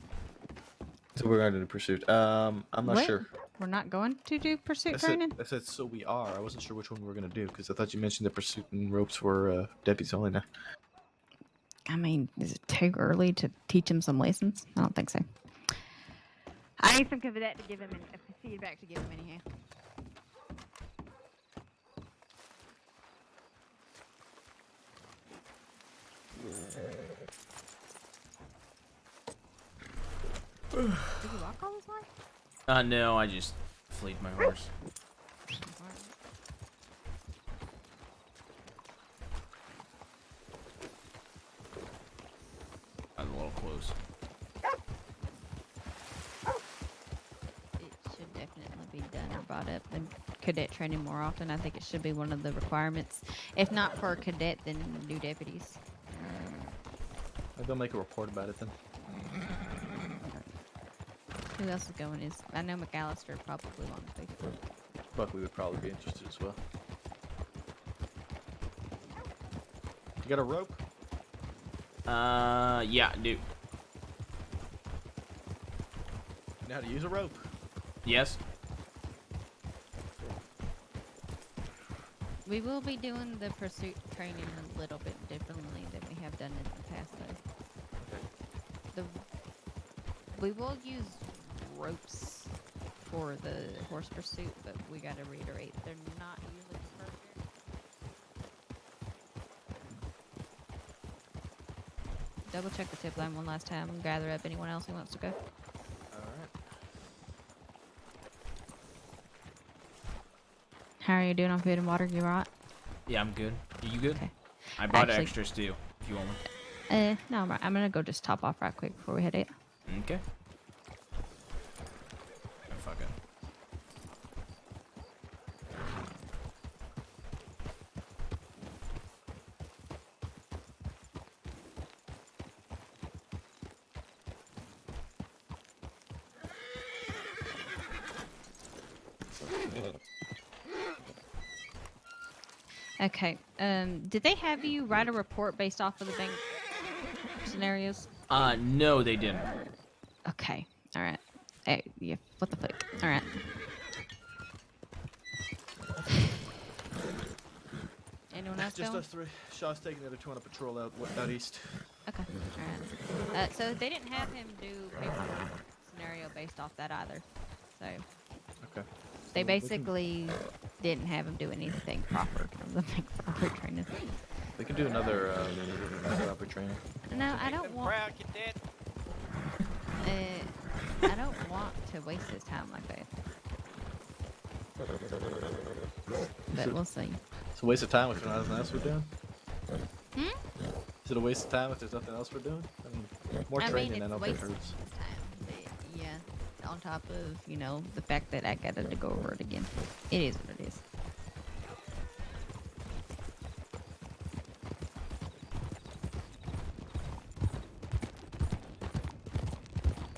S19: So we're going to do pursuit. I'm not
S10: What?
S19: sure.
S10: We're not going to do pursuit
S19: I said,
S10: training?
S19: I said so we are. I wasn't sure which one we were going to do because I thought you mentioned the pursuit and ropes were deputies only now.
S10: I mean, is it too early to teach him some lessons? I don't think so. I need some cadet to give him feedback to give him anyhow. Did you walk all this way?
S1: No, I just fleed my horse. I'm a little close.
S10: It should definitely be done or brought up in cadet training more often. I think it should be one of the requirements. If not for a cadet, then new deputies.
S19: Maybe I'll make a report about it then.
S10: Who else is going? I know McAllister probably won't take it.
S19: Buckley would probably be interested as well. You got a rope?
S1: Yeah, dude.
S19: You know how to use a rope?
S1: Yes.
S10: We will be doing the pursuit training a little bit differently than we have done in the past, though. We will use ropes for the horse pursuit, but we gotta reiterate, they're not usually perfect. Double check the tip line one last time and gather up anyone else who wants to go.
S19: Alright.
S10: How are you doing on food and water? You right?
S1: Yeah, I'm good. Are you good?
S10: Okay.
S1: I brought
S10: Actually-
S1: extras too, if you want one.
S10: No, I'm right. I'm gonna go just top off right quick before we head out.
S1: Okay. Oh, fuck it.
S10: Okay. Did they have you write a report based off of the bank scenarios?
S1: No, they didn't.
S10: Okay. All right. Hey, yeah. What the fuck? All right. Anyone else
S19: Just
S10: going?
S19: us three. Shaw's taking the other two on a patrol out east.
S10: Okay. All right. So they didn't have him do paperwork scenario based off that either. So
S19: Okay.
S10: they basically didn't have him do anything proper from the bank proper training.
S19: We can do another proper training.
S10: No, I don't want. I don't want to waste his time like that. But we'll see.
S19: It's a waste of time if nothing else we're doing.
S10: Hmm?
S19: Is it a waste of time if there's nothing else we're doing? I mean, more training
S10: it's
S19: and
S10: a
S19: I'll get
S10: waste
S19: hurt.
S10: of time, but yeah. On top of, the fact that I got to go over it again. It is what it is.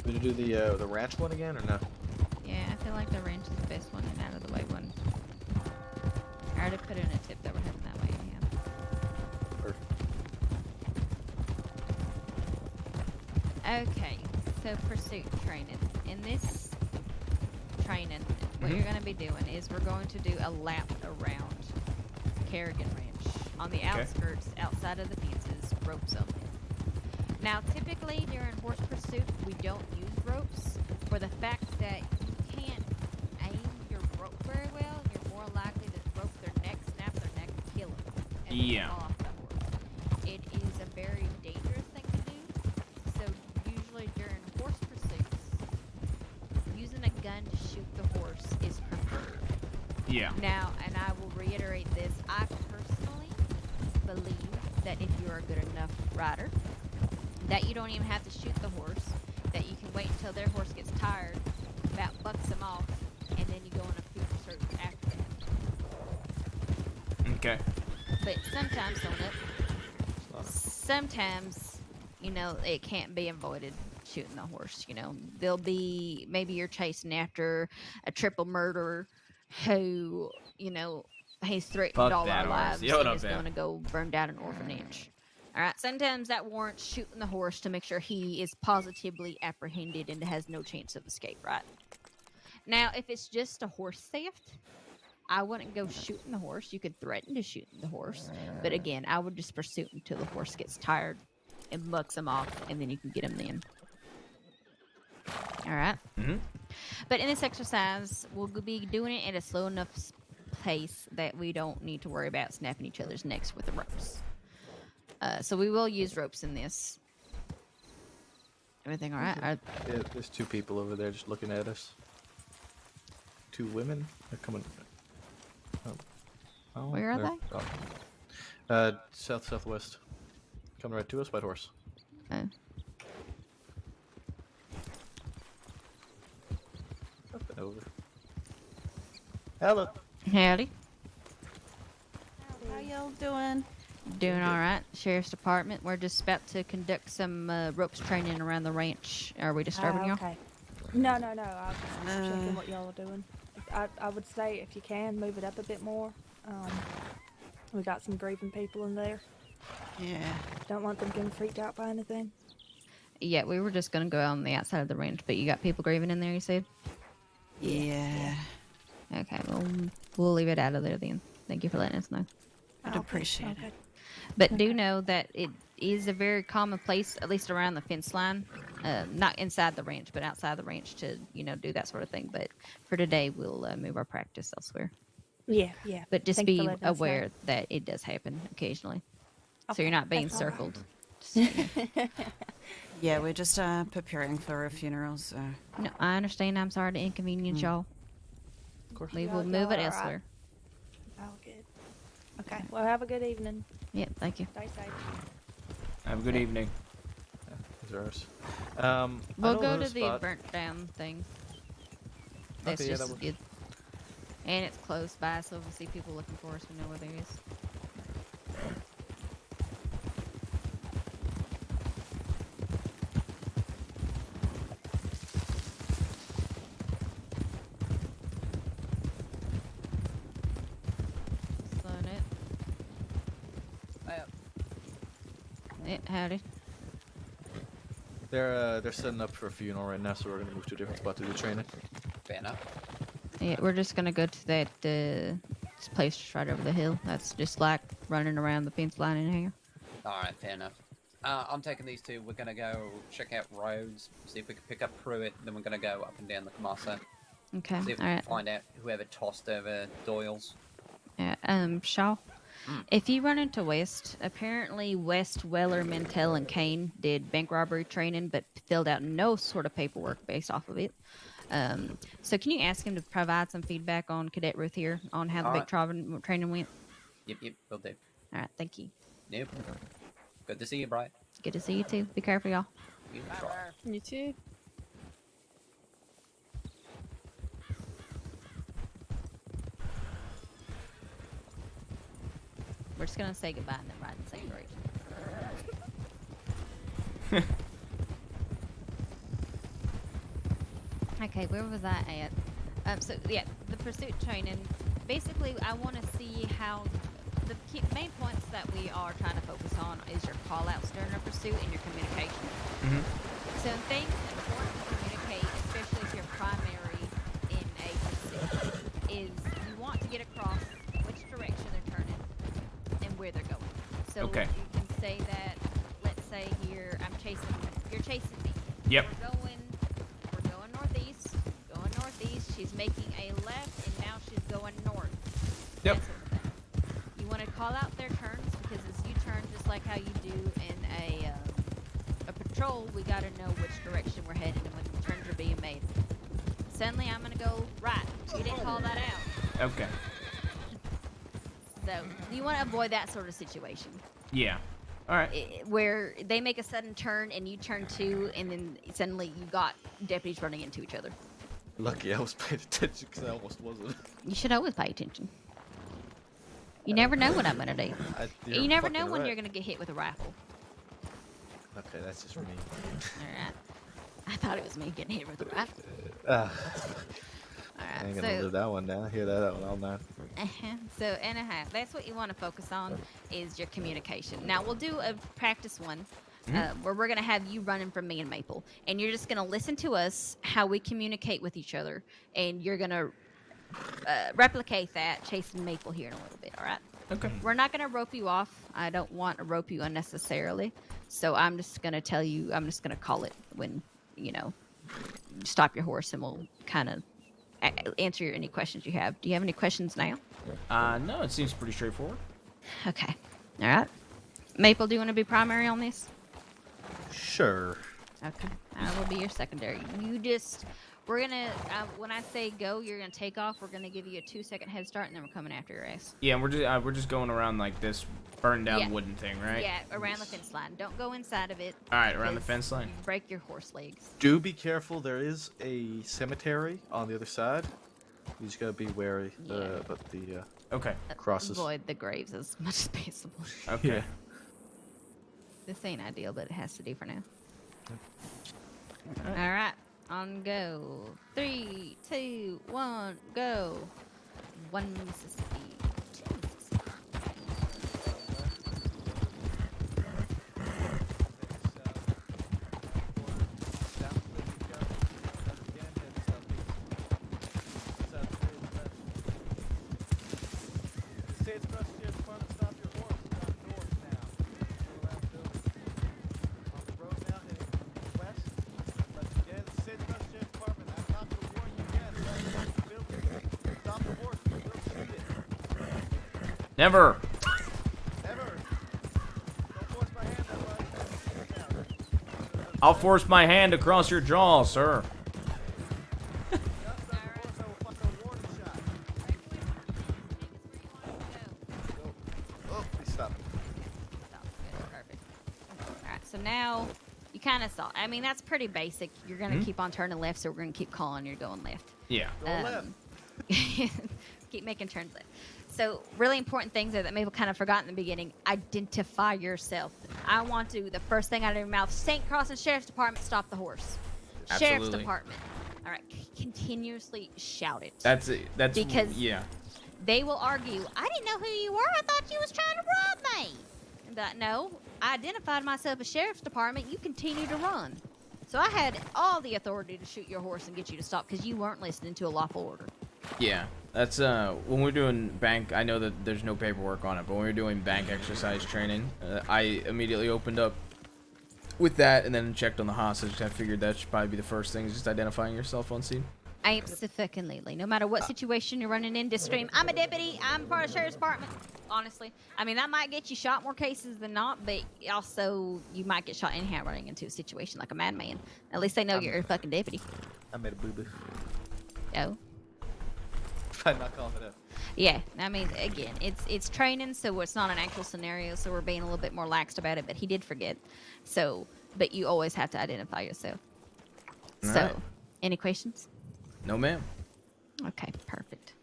S19: Did you do the ranch one again or no?
S10: Yeah, I feel like the ranch is the best one and out of the way one. I already put in a tip that we're heading that way, yeah. Okay, so pursuit training. In this training, what you're going to be doing is we're going to do a lap around Kerrigan Ranch. On the outskirts, outside of the fences, ropes only. Now, typically during horse pursuit, we don't use ropes for the fact that you can't aim your rope very well. You're more likely to rope their neck, snap their neck, and kill them. And
S1: Yeah.
S10: fall off the horse. It is a very dangerous thing to do. So usually during horse pursuits, using a gun to shoot the horse is preferred.
S1: Yeah.
S10: Now, and I will reiterate this, I personally believe that if you're a good enough rider, that you don't even have to shoot the horse, that you can wait until their horse gets tired, about bucks them off, and then you go on a field pursuit after that.
S1: Okay.
S10: But sometimes, sometimes, it can't be avoided shooting the horse. There'll be, maybe you're chasing after a triple murderer who, he's threatened
S1: Fuck
S10: all
S1: that
S10: our
S1: horse.
S10: lives
S1: Yo, what
S10: and
S1: up,
S10: is
S1: man?
S10: going to go burn down an orphanage. All right, sometimes that warrants shooting the horse to make sure he is positively apprehended and has no chance of escape, right? Now, if it's just a horse theft, I wouldn't go shooting the horse. You could threaten to shoot the horse. But again, I would just pursue until the horse gets tired and bucks him off, and then you can get him then. All right?
S1: Mm-hmm.
S10: But in this exercise, we'll be doing it at a slow enough pace that we don't need to worry about snapping each other's necks with the ropes. So we will use ropes in this. Everything all right?
S19: Yeah, there's two people over there just looking at us. Two women. They're coming. Oh,
S10: Where are
S19: they? Southwest. Coming right to us, white horse.
S10: Oh.
S19: Up and over. Hello.
S10: Howdy.
S2: How y'all doing?
S10: Doing all right. Sheriff's Department. We're just about to conduct some ropes training around the ranch. Are we disturbing you?
S21: Okay. No. I was just checking what y'all are doing. I would say if you can, move it up a bit more. We got some grieving people in there.
S2: Yeah.
S21: Don't want them getting freaked out by anything.
S10: Yeah, we were just going to go on the outside of the ranch, but you got people grieving in there, you said?
S2: Yeah.
S10: Okay, well, we'll leave it out of there then. Thank you for letting us know.
S2: I'd appreciate it.
S10: But do know that it is a very common place, at least around the fence line. Not inside the ranch, but outside the ranch to, do that sort of thing. But for today, we'll move our practice elsewhere.
S21: Yeah.
S10: But just
S21: Thank you for
S10: be
S21: letting us know.
S10: aware that it does happen occasionally. So
S21: Okay,
S10: you're not being
S21: that's all right.
S10: circled.
S2: Yeah, we're just preparing for a funeral, so.
S10: No, I understand. I'm sorry to inconvenience y'all.
S19: Of course.
S10: We will
S21: Y'all
S10: move it
S21: are all right.
S10: elsewhere.
S21: Oh, good. Okay. Well, have a good evening.
S10: Yep, thank you.
S21: Stay safe.
S1: Have a good evening.
S19: These are ours.
S10: We'll go to the burnt down thing. That's
S19: Okay, yeah,
S10: just
S19: that would-
S10: good. And it's close by, so if we see people looking for us, we know where there is. Slowing it. Yeah, howdy.
S19: They're setting up for a funeral right now, so we're gonna move to a different spot to do training.
S18: Fair enough.
S10: Yeah, we're just gonna go to that this place just right over the hill. That's just like running around the fence line in here.
S18: Alright, fair enough. I'm taking these two. We're going to go check out roads, see if we can pick up Pruitt, then we're going to go up and down the Comasa.
S10: Okay,
S18: See if we
S10: all
S18: can
S10: right.
S18: find out whoever tossed over Doyle's.
S10: Yeah, Shaw, if you run into West, apparently West, Weller, Mantell, and Kane did bank robbery training, but filled out no sort of paperwork based off of it. So can you ask him to provide some feedback on Cadet Ruth here on how the
S18: All
S10: bank training went?
S18: Yep, will do.
S10: All right, thank you.
S18: Nope. Good to see you, Bright.
S10: Good to see you too. Be careful, y'all.
S18: You try.
S13: You too.
S10: We're just gonna say goodbye and then ride in the same direction. Okay, where was I at? So yeah, the pursuit training. Basically, I want to see how the main points that we are trying to focus on is your call-outs during a pursuit and your communication. So things important to communicate, especially if you're primary in a pursuit, is you want to get across which direction they're turning and where they're going. So
S1: Okay.
S10: you can say that, let's say here, you're chasing me.
S1: Yep.
S10: We're going northeast. She's making a left, and now she's going north.
S1: Yep.
S10: That sort of thing. You want to call out their turns, because as you turn, just like how you do in a patrol, we got to know which direction we're heading and when the turns are being made. Suddenly, I'm going to go right. You didn't call that out.
S1: Okay.
S10: So you want to avoid that sort of situation.
S1: Yeah. All right.
S10: Where they make a sudden turn and you turn too, and then suddenly you got deputies running into each other.
S19: Lucky I was paying attention because I almost wasn't.
S10: You should always pay attention. You never know what I'm gonna do.
S19: You're
S10: You never know
S19: fucking
S10: when
S19: right.
S10: you're gonna get hit with a rifle.
S19: Okay, that's just me.
S10: Alright. I thought it was me getting hit with a rifle.
S19: I
S10: Alright,
S19: ain't gonna live that one down. Hear that out all night.
S10: So anyhow, that's what you want to focus on is your communication. Now we'll do a practice one where we're gonna have you running from me and Maple, and you're just gonna listen to us how we communicate with each other, and you're gonna replicate that chasing Maple here in a little bit. All right.
S1: Okay.
S10: We're not gonna rope you off. I don't want to rope you unnecessarily, so I'm just gonna tell you. I'm just gonna call it when stop your horse, and we'll kind of answer any questions you have. Do you have any questions now?
S1: No, it seems pretty straightforward.
S10: Okay. All right. Maple, do you want to be primary on this?
S19: Sure.
S10: Okay. I will be your secondary. We're gonna, when I say go, you're gonna take off. We're gonna give you a 2-second head start, and then we're coming after your ass.
S1: Yeah, we're just going around like this burned down wooden thing, right?
S10: Yeah, around the fence line. Don't go inside of it.
S1: All right, around the
S10: because
S1: fence line.
S10: you break your horse legs.
S19: Do be careful. There is a cemetery on the other side. You just gotta be wary about the crosses.
S10: Avoid the graves as much as possible.
S1: Okay.
S19: Yeah.
S10: This ain't ideal, but it has to do for now. All right. On go. 3, 2, 1, go. 1 Mississippi. 2 Mississippi.
S1: Never. I'll force my hand across your jaw, sir.
S19: Oh, he stopped.
S10: Perfect. Alright, so now you kind of saw. I mean, that's pretty basic. You're going to keep on turning left, so we're going to keep calling you're going left.
S1: Yeah.
S10: Keep making turns left. So really important things that Maple kind of forgot in the beginning. Identify yourself. I want to, the first thing out of your mouth, St. Crossing Sheriff's Department, stop the horse. Sheriff's
S1: Absolutely.
S10: Department. All right, continuously shout it.
S1: That's it. That's
S10: because
S1: yeah.
S10: they will argue, I didn't know who you were. I thought you was trying to rob me. But no, I identified myself as Sheriff's Department. You continue to run. So I had all the authority to shoot your horse and get you to stop because you weren't listening to a lawful order.
S1: Yeah, that's when we're doing bank. I know that there's no paperwork on it, but when we're doing bank exercise training, I immediately opened up with that and then checked on the hostage. I figured that should probably be the first thing, is just identifying yourself on scene.
S10: Absolutely. No matter what situation you're running in, just scream, I'm a deputy, I'm part of the Sheriff's Department. Honestly. I mean, that might get you shot more cases than not, but also you might get shot anyhow running into a situation like a madman. At least they know you're a fucking deputy.
S19: I made a boo-boo.
S10: Oh.
S19: If I knock off enough.
S10: Yeah, I mean, again, it's training, so it's not an actual scenario, so we're being a little bit more laxed about it. But he did forget, so but you always have to identify yourself.
S1: All
S10: So,
S1: right.
S10: any questions?
S1: No, ma'am.
S10: Okay, perfect.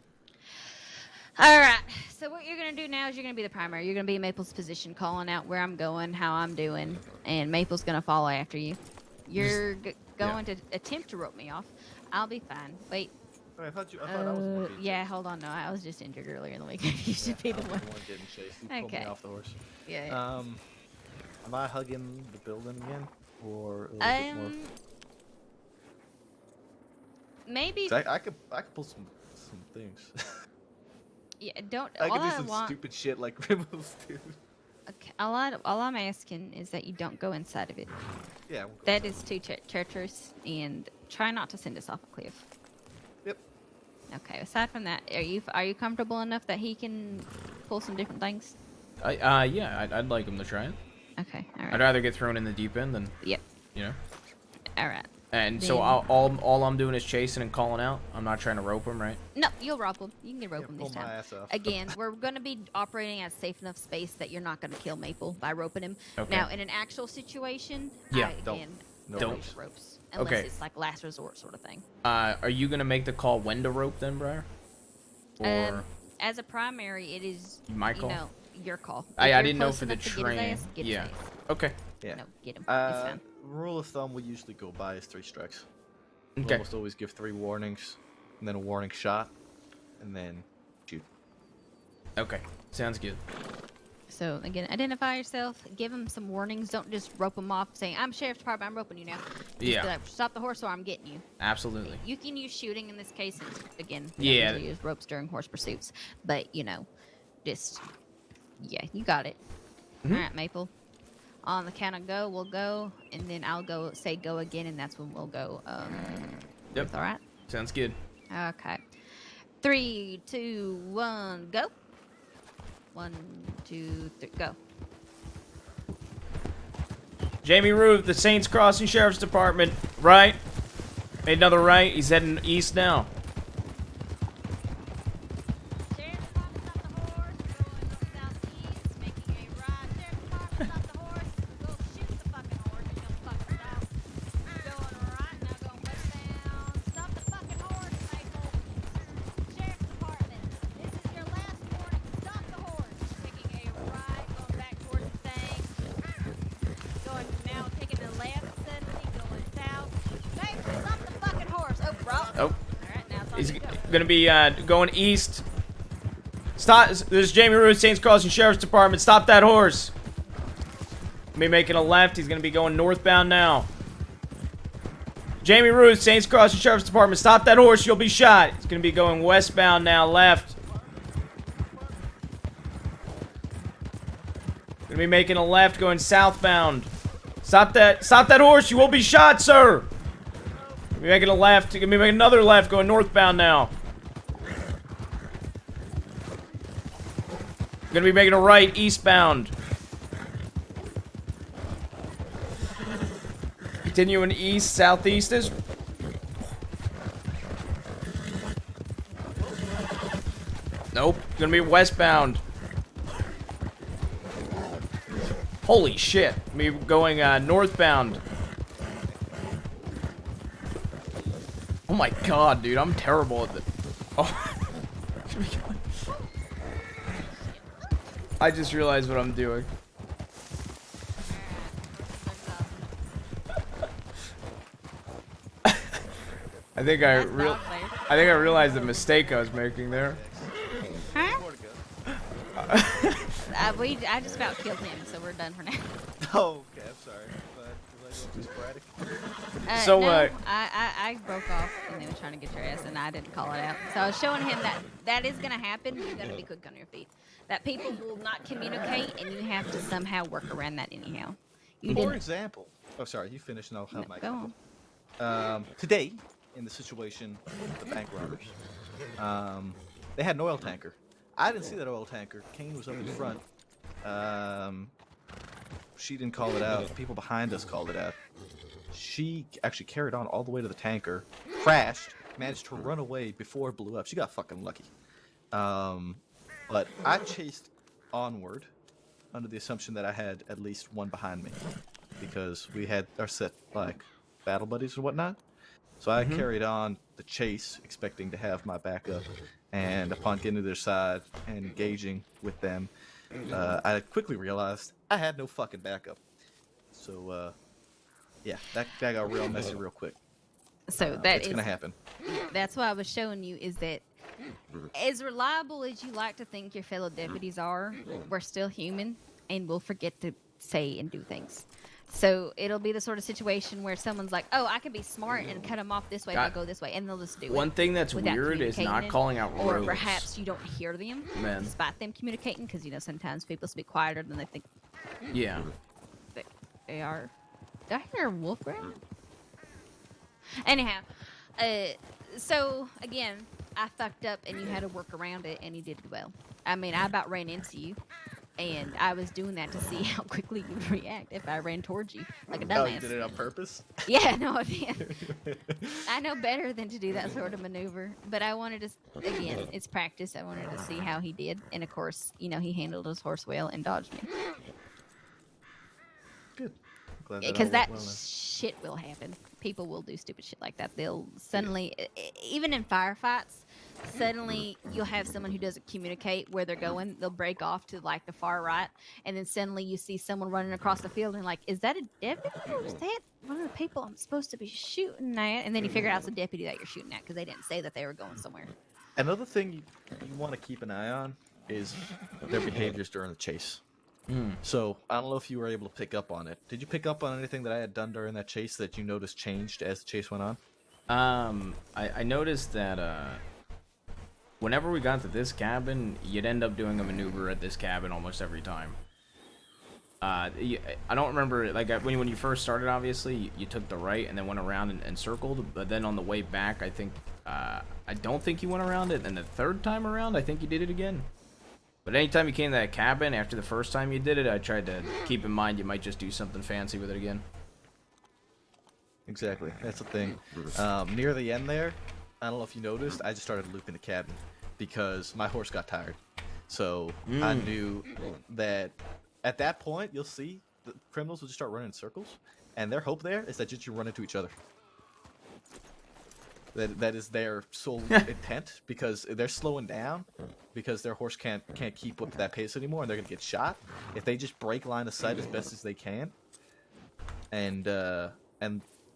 S10: All right. So what you're gonna do now is you're gonna be the primary. You're gonna be in Maple's position, calling out where I'm going, how I'm doing, and Maple's gonna follow after you. You're going to attempt to rope me off. I'll be fine. Wait.
S19: I thought I was the one getting
S10: Yeah, hold on. No, I was just injured earlier in the week. You should be the one.
S19: getting chased. You pulled me
S10: Okay.
S19: off the horse.
S10: Yeah.
S19: Am I hugging the building again, or a little bit more?
S10: Maybe.
S19: 'Cause I could pull some things.
S10: Yeah, don't.
S19: I
S10: all
S19: could do
S10: I
S19: some
S10: want.
S19: stupid shit like criminals do.
S10: Okay, all I'm asking is that you don't go inside of it.
S19: Yeah.
S10: That is too treacherous, and try not to send us off a cliff.
S19: Yep.
S10: Okay. Aside from that, are you comfortable enough that he can pull some different things?
S1: Yeah, I'd like him to try it.
S10: Okay. All right.
S1: I'd rather get thrown in the deep end than.
S10: Yep.
S1: You know.
S10: All right.
S1: And so
S10: Then-
S1: all I'm doing is chasing and calling out. I'm not trying to rope him, right?
S10: No, you'll rope him. You can get rope him
S19: pull
S10: this
S19: my
S10: time.
S19: ass off.
S10: Again, we're going to be operating at a safe enough space that you're not going to kill Maple by roping him.
S1: Okay.
S10: Now, in an actual situation,
S1: Yeah,
S10: again,
S1: no
S10: don't
S1: ropes.
S10: ropes. Unless
S1: Okay.
S10: it's like last resort sort of thing.
S1: Are you gonna make the call when to rope then, Briar? Or
S10: As a primary, it is
S1: My call?
S10: You know, your call. If
S1: I
S10: you're
S1: didn't know
S10: close
S1: for the
S10: enough to get his
S1: train.
S10: ass, get his
S1: Yeah.
S10: ass.
S1: Okay.
S19: Yeah.
S10: No, get him. It's fine.
S19: Rule of thumb we usually go by is 3 strikes.
S1: Okay.
S19: We almost always give 3 warnings, and then a warning shot, and then shoot.
S1: Okay. Sounds good.
S10: So again, identify yourself. Give him some warnings. Don't just rope him off saying, "I'm sheriff's department. I'm roping you now." Just be
S1: Yeah.
S10: like, stop the horse, or I'm getting you.
S1: Absolutely.
S10: You can use shooting in this case. Since, again,
S1: Yeah.
S10: usually use ropes during horse pursuits. But you know, just yeah, you got it.
S1: Mhm.
S10: All right, Maple. On the count of go, we'll go, and then I'll say go again, and that's when we'll go.
S1: Yep.
S10: All right.
S1: Sounds good.
S10: Okay. 3, 2, 1, go. 1, 2, 3, go.
S1: Jamie Roof, the Saints Crossing Sheriff's Department. Right. Made another right. He's heading east now. Oh. He's gonna be going east. Stop! This is Jamie Root, Saints Crossing Sheriff's Department. Stop that horse. Be making a left. He's gonna be going northbound now. Jamie Root, Saints Crossing Sheriff's Department. Stop that horse. You'll be shot. He's gonna be going westbound now. Left. Gonna be making a left, going southbound. Stop that horse. You will be shot, sir. Gonna be making a left. Gonna be making another left, going northbound now. Gonna be making a right, eastbound. Continuing east, southeast is. Nope. Gonna be westbound. Holy shit. Me going northbound. Oh my god, dude. I'm terrible at this. Oh. I just realized what I'm doing. I think I realized the mistake I was making there.
S10: Huh? I just about killed him, so we're done for now.
S19: Oh, okay. I'm sorry. Was I sporadic?
S1: So,
S10: no, I broke off and they were trying to get your ass, and I didn't call it out. So I was showing him that is gonna happen. You're gonna be quick on your feet. That people will not communicate, and you have to somehow work around that anyhow.
S19: For example, oh sorry, you finished and I'll have my
S10: go
S19: on. Today, in the situation with the bank robbers, they had an oil tanker. I didn't see that oil tanker. Kane was up in front. She didn't call it out. People behind us called it out. She actually carried on all the way to the tanker, crashed, managed to run away before it blew up. She got fucking lucky. But I chased onward under the assumption that I had at least one behind me because we had our set like battle buddies or whatnot. So I carried on the chase, expecting to have my backup. And upon getting to their side and engaging with them, I quickly realized I had no fucking backup. So, yeah, that got real messy real quick.
S10: So
S19: it's gonna happen.
S10: That's what I was showing you is that as reliable as you like to think your fellow deputies are, we're still human and we'll forget to say and do things. So it'll be the sort of situation where someone's like, "Oh, I could be smart and cut them off this way if I go this way," and they'll just do it.
S1: One thing that's
S10: without
S1: weird is not
S10: communicating it,
S1: calling out
S10: or
S1: roads.
S10: perhaps you don't hear them despite them communicating, because you know sometimes people speak quieter than they think.
S1: Yeah.
S10: They are. Did I hear a wolf growl? Anyhow, so again, I fucked up and you had to work around it, and you did well. I mean, I about ran into you. And I was doing that to see how quickly you would react if I ran towards you like a dumbass.
S19: Oh, you did it on purpose?
S10: Yeah, no, I did. I know better than to do that sort of maneuver. But I wanted to, again, it's practice. I wanted to see how he did. And of course, you know, he handled his horse well and dodged me.
S19: Good.
S10: Because that shit will happen. People will do stupid shit like that. They'll suddenly, even in firefights, suddenly you'll have someone who doesn't communicate where they're going. They'll break off to like the far right, and then suddenly you see someone running across the field and like, is that a deputy or is that one of the people I'm supposed to be shooting at? And then you figure out it's a deputy that you're shooting at because they didn't say that they were going somewhere.
S19: Another thing you want to keep an eye on is their behaviors during the chase. So I don't know if you were able to pick up on it. Did you pick up on anything that I had done during that chase that you noticed changed as the chase went on?
S1: I noticed that whenever we got to this cabin, you'd end up doing a maneuver at this cabin almost every time. I don't remember, like when you first started, obviously you took the right and then went around and circled, but then on the way back, I think I don't think you went around it, and the third time around, I think you did it again. But anytime you came to that cabin after the first time you did it, I tried to keep in mind you might just do something fancy with it again.
S19: Exactly, that's the thing. Near the end there, I don't know if you noticed, I just started looping the cabin because my horse got tired. So I knew that at that point, you'll see the criminals will just start running in circles, and their hope there is that just you run into each other. That is their sole intent, because they're slowing down because their horse can't keep up to that pace anymore, and they're gonna get shot if they just break line of sight as best as they can. And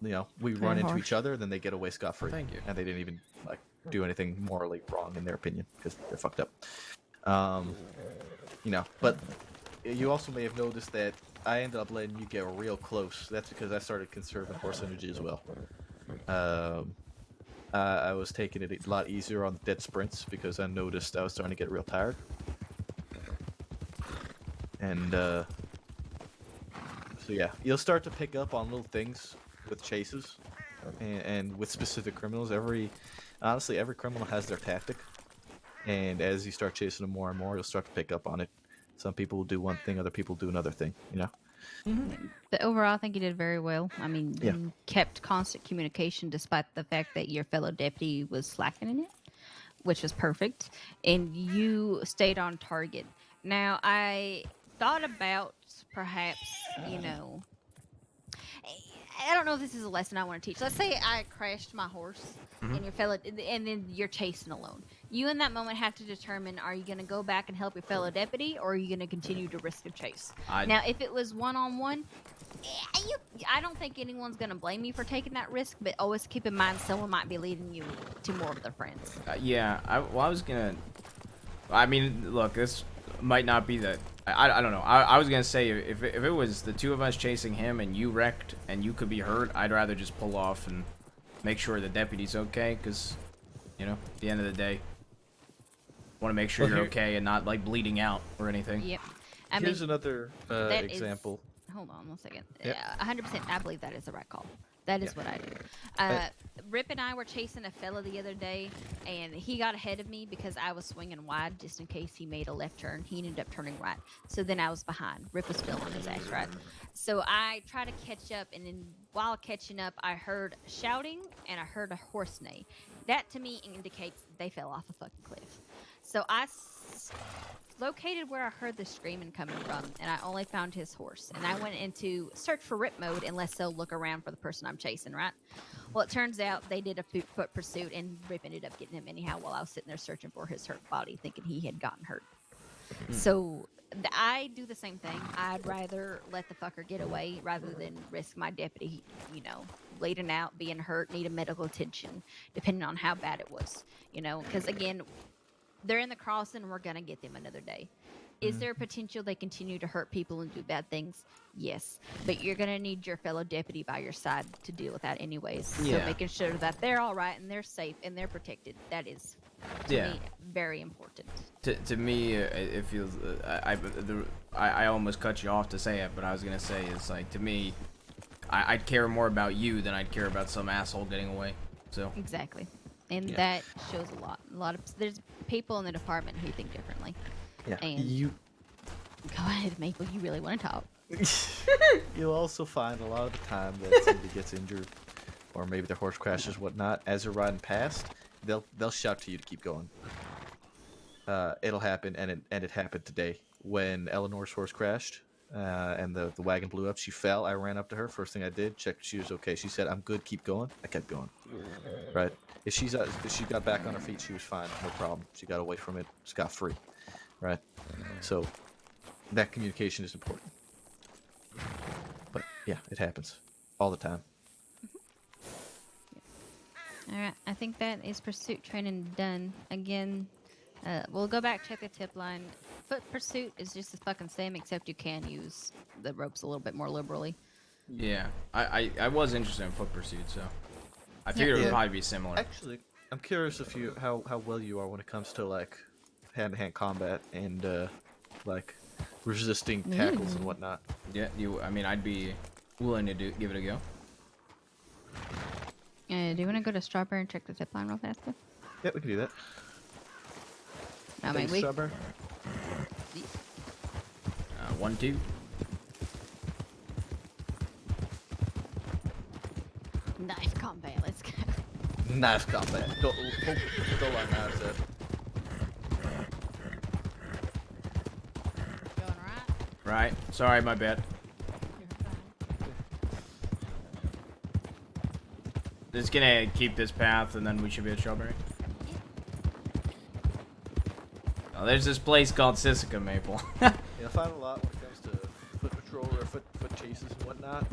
S19: you know, we run into each other, then they get away scot-free.
S1: Thank you.
S19: And they didn't even like do anything morally wrong in their opinion because they're fucked up. You know, but you also may have noticed that I ended up letting you get real close. That's because I started conserving horse energy as well. I was taking it a lot easier on the dead sprints because I noticed I was starting to get real tired. And so yeah, you'll start to pick up on little things with chases and with specific criminals. Honestly, every criminal has their tactic. And as you start chasing them more and more, you'll start to pick up on it. Some people will do one thing, other people do another thing, you know?
S10: But overall, I think you did very well. I mean, you kept constant communication despite the fact that your fellow deputy was slacking in it, which was perfect. And you stayed on target. Now, I thought about perhaps, you know, I don't know if this is a lesson I want to teach. Let's say I crashed my horse and your fellow, and then you're chasing alone. You in that moment have to determine: are you going to go back and help your fellow deputy, or are you going to continue to risk a chase? Now, if it was one-on-one, I don't think anyone's going to blame you for taking that risk. But always keep in mind, someone might be leading you to more of their friends.
S1: Yeah, I was gonna. I mean, look, this might not be the. I don't know. I was gonna say if it was the two of us chasing him and you wrecked and you could be hurt, I'd rather just pull off and make sure the deputy's okay, because, you know, at the end of the day, want to make sure you're okay and not like bleeding out or anything.
S10: Yep.
S19: Here's another example.
S10: Hold on 1 second.
S19: Yep.
S10: 100%. I believe that is the right call. That is what I do. Rip and I were chasing a fella the other day, and he got ahead of me because I was swinging wide just in case he made a left turn. He ended up turning right. So then I was behind. Rip was still on his ass, right? So I tried to catch up, and then while catching up, I heard shouting, and I heard a horse neigh. That to me indicates they fell off a fucking cliff. So I located where I heard the screaming coming from, and I only found his horse. And I went into search for rip mode unless they'll look around for the person I'm chasing, right? Well, it turns out they did a foot pursuit, and Rip ended up getting him anyhow while I was sitting there searching for his hurt body, thinking he had gotten hurt. So I do the same thing. I'd rather let the fucker get away rather than risk my deputy, bleeding out, being hurt, need a medical attention, depending on how bad it was, because again, they're in the crossing, we're going to get them another day. Is there a potential they continue to hurt people and do bad things? Yes. But you're going to need your fellow deputy by your side to deal with that anyways. So making sure that they're all right and they're safe and they're protected, that is, to me, very important.
S1: To me, it feels... I almost cut you off to say it, but I was going to say, it's like, to me, I'd care more about you than I'd care about some asshole getting away. So
S10: Exactly. And that shows a lot. There's people in the department who think differently.
S19: Yeah.
S10: And go ahead, Maple. You really want to talk?
S19: You'll also find a lot of the time that somebody gets injured, or maybe their horse crashes, whatnot. As they're riding past, they'll shout to you to keep going. It'll happen, and it happened today when Eleanor's horse crashed, and the wagon blew up. She fell. I ran up to her. First thing I did, checked if she was okay. She said, "I'm good. Keep going." I kept going. Right. If she got back on her feet, she was fine. No problem. She got away from it scot-free. Right. So that communication is important. But yeah, it happens all the time.
S10: All right. I think that is pursuit training done. Again, we'll go back, check the tip line. Foot pursuit is just the fucking same, except you can use the ropes a little bit more liberally.
S1: Yeah. I was interested in foot pursuit, so I figured it would probably be similar.
S19: Actually, I'm curious if how well you are when it comes to like hand-to-hand combat and like resisting tackles and whatnot.
S1: Yeah, I'd be willing to give it a go.
S10: Do you want to go to Strawberry and check the zip line real fast?
S19: Yeah, we can do that.
S10: I mean,
S19: Thanks, Strawberry.
S1: 1, 2.
S10: Knife combat. Let's go.
S19: Knife combat. Go on knives there.
S1: Right. Sorry, my bad. Just gonna keep this path, and then we should be at Strawberry. Oh, there's this place called Sisika, Maple.
S19: Yeah, I find a lot when it comes to foot patrol or foot chases and whatnot.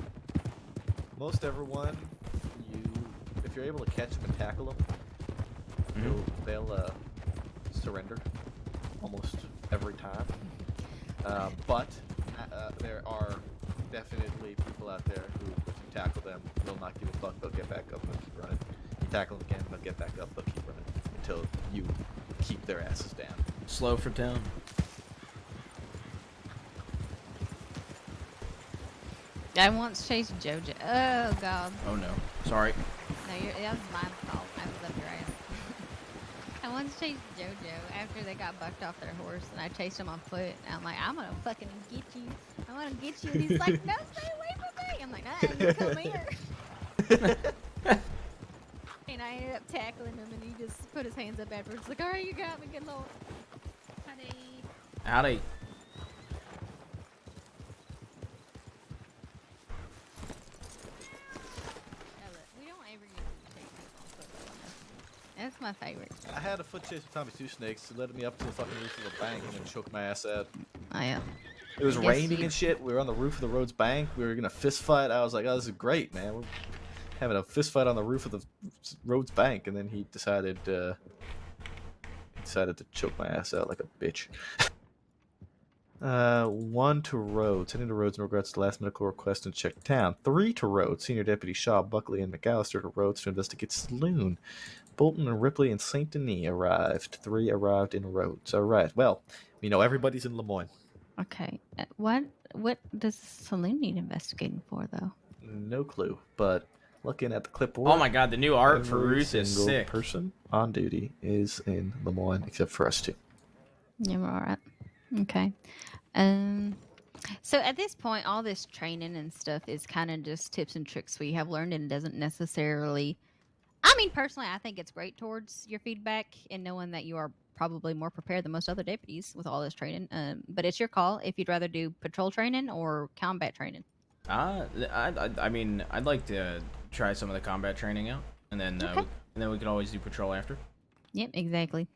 S19: Most everyone, if you're able to catch them and tackle them, they'll surrender almost every time. But there are definitely people out there who, if you tackle them, they'll not give a fuck. They'll get back up. They'll keep running. You tackle them again, they'll get back up. They'll keep running until you keep their asses down.
S1: Slow for town.
S10: I once chased JoJo. Oh god.
S1: Oh no. Sorry.
S10: No, that was my fault. I was up your ass. I once chased JoJo after they got bucked off their horse, and I chased him on foot. And I'm like, I'm gonna fucking get you. I'm gonna get you. And he's like, no, stay away from me. I'm like, you come here. And I ended up tackling him, and he just put his hands up afterwards. Like, all right, you got me, good lord.
S1: Howdy.
S10: That's my favorite.
S19: I had a foot chase with Tommy Two Snakes. It led me up to the fucking roof of the bank and then choked my ass out.
S10: Oh, yeah.
S19: It was raining and shit. We were on the roof of the road's bank. We were gonna fist fight. I was like, oh, this is great, man. We're having a fist fight on the roof of the road's bank. And then he decided to choke my ass out like a bitch. 1 to Rhodes. Heading to Rhodes in regards to the last medical request in check town. 3 to Rhodes. Senior Deputy Shaw, Buckley, and McAllister to Rhodes to investigate Saloon. Bolton and Ripley and St. Denis arrived. 3 arrived in Rhodes. All right. Well, we know everybody's in Lemoyne.
S10: Okay. What does Saloon need investigating for, though?
S19: No clue. But looking at the clipboard.
S1: Oh my god, the new art for Ruth is
S19: single
S1: sick.
S19: Person on duty is in Lemoyne, except for us two.
S10: Yeah, we're all right. Okay. So at this point, all this training and stuff is kind of just tips and tricks we have learned, and doesn't necessarily I mean, personally, I think it's great towards your feedback and knowing that you are probably more prepared than most other deputies with all this training. But it's your call if you'd rather do patrol training or combat training.
S1: I mean, I'd like to try some of the combat training out, and then we could always do patrol after.
S10: Yep, exactly.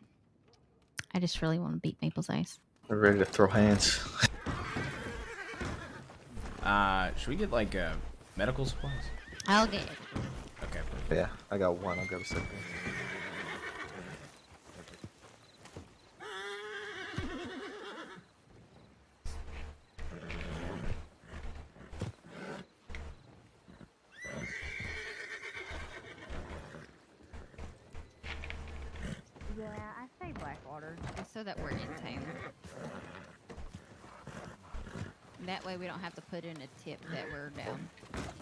S10: I just really want to beat Maple's ass.
S19: We're ready to throw hands.
S1: Should we get like medical supplies?
S10: I'll get it.
S1: Okay.
S19: Yeah, I got one. I'll grab a second.
S10: Yeah, I say Blackwater just so that we're in town. That way we don't have to put in a tip that we're down.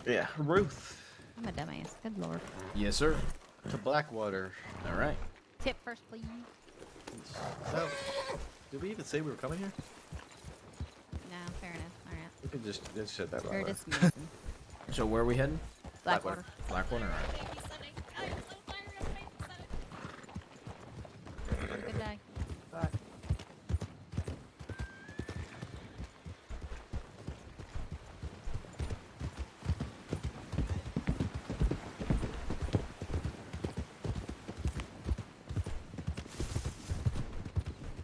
S19: Yeah, Ruth.
S10: I'm a dumbass. Good lord.
S1: Yes, sir.
S19: To Blackwater.
S1: All right.
S10: Tip first, please.
S19: No. Did we even say we were coming here?
S10: No, fair enough. All right.
S19: We could just said that
S10: We're
S19: right.
S10: dismissing.
S1: So where are we heading?
S10: Blackwater.
S1: Blackwater. All right.
S10: Have a good day.
S19: Bye.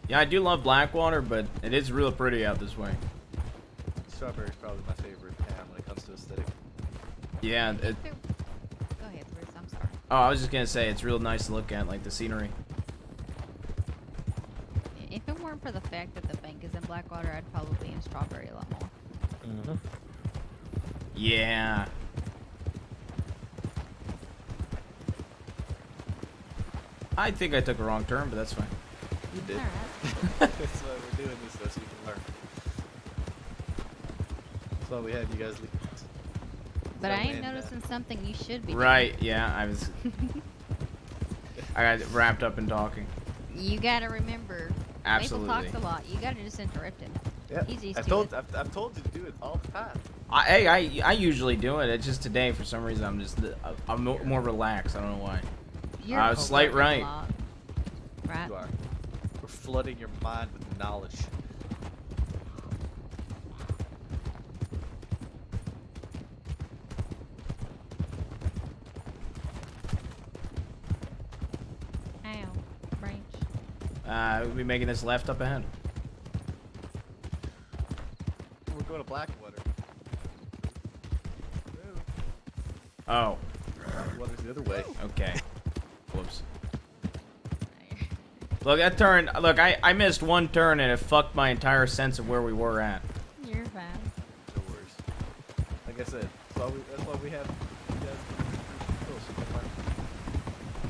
S1: Yeah, I do love Blackwater, but it is real pretty out this way.
S19: Strawberry's probably my favorite town when it comes to aesthetic.
S1: Yeah.
S10: Go ahead, Bruce. I'm sorry.
S1: Oh, I was just gonna say it's real nice to look at, like the scenery.
S10: If it weren't for the fact that the bank is in Blackwater, I'd probably be in Strawberry a lot more.
S19: Mm-hmm.
S1: Yeah. I think I took a wrong turn, but that's fine.
S19: You did.
S10: Alright.
S19: That's why we're doing this, so you can learn. That's why we have you guys leave.
S10: But I ain't noticing something you should be
S1: Right, yeah, I was... I got wrapped up in talking.
S10: doing. You gotta remember,
S1: Absolutely.
S10: Maple talks a lot. You gotta just interrupt him.
S19: Yeah.
S10: He's used
S19: I've
S10: to
S19: told
S10: it.
S19: I've told you to do it all the time.
S1: I usually do it. It's just today, for some reason, I'm more relaxed. I don't know why.
S10: You're
S1: Slight
S10: overworking a
S1: right.
S10: lot. Right.
S19: You are. We're flooding your mind with knowledge.
S10: Ow. Branch.
S1: We'll be making this left up ahead.
S19: We're going to Blackwater.
S1: Oh.
S19: Blackwater's the other way.
S1: Okay. Whoops. Look, that turn. Look, I missed one turn and it fucked my entire sense of where we were at.
S10: You're fine.
S19: No worries. Like I said, that's why we have you guys do so you can learn.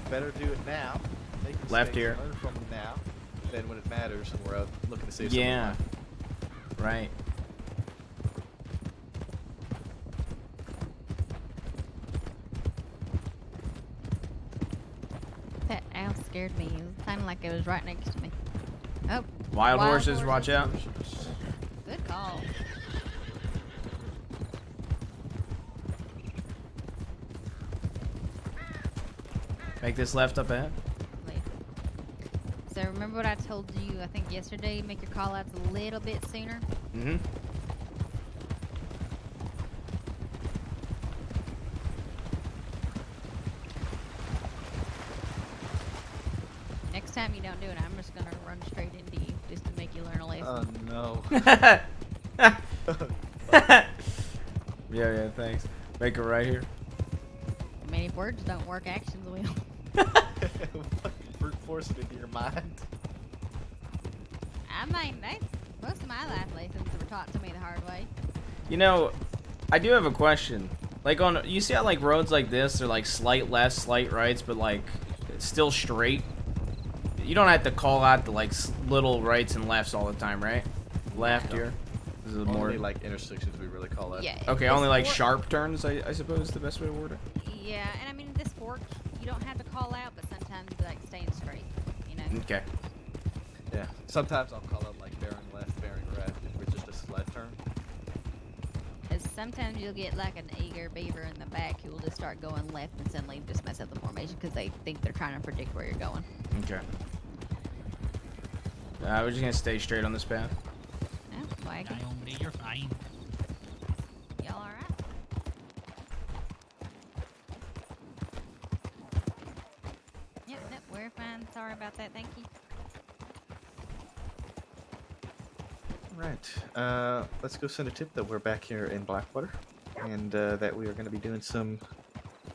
S19: Better do it now. Make mistakes,
S1: Left here.
S19: Learn from them now. Than when it matters and we're out looking to save
S1: Yeah.
S19: someone's life.
S1: Right.
S10: That owl scared me. It was kind of like it was right next to me. Oh.
S1: Wild horses, watch out.
S10: Good call.
S1: Make this left up ahead.
S10: So remember what I told you, I think yesterday, make your call outs a little bit sooner?
S1: Mm-hmm.
S10: Next time you don't do it, I'm just gonna run straight into you just to make you learn a lesson.
S19: Oh no.
S1: Yeah, thanks. Make it right here.
S10: I mean, if words don't work, actions will.
S19: Brute force it into your mind.
S10: I mean, most of my life lessons were taught to me the hard way.
S1: You know, I do have a question. Like you see how like roads like this are like slight lefts, slight rights, but like it's still straight. You don't have to call out the like little rights and lefts all the time, right? Left here. This is
S19: Only
S1: more
S19: like intersections we really call that.
S10: Yeah.
S1: Okay, only like sharp turns, I suppose is the best way to word it.
S10: Yeah, and I mean, this fork, you don't have to call out, but sometimes like staying straight, you know?
S1: Okay.
S19: Yeah. Sometimes I'll call out like bearing left, bearing right if it's just a left turn.
S10: Because this. Sometimes you'll get like an eager beaver in the back who will just start going left and suddenly just mess up the formation because they think they're trying to predict where you're going.
S1: Okay. We're just gonna stay straight on this path.
S10: Yeah, wagon.
S4: Hombre, you're fine.
S10: Y'all alright? Yep, we're fine. Sorry about that. Thank you.
S19: Right. Let's go send a tip that we're back here in Blackwater, and that we are going to be doing some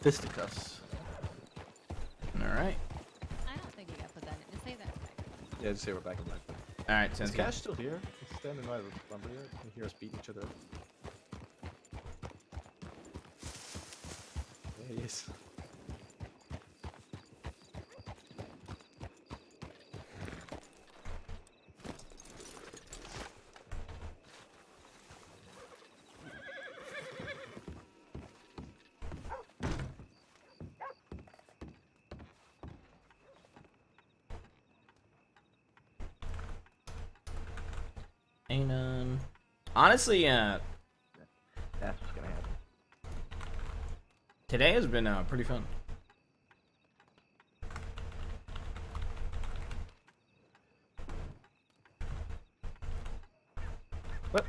S19: fisticuffs.
S1: All right.
S10: I don't think we got to put that in. Just say that.
S19: Yeah, just say we're back in Blackwater.
S1: All right. Sounds
S19: Is
S1: good.
S19: Cash still here? He's standing right with Lumber here. You can hear us beating each other up. Yeah, he is.
S1: Ain't honestly,
S19: That's what's gonna happen.
S1: today has been pretty fun.
S19: What?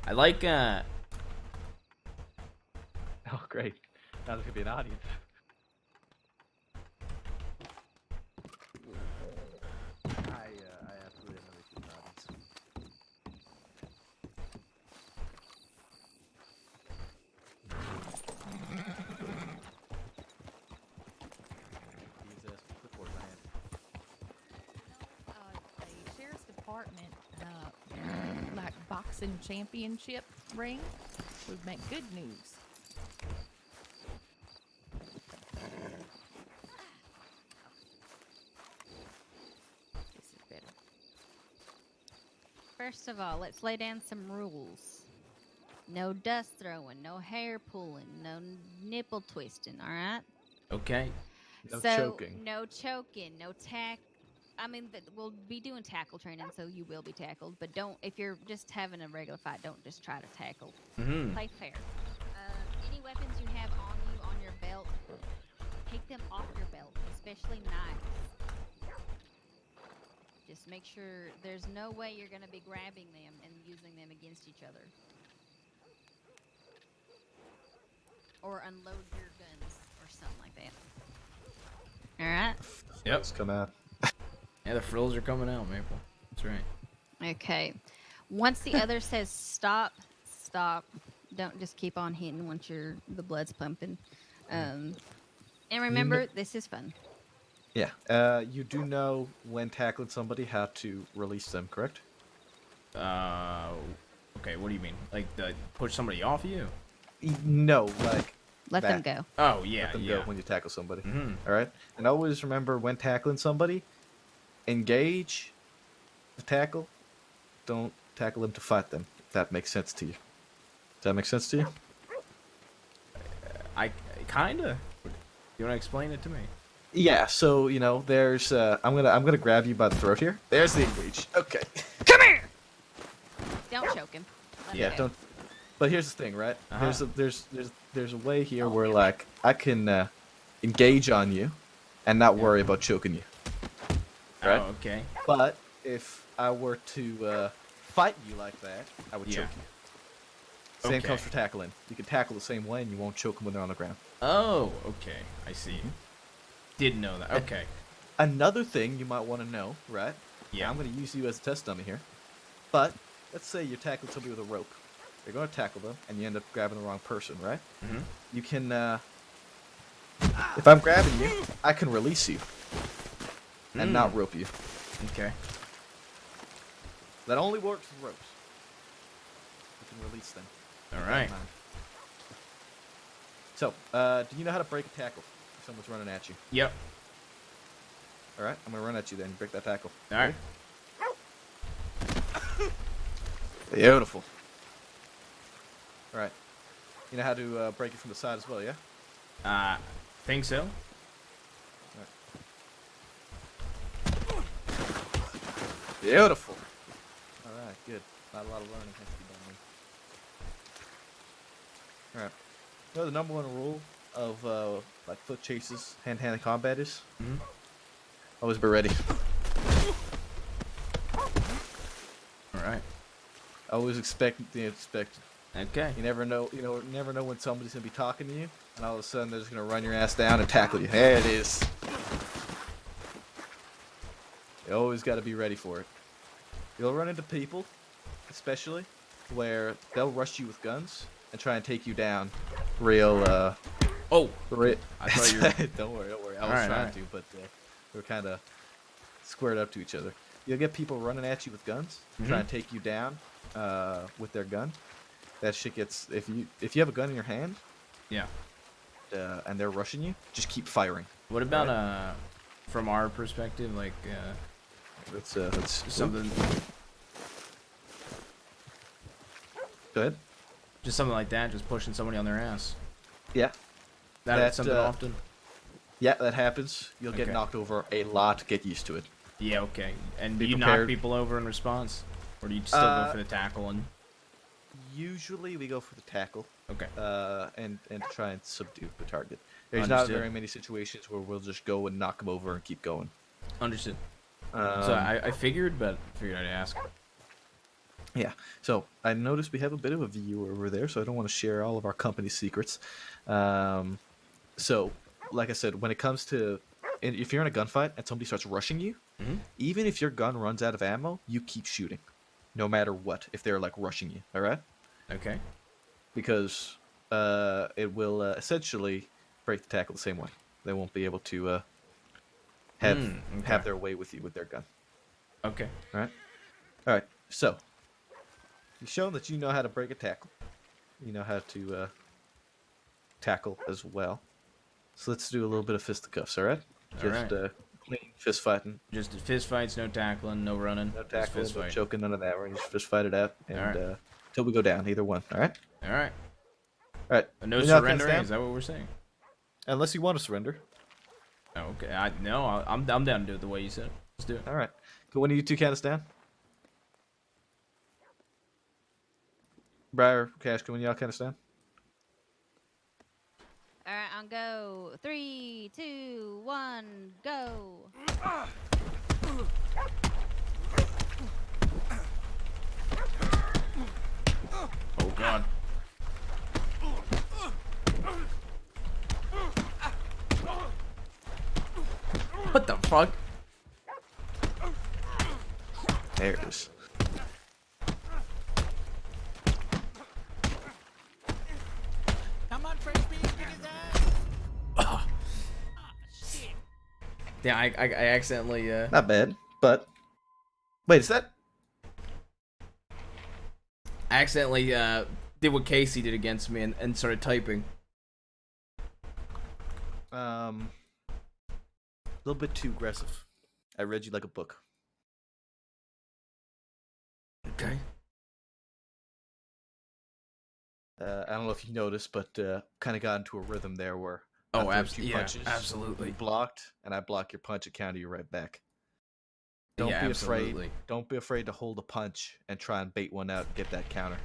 S1: I like
S19: Oh, great. Now there could be an audience.
S17: I absolutely have no issue with audience.
S22: A sheriff's department, like boxing championship ring, would make good news. This is better.
S10: First of all, let's lay down some rules. No dust throwing, no hair pulling, no nipple twisting, alright?
S1: Okay.
S19: No
S10: so,
S19: choking.
S10: No choking, no tack. I mean, we'll be doing tackle training, so you will be tackled. But don't, if you're just having a regular fight, don't just try to tackle.
S1: Mhm.
S10: Play fair. Any weapons you have on you, on your belt, take them off your belt, especially knives. Just make sure there's no way you're going to be grabbing them and using them against each other. Or unload your guns or something like that. Alright?
S1: Yep.
S19: Let's come out.
S1: Yeah, the frills are coming out, Maple. That's right.
S10: Okay. Once the other says stop, stop. Don't just keep on hitting once the blood's pumping. And remember, this is fun.
S19: Yeah. You do know when tackling somebody how to release them, correct?
S1: Okay, what do you mean? Like, push somebody off you?
S19: No, like...
S10: Let them go.
S1: Oh, yeah,
S19: Let them
S1: yeah.
S19: go when you tackle somebody.
S1: Mhm.
S19: All right? And always remember, when tackling somebody, engage the tackle. Don't tackle them to fight them, if that makes sense to you. Does that make sense to you?
S1: I kinda. You wanna explain it to me?
S19: Yeah, so, you know, there's... I'm gonna grab you by the throat here. There's the engage. Okay.
S10: Come here! Don't choke him. Let
S19: Yeah,
S10: him go.
S19: don't... But here's the thing, right?
S1: Uh-huh.
S19: There's a way here where, like, I can engage on you and not worry about choking you. Right?
S1: Oh, okay.
S19: But if I were to fight you like that, I would choke you. Same
S1: Okay.
S19: comes for tackling. You can tackle the same way and you won't choke them when they're on the ground.
S1: Oh, okay. I see. Didn't know that. Okay.
S19: Another thing you might want to know, right?
S1: Yeah.
S19: I'm going to use you as a test dummy here. But let's say you're tackling somebody with a rope. You're going to tackle them, and you end up grabbing the wrong person, right?
S1: Mhm.
S19: You can, if I'm grabbing you, I can release you and not rope you.
S1: Okay.
S19: That only works with ropes. You can release them.
S1: All right.
S19: So, do you know how to break a tackle if someone's running at you?
S1: Yep.
S19: All right, I'm going to run at you then. You break that tackle.
S1: All right.
S19: Beautiful. All right. You know how to break it from the side as well, yeah?
S1: Think so.
S19: Beautiful. All right, good. Not a lot of learning has to be done there. All right. You know the number one rule of like foot chases, hand-to-hand combat is?
S1: Mm-hmm.
S19: Always be ready.
S1: All right.
S19: Always expect the unexpected.
S1: Okay.
S19: You never know. Never know when somebody's gonna be talking to you, and all of a sudden they're just gonna run your ass down and tackle you. There it is. You always got to be ready for it. You'll run into people, especially, where they'll rush you with guns and try and take you down. Real.
S1: Oh.
S19: I thought you were. Don't worry. I was trying to, but we were kind of squared up to each other. You'll get people running at you with guns, trying to take you down with their gun. That shit gets if you have a gun in your hand.
S1: Yeah.
S19: And they're rushing you, just keep firing.
S1: What about from our perspective, like
S19: let's
S1: something.
S19: Go ahead.
S1: Just something like that, just pushing somebody on their ass.
S19: Yeah.
S1: That's something often.
S19: Yeah, that happens. You'll get
S1: Okay.
S19: knocked over a lot. Get used to it.
S1: Yeah, okay. And
S19: Be
S1: do you knock
S19: prepared.
S1: people over in response, or do you still go for the tackle and?
S19: Usually we go for the tackle.
S1: Okay.
S19: And try and subdue the target. There's not very many situations where we'll just go and knock them over and keep going.
S1: Understood. So I figured, but figured I'd ask.
S19: Yeah. So I noticed we have a bit of a viewer over there, so I don't want to share all of our company secrets. So, like I said, when it comes to if you're in a gunfight and somebody starts rushing you, even if your gun runs out of ammo, you keep shooting, no matter what. If they're like rushing you, all right?
S1: Okay.
S19: Because it will essentially break the tackle the same way. They won't be able to have their way with you with their gun.
S1: Okay.
S19: All right. So you've shown that you know how to break a tackle. You know how to tackle as well. So let's do a little bit of fisticuffs. All right. Just clean fist fighting.
S1: Just fist fights, no tackling, no running.
S19: No
S1: just
S19: tackling,
S1: fist
S19: no
S1: fight.
S19: choking, none of that. We're gonna just fist fight it out, and
S1: Alright.
S19: till we go down. Either one. All right.
S1: All right.
S19: All right.
S1: No
S19: You know how to
S1: surrendering.
S19: stand?
S1: Is that what we're saying?
S19: Unless you want to surrender.
S1: Oh, okay. I'm down to do it the way you said. Let's do it.
S19: All right. Go. When do you two count us down? Briar, Cash, when y'all count us down?
S10: All right, I'll go. 3, 2, 1, go.
S1: Oh God. What the fuck?
S19: There it is.
S22: Come on, Fresh Bean, get his ass.
S1: Yeah, I accidentally.
S19: Not bad, but wait, is that?
S1: I accidentally did what Casey did against me and started typing.
S19: A little bit too aggressive. I read you like a book.
S1: Okay.
S19: I don't know if you noticed, but kind of got into a rhythm there where
S1: Oh,
S19: after a few
S1: yeah,
S19: punches,
S1: absolutely.
S19: you blocked, and I block your punch and counter you right back. Don't
S1: Yeah,
S19: be
S1: absolutely.
S19: afraid. Don't be afraid to hold a punch and try and bait one out and get that counter.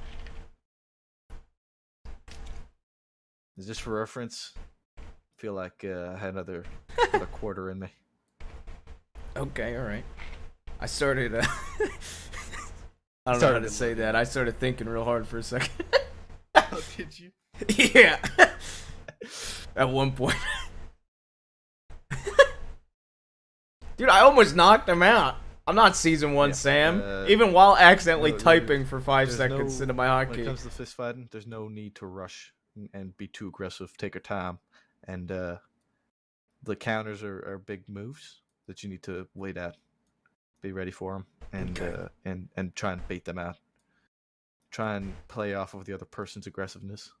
S19: Is this for reference? I feel like I had another quarter in me.
S1: Okay, all right. I started. I don't know how
S19: Started
S1: to
S19: to
S1: say
S19: look
S1: that. I started thinking real hard for a second.
S19: Oh, did you?
S1: Yeah. At one point. Dude, I almost knocked him out. I'm not season 1 Sam. Even while accidentally typing for 5 seconds into my
S19: When it
S1: hotkey.
S19: comes to fist fighting, there's no need to rush and be too aggressive. Take your time. And the counters are big moves that you need to wait out. Be ready for them and try and bait them out. Try and play off of the other person's aggressiveness.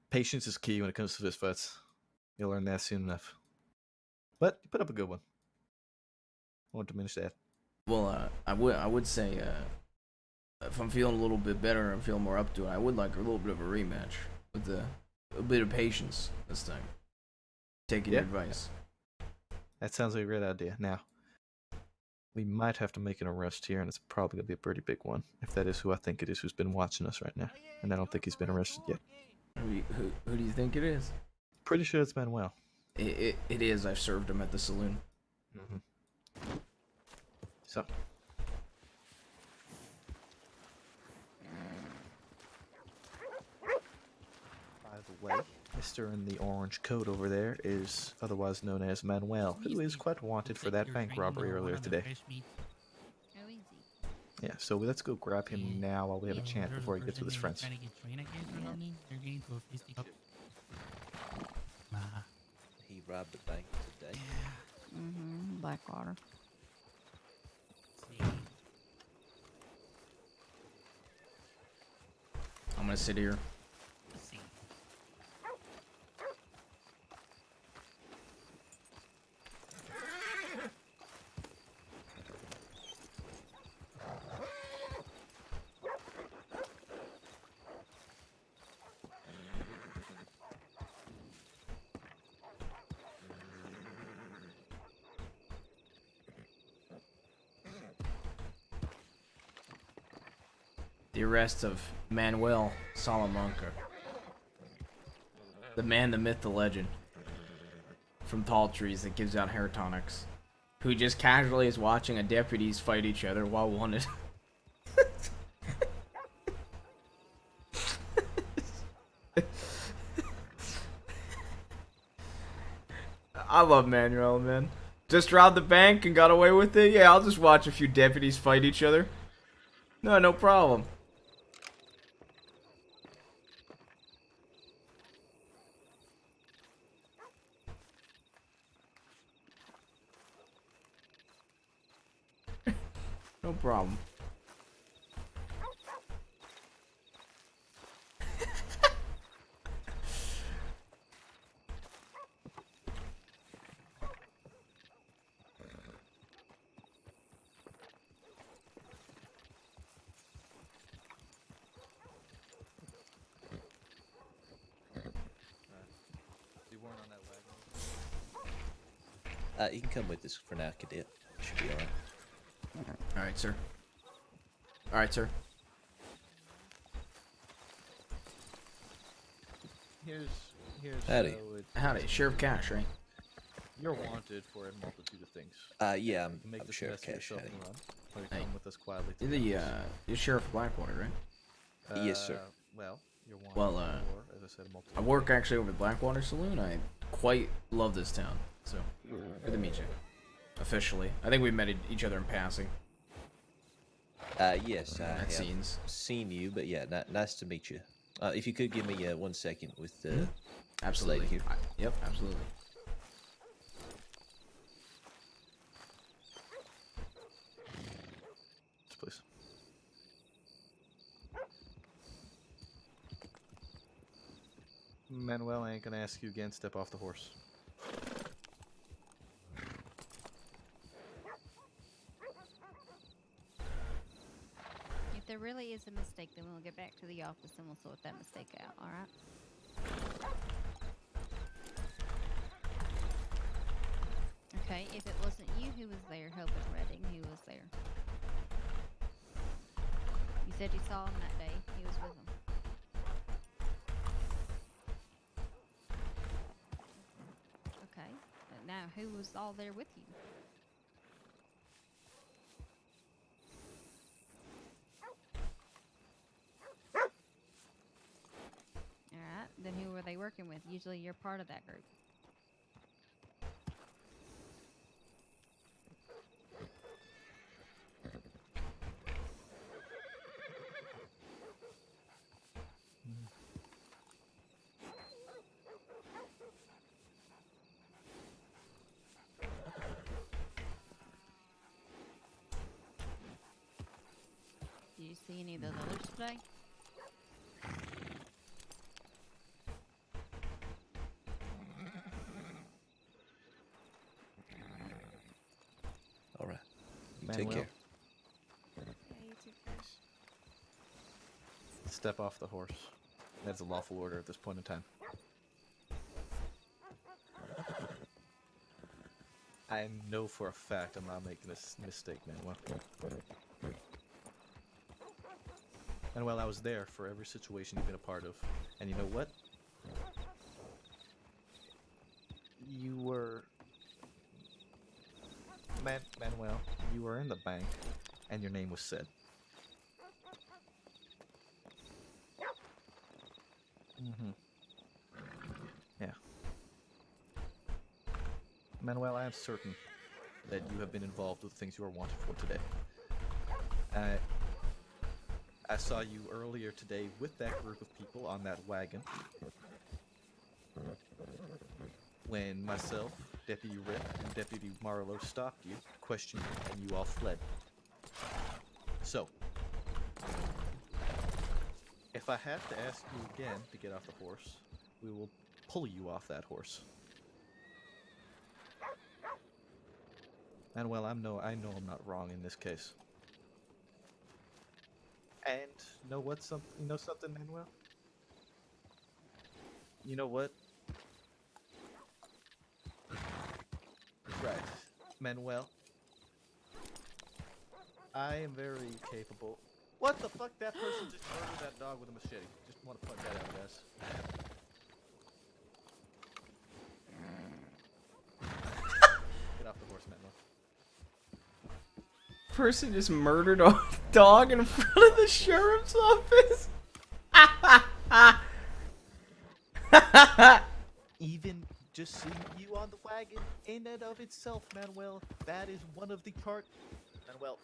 S19: Patience is key when it comes to fist fights. You'll learn that soon enough. But you put up a good one. I won't diminish that.
S1: Well, I would say if I'm feeling a little bit better and feel more up to it, I would like a little bit of a rematch with a bit of patience this time. Taking your advice.
S19: That sounds like a great idea. Now, we might have to make an arrest here, and it's probably gonna be a pretty big one. If that is who I think it is who's been watching us right now, and I don't think he's been arrested yet.
S1: Who do you think it is?
S19: Pretty sure it's Manuel.
S1: It is. I've served him at the saloon.
S19: Mm-hmm. So. By the way, Mr. in the orange coat over there is otherwise known as Manuel, who is quite wanted for that bank robbery earlier today. Yeah, so let's go grab him now while we have a chance before he gets with his friends.
S4: He robbed the bank today.
S10: Mm-hmm. Blackwater.
S1: I'm gonna sit here. The arrest of Manuel Salamanca. The man, the myth, the legend. From Tall Trees that gives out hair tonics. Who just casually is watching a deputies fight each other while wanted. I love Manuel, man. Just robbed the bank and got away with it? Yeah, I'll just watch a few deputies fight each other. No problem. No problem.
S4: You can come with us for now, Cadet. Should be alright.
S1: Alright, sir. Alright, sir.
S19: Here's
S4: Howdy.
S1: Howdy, Sheriff Cash, right?
S19: You're wanted for a multitude of things.
S4: Yeah,
S19: You can make
S4: I'm
S19: this
S4: Sheriff
S19: mess of
S4: Cash.
S19: yourself
S4: Howdy.
S19: and run, or you come with us quietly. to
S1: You're
S19: the
S1: the
S19: office.
S1: you're Sheriff of Blackwater, right?
S4: Yes, sir.
S19: Well, you're wanted
S1: Well,
S19: for, as I said, a multitude
S1: I work actually over at Blackwater Saloon. I quite love this town, so good to meet you. Officially, I think we met each other in passing.
S4: Yes, I have
S1: scenes.
S4: seen you, but yeah, nice to meet you. If you could give me 1 second with
S1: Absolutely.
S4: lady here.
S1: Yep, absolutely.
S19: Please. Manuel, I ain't gonna ask you again. Step off the horse.
S10: If there really is a mistake, then we'll get back to the office and we'll sort that mistake out, alright? Okay, if it wasn't you who was there helping Redding, who was there? You said you saw him that day. He was with him. Okay, but now who was all there with you? Alright, then who were they working with? Usually you're part of that group. Did you see any of those others today?
S4: All right. You
S19: Manuel.
S4: take care.
S10: Yeah, you too, Chris.
S19: Step off the horse. That's a lawful order at this point in time. I know for a fact I'm not making this mistake, Manuel. Manuel, I was there for every situation you've been a part of. And you know what? You were... Manuel, you were in the bank, and your name was said. Mm-hmm. Yeah. Manuel, I am certain that you have been involved with things you are wanted for today. I saw you earlier today with that group of people on that wagon. When myself, Deputy Rip, and Deputy Marlowe stopped you, questioned you, and you all fled. So, if I have to ask you again to get off the horse, we will pull you off that horse. Manuel, I know I'm not wrong in this case. And know what? You know something, Manuel? You know what? Right, Manuel. I am very capable. What the fuck? That person just murdered that dog with a machete. Just want to point that out, guys. Get off the horse, Manuel.
S1: Person just murdered a dog in front of the sheriff's office.
S19: Even just seeing you on the wagon, in and of itself, Manuel, that is one of the Manuel,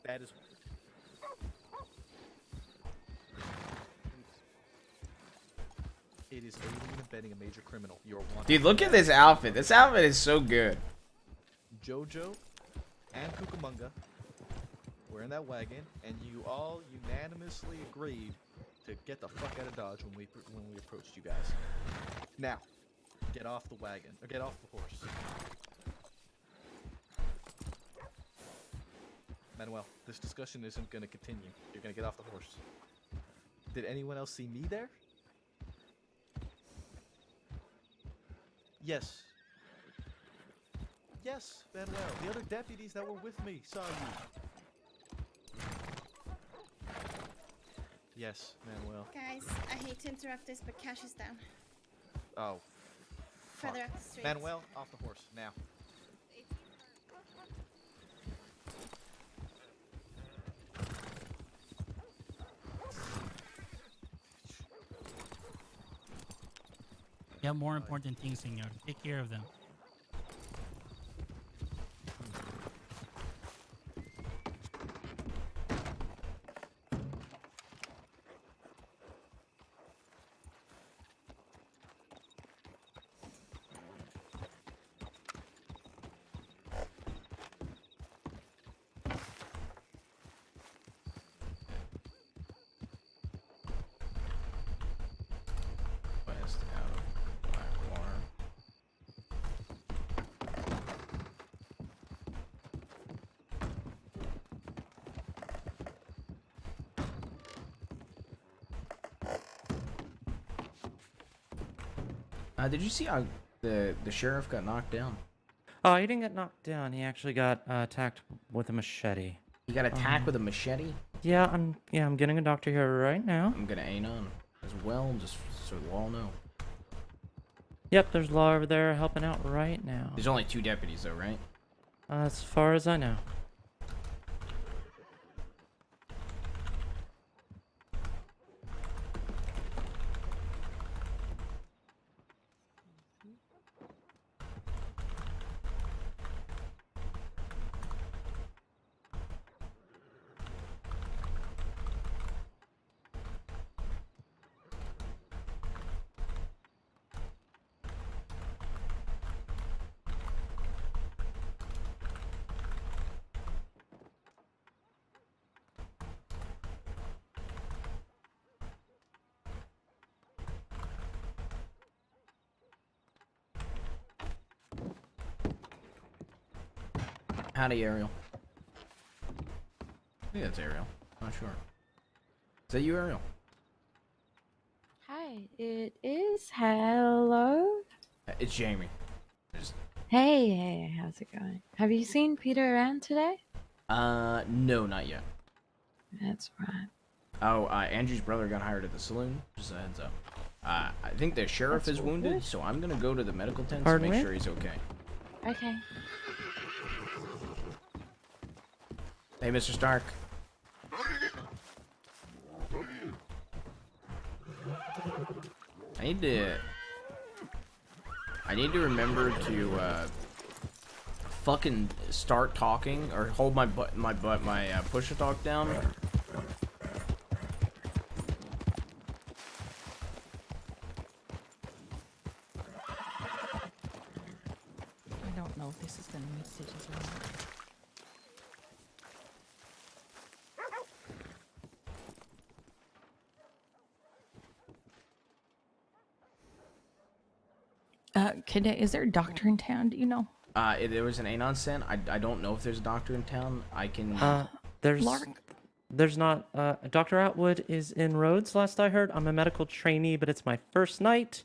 S19: that is. It is aiding and abetting a major criminal. You're wanted.
S1: Dude, look at this outfit. This outfit is so good.
S19: Jojo and Cucamonga were in that wagon, and you all unanimously agreed to get the fuck out of Dodge when we approached you guys. Now, get off the wagon, or get off the horse. Manuel, this discussion isn't going to continue. You're going to get off the horse. Did anyone else see me there? Yes. Yes, Manuel. The other deputies that were with me saw you. Yes, Manuel.
S3: Guys, I hate to interrupt this, but Cash is down.
S19: Oh.
S3: Further up the street.
S19: Manuel, off the horse, now.
S22: You have more important things, senor. Take care of them.
S1: West out of Blackwater. Did you see how the sheriff got knocked down?
S6: Oh, he didn't get knocked down. He actually got attacked with a machete.
S1: He got attacked with a machete?
S6: Yeah, I'm getting a doctor here right now.
S1: I'm gonna anon as well, just so we all know.
S6: Yep, there's Law over there helping out right now.
S1: There's only 2 deputies though, right?
S6: As far as I know.
S1: Howdy, Ariel. I think that's Ariel. Not sure. Is that you, Ariel?
S5: It is. Hello.
S1: It's Jamie. Just,
S5: Hey, how's it going? Have you seen Peter around today?
S1: no, not yet.
S5: That's right.
S1: Oh, Andrew's brother got hired at the saloon. Just a heads up. I think the sheriff
S5: That's
S1: is wounded,
S5: weird.
S1: so I'm gonna go to the medical tent to
S6: Pardon
S1: make
S6: me?
S1: sure he's okay.
S5: Okay.
S1: Hey, Mr. Stark. I need to remember to fucking start talking or hold my push to talk down.
S9: I don't know if this is gonna meet stitches or not. Is there a doctor in town? Do you know?
S1: There was an Anon sent. I don't know if there's a doctor in town. I can.
S6: There's not. Dr. Atwood is in Rhodes, last I heard. I'm a medical trainee, but it's my first night.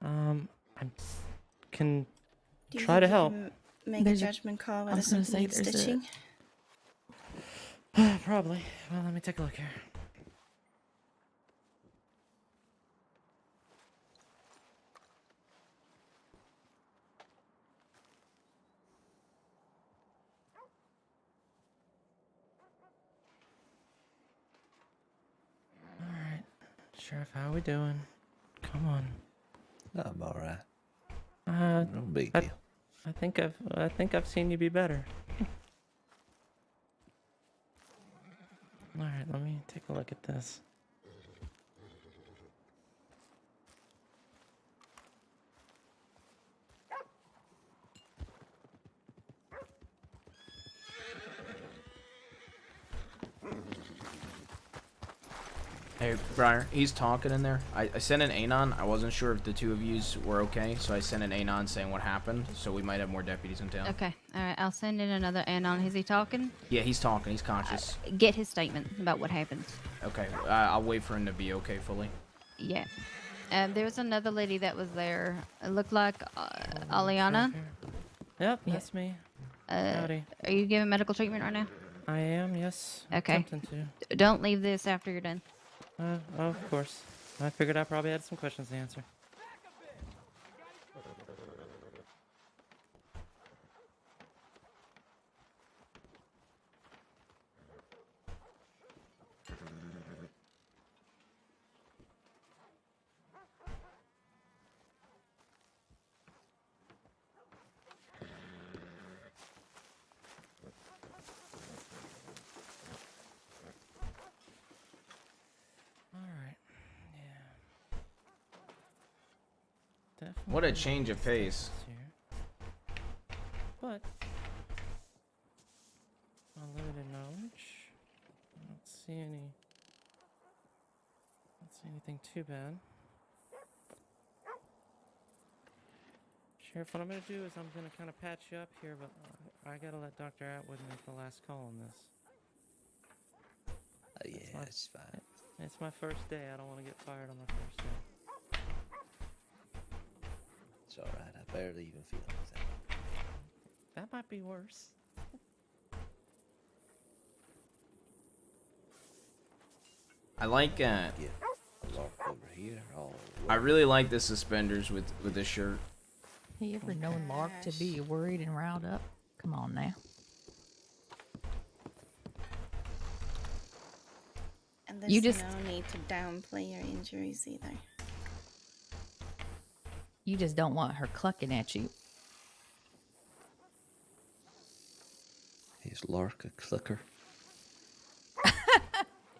S6: I can
S3: Do you
S6: try
S3: think
S6: to
S3: you
S6: help.
S3: can make
S9: There's
S3: a
S9: a-
S3: judgment call
S9: I
S3: whether
S9: was gonna
S3: something
S9: say
S3: needs
S9: there's a-
S3: stitching?
S6: Probably. Well, let me take a look here. Alright. Sheriff, how we doing? Come on.
S4: I'm alright.
S6: No
S4: big
S6: I,
S4: deal.
S6: I think I've seen you be better. Alright, let me take a look at this.
S1: Hey, Briar, he's talking in there. I sent an Anon. I wasn't sure if the two of yous were okay, so I sent an Anon saying what happened, so we might have more deputies in town.
S10: Okay, alright, I'll send in another Anon. Is he talking?
S1: Yeah, he's talking. He's conscious.
S10: Get his statement about what happened.
S1: Okay, I'll wait for him to be okay fully.
S10: Yeah. There was another lady that was there. It looked like Aliana.
S6: Yep, that's me. Howdy.
S10: Are you giving medical treatment right now?
S6: I am, yes.
S10: Okay.
S6: Attempting to.
S10: Don't leave this after you're done.
S6: Of course. I figured I probably had some questions to answer. Alright. Yeah. Definitely.
S1: What a change of pace.
S6: But my limited knowledge, I don't see anything too bad. Sheriff, what I'm gonna do is I'm gonna kind of patch you up here, but I gotta let Dr. Atwood make the last call on this.
S4: Yeah, it's fine.
S6: It's my first day. I don't want to get fired on my first day.
S4: It's alright. I barely even feel anything.
S6: That might be worse.
S1: I like
S4: Yeah. Lock over here.
S1: I really like the suspenders with this shirt.
S9: You ever known Lark to be worried and riled up? Come on now.
S3: And there's
S9: You just-
S3: no need to downplay your injuries either.
S9: You just don't want her clucking at you.
S4: Is Lark a clicker?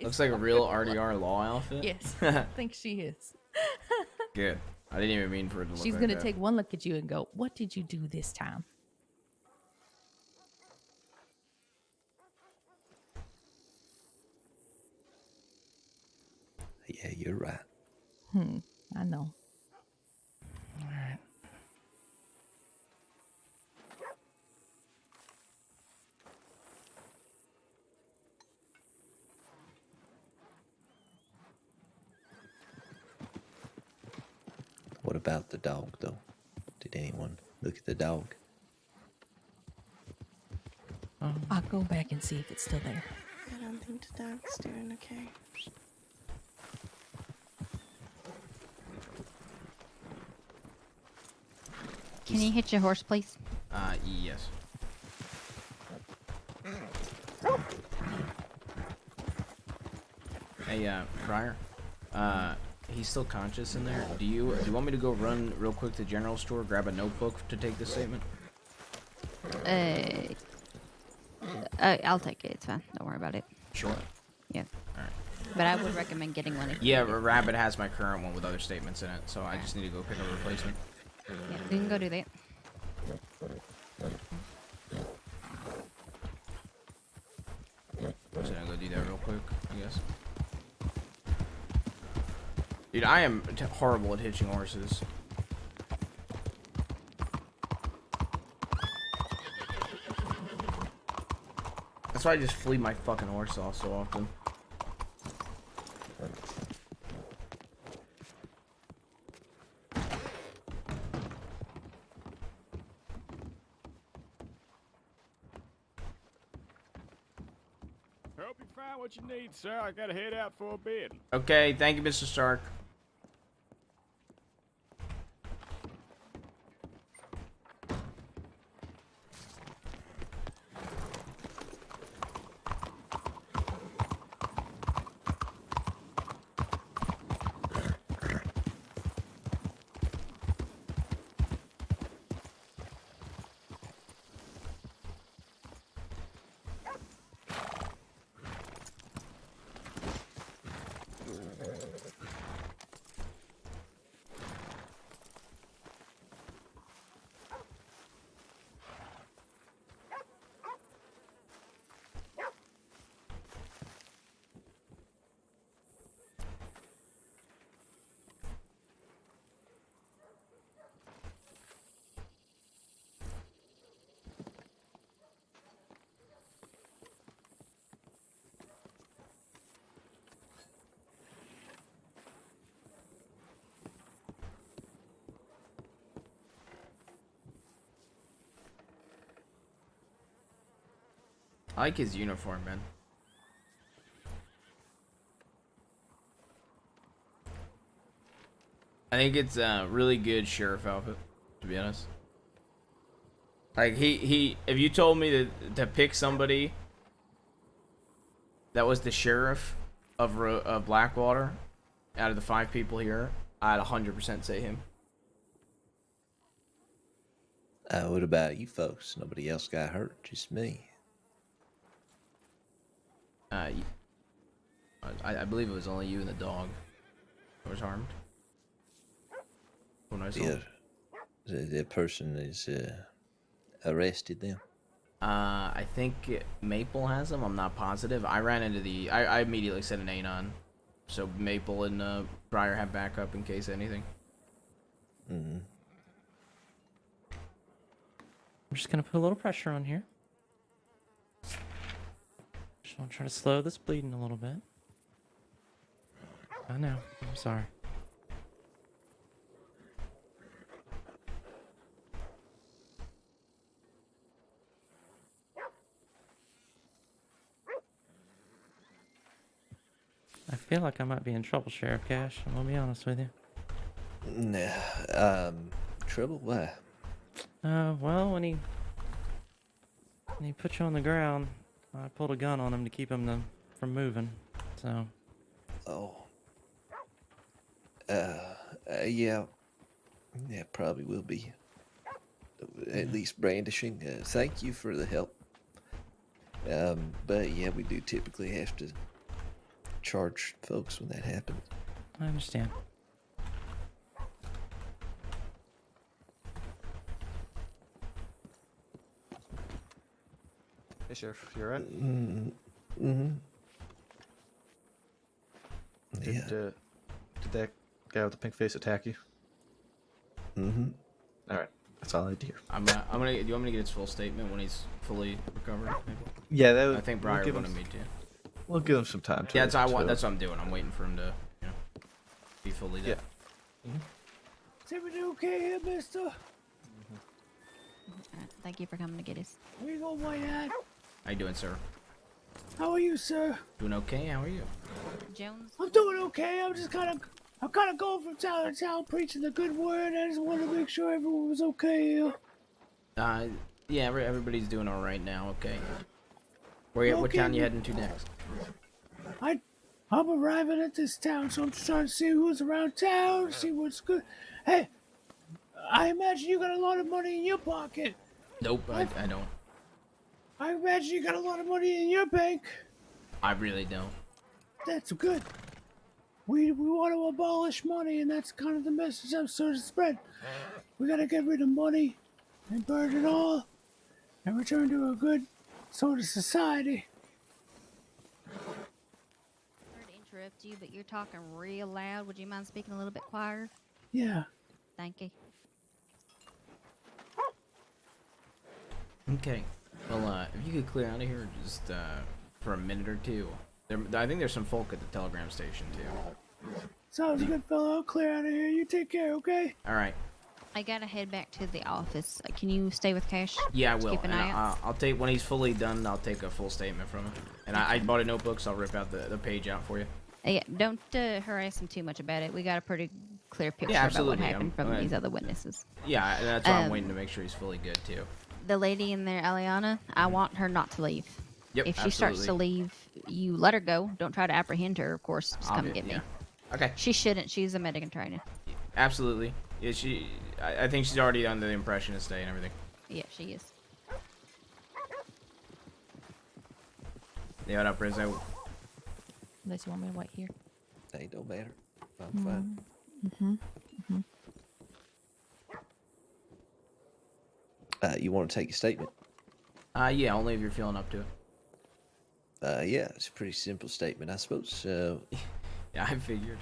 S1: Looks like a real RDR law outfit.
S9: Yes, I think she is.
S1: Good. I didn't even mean for it to look
S9: She's
S1: like
S9: gonna
S1: that.
S9: take one look at you and go, "What did you do this time?"
S4: Yeah, you're right.
S9: I know.
S6: All right.
S4: about the dog, though? Did anyone look at the dog?
S9: I'll go back and see if it's still there.
S3: I don't think the dog's doing okay.
S10: Can you hit your horse, please?
S1: Yes. Hey, Briar. He's still conscious in there. Do you want me to go run real quick to the general store, grab a notebook to take the statement?
S10: I'll take it. It's fine. Don't worry about it.
S1: Sure.
S10: Yeah.
S1: Alright.
S10: But I would recommend getting one. If
S1: Yeah, Rabbit has my current one with other statements in it, so I just need to go pick up a replacement.
S10: Yeah, we can go do that.
S1: So I'll go do that real quick, I guess. Dude, I am horrible at hitching horses. That's why I just flee my fucking horse off so often.
S22: Help you find what you need, sir. I gotta head out for a bit.
S1: Okay, thank you, Mr. Stark. I like his uniform, man. I think it's a really good sheriff outfit, to be honest. Like, if you told me to pick somebody that was the sheriff of Blackwater out of the 5 people here, I'd 100% say him.
S4: What about you folks? Nobody else got hurt, just me.
S1: I believe it was only you and the dog that was harmed. When I saw
S4: Yeah, the person is arrested then.
S1: I think Maple has him. I'm not positive. I ran into I immediately sent an anon, so Maple and Briar have backup in case anything.
S4: Mm-hmm.
S6: I'm just gonna put a little pressure on here. Just want to try to slow this bleeding a little bit. I know. I'm sorry. I feel like I might be in trouble, Sheriff Cash. I'm gonna be honest with you.
S4: Nah, trouble? Why?
S6: Well, when he put you on the ground, I pulled a gun on him to keep him from moving. So.
S4: Oh. Yeah. Yeah, probably will be. At least brandishing. Thank you for the help. But yeah, we do typically have to charge folks when that happens.
S6: I understand.
S19: Hey, Sheriff, you alright?
S4: Mm-hmm.
S19: Did that guy with the pink face attack you?
S4: Mm-hmm.
S19: Alright, that's all I need to hear.
S1: I'm gonna. Do you want me to get his full statement when he's fully recovered? Maybe?
S19: Yeah, that would,
S1: I think Briar wanted me to.
S19: We'll give him some time to.
S1: Yeah, that's what I'm doing. I'm waiting for him to, be fully dead.
S19: Yeah. Mm-hmm.
S7: Is everything okay here, mister?
S10: Thank you for coming to get us.
S7: Where you going, white hat?
S1: How you doing, sir?
S7: How are you, sir?
S1: Doing okay? How are you?
S10: Jones?
S7: I'm doing okay. I'm kind of going from town to town preaching the good word. I just wanted to make sure everyone was okay here.
S1: Yeah, everybody's doing all right now. Okay. What town you heading to next?
S7: I'm arriving at this town, so I'm just trying to see who's around town, see what's good. Hey, I imagine you got a lot of money in your pocket.
S1: Nope, I don't.
S7: I imagine you got a lot of money in your bank.
S1: I really don't.
S7: That's good. We want to abolish money, and that's kind of the message I'm sort of spread. We gotta get rid of money and burn it all and return to a good sort of society.
S10: Sorry to interrupt you, but you're talking real loud. Would you mind speaking a little bit quieter?
S7: Yeah.
S10: Thank you.
S1: Okay. Well, if you could clear out of here just for a minute or two. I think there's some folk at the telegram station too.
S7: Sounds good, fella. I'll clear out of here. You take care, okay?
S1: All right.
S10: I gotta head back to the office. Can you stay with Cash?
S1: Yeah, I
S10: Just
S1: will.
S10: Keep an
S1: And
S10: eye out.
S1: I'll take when he's fully done. I'll take a full statement from him. And I bought a notebook, so I'll rip out the page out for you.
S10: Yeah, don't harass him too much about it. We got a pretty clear picture
S1: Yeah,
S10: about
S1: absolutely.
S10: what happened from these other witnesses.
S1: Yeah, and that's why I'm waiting to make sure he's fully good too.
S10: The lady in there, Eliana, I want her not to leave.
S1: Yep,
S10: If she starts to leave, you let her go. Don't try to apprehend her, of course. Just come get me.
S1: Yeah. Okay.
S10: She shouldn't. She's a medic in training.
S1: Absolutely. Yeah, I think she's already under the impression to stay and everything.
S10: Yeah, she is.
S1: Yeah, what up, Rizzo?
S9: Unless you want me to wait here.
S4: Hey, don't matter. I'm fine.
S9: Mm-hmm.
S4: You want to take a statement?
S1: Yeah, only if you're feeling up to it.
S4: Yeah, it's a pretty simple statement, I suppose.
S1: Yeah, I figured.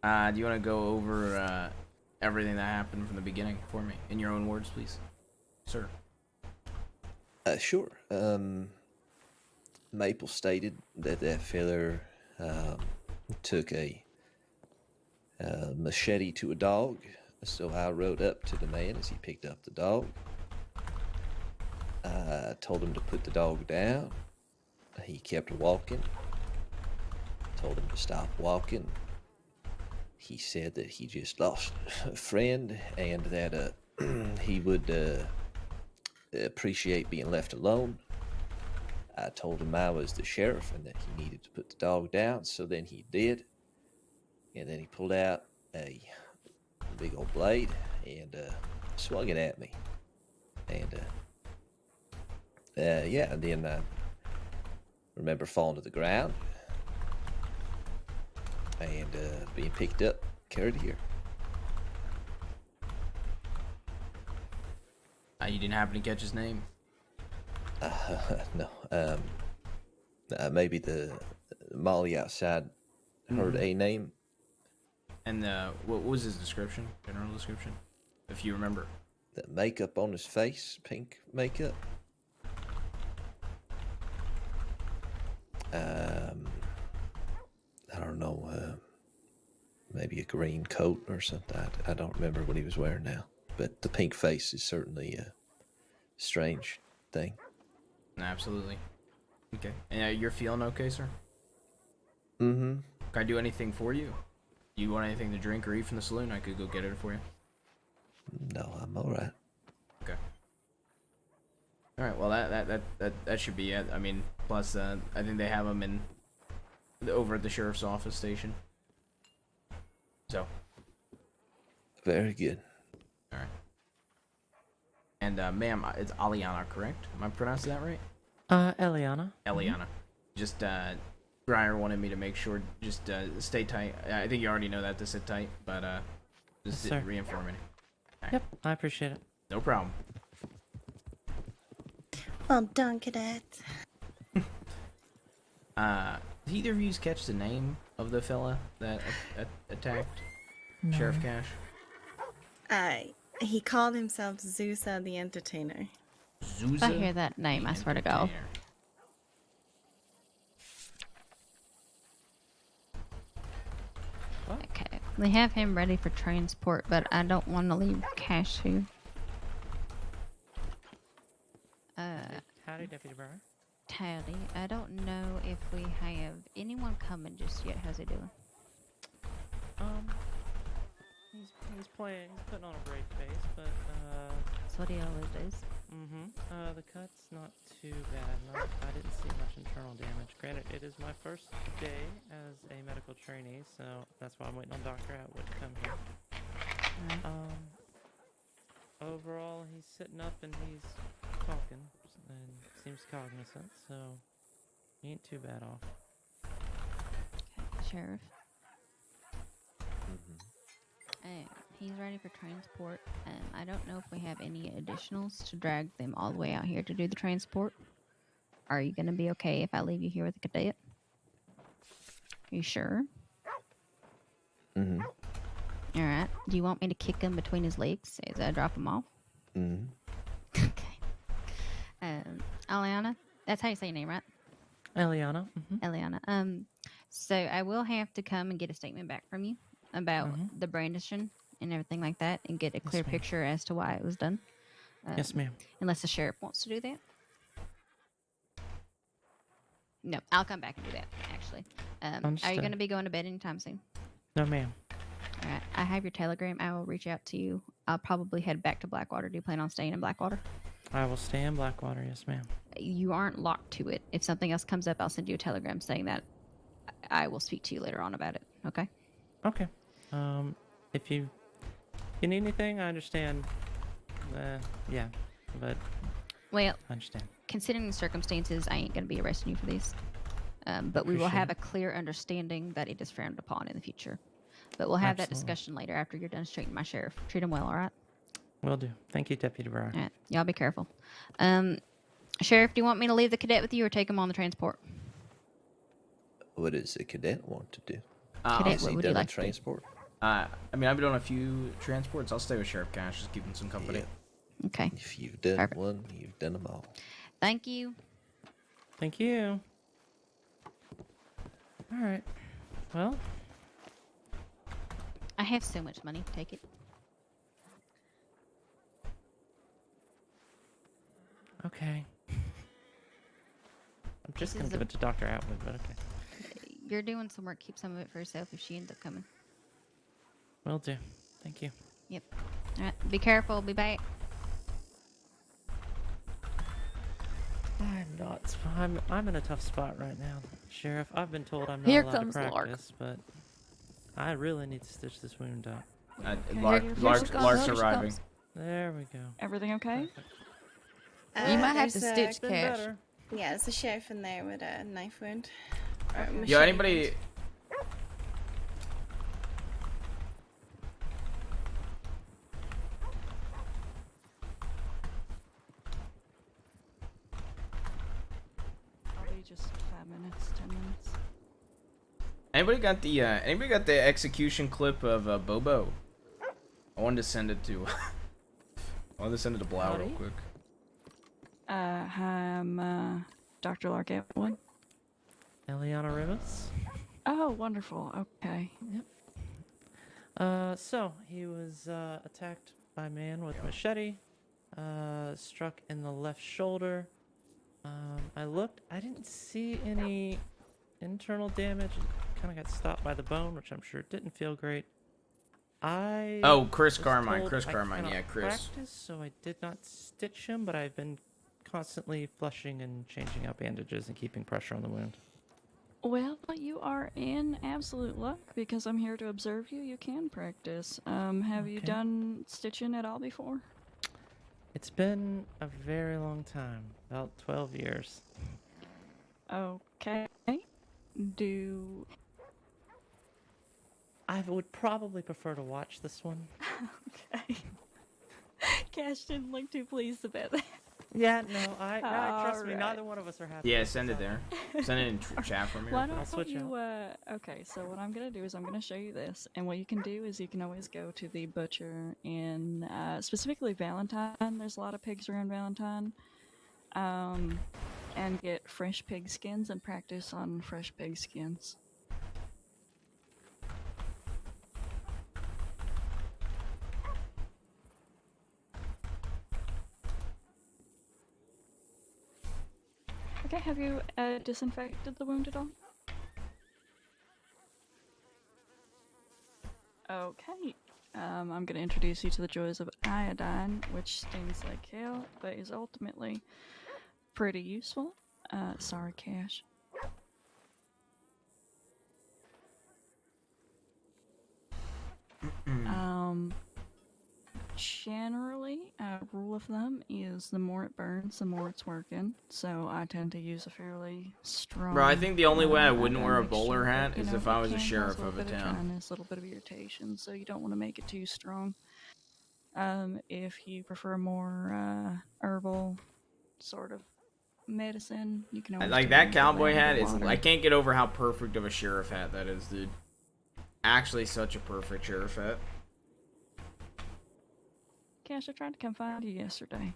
S1: Do you want to go over everything that happened from the beginning for me, in your own words, please, sir?
S4: Sure. Maple stated that feller took a machete to a dog, so I rode up to the man as he picked up the dog. I told him to put the dog down. He kept walking. Told him to stop walking. He said that he just lost a friend and that he would appreciate being left alone. I told him I was the sheriff and that he needed to put the dog down, so then he did. And then he pulled out a big old blade and swung it at me. And yeah, and then I remember falling to the ground and being picked up, carried here.
S1: You didn't happen to catch his name?
S4: No. Maybe the Molly outside heard a name.
S1: And what was his description? General description, if you remember.
S4: The makeup on his face, pink makeup. I don't know. Maybe a green coat or something. I don't remember what he was wearing now. But the pink face is certainly a strange thing.
S1: Absolutely. Okay. And you're feeling okay, sir?
S4: Mm-hmm.
S1: Can I do anything for you? Do you want anything to drink or eat from the saloon? I could go get it for you.
S4: No, I'm all right.
S1: Okay. All right. Well, that should be it. I mean, plus I think they have them over at the sheriff's office station. So.
S4: Very good.
S1: All right. And ma'am, it's Aliana, correct? Am I pronouncing that right?
S6: Eliana.
S1: Eliana. Just Briar wanted me to make sure, just stay tight. I think you already know that to sit tight, but just
S6: Yes, sir.
S1: reinforming it.
S6: Yep, I appreciate it.
S1: No problem.
S3: Well done, cadet.
S1: Did either of you catch the name of the fella that attacked
S3: No.
S1: Sheriff Cash?
S3: He called himself Zusa the Entertainer.
S10: If I hear that name, I swear to God. Okay. They have him ready for transport, but I don't want to leave Cash here.
S6: Howdy, Deputy Brewer.
S10: Howdy. I don't know if we have anyone coming just yet. How's he doing?
S6: He's playing. He's putting on a brave face, but
S10: That's what he always does.
S6: The cut's not too bad. No, I didn't see much internal damage. Granted, it is my first day as a medical trainee, so that's why I'm waiting on Dr. Atwood to come here. Overall, he's sitting up and he's talking and seems cognizant, so he ain't too bad off.
S10: Sheriff. He's ready for transport. I don't know if we have any additionals to drag them all the way out here to do the transport. Are you going to be okay if I leave you here with the cadet? Are you sure?
S4: Mm-hmm.
S10: All right. Do you want me to kick him between his legs as I drop him off?
S4: Mm-hmm.
S10: Aliana? That's how you say your name, right?
S6: Eliana.
S10: Eliana. So I will have to come and get a statement back from you about the brandishing and everything like that, and get a clear
S6: ma'am.
S10: picture as to why it was done.
S6: Yes, ma'am.
S10: Unless the sheriff wants to do that. No, I'll come back and do that, actually. Are you
S6: Understood.
S10: going to be going to bed anytime soon?
S6: No, ma'am.
S10: All right. I have your telegram. I will reach out to you. I'll probably head back to Blackwater. Do you plan on staying in Blackwater?
S6: I will stay in Blackwater, yes, ma'am.
S10: You aren't locked to it. If something else comes up, I'll send you a telegram saying that. I will speak to you later on about it. Okay?
S6: Okay. If you need anything, I understand. Yeah, but
S10: Well,
S6: I understand.
S10: considering the circumstances, I ain't going to be arresting you for this. But we will
S6: Appreciate
S10: have a clear understanding that it is frowned upon in the future. But we'll have that
S6: Absolutely.
S10: discussion later after you're done straightening my sheriff. Treat him well, all right?
S6: Will do. Thank you, Deputy Brewer.
S10: All right. Y'all be careful. Sheriff, do you want me to leave the cadet with you or take him on the transport?
S4: What does the cadet want to do?
S10: Cadet,
S4: Has
S10: what
S4: he
S10: would you
S4: done a
S10: like to do?
S4: transport?
S1: I mean, I've been on a few transports. I'll stay with Sheriff Cash, just keep him some company.
S10: Okay.
S4: If you've done
S10: Perfect.
S4: one, you've done them all.
S10: Thank you.
S6: Thank you. All right. Well,
S10: I have so much money. Take it.
S6: okay. I'm just
S10: This
S6: going
S10: is
S6: to give
S10: a-
S6: it to Dr. Atwood, but okay.
S10: You're doing some work. Keep some of it for yourself if she ends up coming.
S6: Will do. Thank you.
S10: Yep. All right. Be careful. Be back.
S6: I'm in a tough spot right now, Sheriff. I've been told I'm not
S9: Here
S6: allowed
S9: comes
S6: to
S9: Lark.
S6: practice, but I really need to stitch this wound up.
S1: Lark's arriving.
S6: There we go.
S12: Everything okay?
S9: You might have to
S3: there's
S9: stitch
S3: a-
S9: Cash.
S3: Yeah, there's a sheriff in there with a knife wound. Or a
S1: Yo,
S3: machete
S1: anybody?
S3: wound.
S12: Probably just 5 minutes, 10 minutes.
S1: Anybody got the execution clip of Bobo? I wanted to send it to. I wanted to send it to Blau real
S12: Howdy.
S1: quick.
S12: I'm Dr. Lark Atwood.
S6: Eliana Rivas?
S12: Oh, wonderful. Okay.
S6: Yep. So he was attacked by a man with a machete, struck in the left shoulder. I looked, I didn't see any internal damage. Kind of got stopped by the bone, which I'm sure didn't feel great.
S1: Oh, Chris
S6: was
S1: Carmine,
S6: told
S1: Chris
S6: I
S1: Carmine,
S6: cannot
S1: yeah, Chris.
S6: Practice, so I did not stitch him, but I've been constantly flushing and changing out bandages and keeping pressure on the wound.
S12: Well, you are in absolute luck because I'm here to observe you. You can practice. Have you
S6: Okay.
S12: done stitching at all before?
S6: It's been a very long time, about 12 years.
S12: Okay. Do
S6: I would probably prefer to watch this one.
S12: okay. Cash didn't look too pleased about that.
S6: Yeah, no, I trust me,
S12: Alright.
S6: neither one of us are happy.
S1: Yeah,
S6: with
S1: send
S6: this
S1: it there. Send it in chat for me.
S12: Why
S1: real
S12: don't
S1: quick.
S12: you, okay, so what I'm gonna do is I'm gonna show you this, and what you can do is you can always go to the butcher in, specifically Valentine, there's a lot of pigs around Valentine, and get fresh pig skins and practice on fresh pig skins. Okay, have you disinfected the wound at all? Okay. I'm gonna introduce you to the joys of iodine, which stings like hell, but is ultimately pretty useful. Sorry, Cash. Generally, rule of thumb is the more it burns, the more it's working. So I tend to use a fairly strong.
S1: Bro, I think the only way I wouldn't wear a
S12: mixture,
S1: bowler
S12: but,
S1: hat
S12: you
S1: is
S12: know,
S1: if I
S12: it
S1: was a
S12: can
S1: sheriff
S12: cause
S1: of a
S12: little bit
S1: town.
S12: dryness, a little bit of irritation, so you don't want to make it too strong. If you prefer more herbal sort of medicine, you can always
S1: Like
S12: do
S1: that
S12: the
S1: cowboy hat
S12: lavender
S1: is.
S12: water.
S1: I can't get over how perfect of a sheriff hat that is, dude. Actually, such a perfect sheriff hat.
S12: Cash, I tried to come find you yesterday.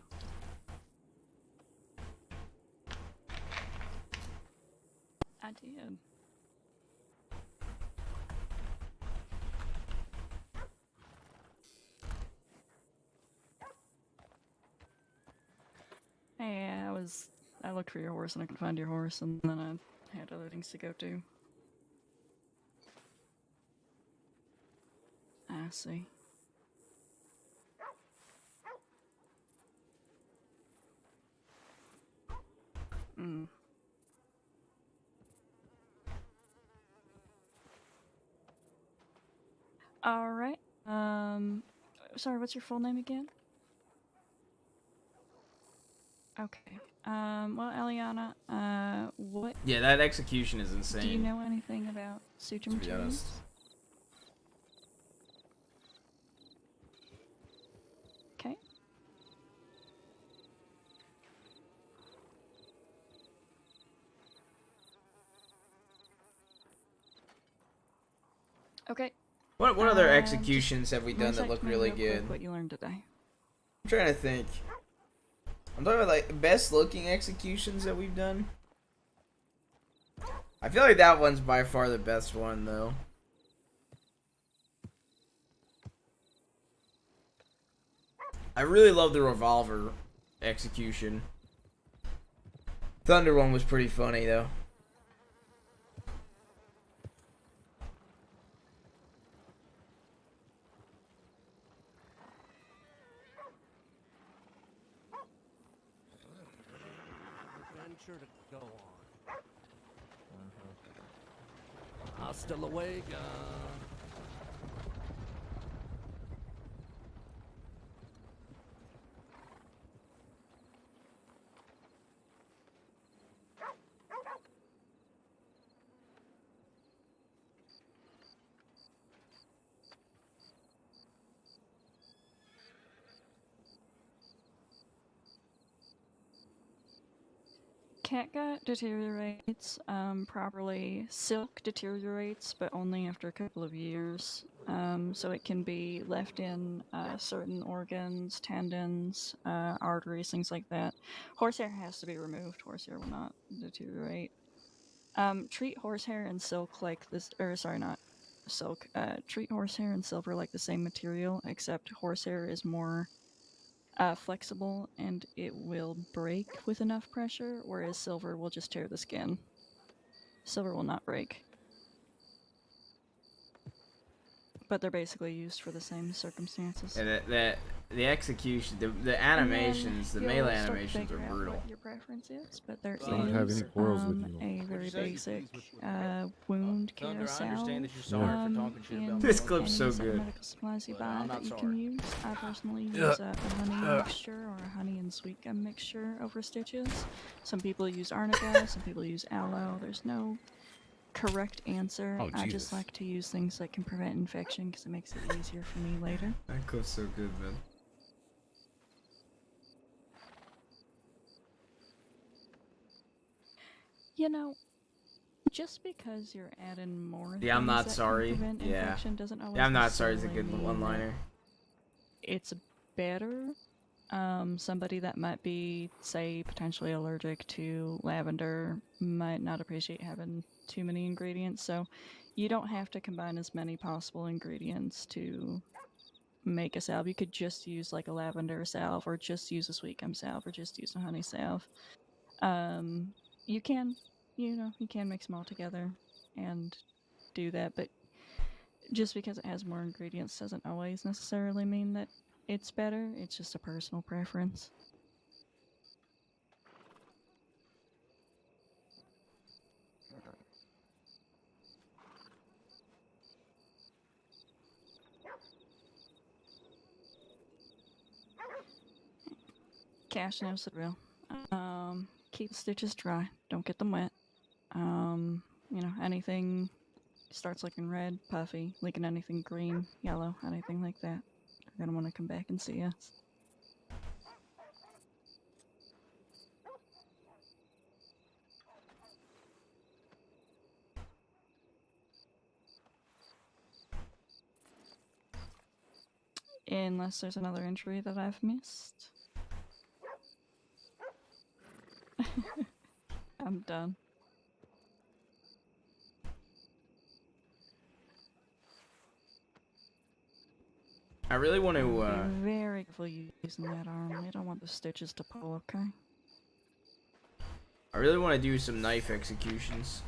S12: I did. Yeah, I looked for your horse and I couldn't find your horse, and then I had other things to go to. I see. Mm. All right. Sorry, what's your full name again? Okay. Well, Eliana, what?
S1: Yeah, that execution is insane.
S12: Do you know anything about suture
S1: To be honest.
S12: materials? Okay. Okay.
S1: What other executions have we done that
S12: recite
S1: look
S12: to me
S1: really
S12: real quick
S1: good?
S12: what you learned today.
S1: I'm trying to think. I'm talking about like best looking executions that we've done. I feel like that one's by far the best one though. I really love the revolver execution. Thunder one was pretty funny though.
S11: Adventure to go on. Hasta luego.
S12: Catgut deteriorates properly. Silk deteriorates, but only after a couple of years. So it can be left in certain organs, tendons, arteries, things like that. Horsehair has to be removed. Horsehair will not deteriorate. Treat horsehair and silk like this, or sorry, not silk. Treat horsehair and silver like the same material, except horsehair is more flexible and it will break with enough pressure, whereas silver will just tear the skin. Silver will not break. But they're basically used for the same circumstances.
S1: Yeah, the execution, the animations, the melee animations are brutal.
S12: What your preference is, but there
S20: So don't have
S12: is
S20: any quarrels with you.
S12: a very basic wound care salve.
S1: This clip's so
S12: some
S1: good.
S12: medical supplies you
S1: But
S12: buy
S1: I'm
S12: that
S1: not
S12: you
S1: sorry.
S12: can use. I personally use a honey mixture or a honey and sweet gum mixture over stitches. Some people use arnica, some people use aloe. There's no correct answer.
S1: Oh,
S12: I
S1: Jesus.
S12: just like to use things that can prevent infection because it makes it easier for me later.
S1: That clip's so good, man.
S12: You know, just because you're adding more
S1: Yeah, I'm
S12: things
S1: not
S12: that
S1: sorry.
S12: can prevent
S1: Yeah.
S12: infection doesn't always
S1: Yeah, I'm not sorry is a
S12: necessarily
S1: good
S12: mean
S1: one-liner.
S12: that it's better. Somebody that might be, say, potentially allergic to lavender might not appreciate having too many ingredients, so you don't have to combine as many possible ingredients to make a salve. You could just use like a lavender salve, or just use a sweet gum salve, or just use a honey salve. You can, you can mix them all together and do that, but just because it has more ingredients doesn't always necessarily mean that it's better. It's just a personal preference. Cash knows the drill. Keep the stitches dry. Don't get them wet. Anything starts looking red, puffy, leaking anything green, yellow, anything like that, they're gonna want to come back and see us. Unless there's another injury that I've missed. I'm done.
S1: I really want to.
S12: Be very careful using that arm. We don't want the stitches to pull, okay?
S1: I really want to do some knife executions.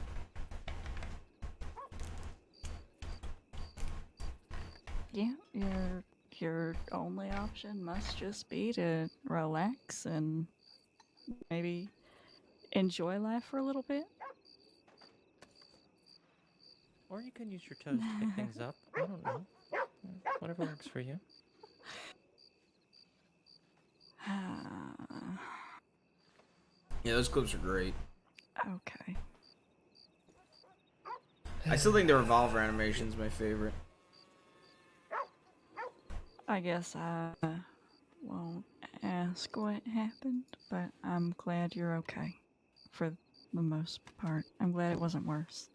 S12: Yeah, your only option must just be to relax and maybe enjoy life for a little bit.
S6: Or you can use your toes to pick things up. I don't know. Whatever works for you.
S1: Yeah, those clips are great.
S12: Okay.
S1: I still think the revolver animation's my favorite.
S12: I guess I won't ask what happened, but I'm glad you're okay. For the most part. I'm glad it wasn't worse.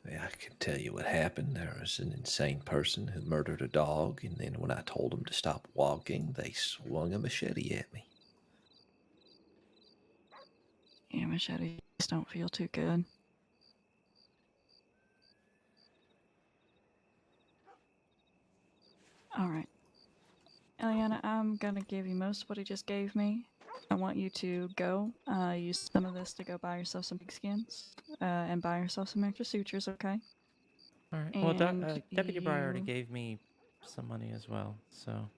S4: Yeah, I can tell you what happened. There was an insane person who murdered a dog, and then when I told them to stop walking, they swung a machete at me.
S12: Yeah, machetes don't feel too good. Alright. Eliana, I'm gonna give you most of what he just gave me. I want you to go, use some of this to go buy yourself some pigskins, and buy yourself some extra sutures, okay?
S6: Alright. Well,
S12: And
S6: Deputy Breyer already
S12: you-
S6: gave me some money as well, so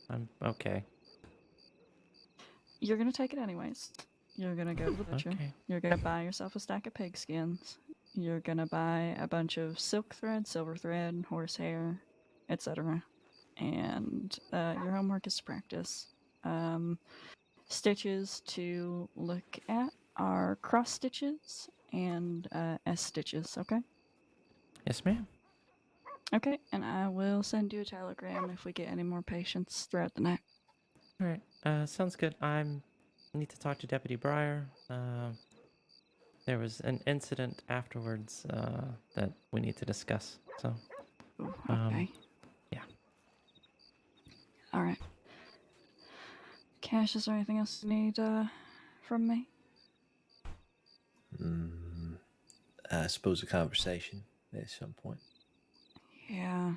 S6: I'm okay.
S12: You're gonna take it anyways. You're gonna go to the butcher.
S6: Okay.
S12: You're gonna buy yourself a stack of pigskins. You're gonna buy a bunch of silk thread, silver thread, horsehair, etc. And your homework is to practice. Stitches to look at are cross stitches and S stitches, okay?
S6: Yes, ma'am.
S12: Okay, and I will send you a telegram if we get any more patients throughout the night.
S6: Alright. Sounds good. I need to talk to Deputy Breyer. There was an incident afterwards that we need to discuss. So,
S12: Ooh, okay.
S6: Yeah.
S12: Alright. Cash, is there anything else you need from me?
S4: I suppose a conversation at some point.
S12: Yeah.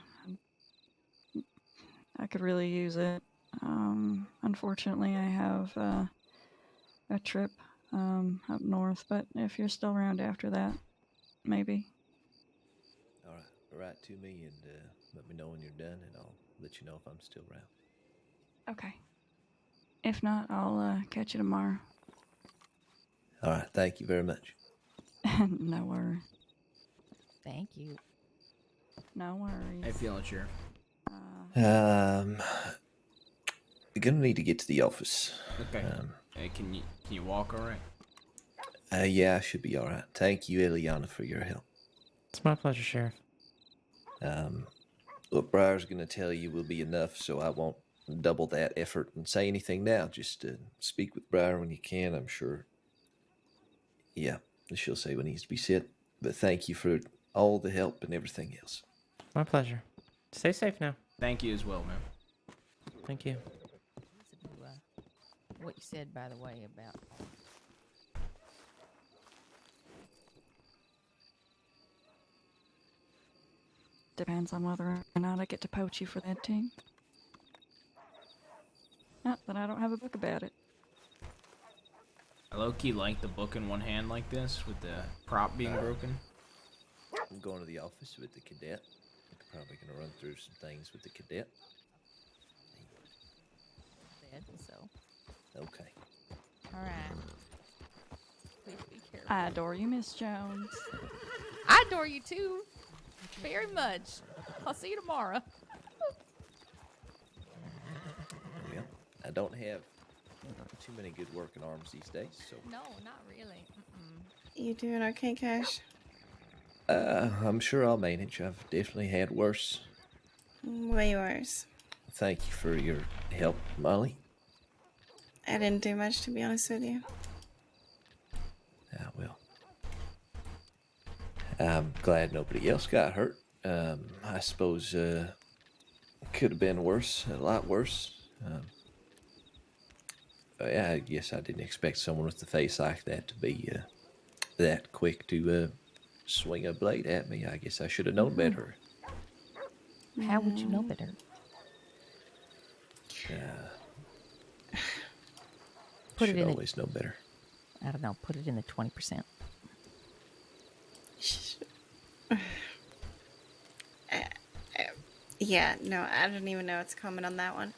S12: I could really use it. Unfortunately, I have a trip up north, but if you're still around after that, maybe.
S4: All right, write to me and let me know when you're done, and I'll let you know if I'm still around.
S12: Okay. If not, I'll catch you tomorrow.
S4: All right, thank you very much.
S12: No worries.
S9: Thank you.
S12: No worries.
S1: I feel it, Sheriff.
S4: You're gonna need to get to the office.
S1: Okay. Hey, can you walk all right?
S4: Yeah, I should be all right. Thank you, Eliana, for your help.
S6: It's my pleasure, Sheriff.
S4: What Briar's gonna tell you will be enough, so I won't double that effort and say anything now. Just speak with Briar when you can, I'm sure. Yeah, she'll say what needs to be said. But thank you for all the help and everything else.
S6: My pleasure. Stay safe now.
S1: Thank you as well, man.
S6: Thank you.
S9: What you said, by the way, about
S12: Depends on whether or not I get to poach you for that team. Not that I don't have a book about it.
S1: I low-key like the book in one hand like this, with the prop being broken.
S4: I'm going to the office with the cadet. I'm probably going to run through some things with the cadet.
S9: So.
S4: Okay.
S9: All right. Please be careful.
S12: I adore you, Miss Jones.
S9: I adore you too, very much. I'll see you tomorrow.
S4: Well, I don't have too many good working arms these days, so.
S9: No, not really.
S3: You doing okay, Cash?
S4: I'm sure I'll manage. I've definitely had worse.
S3: Way worse.
S4: Thank you for your help, Molly.
S3: I didn't do much, to be honest with you.
S4: Well, I'm glad nobody else got hurt. I suppose it could have been worse, a lot worse. Yeah, I guess I didn't expect someone with a face like that to be that quick to swing a blade at me. I guess I should have known better.
S9: How would you know better? Put
S4: Should
S9: it in
S4: always know better.
S9: I don't know. Put it in the 20%.
S3: Yeah, no, I don't even know what's coming on that one.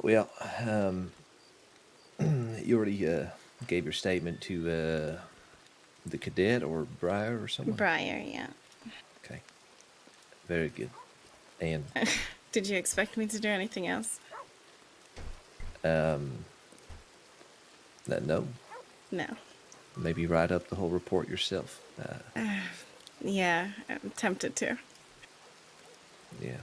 S4: Well, you already gave your statement to the cadet or Briar or someone?
S3: Briar, yeah.
S4: Okay. Very good. And
S3: Did you expect me to do anything else?
S4: no.
S3: No.
S4: Maybe write up the whole report yourself.
S3: Yeah, I'm tempted to.
S4: Yeah.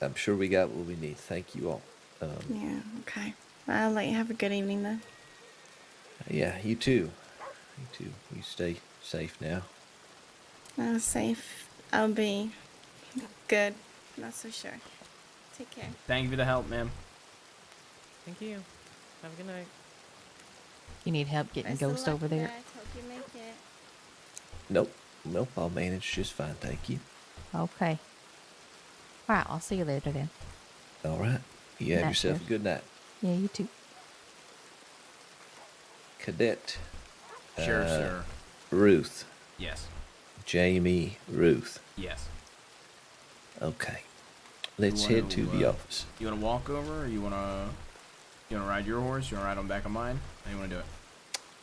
S4: I'm sure we got what we need. Thank you all.
S3: Yeah, okay. Well, I'll let you have a good evening then.
S4: Yeah, you too. You too. You stay safe now.
S3: Safe. I'll be good. Not so sure. Take care.
S1: Thank you for the help, ma'am.
S6: Thank you. Have a good night.
S9: You need help getting
S3: Best of
S9: Ghost
S3: luck,
S9: over there?
S3: guys. Hope you make it.
S4: Nope. Nope. I'll manage just fine. Thank you.
S9: Okay. All right. I'll see you later then.
S4: All right. You have
S9: Night,
S4: yourself
S9: sir.
S4: a good night.
S9: Yeah, you too.
S4: Cadet.
S1: Sure, sir.
S4: Ruth.
S1: Yes.
S4: Jaime, Ruth.
S1: Yes.
S4: Okay. Let's
S1: You wanna,
S4: head to the office.
S1: You want to walk over, or you want to ride your horse? You want to ride on the back of mine? How do you want to do it?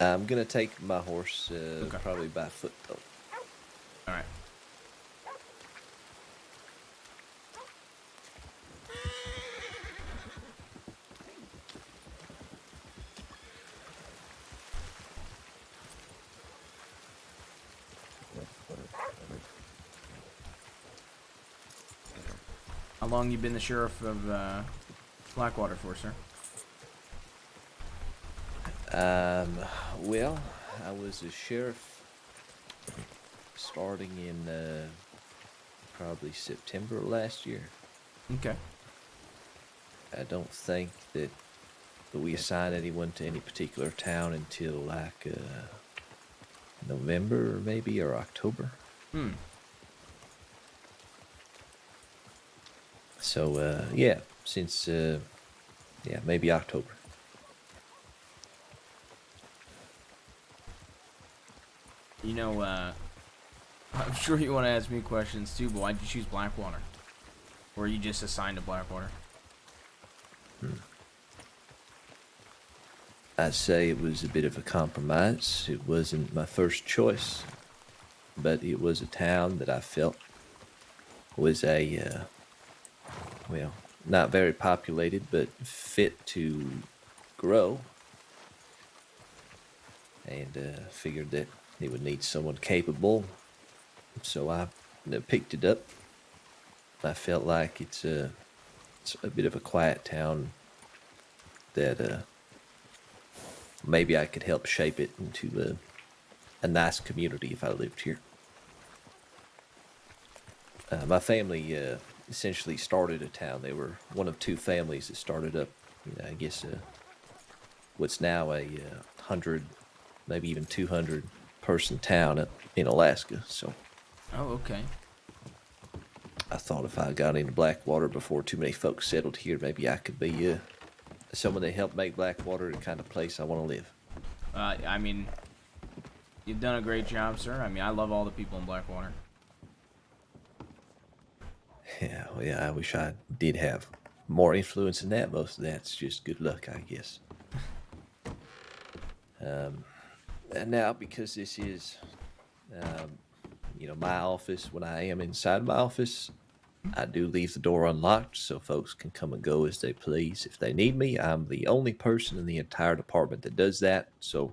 S4: I'm going to take my horse probably by foot, though.
S1: All right. How long you been the sheriff of Blackwater for, sir?
S4: Well, I was a sheriff starting in probably September of last year.
S1: Okay.
S4: I don't think that we assigned anyone to any particular town until like November maybe or October. So yeah, since yeah, maybe October.
S1: You know, I'm sure you want to ask me questions too, but why'd you choose Blackwater? Or were you just assigned to Blackwater?
S4: I'd say it was a bit of a compromise. It wasn't my first choice, but it was a town that I felt was a, well, not very populated, but fit to grow. And figured that it would need someone capable, so I picked it up. I felt like it's a bit of a quiet town that maybe I could help shape it into a nice community if I lived here. My family essentially started a town. They were one of two families that started up, I guess, what's now a 100, maybe even 200 person town up in Alaska. So.
S1: Oh, okay.
S4: I thought if I got into Blackwater before too many folks settled here, maybe I could be someone that helped make Blackwater the kind of place I want to live.
S1: I mean, you've done a great job, sir. I mean, I love all the people in Blackwater.
S4: Yeah, well, yeah, I wish I did have more influence than that. Most of that's just good luck, I guess. And now, because this is, my office, when I am inside my office, I do leave the door unlocked so folks can come and go as they please. If they need me, I'm the only person in the entire department that does that. So,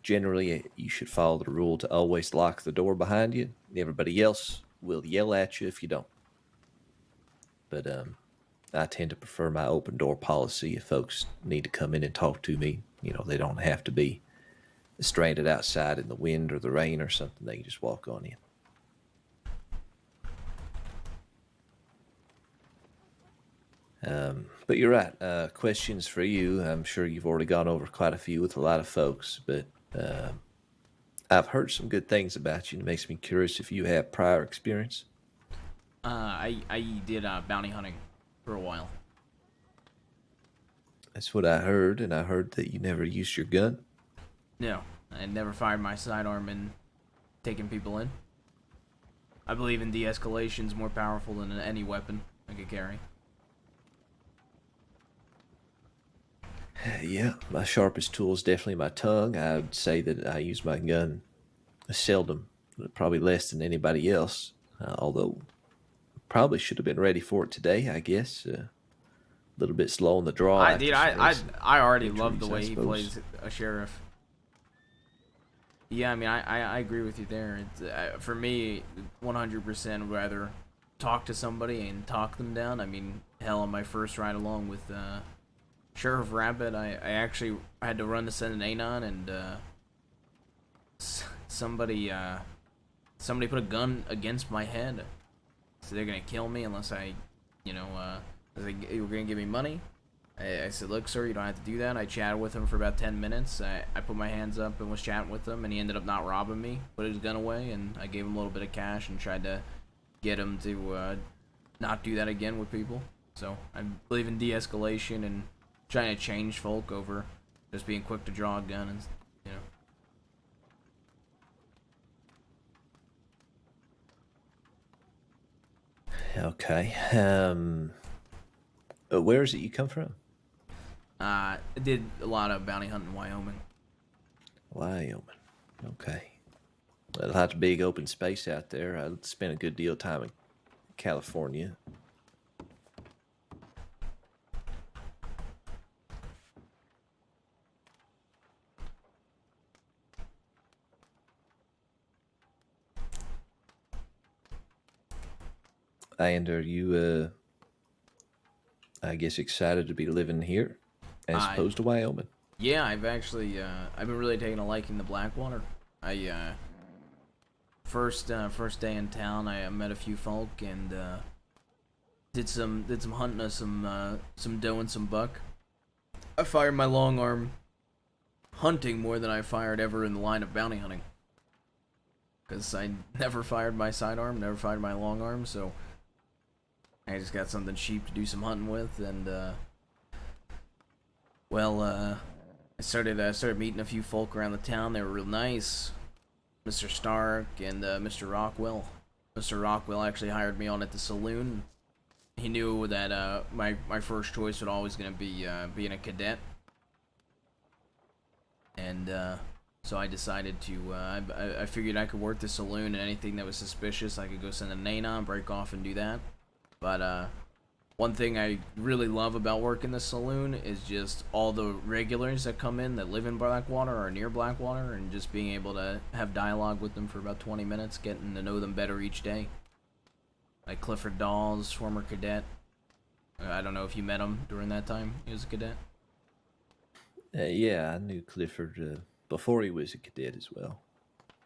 S4: generally, you should follow the rule to always lock the door behind you. Everybody else will yell at you if you don't. But I tend to prefer my open door policy. If folks need to come in and talk to me, they don't have to be stranded outside in the wind or the rain or something. They can just walk on in. But you're right. Questions for you. I'm sure you've already gone over quite a few with a lot of folks, but I've heard some good things about you. It makes me curious if you have prior experience.
S1: I did bounty hunting for a while.
S4: That's what I heard, and I heard that you never used your gun.
S1: No, I never fired my sidearm in taking people in. I believe in de-escalation is more powerful than any weapon I could carry.
S4: Yeah, my sharpest tool is definitely my tongue. I would say that I use my gun seldom, probably less than anybody else. Although, probably should have been ready for it today, I guess. A little bit slow on the draw.
S1: I already love the way he plays a sheriff. Yeah, I mean, I agree with you there. It's, for me, 100% would rather talk to somebody and talk them down. I mean, hell, on my first ride along with Sheriff Rabbit, I actually had to run to send an ANON, and somebody put a gun against my head. So they're gonna kill me unless I, they were gonna give me money. I said, look, sir, you don't have to do that. I chatted with him for about 10 minutes. I put my hands up and was chatting with him, and he ended up not robbing me, put his gun away, and I gave him a little bit of cash and tried to get him to not do that again with people. So I believe in de-escalation and trying to change folk over just being quick to draw a gun and,
S4: Okay. Where is it you come from?
S1: I did a lot of bounty hunting in Wyoming.
S4: Wyoming. Okay. Well, a lot of big open space out there. I spent a good deal of time in California. And are you, I guess, excited to be living here as opposed to Wyoming?
S1: Yeah, I've actually, I've been really taking a liking to Blackwater. First day in town, I met a few folk and did some hunting of some doe and some buck. I fired my long arm hunting more than I fired ever in the line of bounty hunting. Because I never fired my sidearm, never fired my long arm, so I just got something cheap to do some hunting with, and I started meeting a few folk around the town. They were real nice. Mr. Stark and Mr. Rockwell. Mr. Rockwell actually hired me on at the saloon. He knew that my first choice would always gonna be being a cadet, and so I decided to. I figured I could work the saloon, and anything that was suspicious, I could go send an ANON, break off, and do that. But one thing I really love about working the saloon is just all the regulars that come in that live in Blackwater or near Blackwater, and just being able to have dialogue with them for about 20 minutes, getting to know them better each day. Like Clifford Dawes, former cadet. I don't know if you met him during that time he was a cadet.
S4: Yeah, I knew Clifford before he was a cadet as well.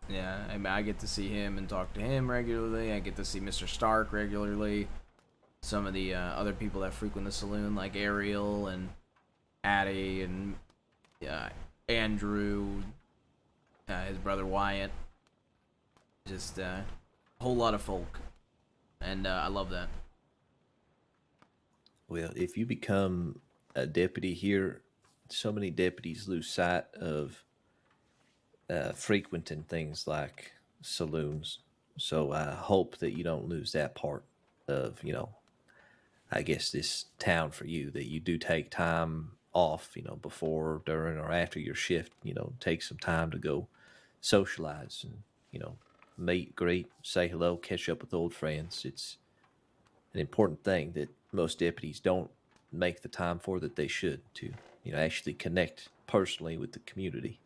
S1: Yeah, I get to see him and talk to him regularly. I get to see Mr. Stark regularly. Some of the other people that frequent the saloon, like Ariel and Addie and Andrew, his brother Wyatt. Just a whole lot of folk. and I love that.
S4: Well, if you become a deputy here, so many deputies lose sight of frequenting things like saloons. So I hope that you don't lose that part of, I guess this town for you, that you do take time off, before, during, or after your shift, take some time to go socialize and, meet, greet, say hello, catch up with old friends. It's an important thing that most deputies don't make the time for, that they should, to, actually connect personally with the community.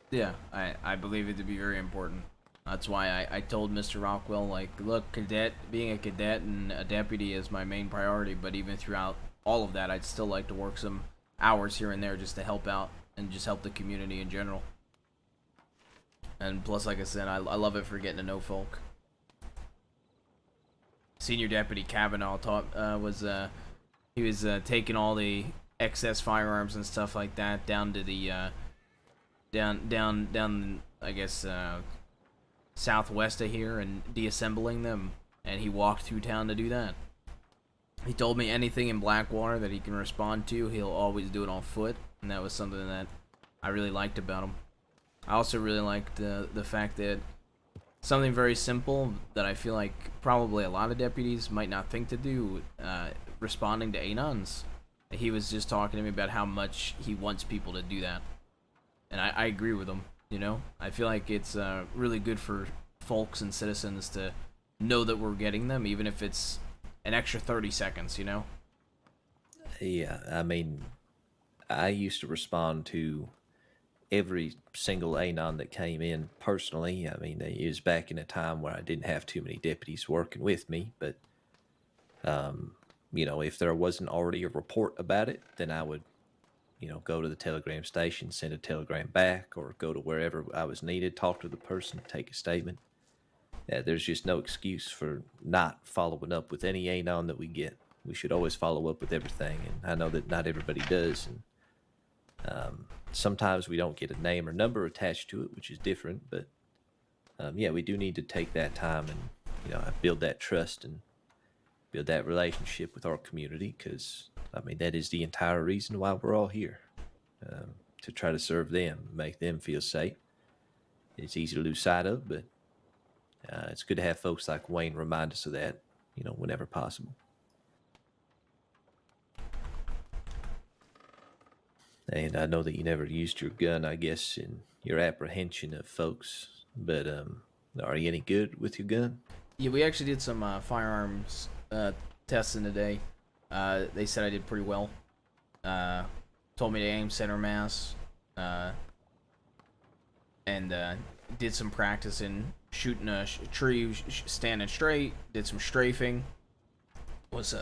S1: Yeah, I believe it to be very important. That's why I told Mr. Rockwell, like, look, being a cadet and a deputy is my main priority, but even throughout all of that, I'd still like to work some hours here and there just to help out and just help the community in general. And plus, like I said, I love it for getting to know folk. Senior Deputy Kavanaugh he was taking all the excess firearms and stuff like that down to the down I guess southwest of here and deassembling them, and he walked through town to do that. He told me anything in Blackwater that he can respond to, he'll always do it on foot, and that was something that I really liked about him. I also really liked the fact that something very simple that I feel like probably a lot of deputies might not think to do, responding to anons. He was just talking to me about how much he wants people to do that. And I agree with him, I feel like it's really good for folks and citizens to know that we're getting them, even if it's an extra 30 seconds,
S4: Yeah, I mean, I used to respond to every single anon that came in personally. I mean, it was back in a time where I didn't have too many deputies working with me, but, if there wasn't already a report about it, then I would, go to the telegram station, send a telegram back, or go to wherever I was needed, talk to the person, take a statement. There's just no excuse for not following up with any anon that we get. We should always follow up with everything, and I know that not everybody does, and sometimes we don't get a name or number attached to it, which is different, but yeah, we do need to take that time and, build that trust and build that relationship with our community, because, I mean, that is the entire reason why we're all here, to try to serve them, make them feel safe. It's easy to lose sight of, but it's good to have folks like Wayne remind us of that, whenever possible. And I know that you never used your gun, I guess, in your apprehension of folks, but are you any good with your gun?
S1: Yeah, we actually did some firearms testing today. They said I did pretty well. Told me to aim center mass, and did some practice in shooting a tree, standing straight. Did some strafing. Was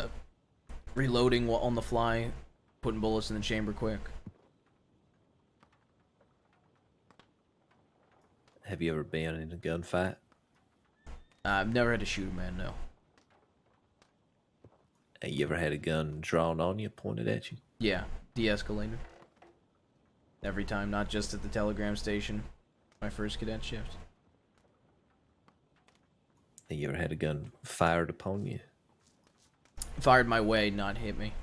S1: reloading on the fly, putting bullets in the chamber quick.
S4: Have you ever been in a gunfight?
S1: I've never had to shoot a man, no.
S4: Have you ever had a gun drawn on you, pointed at you?
S1: Yeah, de-escalated. Every time, not just at the telegram station. My first cadet shift.
S4: Have you ever had a gun fired upon you?
S1: Fired my way, not hit me.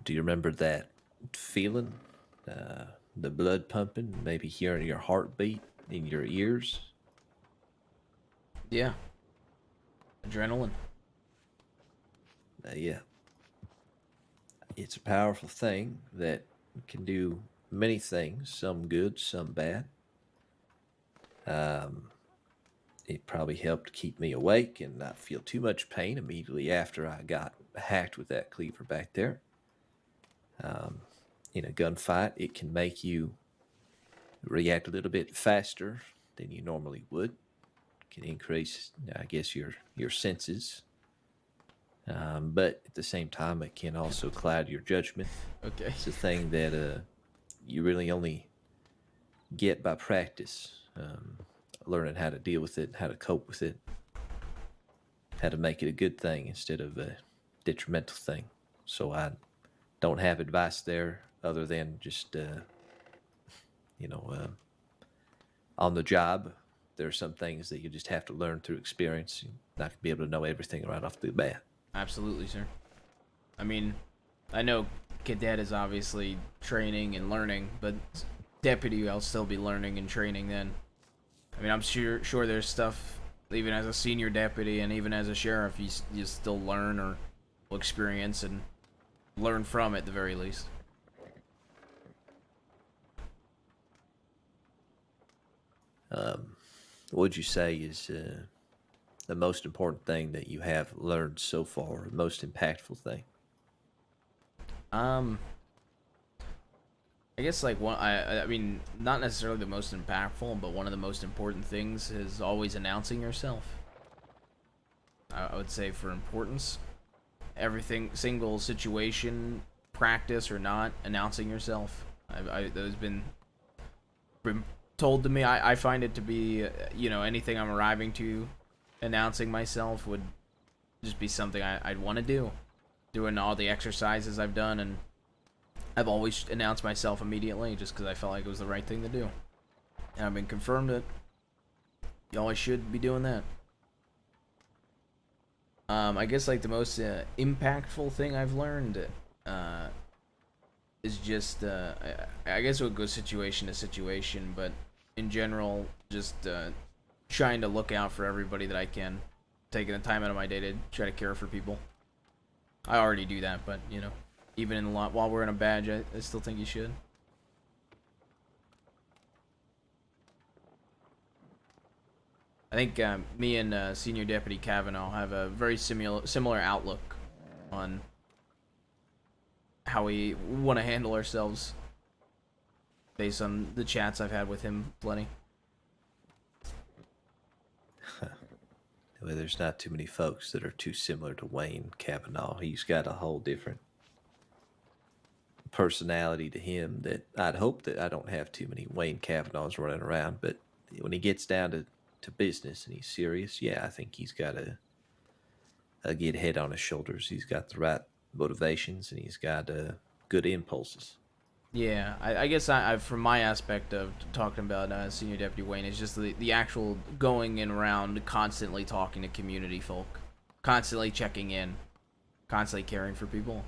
S4: Do you remember that feeling? The blood pumping, maybe hearing your heartbeat in your ears?
S1: Yeah. Adrenaline.
S4: Yeah. It's a powerful thing that can do many things, some good, some bad. It probably helped keep me awake and not feel too much pain immediately after I got hacked with that cleaver back there. In a gunfight, it can make you react a little bit faster than you normally would. It can increase, I guess, your senses. But at the same time, it can also cloud your judgment.
S1: Okay.
S4: It's a thing that you really only get by practice, learning how to deal with it, how to cope with it, how to make it a good thing instead of a detrimental thing. So I don't have advice there other than just, on the job, there are some things that you just have to learn through experience. You're not gonna be able to know everything right off the bat.
S1: Absolutely, sir. I mean, I know cadet is obviously training and learning, but deputy, I'll still be learning and training then. I mean, I'm sure there's stuff, even as a senior deputy and even as a sheriff, you still learn or will experience and learn from it at the very least.
S4: What would you say is the most important thing that you have learned so far, the most impactful thing?
S1: I guess like I mean, not necessarily the most impactful, but one of the most important things is always announcing yourself. I would say for importance, everything, single situation, practice or not, announcing yourself. Those been told to me. I find it to be, anything I'm arriving to, announcing myself would just be something I'd want to do. Doing all the exercises I've done, and I've always announced myself immediately just because I felt like it was the right thing to do. And I've been confirmed that you always should be doing that. I guess like the most impactful thing I've learned is just, I guess it would go situation to situation, but in general, just trying to look out for everybody that I can. Taking the time out of my day to try to care for people. I already do that, but, even in a lot, while wearing a badge, I still think you should. I think me and Senior Deputy Kavanaugh have a very similar outlook on how we want to handle ourselves based on the chats I've had with him plenty.
S4: Well, there's not too many folks that are too similar to Wayne Kavanaugh. He's got a whole different personality to him that I'd hope that I don't have too many Wayne Kavanaughs running around, but when he gets down to business and he's serious, yeah, I think he's got a good head on his shoulders. He's got the right motivations and he's got good impulses.
S1: Yeah, I guess I from my aspect of talking about Senior Deputy Wayne is just the actual going in around, constantly talking to community folk, constantly checking in, constantly caring for people.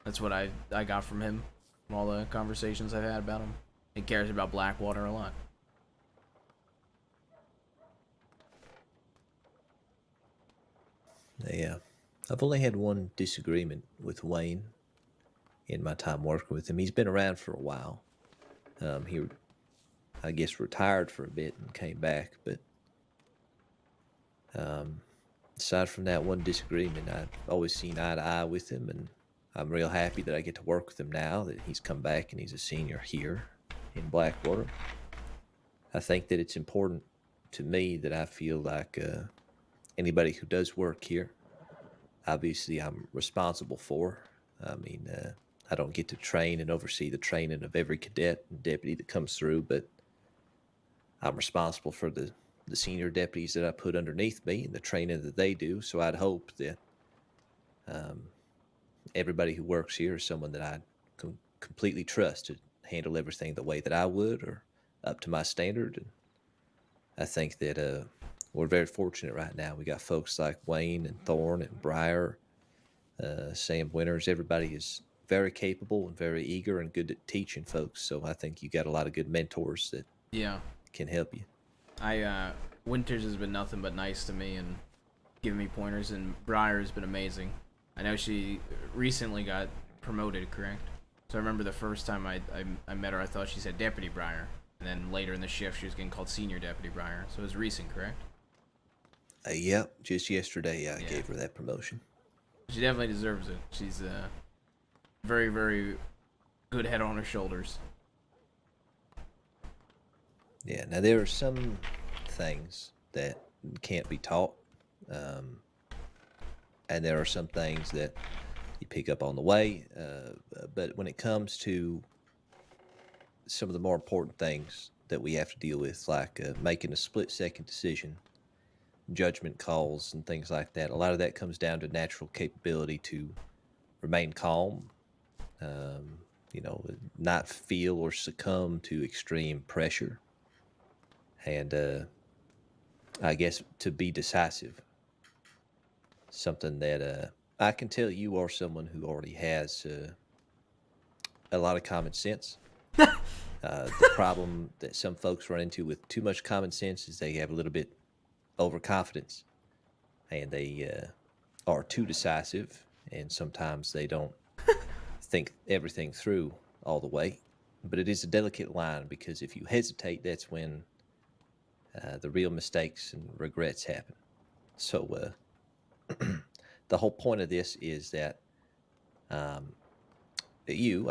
S1: That's what I got from him, from all the conversations I've had about him. He cares about Blackwater a lot.
S4: Yeah, I've only had one disagreement with Wayne in my time working with him. He's been around for a while. He, I guess, retired for a bit and came back, but aside from that one disagreement, I've always seen eye to eye with him, and I'm real happy that I get to work with him now, that he's come back and he's a senior here in Blackwater. I think that it's important to me that I feel like anybody who does work here, obviously I'm responsible for. I mean, I don't get to train and oversee the training of every cadet and deputy that comes through, but I'm responsible for the senior deputies that I put underneath me and the training that they do. So I'd hope that everybody who works here is someone that I completely trust to handle everything the way that I would or up to my standard. And I think that we're very fortunate right now. We got folks like Wayne and Thorne and Breyer, Sam Winters. Everybody is very capable and very eager and good at teaching folks. So I think you got a lot of good mentors that can help you.
S1: Winters has been nothing but nice to me and giving me pointers, and Breyer has been amazing. I know she recently got promoted, correct? So I remember the first time I met her, I thought she said Deputy Breyer, and then later in the shift she was getting called Senior Deputy Breyer. So it was recent, correct?
S4: Yep, just yesterday I gave her that promotion.
S1: She definitely deserves it. She's very, very good head on her shoulders.
S4: Yeah, now there are some things that can't be taught, and there are some things that you pick up on the way, but when it comes to some of the more important things that we have to deal with, like making a split-second decision, judgment calls, and things like that, a lot of that comes down to natural capability to remain calm, not feel or succumb to extreme pressure. And I guess, to be decisive. Something that I can tell you are someone who already has a lot of common sense. The problem that some folks run into with too much common sense is they have a little bit overconfidence, and they are too decisive, and sometimes they don't think everything through all the way. But it is a delicate line, because if you hesitate, that's when the real mistakes and regrets happen. So the whole point of this is that I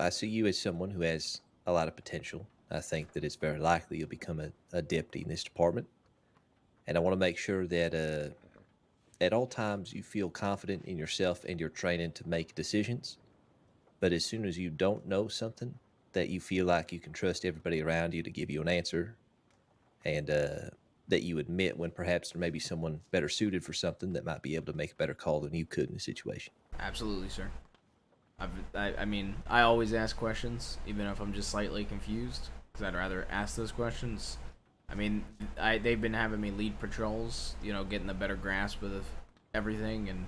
S4: see you as someone who has a lot of potential. I think that it's very likely you'll become a deputy in this department. And I want to make sure that at all times you feel confident in yourself and your training to make decisions. But as soon as you don't know something, that you feel like you can trust everybody around you to give you an answer, and that you admit when perhaps there may be someone better suited for something that might be able to make a better call than you could in a situation.
S1: Absolutely, sir. I mean, I always ask questions, even if I'm just slightly confused, because I'd rather ask those questions. I mean, they've been having me lead patrols, you know, getting a better grasp of everything and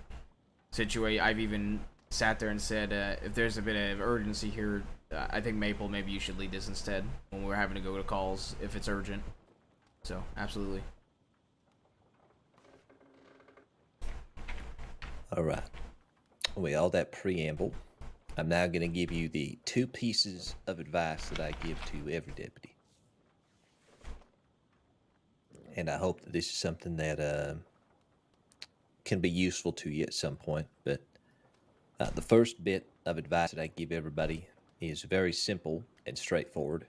S1: I've even sat there and said, if there's a bit of urgency here, I think Maple, maybe you should lead this instead when we're having to go to calls if it's urgent. So, absolutely.
S4: All right. With all that preamble, I'm now going to give you the 2 pieces of advice that I give to every deputy. And I hope that this is something that can be useful to you at some point. But the first bit of advice that I give everybody is very simple and straightforward.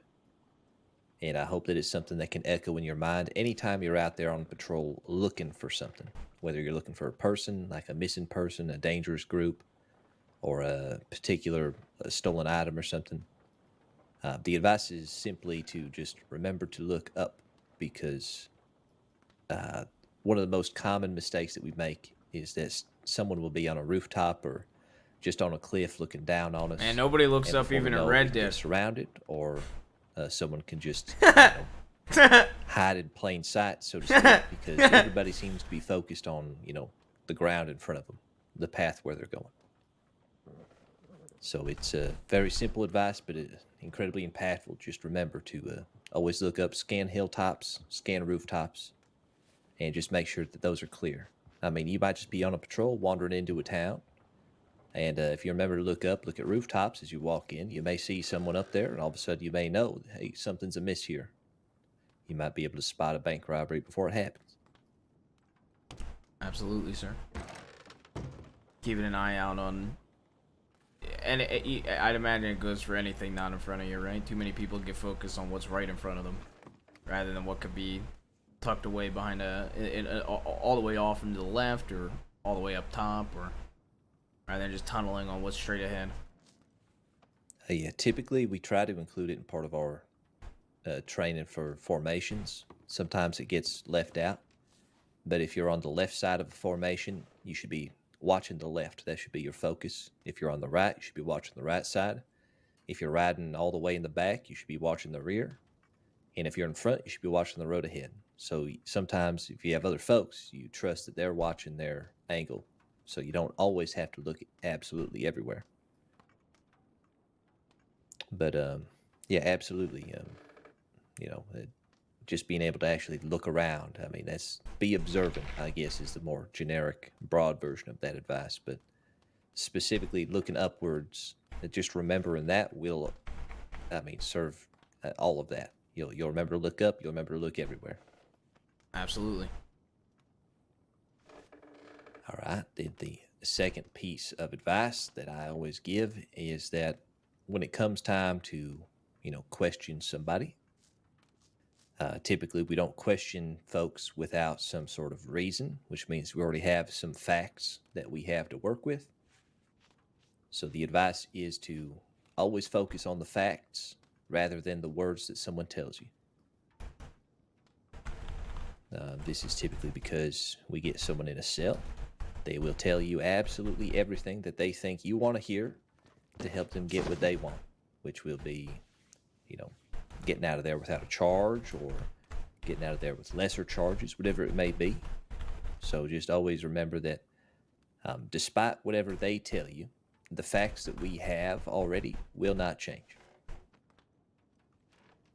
S4: And I hope that it's something that can echo in your mind anytime you're out there on patrol looking for something. Whether you're looking for a person, like a missing person, a dangerous group, or a particular stolen item or something. The advice is simply to just remember to look up, because one of the most common mistakes that we make is that someone will be on a rooftop or just on a cliff looking down on us.
S1: Man, nobody looks up even in Red Dead.
S4: Surrounded, or someone can just hide in plain sight, so to speak, because everybody seems to be focused on, the ground in front of them, the path where they're going. So it's very simple advice, but incredibly impactful. Just remember to always look up, scan hilltops, scan rooftops, and just make sure that those are clear. I mean, you might just be on a patrol wandering into a town, and if you remember to look up, look at rooftops as you walk in, you may see someone up there, and all of a sudden you may know, hey, something's amiss here. You might be able to spot a bank robbery before it happens.
S1: Absolutely, sir. Keeping an eye out on... And I'd imagine it goes for anything not in front of you, right? Too many people get focused on what's right in front of them, rather than what could be tucked away behind all the way off into the left, or all the way up top, or rather than just tunneling on what's straight ahead.
S4: Yeah, typically we try to include it in part of our training for formations. Sometimes it gets left out, but if you're on the left side of a formation, you should be watching the left. That should be your focus. If you're on the right, you should be watching the right side. If you're riding all the way in the back, you should be watching the rear. And if you're in front, you should be watching the road ahead. So sometimes if you have other folks, you trust that they're watching their angle. So you don't always have to look absolutely everywhere. But yeah, absolutely. Just being able to actually look around. I mean, be observant, I guess, is the more generic, broad version of that advice. But specifically looking upwards, just remembering that will, serve all of that. You'll remember to look up, you'll remember to look everywhere.
S1: Absolutely.
S4: All right, then the second piece of advice that I always give is that when it comes time to, question somebody, typically we don't question folks without some sort of reason, which means we already have some facts that we have to work with. So the advice is to always focus on the facts rather than the words that someone tells you. This is typically because we get someone in a cell. They will tell you absolutely everything that they think you want to hear to help them get what they want, which will be, getting out of there without a charge, or getting out of there with lesser charges, whatever it may be. So just always remember that despite whatever they tell you, the facts that we have already will not change.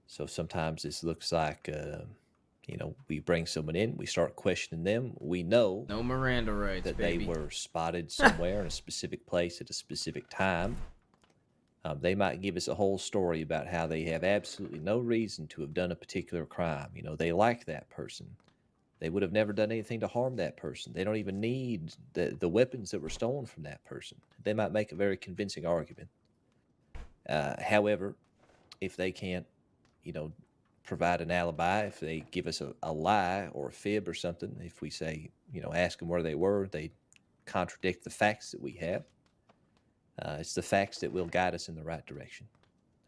S4: So sometimes this looks like, we bring someone in, we start questioning them. We know
S1: no Miranda rights,
S4: that
S1: baby.
S4: they were spotted somewhere in a specific place at a specific time. They might give us a whole story about how they have absolutely no reason to have done a particular crime. They like that person. They would have never done anything to harm that person. They don't even need the weapons that were stolen from that person. They might make a very convincing argument. However, if they can't, provide an alibi, if they give us a lie or a fib or something, if we say, ask them where they were, they contradict the facts that we have. It's the facts that will guide us in the right direction.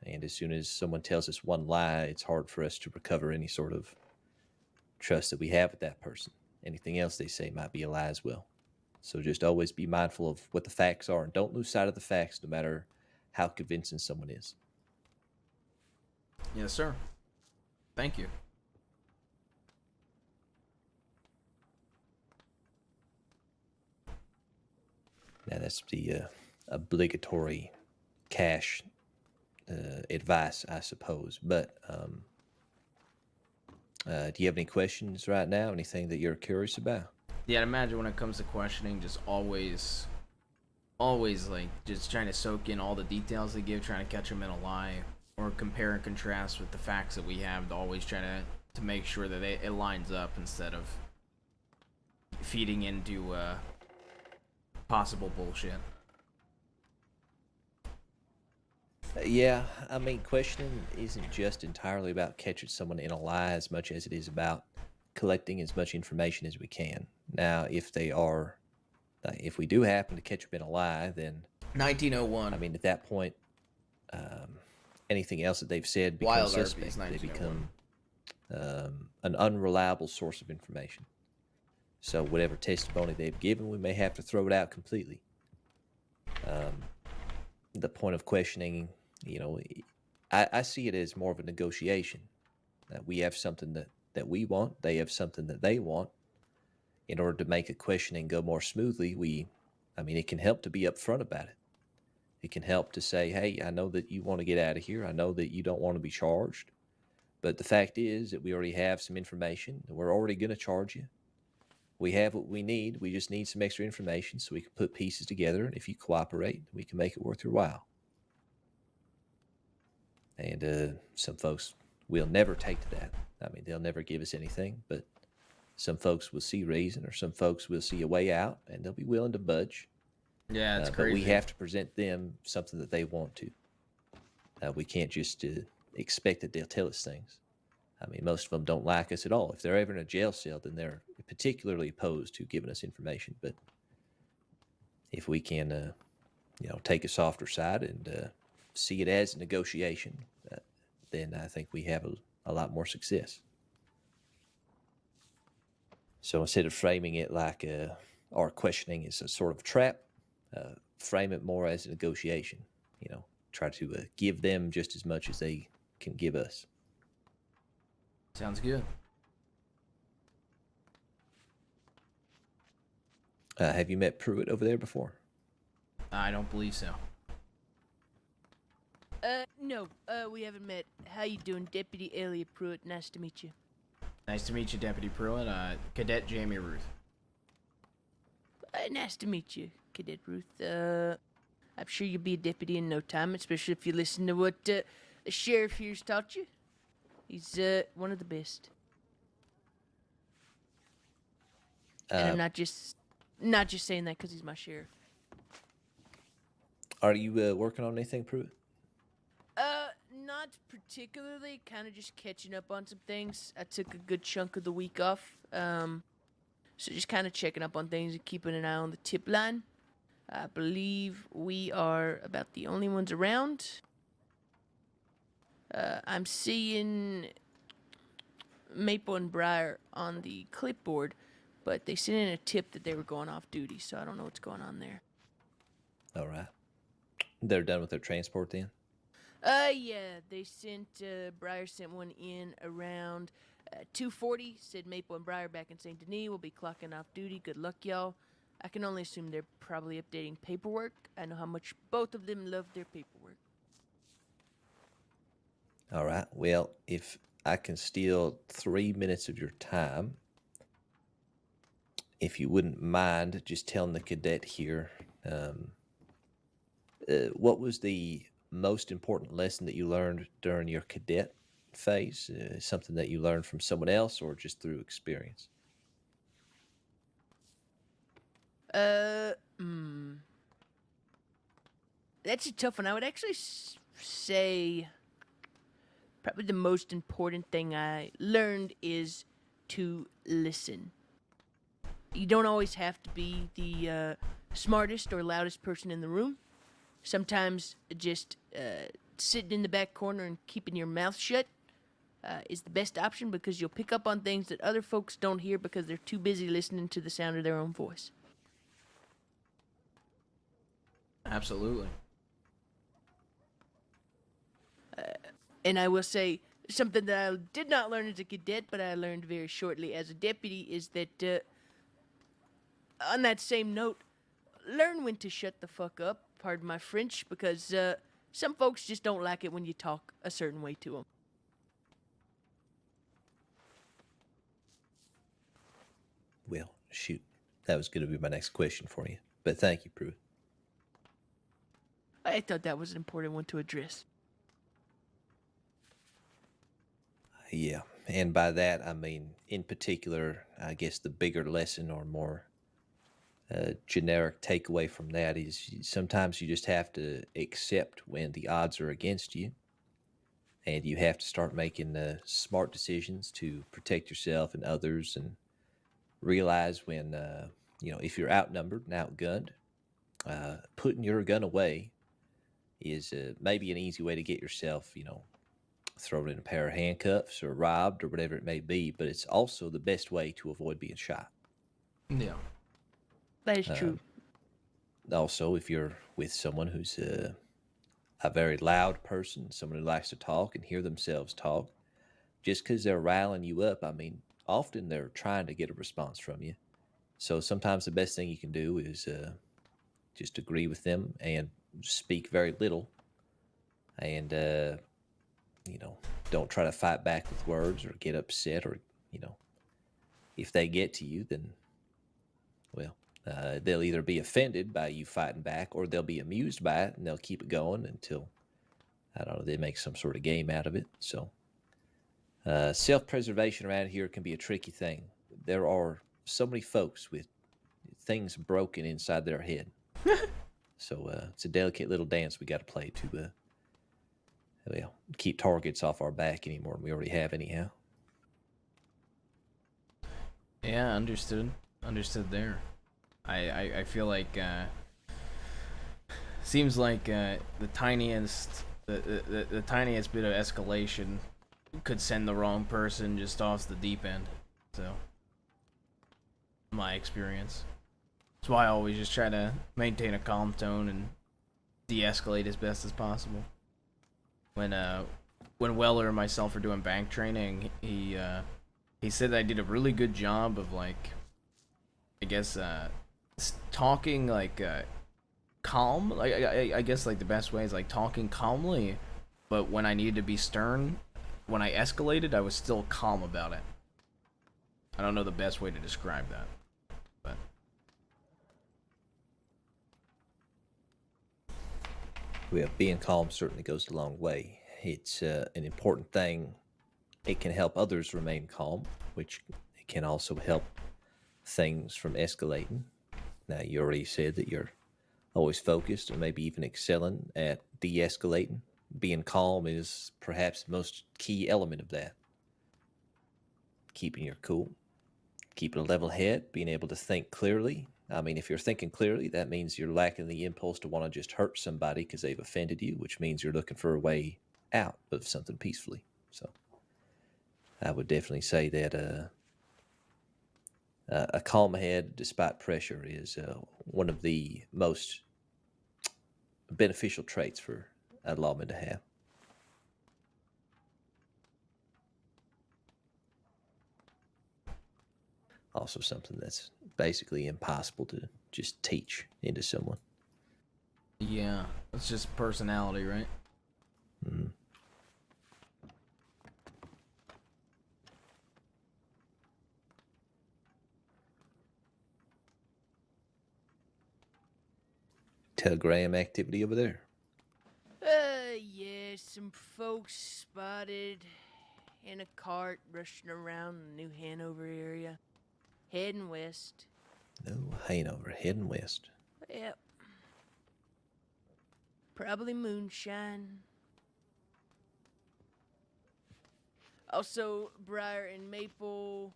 S4: And as soon as someone tells us one lie, it's hard for us to recover any sort of trust that we have with that person. Anything else they say might be a lie as well. So just always be mindful of what the facts are and don't lose sight of the facts no matter how convincing someone is.
S1: Yes, sir. Thank you.
S4: Now that's the obligatory cash advice, I suppose. But do you have any questions right now? Anything that you're curious about?
S1: Yeah, I'd imagine when it comes to questioning, just always like just trying to soak in all the details they give, trying to catch them in a lie, or compare and contrast with the facts that we have. To always trying to make sure that it lines up instead of feeding into possible bullshit.
S4: Yeah, I mean, questioning isn't just entirely about catching someone in a lie as much as it is about collecting as much information as we can. Now, if we do happen to catch them in a lie, then
S1: 1901.
S4: I mean, at that point, anything else that they've said becomes
S1: Wild
S4: suspect.
S1: Arby's,
S4: They become an unreliable source of information. So whatever testimony they've given, we may have to throw it out completely. The point of questioning, I see it as more of a negotiation. We have something that we want, they have something that they want. In order to make a questioning go more smoothly, it can help to be upfront about it. It can help to say, hey, I know that you want to get out of here. I know that you don't want to be charged. But the fact is that we already have some information. We're already going to charge you. We have what we need. We just need some extra information so we can put pieces together. And if you cooperate, we can make it worth your while. And some folks will never take to that. They'll never give us anything. But some folks will see reason, or some folks will see a way out, and they'll be willing to budge.
S1: Yeah, it's
S4: crazy. But we have to present them something that they want to. We can't just expect that they'll tell us things. Most of them don't like us at all. If they're ever in a jail cell, then they're particularly opposed to giving us information. But if we can, take a softer side and see it as a negotiation, then I think we have a lot more success. So instead of framing it like our questioning is a sort of trap, frame it more as a negotiation. Try to give them just as much as they can give us.
S1: Sounds good.
S4: Have you met Pruitt over there before?
S1: I don't believe so.
S8: No, we haven't met. How you doing, Deputy Elliot Pruitt? Nice to meet you.
S1: Nice to meet you, Deputy Pruitt. Cadet Jaime Ruth.
S8: Nice to meet you, Cadet Ruth. I'm sure you'll be a deputy in no time, especially if you listen to what the sheriff here's taught you. He's one of the best. And I'm not just saying that because he's my sheriff.
S4: Are you working on anything, Pruitt?
S8: Not particularly. Kind of just catching up on some things. I took a good chunk of the week off. So just kind of checking up on things and keeping an eye on the tip line. I believe we are about the only ones around. I'm seeing Maple and Briar on the clipboard, but they sent in a tip that they were going off duty, so I don't know what's going on there.
S4: All right. They're done with their transport then?
S8: Yeah, they sent, Briar sent one in around 2:40, said Maple and Briar back in St. Denis will be clocking off duty. Good luck, y'all. I can only assume they're probably updating paperwork. I know how much both of them love their paperwork.
S4: All right. Well, if I can steal 3 minutes of your time, if you wouldn't mind just telling the cadet here, what was the most important lesson that you learned during your cadet phase? Something that you learned from someone else or just through experience?
S8: That's a tough one. I would actually say probably the most important thing I learned is to listen. You don't always have to be the smartest or loudest person in the room. Sometimes just sitting in the back corner and keeping your mouth shut is the best option, because you'll pick up on things that other folks don't hear because they're too busy listening to the sound of their own voice.
S1: Absolutely.
S8: And I will say something that I did not learn as a cadet, but I learned very shortly as a deputy, is that on that same note, learn when to shut the fuck up, pardon my French, because some folks just don't like it when you talk a certain way to them.
S4: Well, shoot. That was going to be my next question for you. But thank you, Pruitt.
S8: I thought that was an important one to address.
S4: Yeah, and by that I mean, in particular, I guess the bigger lesson or more generic takeaway from that is sometimes you just have to accept when the odds are against you, and you have to start making smart decisions to protect yourself and others, and realize when, if you're outnumbered and outgunned, putting your gun away is maybe an easy way to get yourself, thrown in a pair of handcuffs or robbed or whatever it may be, but it's also the best way to avoid being shot.
S1: Yeah.
S8: That is true.
S4: Also, if you're with someone who's a very loud person, someone who likes to talk and hear themselves talk, just because they're riling you up, I mean, often they're trying to get a response from you. So sometimes the best thing you can do is just agree with them and speak very little, and don't try to fight back with words or get upset, or if they get to you, then they'll either be offended by you fighting back, or they'll be amused by it and they'll keep it going until, I don't know, they make some sort of game out of it. So self-preservation around here can be a tricky thing. There are so many folks with things broken inside their head. So it's a delicate little dance we got to play to keep targets off our back any more than we already have anyhow.
S1: Yeah, understood there. I feel like seems like the tiniest the tiniest bit of escalation could send the wrong person just off the deep end. So, my experience. That's why I always just try to maintain a calm tone and de-escalate as best as possible. When Weller and myself were doing bank training, he said that I did a really good job of, like, I guess talking like calm. Like I guess like the best way is like talking calmly, but when I needed to be stern, when I escalated, I was still calm about it. I don't know the best way to describe that, but
S4: well, being calm certainly goes a long way. It's an important thing. It can help others remain calm, which it can also help things from escalating. Now, you already said that you're always focused and maybe even excelling at de-escalating. Being calm is perhaps the most key element of that. Keeping your cool, keeping a level head, being able to think clearly. I mean, if you're thinking clearly, that means you're lacking the impulse to want to just hurt somebody because they've offended you, which means you're looking for a way out of something peacefully. So I would definitely say that a calm head despite pressure is one of the most beneficial traits for a lawman to have. Also something that's basically impossible to just teach into someone.
S1: Yeah, it's just personality, right?
S4: Mm. Telegram activity over there.
S8: Yeah, some folks spotted in a cart rushing around the New Hanover area, heading west.
S4: No, Hanover, heading west.
S8: Yep. Probably moonshine. Also, Briar and Maple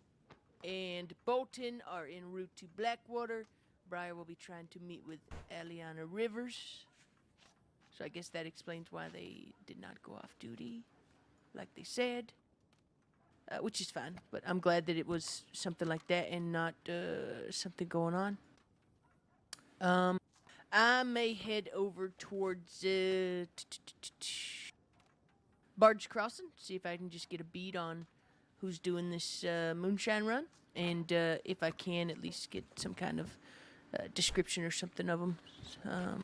S8: and Bolton are en route to Blackwater. Briar will be trying to meet with Aliana Rivers. So I guess that explains why they did not go off duty, like they said. Which is fine, but I'm glad that it was something like that and not something going on. I may head over towards Barge Crossing, see if I can just get a beat on who's doing this moonshine run, and if I can at least get some kind of description or something of them.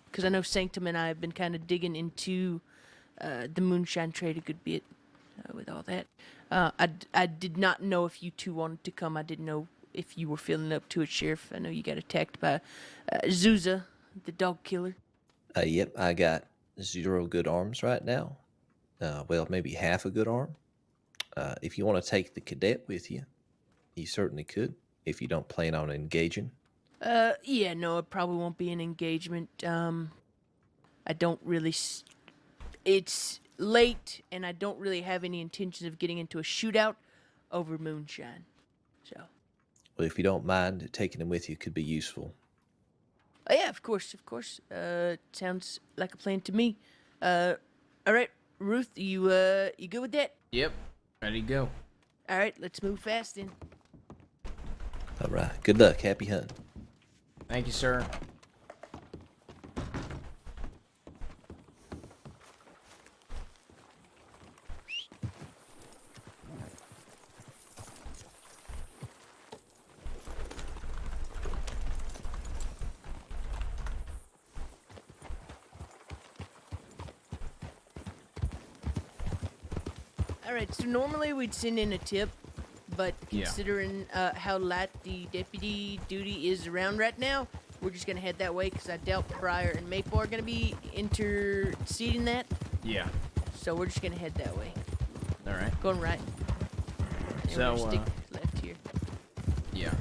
S8: Because I know Sanctum and I have been kind of digging into the moonshine trade a good bit with all that. I did not know if you two wanted to come. I didn't know if you were feeling up to it, Sheriff. I know you got attacked by Zuza, the dog killer.
S4: Yep, I got 0 good arms right now. Well, maybe half a good arm. If you want to take the cadet with you, you certainly could, if you don't plan on engaging.
S8: Yeah, no, it probably won't be an engagement. I don't really... It's late, and I don't really have any intentions of getting into a shootout over moonshine. So...
S4: Well, if you don't mind, taking him with you could be useful.
S8: Oh, yeah, of course, of course. Sounds like a plan to me. All right, Ruth, you good with that?
S1: Yep, ready to go.
S8: All right, let's move fast then.
S4: All right, good luck. Happy hunting.
S1: Thank you, sir.
S8: Alright, so normally we'd send in a tip, but considering how light the deputy duty is around right now, we're just gonna head that way because I doubt Briar and Maple are gonna be interceding that.
S1: Yeah.
S8: So we're just gonna head that way.
S1: Alright.
S8: Going right. And
S1: So,
S8: we're gonna stick left here.
S1: Yeah.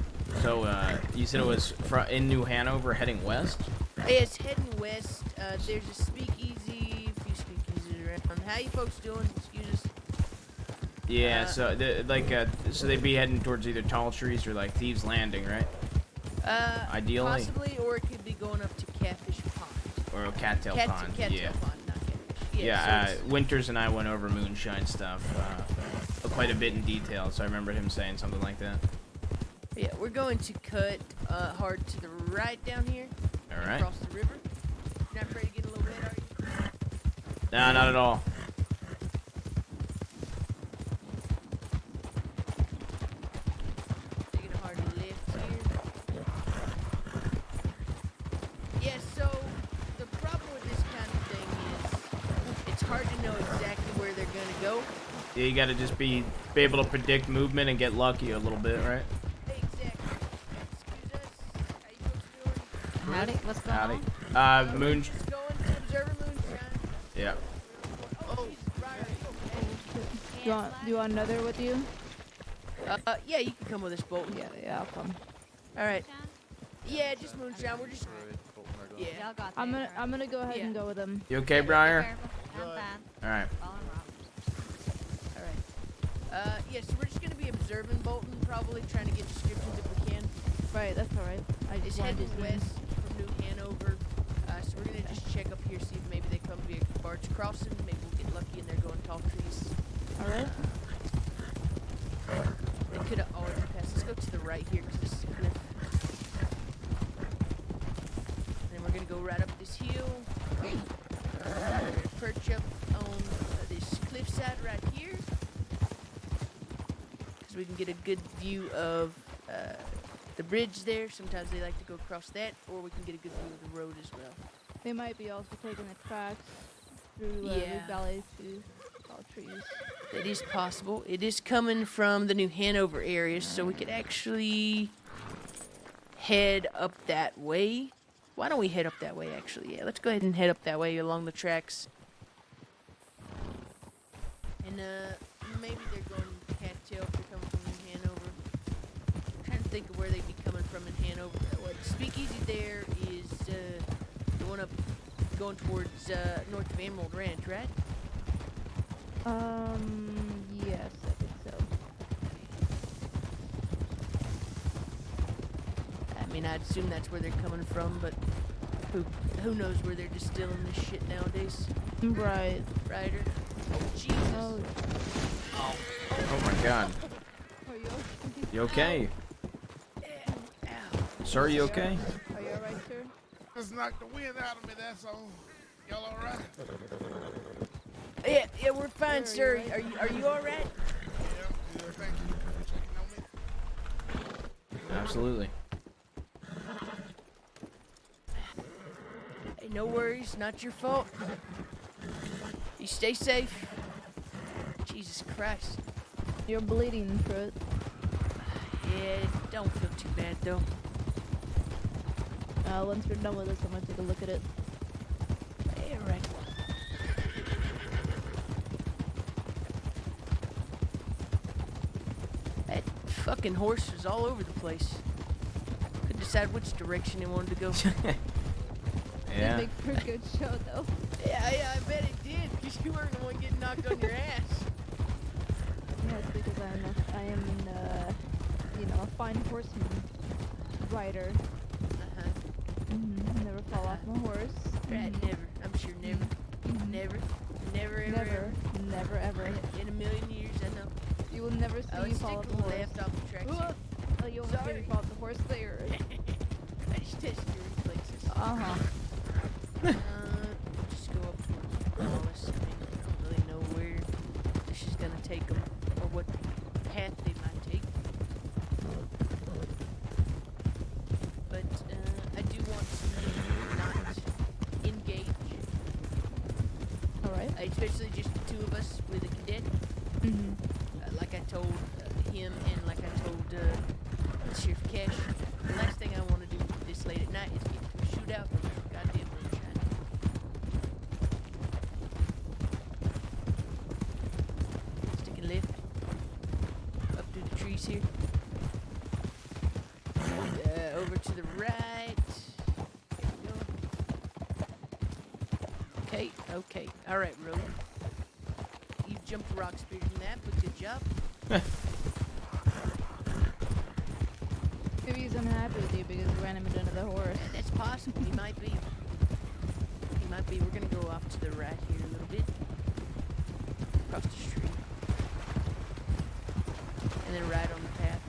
S1: So, you said it was in New Hanover heading west?
S8: Yeah, it's heading west. There's a speakeasy, a few speakeasies around. How you folks doing? Excuse us.
S1: Yeah, so so they'd be heading towards either Tall Trees or like Thieves Landing, right? Ideally.
S8: Possibly, or it could be going up to Catfish Pond.
S1: Or Cattail Pond.
S8: Cattail Pond, not Catfish.
S1: Yeah, Winters and I went over moonshine stuff quite a bit in detail, so I remember him saying something like that.
S8: Yeah, we're going to cut hard to the right down here.
S1: All right.
S8: Across the river. You're not afraid to get a little wet, are you?
S1: Nah, not at all.
S8: Taking a hard left here. Yeah, so the problem with this kind of thing is it's hard to know exactly where they're going to go.
S1: Yeah, you gotta just be able to predict movement and get lucky a little bit, right?
S10: Howdy, what's going
S1: Howdy.
S10: on?
S1: Moon.
S8: Just going to observe a moonshine.
S1: Yeah.
S8: Oh,
S21: Do you want another with you?
S8: yeah, you can come with us, Bolton.
S21: Yeah, I'll come.
S8: All right. Yeah, just moonshine. We're just. Yeah.
S10: Y'all got
S21: I'm gonna go ahead and go with him.
S1: You okay, Briar?
S10: I'm fine.
S1: All right.
S8: Yeah, so we're just gonna be observing Bolton, probably trying to get descriptions if we can.
S21: Right, that's all right. I just
S8: It's
S21: wanted
S8: heading
S21: to
S8: west from New Hanover, so we're gonna just check up here, see if maybe they come via Barge Crossing. Maybe we'll get lucky and they're going Tall Trees.
S21: All right.
S8: They could have already passed. Let's go to the right here because this is a cliff. Then we're gonna go right up this hill. Perch up on this cliffside right here. We can get a good view of bridge there. Sometimes they like to go across that, or we can get a good view of the road as well.
S21: They might be also taking the tracks through
S8: Yeah.
S21: the valley to tall trees.
S8: It is possible. It is coming from the New Hanover area, so we could actually head up that way. Why don't we head up that way, actually? Yeah, let's go ahead and head up that way along the tracks. And, maybe they're going cattail if they're coming from New Hanover. I'm trying to think of where they'd be coming from in Hanover. What Speakeasy there is, the one up going towards, north of Emerald Ranch, right?
S21: Yes, I think so.
S8: I mean, I'd assume that's where they're coming from, but who knows where they're distilling this shit nowadays?
S21: Right.
S8: Ryder. Oh, Jesus.
S1: Oh my god. You okay? Sir, you okay?
S21: Are you alright, sir?
S22: Just knocked the wind out of me, that's all. Y'all alright?
S8: Yeah, we're fine, sir. Are you all right?
S22: Yeah, thank you for checking on me.
S1: Absolutely.
S8: Hey, no worries, not your fault. You stay safe. Jesus Christ.
S21: You're bleeding through it.
S8: Yeah, don't feel too bad though.
S21: Once you're done with this, I'm gonna take a look at it.
S8: Yeah, right. That fucking horse was all over the place. Couldn't decide which direction he wanted to go.
S1: Yeah.
S21: Did make for a good show, though.
S8: Yeah, I bet it did, because you weren't the one getting knocked on your ass.
S21: Yes, because I am a fine horseman, rider. Never fall off my horse.
S8: Right, never. I'm sure never. Never,
S21: Never, ever.
S8: In a million years, I know.
S21: You will never see me fall off the horse.
S8: left off the tracks.
S21: Oh, you almost made me fall off the horse there.
S8: I just tested your reflexes. Just go up towards Wallace. I mean, I don't really know where this is gonna take them, or what path they might take. But I do want to not engage.
S21: Alright.
S8: Especially just the two of us with a cadet. Like I told him, and like I told Sheriff Cash, the last thing I want to do this late at night is get into a shootout or goddamn moonshine. Sticking left up through the trees here. And, over to the right. There we go. Okay. All right, Rogue. You've jumped the rocks bigger than that, but good job.
S21: Maybe he's unhappy with you because you ran him into the horse.
S8: That's possible. He might be. We're gonna go off to the right here a little bit. Across the street. And then right on the path.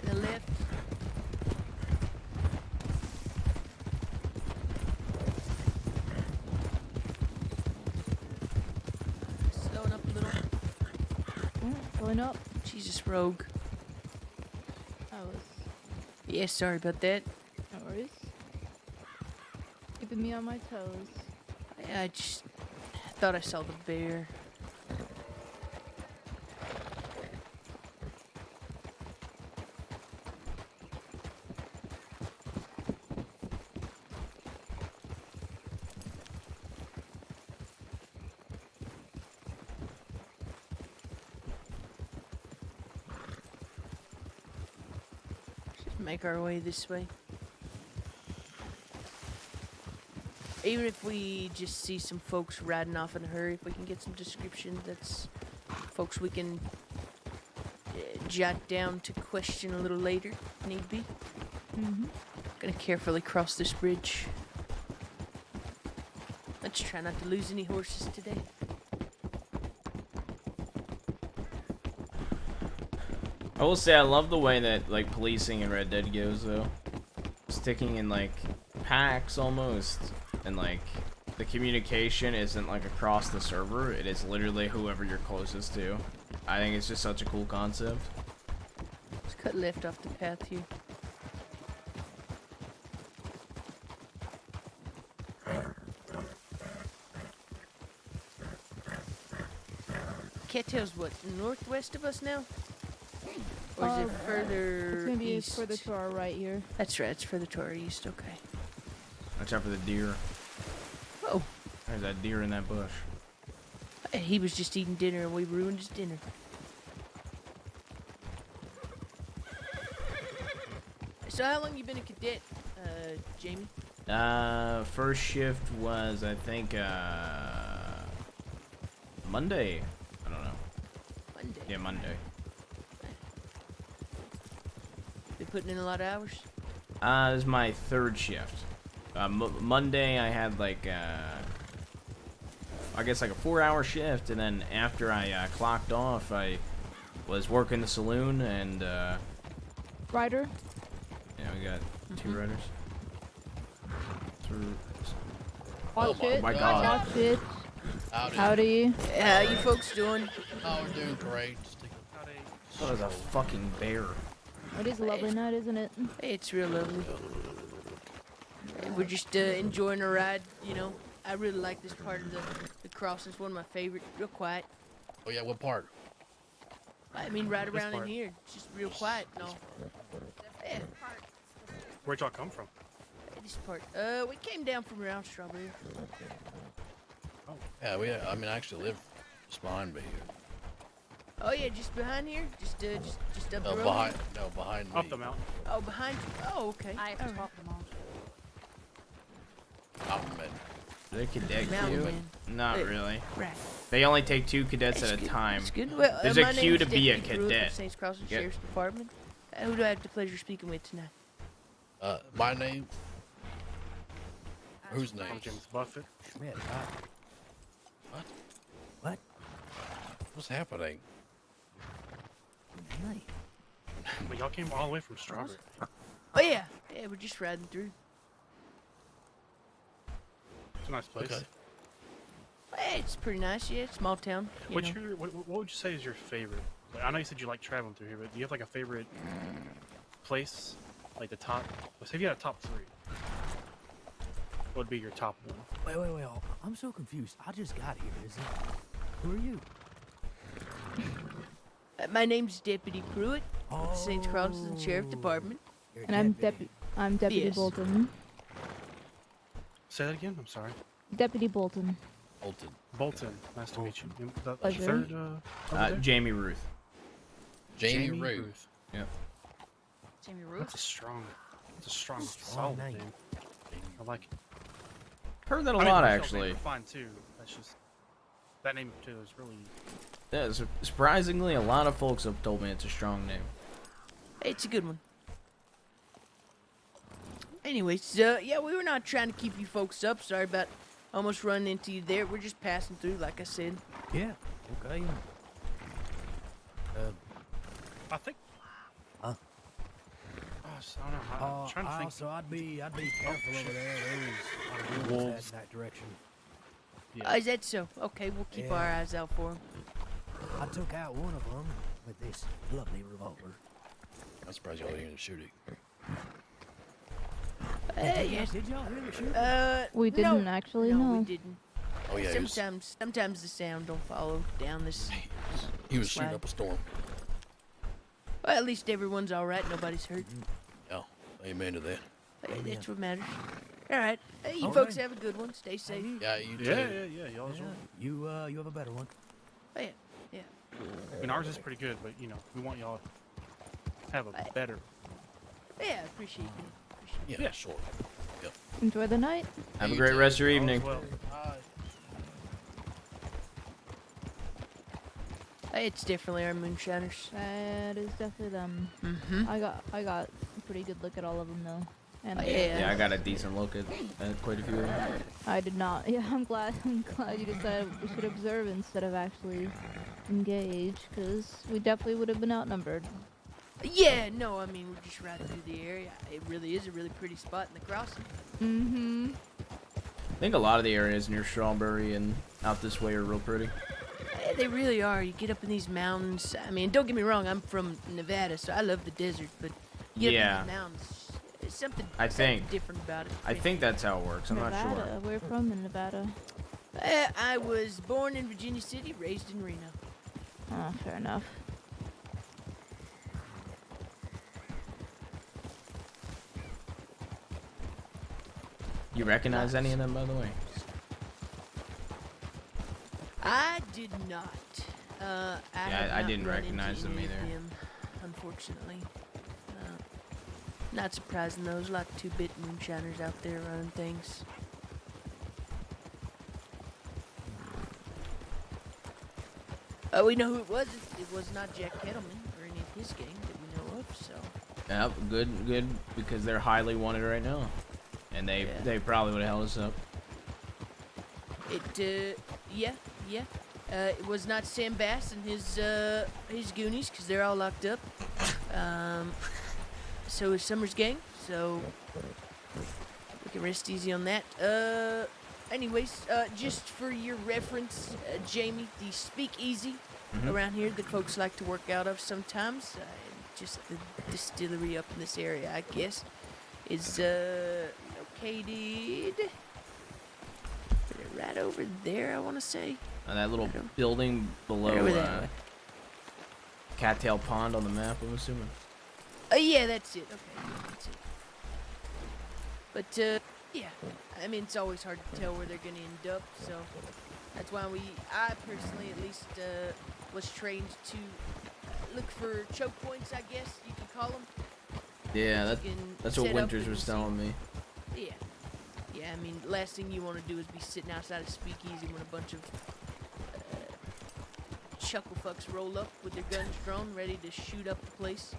S8: And the left. Slowing up a little.
S21: Going up.
S8: Jesus, Rogue. Yeah, sorry about that.
S21: No worries. Keeping me on my toes.
S8: I just thought I saw the bear. Make our way this way. Even if we just see some folks riding off in a hurry, if we can get some description, that's folks we can jot down to question a little later, if need be. Gonna carefully cross this bridge. Let's try not to lose any horses today.
S1: I will say I love the way that like policing in Red Dead goes though. Sticking in like packs almost, and like the communication isn't like across the server. It is literally whoever you're closest to. I think it's just such a cool concept.
S8: Let's cut left off the path here. Cattail's what, northwest of us now? Or is it further
S21: It's gonna be
S8: east?
S21: further to our right here.
S8: That's right, it's further to our east, okay.
S1: Watch out for the deer.
S8: Oh.
S1: There's that deer in that bush.
S8: He was just eating dinner and we ruined his dinner. So how long you been a cadet, Jamie?
S1: First shift was, I think, Monday. I don't know.
S8: Monday?
S1: Yeah, Monday.
S8: Been putting in a lot of hours?
S1: This is my third shift. Monday I had like, I guess like a 4-hour shift, and then after I clocked off, I was working the saloon, and
S21: Ryder?
S1: yeah, we got 2 riders.
S21: Watch
S1: Oh
S21: it.
S1: my God.
S21: Watch it.
S14: Howdy.
S21: Howdy.
S8: How you folks doing?
S14: Oh, we're doing great.
S1: That was a fucking bear.
S21: It is a lovely night, isn't it?
S8: It's real lovely. We're just enjoying a ride, you know. I really like this part of the crossing. It's one of my favorite. Real quiet.
S14: Oh yeah, what part?
S8: I mean, right
S15: This
S8: around in
S15: part.
S8: here. It's just real quiet and all. Yeah.
S15: Where'd y'all come from?
S8: This part. We came down from around Strawberry.
S14: Yeah, I mean, I actually live just behind me here.
S8: Oh yeah, just behind here. Just up
S14: No,
S8: the road.
S14: behind. No, behind me.
S15: Up the mountain.
S8: Oh, behind you. Oh, okay.
S21: I have to pop them off.
S14: Mountain men.
S1: They cadet
S8: Mountain
S1: queue?
S8: man.
S1: Not
S8: Yeah,
S1: really.
S8: right.
S1: They only take 2 cadets at a
S8: good.
S1: time.
S8: That's good. Well,
S1: There's
S8: my
S1: a queue
S8: name's
S1: to be a
S8: Deputy Pruitt
S1: cadet.
S8: of Saints Crossing
S1: Yep.
S8: Sheriff's Department. Who do I have the pleasure of speaking with tonight?
S14: My name. Whose name?
S15: I'm James Buffett.
S11: Schmidt.
S14: What?
S11: What?
S14: What's happening?
S11: Really?
S15: But y'all came all the way from Strawberry.
S8: Oh yeah, yeah, we're just riding through.
S15: It's a nice place.
S14: Okay.
S8: Hey, it's pretty nice, yeah. Small town. You
S15: What's
S8: know.
S15: your what would you say is your favorite? Like, I know you said you like traveling through here, but do you have like a favorite place? Like the top? Let's say if you had a top 3. What would be your top one?
S11: Wait. I'm so confused. I just got here. Who are you?
S8: My name's Deputy Pruitt with the Saints Crossing Sheriff Department.
S21: And I'm Deputy
S8: Yes.
S21: Bolton.
S15: Say that again. I'm sorry.
S21: Deputy Bolton.
S14: Bolton.
S15: Bolton. Nice to meet you. The
S21: Pleasure.
S15: third. Over there?
S1: Jamie Ruth.
S14: Jamie Ruth.
S1: Yep.
S10: Jamie
S15: That's a strong, solid
S11: name.
S15: name. I like it.
S1: Heard that a
S15: I mean,
S1: lot,
S15: Michelle's
S1: actually.
S15: names are fine too. That's just that name too is really.
S1: Yeah, surprisingly, a lot of folks have told me it's a strong name.
S8: It's a good one. Anyways, yeah, we were not trying to keep you folks up. Sorry about almost running into you there. We're just passing through, like I said.
S11: Yeah. Okay.
S15: I think.
S11: Huh?
S15: Oh, I don't know. I'm trying to think.
S11: So I'd be careful over there. There's a lot of
S15: Wolves.
S11: wolves in that direction.
S8: Oh, is that so? Okay, we'll keep our
S11: Yeah.
S8: eyes out for them.
S11: I took out one of them with this lovely revolver.
S14: I'm surprised y'all didn't hear the shooting.
S8: Yeah.
S11: Did y'all hear the shooting?
S21: We didn't actually,
S8: no.
S21: no.
S8: we didn't.
S14: Oh yeah, he was,
S8: Sometimes the sound don't follow down this.
S14: he was shooting
S8: slide.
S14: up a storm.
S8: Well, at least everyone's all right. Nobody's hurt.
S14: Oh, amen to that.
S8: Hey, that's what matters. All right. Hey, you
S11: All
S8: folks
S11: right.
S8: have a good one. Stay safe.
S14: Yeah, you too.
S15: Yeah. Y'all as well.
S11: You have a better one.
S8: Oh, yeah. Yeah.
S15: I mean, ours is pretty good, but you know, we want y'all to have a better.
S8: Yeah, I appreciate you.
S14: Yeah, sure. Yep.
S21: Enjoy the night.
S1: Have a great rest of your evening.
S8: It's definitely our moonshiners.
S21: That is definitely them.
S8: Mm-hmm.
S21: I got a pretty good look at all of them though. And
S1: Yeah, I got a decent look at quite a few of them.
S21: I did not. Yeah, I'm glad you decided we should observe instead of actually engage, because we definitely would have been outnumbered.
S8: Yeah, no, I mean, we're just right through the area. It really is a really pretty spot in the crossing.
S10: Mm-hmm.
S1: I think a lot of the areas near Strawberry and out this way are real pretty.
S8: Yeah, they really are. You get up in these mountains. I mean, don't get me wrong, I'm from Nevada, so I love the desert, but you get up in these mountains, there's something different about it.
S1: I think that's how it works. I'm not sure.
S21: Nevada. We're from Nevada.
S8: I was born in Virginia City, raised in Reno.
S21: Oh, fair enough.
S1: You recognize any of them, by the way?
S8: I did not.
S1: I didn't recognize them either.
S8: Unfortunately. Not surprising, though. There's a lot of 2-bit moonshiners out there running things. Oh, we know who it was. It was not Jack Kettleman or any of his gang that we know of, so...
S1: Yep, good, because they're highly wanted right now. And they probably would have held us up.
S8: Yeah. It was not Sam Bass and his goonies, because they're all locked up. So is Summer's gang, so we can rest easy on that. Anyways, just for your reference, Jaime, the speakeasy around here that folks like to work out of sometimes, just the distillery up in this area, I guess, is located right over there, I want to say.
S1: That little building below Cattail Pond on the map, I'm assuming.
S8: Yeah, that's it. Okay, that's it. But, yeah, I mean, it's always hard to tell where they're going to end up, so that's why I personally at least, was trained to look for choke points, I guess you could call them.
S1: Yeah, that's what Winters was telling me.
S8: Yeah, I mean, last thing you want to do is be sitting outside a speakeasy when a bunch of chuckle fucks roll up with their guns drawn, ready to shoot up the place.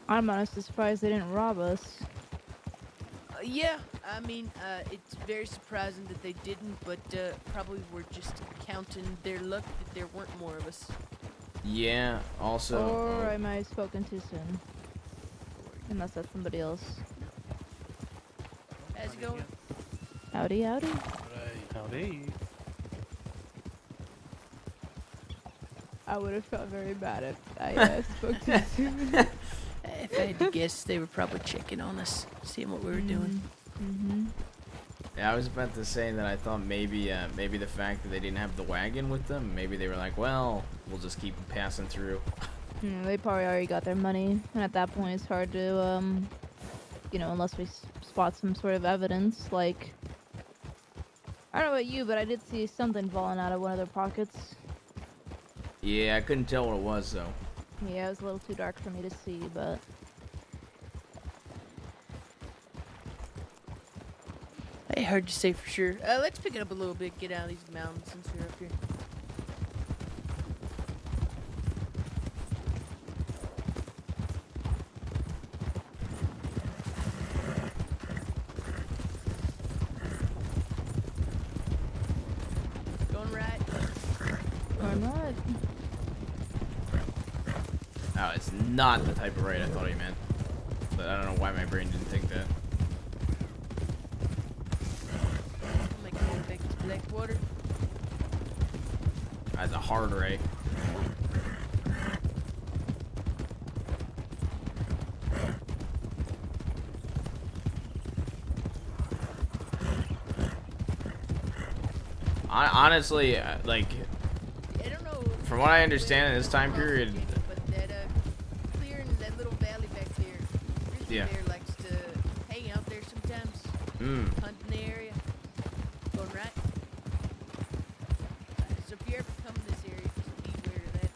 S21: I'm honestly surprised they didn't rob us.
S8: Yeah, I mean, it's very surprising that they didn't, but probably we're just counting their luck that there weren't more of us.
S1: Yeah, also...
S21: Or I might have spoken too soon. Unless that's somebody else.
S8: How's it going?
S21: Howdy, howdy.
S15: Howdy.
S21: I would have felt very bad if I spoke too soon.
S8: If I had to guess, they were probably checking on us, seeing what we were doing.
S21: Mm-hmm.
S1: Yeah, I was about to say that I thought maybe the fact that they didn't have the wagon with them, maybe they were like, well, we'll just keep passing through.
S21: They probably already got their money, and at that point it's hard to, unless we spot some sort of evidence, like... I don't know about you, but I did see something falling out of one of their pockets.
S1: Yeah, I couldn't tell what it was, though.
S21: Yeah, it was a little too dark for me to see, but...
S8: Hey, hard to say for sure. Let's pick it up a little bit, get out of these mountains since we're up here. Going right?
S21: Or not.
S1: Oh, it's not the type of raid I thought he meant. But I don't know why my brain didn't think that.
S8: Make it back to Blackwater.
S1: That's a hard raid. Honestly, like,
S8: I don't know.
S1: From what I understand in this time period,
S8: But that clearing that little valley back there, grizzly
S1: Yeah.
S8: bear likes to hang out there sometimes, hunting the area. Going right. So if you ever come to this area, just be aware of that.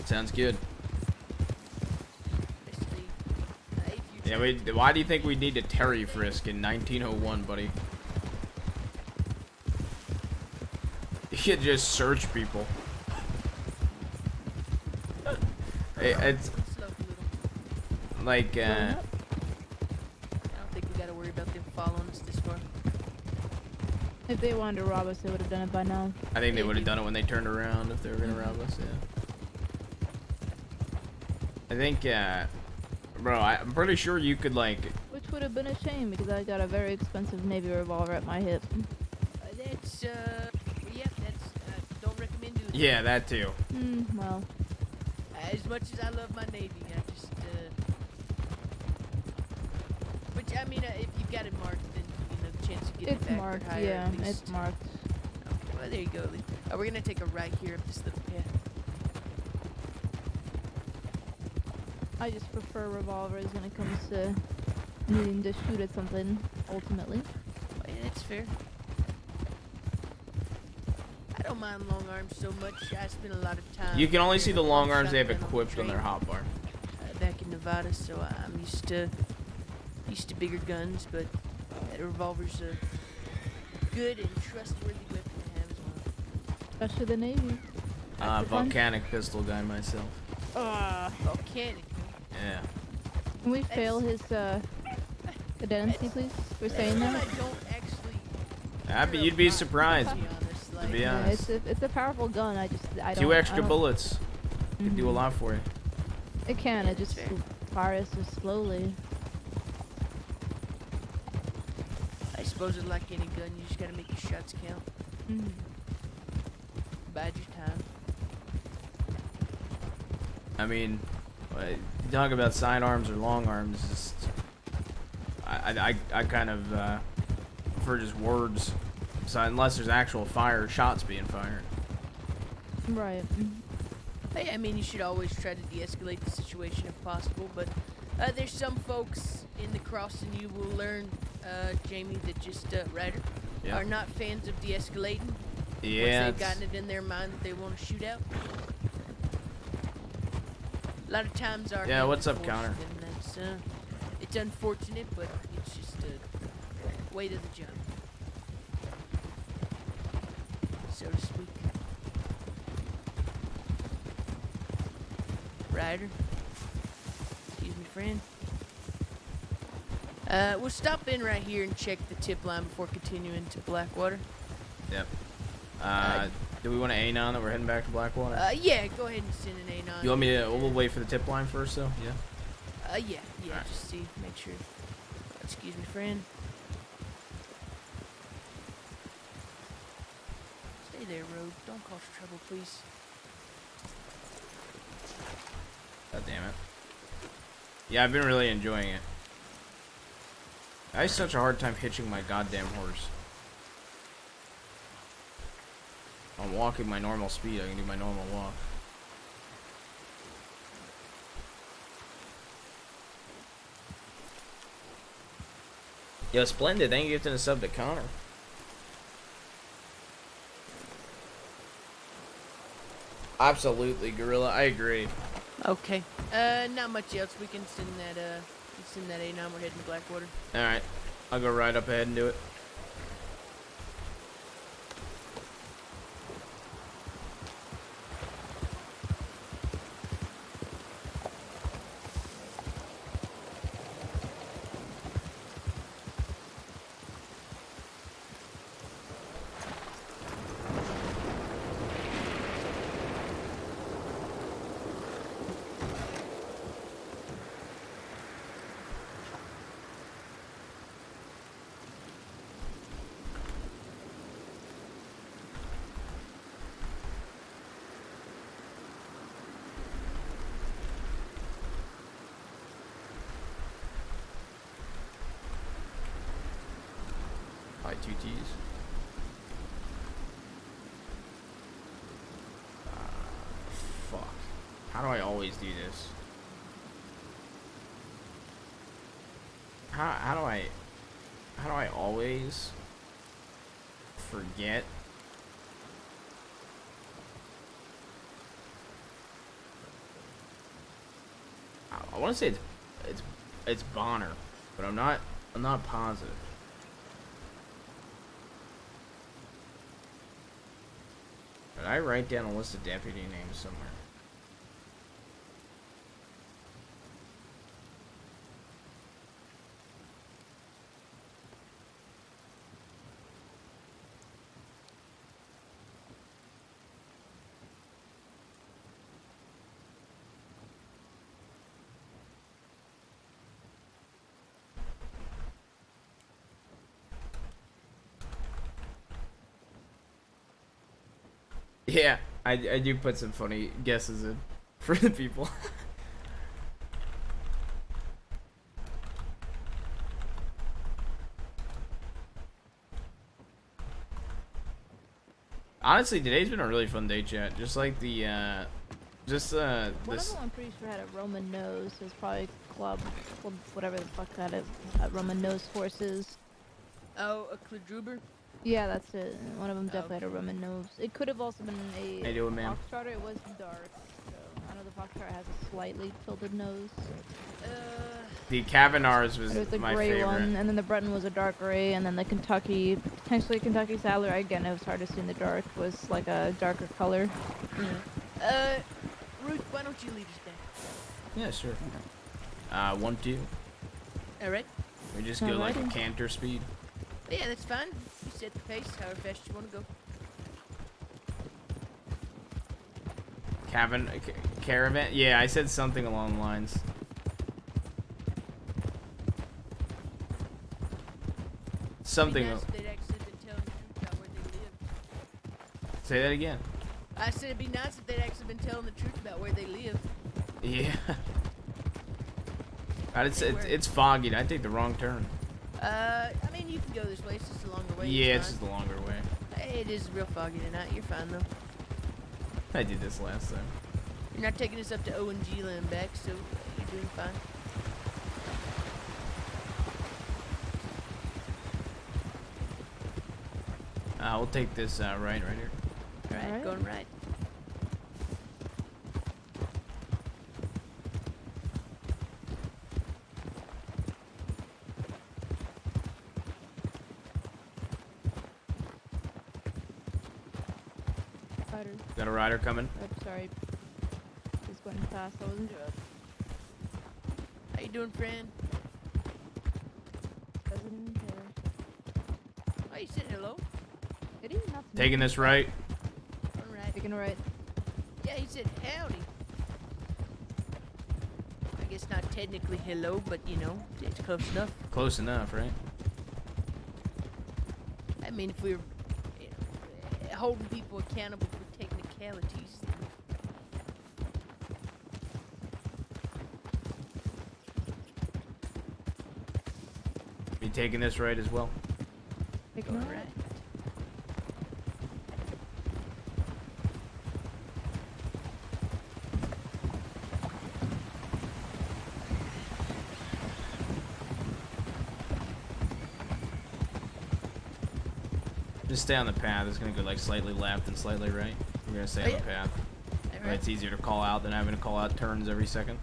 S1: sounds good.
S8: Especially if you're
S1: Yeah, why do you think we need a Terry frisk in 1901, buddy? You could just search people. It's like,
S8: I don't think we gotta worry about them following us this far.
S21: If they wanted to rob us, they would have done it by now.
S1: I think they would have done it when they turned around if they were gonna rob us. Yeah. I think, bro, I'm pretty sure you could like.
S21: Which would have been a shame because I got a very expensive Navy revolver at my hip.
S8: That's yeah, that's don't recommend doing.
S1: Yeah, that too.
S21: Well.
S8: As much as I love my Navy, I just which I mean, if you've got it marked, then the chance of getting
S21: It's
S8: it back
S21: marked,
S8: are higher.
S21: yeah,
S8: At least.
S21: it's marked.
S8: Okay, well, there you go. We're gonna take a right here up this little path.
S21: I just prefer revolvers when it comes to needing to shoot at something, ultimately.
S8: Oh, yeah, that's fair. I don't mind long arms so much. I spend a lot of time.
S1: You can only see the long arms they have
S8: shotgun on the
S1: equipped on their
S8: train,
S1: hotbar.
S8: back in Nevada, so I'm used to bigger guns, but that revolver's a good and trustworthy weapon to have as well.
S21: Especially the Navy.
S1: Volcanic pistol guy myself.
S8: Volcanic.
S1: Yeah.
S21: Can we fail his identity, please? For saying that?
S8: I don't actually.
S1: You'd be surprised. To be
S21: Yeah,
S1: honest.
S21: it's a powerful gun. I don't.
S1: 2 extra
S21: I don't-
S1: bullets. Could do a lot for you.
S21: It can. It just fires so slowly.
S8: I suppose it's like any gun, you just gotta make your shots count. Bide your time.
S1: I mean, you talk about sidearms or long arms. Just, I kind of prefer just words. So unless there's actual shots being fired.
S21: Right.
S8: Hey, I mean, you should always try to de-escalate the situation if possible, but there's some folks in the crossing you will learn, Jaime, that just, Ryder, are not fans of de-escalating.
S1: Yeah.
S8: Once they've gotten it in their mind that they want to shoot out. A lot of times our
S1: Yeah, what's up,
S8: forced,
S1: Connor?
S8: and that's, it's unfortunate, but it's just a way to the job, so to speak. Ryder, excuse me, friend. We'll stop in right here and check the tip line before continuing to Blackwater.
S1: Yep. Do we want to anon that we're heading back to Blackwater?
S8: Yeah, go ahead and send an anon.
S1: You want me to? We'll wait for the tip line first, though. Yeah.
S8: Yeah,
S1: Alright.
S8: just see, make sure. Excuse me, friend. Stay there, Rogue. Don't cause trouble, please.
S1: God damn it. Yeah, I've been really enjoying it. I have such a hard time hitching my goddamn horse. I'm walking my normal speed. I can do my normal walk. Yo, splendid. Thank you for the sub to Connor. Absolutely, Gorilla. I agree.
S8: Okay. Not much else. We can send that, A9. We're heading to Blackwater.
S1: Alright. I'll go right up ahead and do it. Two T's. Fuck. How do I always do this? How do I always forget? I want to say it's Bonner, but I'm not positive. Did I write down a list of deputy names somewhere? Yeah, I do put some funny guesses in for the people. Honestly, today's been a really fun day, chat. Just like the,
S21: One of
S1: this.
S21: them, I'm pretty sure, had a Roman nose. It was probably club, whatever the fuck that is. Roman nose horses.
S8: Oh, a Kladruber?
S21: Yeah, that's it. One of them definitely had a Roman nose. It could have also been a
S1: How you doing, ma'am?
S21: Foxtrotter. It was dark, so I know the Foxtrotter has a slightly tilted nose.
S1: The Kavanars was
S21: It was the
S1: my
S21: gray
S1: favorite.
S21: one, and then the Breton was a dark gray, and then the Kentucky, potentially Kentucky Saddler. Again, it was hard to see in the dark. Was like a darker color.
S8: Ruth, why don't you lead us back?
S1: Yeah, sure. 1, 2.
S8: All right.
S1: We just go like a canter speed.
S8: Yeah, that's fine. You set the pace, however fast you want to go.
S1: Caravan? Yeah, I said something along the lines. Something.
S8: It'd be nice if they'd actually been telling the truth about where they live.
S1: Say that again.
S8: I said it'd be nice if they'd actually been telling the truth about where they live.
S1: Yeah. It's foggy. I take the wrong turn.
S8: I mean, you can go this way. It's just a longer way.
S1: Yeah, it's just the longer way.
S8: Hey, it is real foggy tonight. You're fine, though.
S1: I did this last time.
S8: You're not taking us up to O&G land back, so you're doing fine.
S1: We'll take this right here.
S8: Alright, going right.
S21: Rider.
S1: Got a rider coming.
S21: I'm sorry. Just going fast. I wasn't sure.
S8: How you doing, friend?
S21: Doesn't care.
S8: Oh, you said hello?
S21: Did he? Not
S1: Taking this right.
S8: Alright.
S21: Taking a right.
S8: Yeah, he said howdy. I guess not technically hello, but you know, it's close enough.
S1: Close enough, right?
S8: I mean, if we're holding people accountable for technicalities.
S1: Be taking this right as well.
S21: Taking a right.
S1: Just stay on the path. It's gonna go like slightly left and slightly right. We're gonna stay on the path.
S8: Right.
S1: It's easier to call out than having to call out turns every second.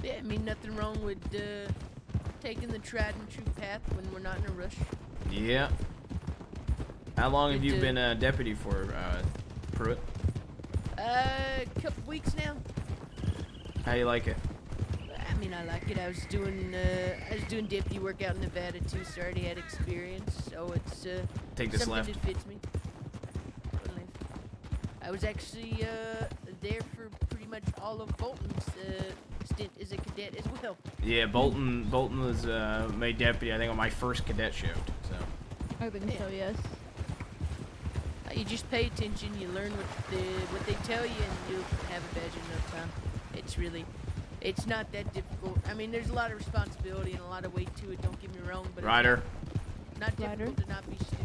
S8: Yeah, I mean, nothing wrong with taking the tried and true path when we're not in a rush.
S1: Yeah. How long have you been a deputy for, Pruitt?
S8: A couple weeks now.
S1: How you like it?
S8: I mean, I like it. I was doing deputy work out in Nevada too, so I already had experience. So it's
S1: Take this
S8: something
S1: left.
S8: that fits me. I was actually there for pretty much all of Bolton's stint as a cadet as well.
S1: Yeah, Bolton was made deputy, I think, on my first cadet shift. So.
S21: I think so. Yes.
S8: You just pay attention. You learn what they tell you, and you'll have a badge in no time. It's not that difficult. I mean, there's a lot of responsibility and a lot of weight to it. Don't get me wrong, but
S1: Ryder.
S8: it's not difficult to not be stupid.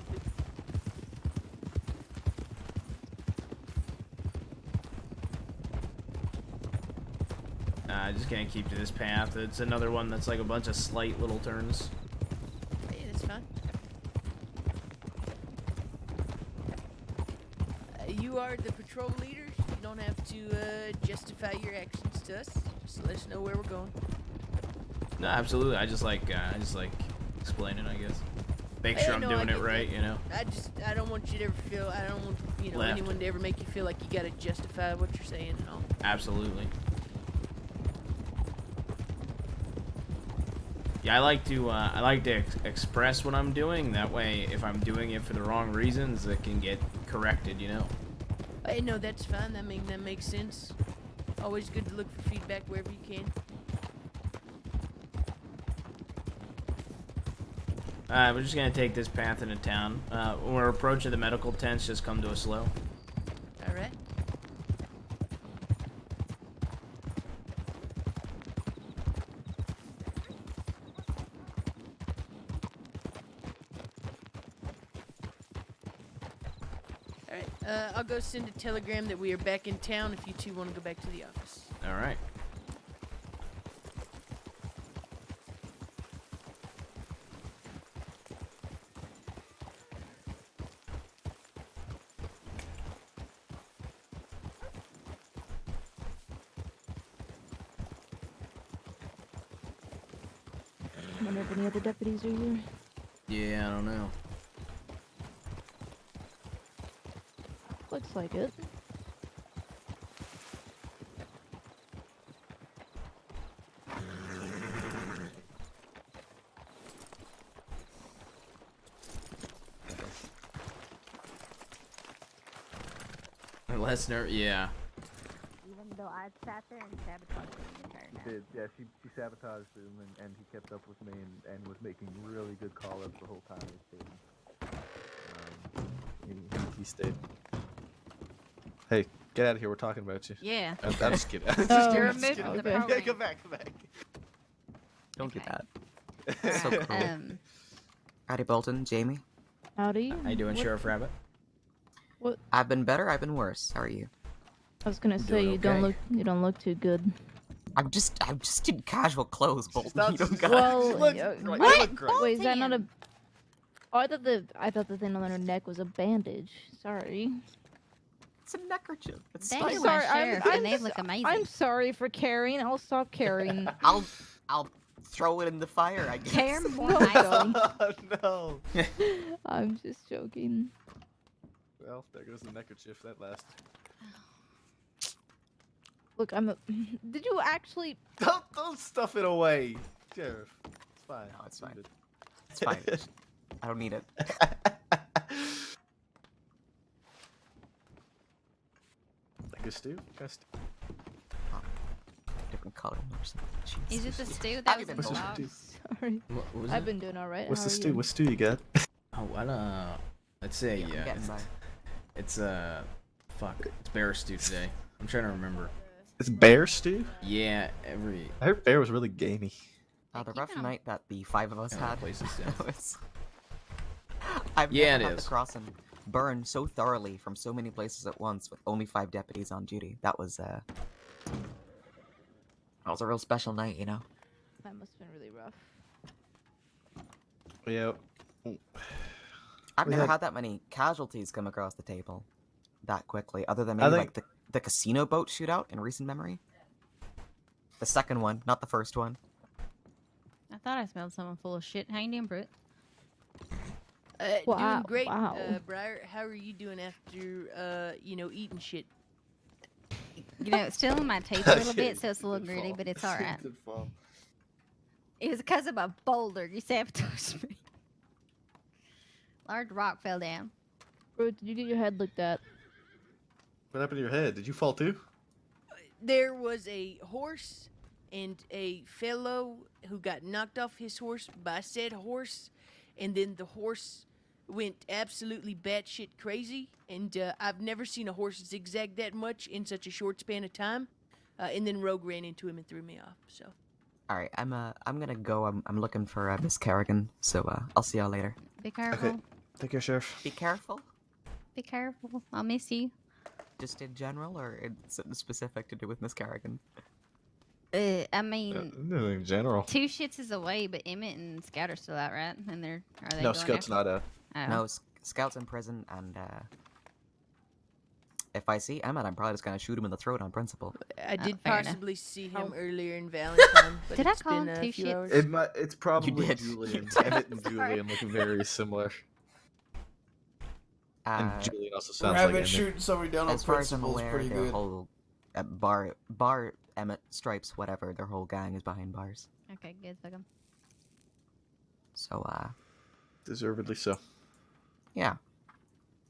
S1: Just gonna keep to this path. It's another one that's like a bunch of slight little turns.
S8: Yeah, that's fine. You are the patrol leader. You don't have to justify your actions to us. Just let us know where we're going.
S1: No, absolutely. I just like explaining, I guess. Make sure I'm doing it right, you know.
S8: I don't want you to ever feel. I don't want
S1: Left.
S8: anyone to ever make you feel like you gotta justify what you're saying and all.
S1: Absolutely. Yeah, I like to express what I'm doing. That way, if I'm doing it for the wrong reasons, it can get corrected, you know.
S8: Hey, no, that's fine. That makes sense. Always good to look for feedback wherever you can.
S1: We're just gonna take this path into town. When we're approaching the medical tents, just come to a slow.
S8: All right. Alright, I'll go send a telegram that we are back in town if you two want to go back to the office.
S1: All right.
S21: Wonder if any other deputies are here.
S1: Yeah, I don't know.
S21: Looks like it.
S1: Less yeah.
S2: Even though I sat there and sabotaged him the entire
S17: She
S2: time.
S17: did, yeah. She sabotaged him, and he kept up with me and was making really good call-ups the whole time he stayed.
S19: He stayed. Hey, get out of here. We're talking about you.
S10: Yeah.
S19: I'm just kidding. I'm just
S10: Oh,
S19: kidding.
S10: you're
S19: I'm just
S10: removed
S19: kidding.
S10: from the
S19: Yeah,
S10: program.
S19: come back, come back.
S16: Don't do that.
S10: Alright,
S16: So cool. Howdy, Bolton, Jamie.
S21: Howdy.
S1: How you doing,
S21: What-
S1: Sheriff Rabbit?
S21: What?
S16: I've been better. I've been worse. How are you?
S21: I was gonna say
S1: doing
S21: you don't
S1: okay.
S21: look too good.
S16: I'm just in casual clothes, Bolton.
S19: not-
S16: You don't got
S21: Well,
S19: look
S21: yeah,
S19: great.
S21: what?
S19: You look great.
S21: Wait, is that not a? Oh, I thought the thing on her neck was a bandage. Sorry.
S16: It's a neckerchief. It's
S10: They
S16: stylish.
S10: were sheriff, and they look amazing.
S21: I'm sorry for carrying. I'll stop carrying.
S16: I'll throw it in the fire. I guess.
S10: Care more
S21: No,
S10: nicely.
S19: Oh, no.
S21: I'm just joking.
S19: Well, there goes the neckerchief. That lasted.
S21: Look, I'm a. Did you actually?
S19: Don't stuff it away, Sheriff. It's fine.
S16: No, it's
S19: Leave
S16: fine.
S19: it.
S16: It's fine. I don't need it.
S19: Like a stew? Got a stew.
S16: Different color.
S10: Is it the stew
S16: I've
S10: that was
S16: been
S10: in the
S16: told.
S10: box?
S21: Sorry.
S1: What was
S21: I've
S1: it?
S21: been doing all right.
S19: What's
S21: How
S19: the
S21: are
S19: stew?
S21: you?
S19: What stew you got?
S1: Oh, what let's say
S16: Yeah, I'm getting
S1: it's,
S16: by.
S1: it's fuck, it's bear stew today. I'm trying to remember.
S19: It's bear stew?
S1: Yeah,
S19: I heard bear was really gamey.
S16: The rough night that the five of us
S1: Yeah,
S16: had.
S1: places, yeah.
S16: was... I've
S1: Yeah,
S16: never
S1: it
S16: had
S1: is.
S16: the crossing burn so thoroughly from so many places at once with only 5 deputies on duty. That was a real special night, you know.
S21: That must have been really rough.
S19: Yeah.
S16: I've
S19: We
S16: never
S19: had-
S16: had that many casualties come across the table that quickly, other than
S19: I
S16: maybe
S19: think-
S16: like the casino boat shootout in recent memory. The second one, not the first one.
S10: I thought I smelled someone full of shit. How you doing, Brute?
S21: Wow,
S8: Doing great,
S21: wow.
S8: Briar. How are you doing after, eating shit?
S10: You know, it's still in my teeth a little bit, so it's a little
S19: Good
S10: gritty,
S19: fall.
S10: but it's alright.
S19: Good fall.
S10: It was because of a boulder. You sabotaged me. Large rock fell down.
S21: Bro, did you get your head looked at?
S19: What happened to your head? Did you fall too?
S8: There was a horse and a fellow who got knocked off his horse by said horse, and then the horse went absolutely batshit crazy, and I've never seen a horse zigzag that much in such a short span of time. And then Rogue ran into him and threw me off. So
S16: All right, I'm gonna go. I'm looking for Miss Kerrigan, so I'll see y'all later.
S10: Be careful.
S19: Okay. Take care, Sheriff.
S16: Be careful.
S10: Be careful. I'll miss you.
S16: Just in general, or it's something specific to do with Miss Kerrigan?
S10: I mean,
S19: In general.
S10: 2 shits is away, but Emmett and Scout are still out, right? And are they?
S19: No,
S10: going
S19: Scout's
S10: after-
S19: not out.
S10: Oh.
S16: No, Scout's in prison, and if I see Emmett, I'm probably just gonna shoot him in the throat on principle.
S8: I did
S10: fair enough.
S8: possibly see him earlier in Valentine, but
S10: Did I
S8: it's
S10: call
S8: been
S10: him
S8: a
S10: two
S8: few
S10: shits?
S8: hours.
S19: It's probably
S16: did.
S19: Julian.
S16: You
S19: Emmett and
S10: Sorry.
S19: Julian look very similar. And
S16: Uh,
S19: Julian also sounds
S1: Rabbit
S19: like Emmett.
S1: shooting somebody down on
S16: as far as I'm
S1: principle is
S16: aware,
S1: pretty
S16: their
S1: good.
S16: whole bar Emmett Stripes, whatever, their whole gang is behind bars.
S10: Okay, good. Fuck 'em.
S16: So
S19: Deservedly so.
S16: yeah.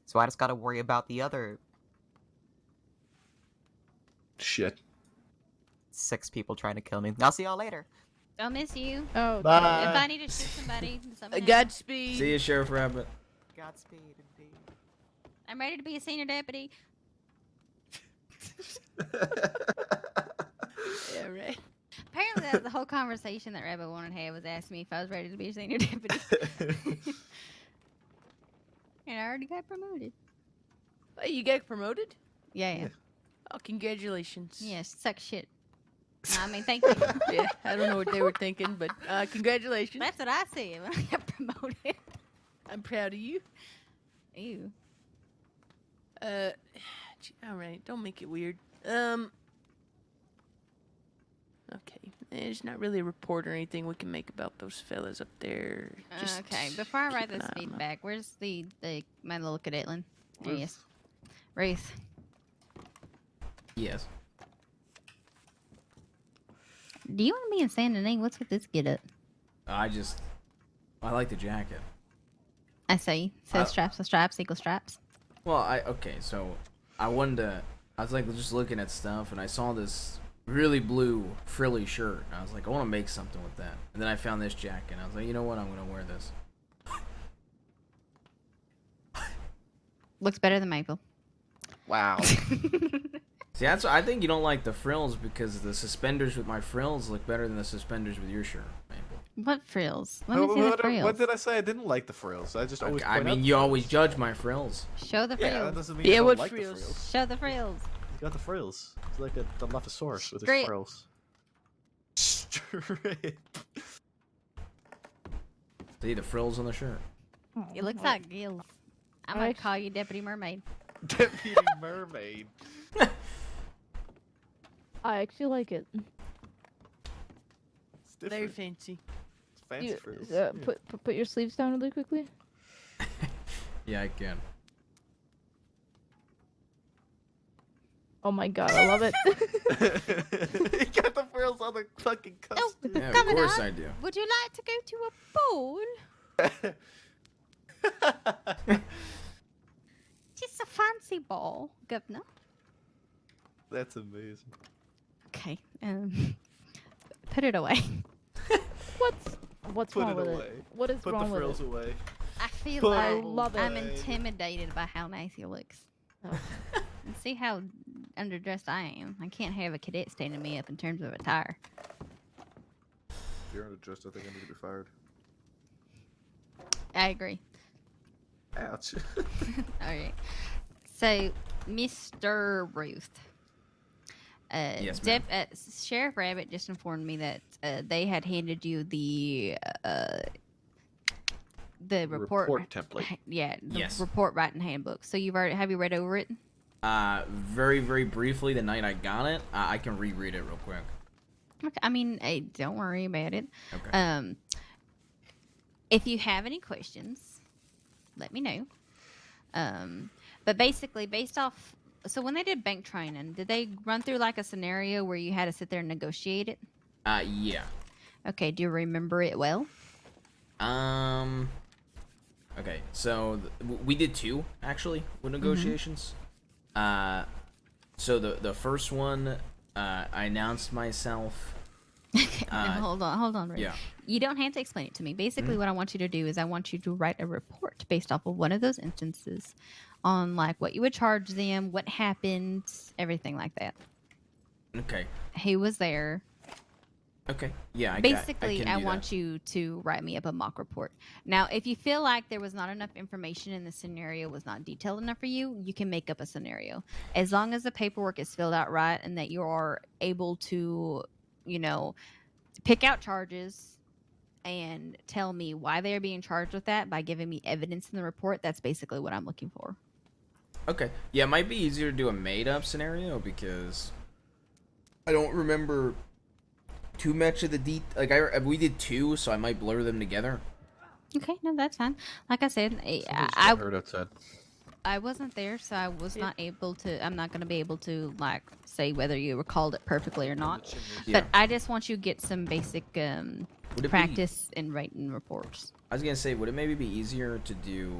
S16: So I just gotta worry about the other
S19: Shit.
S16: 6 people trying to kill me. I'll see y'all later.
S10: I'll miss you.
S21: Oh,
S19: Bye.
S10: If I need to shoot somebody, let me know.
S8: Godspeed.
S1: See you, Sheriff Rabbit.
S16: Godspeed, indeed.
S10: I'm ready to be a senior deputy.
S8: Yeah, right.
S10: Apparently, that was the whole conversation that Rabbit wanted to have was asking me if I was ready to be a senior deputy. And I already got promoted.
S8: Oh, you got promoted?
S10: Yeah.
S8: Oh, congratulations.
S10: Yes, suck shit. No, I mean, thank you.
S8: Yeah, I don't know what they were thinking, but congratulations.
S10: That's what I said when I got promoted.
S8: I'm proud of you.
S10: Ew.
S8: All right, don't make it weird. Okay, there's not really a report or anything we can make about those fellas up there. Just
S10: Okay, before I write
S8: keep an
S10: this
S8: eye on them.
S10: feedback, where's the my little cadetlin? There he is. Ruth.
S1: Yes.
S10: Do you want to be in Saint Denis? What's with this get up?
S1: I like the jacket.
S10: I see. So stripes equal stripes.
S1: Well, so I wanted to, I was like just looking at stuff and I saw this really blue frilly shirt. And I was like, I want to make something with that. And then I found this jacket and I was like, you know what? I'm going to wear this.
S10: Looks better than Maple.
S19: Wow.
S1: See, that's I think you don't like the frills because the suspenders with my frills look better than the suspenders with your shirt, Maple.
S10: What frills? Let me see the frills.
S19: What did I say? I didn't like the frills. I just always.
S1: I
S19: point out
S1: mean,
S19: the
S1: you
S19: frills.
S1: always judge my frills.
S10: Show the frills.
S19: Yeah, that doesn't mean I don't like the frills.
S10: Show the frills.
S19: He's got the frills. He's like a Dilophosaurus with his
S10: Strip.
S19: frills. Strip.
S1: See the frills on the shirt.
S10: It looks like gills. I'm gonna call you Deputy Mermaid.
S19: Deputy Mermaid.
S21: I actually like it.
S19: It's
S8: Very
S19: different.
S8: fancy.
S19: It's fancy
S21: You,
S19: frills.
S21: put your sleeves down really quickly.
S1: Yeah, I can.
S21: Oh my god, I love it.
S19: He got the frills on the fucking custom.
S1: Yeah, of
S10: Governor,
S1: course I do.
S10: Would you like to go to a ball? Just a fancy ball, Governor.
S19: That's amazing.
S10: Okay. Put it away.
S21: What's
S19: Put
S21: wrong
S19: it
S21: with
S19: away.
S21: it? What is
S19: Put
S21: wrong
S19: the
S21: with
S19: frills
S21: it?
S19: away.
S10: I feel
S19: Put
S10: like
S19: it
S21: love it.
S10: I'm
S19: away.
S10: intimidated by how nice he looks. And see how underdressed I am. I can't have a cadet standing me up in terms of attire.
S19: If you're underdressed, I think I need to be fired.
S10: I agree.
S19: Ouch.
S10: All right. So, Mr. Ruth.
S1: Yes, ma'am.
S10: Sheriff Rabbit just informed me that they had handed you the report
S19: template.
S10: Yeah, the
S1: Yes.
S10: report writing handbook. So have you read over it?
S1: Very, very briefly the night I got it. I can reread it real quick.
S10: Okay. I mean, hey, don't worry about it.
S1: Okay.
S10: If you have any questions, let me know. But basically, based off, so when they did bank training, did they run through like a scenario where you had to sit there and negotiate it?
S1: Yeah.
S10: Okay. Do you remember it well?
S1: Okay, so we did two actually with negotiations. So the first one, I announced myself.
S10: Hold on, Rick.
S1: Yeah.
S10: You don't have to explain it to me. Basically, what I want you to do is I want you to write a report based off of one of those instances on like what you would charge them, what happened, everything like that.
S1: Okay.
S10: Who was there?
S1: Okay. Yeah.
S10: Basically, I
S1: do
S10: want
S1: that.
S10: you to write me up a mock report. Now, if you feel like there was not enough information and the scenario was not detailed enough for you, you can make up a scenario. As long as the paperwork is filled out right and that you are able to, pick out charges and tell me why they're being charged with that by giving me evidence in the report, that's basically what I'm looking for.
S1: Okay. Yeah, it might be easier to do a made-up scenario because I don't remember too much of the we did two, so I might blur them together.
S10: Okay, no, that's fine. Like I said,
S19: I heard outside.
S10: I wasn't there, so I was not able to. I'm not going to be able to say whether you recalled it perfectly or not.
S1: Yeah.
S10: But I just want you to get some basic
S1: it
S10: practice in writing reports.
S1: I was gonna say, would it maybe be easier to do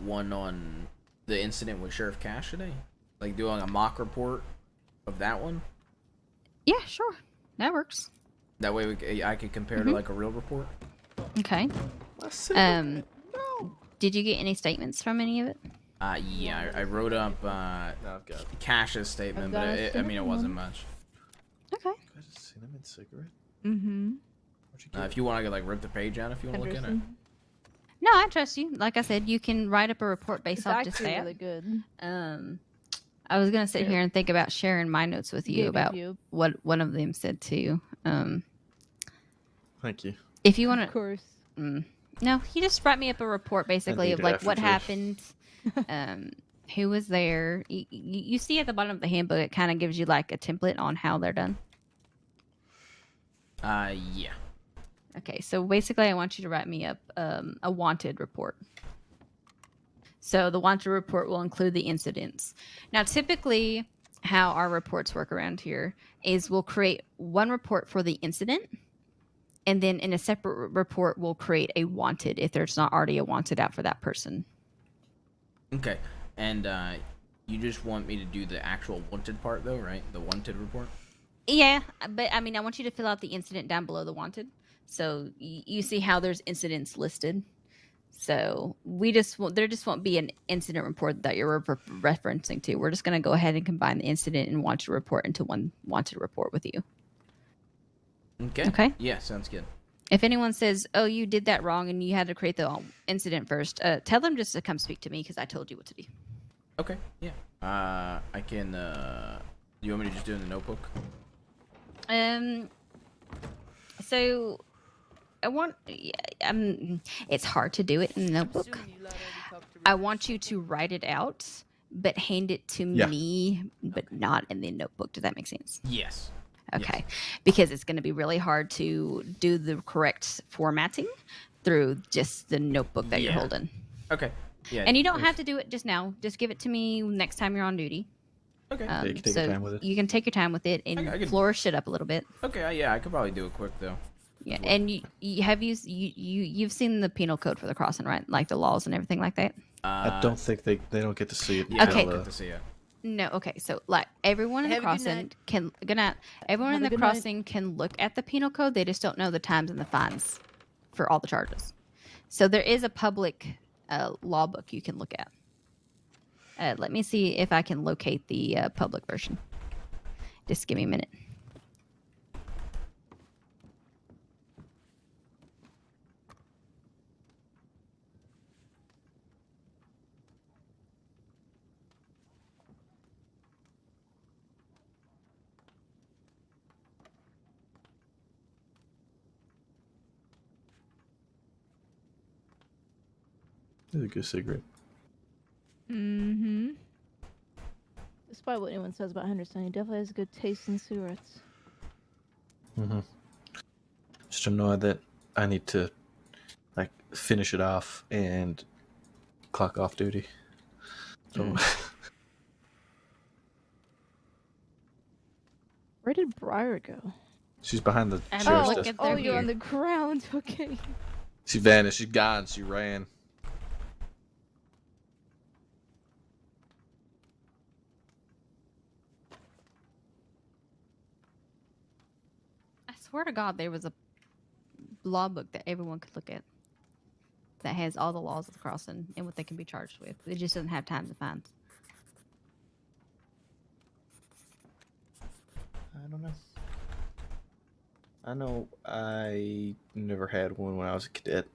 S1: one on the incident with Sheriff Cash today, like doing a mock report of that one?
S10: Yeah, sure, that works.
S1: That way I could compare to like a real report.
S10: Okay. Did you get any statements from any of it?
S1: Yeah, I wrote up Cash's statement, but I mean it wasn't much.
S10: Okay.
S19: Cinnamon cigarette?
S10: Mm-hmm.
S1: If you want, I could like rip the page out if you want to look at it.
S10: No, I trust you. Like I said, you can write up a report based
S21: It's
S10: off just
S21: actually
S10: that.
S21: really good.
S10: I was gonna sit here and think about sharing my notes with you
S21: Give
S10: about
S21: you.
S10: what one of them said too.
S19: Thank you.
S10: If you want to,
S21: Of course.
S10: No, he just write me up a report basically
S19: need
S10: of
S19: it
S10: like
S19: after
S10: what
S19: today.
S10: happened, who was there. You see at the bottom of the handbook, it kind of gives you like a template on how they're done.
S1: Yeah.
S10: Okay, so basically, I want you to write me up a wanted report. So the wanted report will include the incidents. Now, typically, how our reports work around here is we'll create one report for the incident, and then in a separate report, we'll create a wanted if there's not already a wanted out for that person.
S1: Okay. And you just want me to do the actual wanted part though, right? The wanted report?
S10: Yeah, but I mean, I want you to fill out the incident down below the wanted. So you see how there's incidents listed. So there just won't be an incident report that you're referencing to. We're just going to go ahead and combine the incident and wanted report into one wanted report with you.
S1: Okay.
S10: Okay.
S1: Yeah, sounds good.
S10: If anyone says, "Oh, you did that wrong and you had to create the incident first," tell them just to come speak to me because I told you what to do.
S1: Okay. Yeah. I can. You want me to just do it in the notebook?
S10: So I want. It's hard to do it in the notebook. I want you to write it out, but hand it to me, but not in the notebook. Does that make sense?
S1: Yes.
S10: Okay. Because it's going to be really hard to do the correct formatting through just the notebook that you're holding.
S1: Okay. Yeah.
S10: And you don't have to do it just now. Just give it to me next time you're on duty.
S1: Okay.
S19: Yeah, you can take your time with it.
S10: You can take your time with it and
S1: I can-
S10: flourish it up a little bit.
S1: Okay. Yeah, I could probably do it quick though.
S10: Yeah, and you've seen the penal code for the crossing, right? Like the laws and everything like that.
S19: I don't think they don't get to see it.
S1: Yeah,
S10: Okay.
S1: I don't get to see it.
S10: No, okay. So like everyone in the
S8: Have a good
S10: crossing
S8: night.
S10: can good night. Everyone in
S21: Have a
S10: the
S21: good night.
S10: crossing can look at the penal code. They just don't know the times and the fines for all the charges. So there is a public law book you can look at. Let me see if I can locate the public version. Just give me a minute.
S19: It's a good cigarette.
S21: Mm-hmm. Despite what anyone says about Henderson, he definitely has a good taste in cigarettes.
S19: Mm-hmm. Just annoyed that I need to like finish it off and clock off duty. So
S21: Where did Briar go?
S19: she's behind the
S10: I'm
S19: sheriff's
S10: looking
S19: desk.
S10: at their
S21: You're on
S10: gear.
S21: the ground. Okay.
S19: She vanished. She's gone. She ran.
S10: I swear to God, there was a law book that everyone could look at that has all the laws of the crossing and what they can be charged with. It just doesn't have times and fines.
S19: I don't know. I know I never had one when I was a cadet.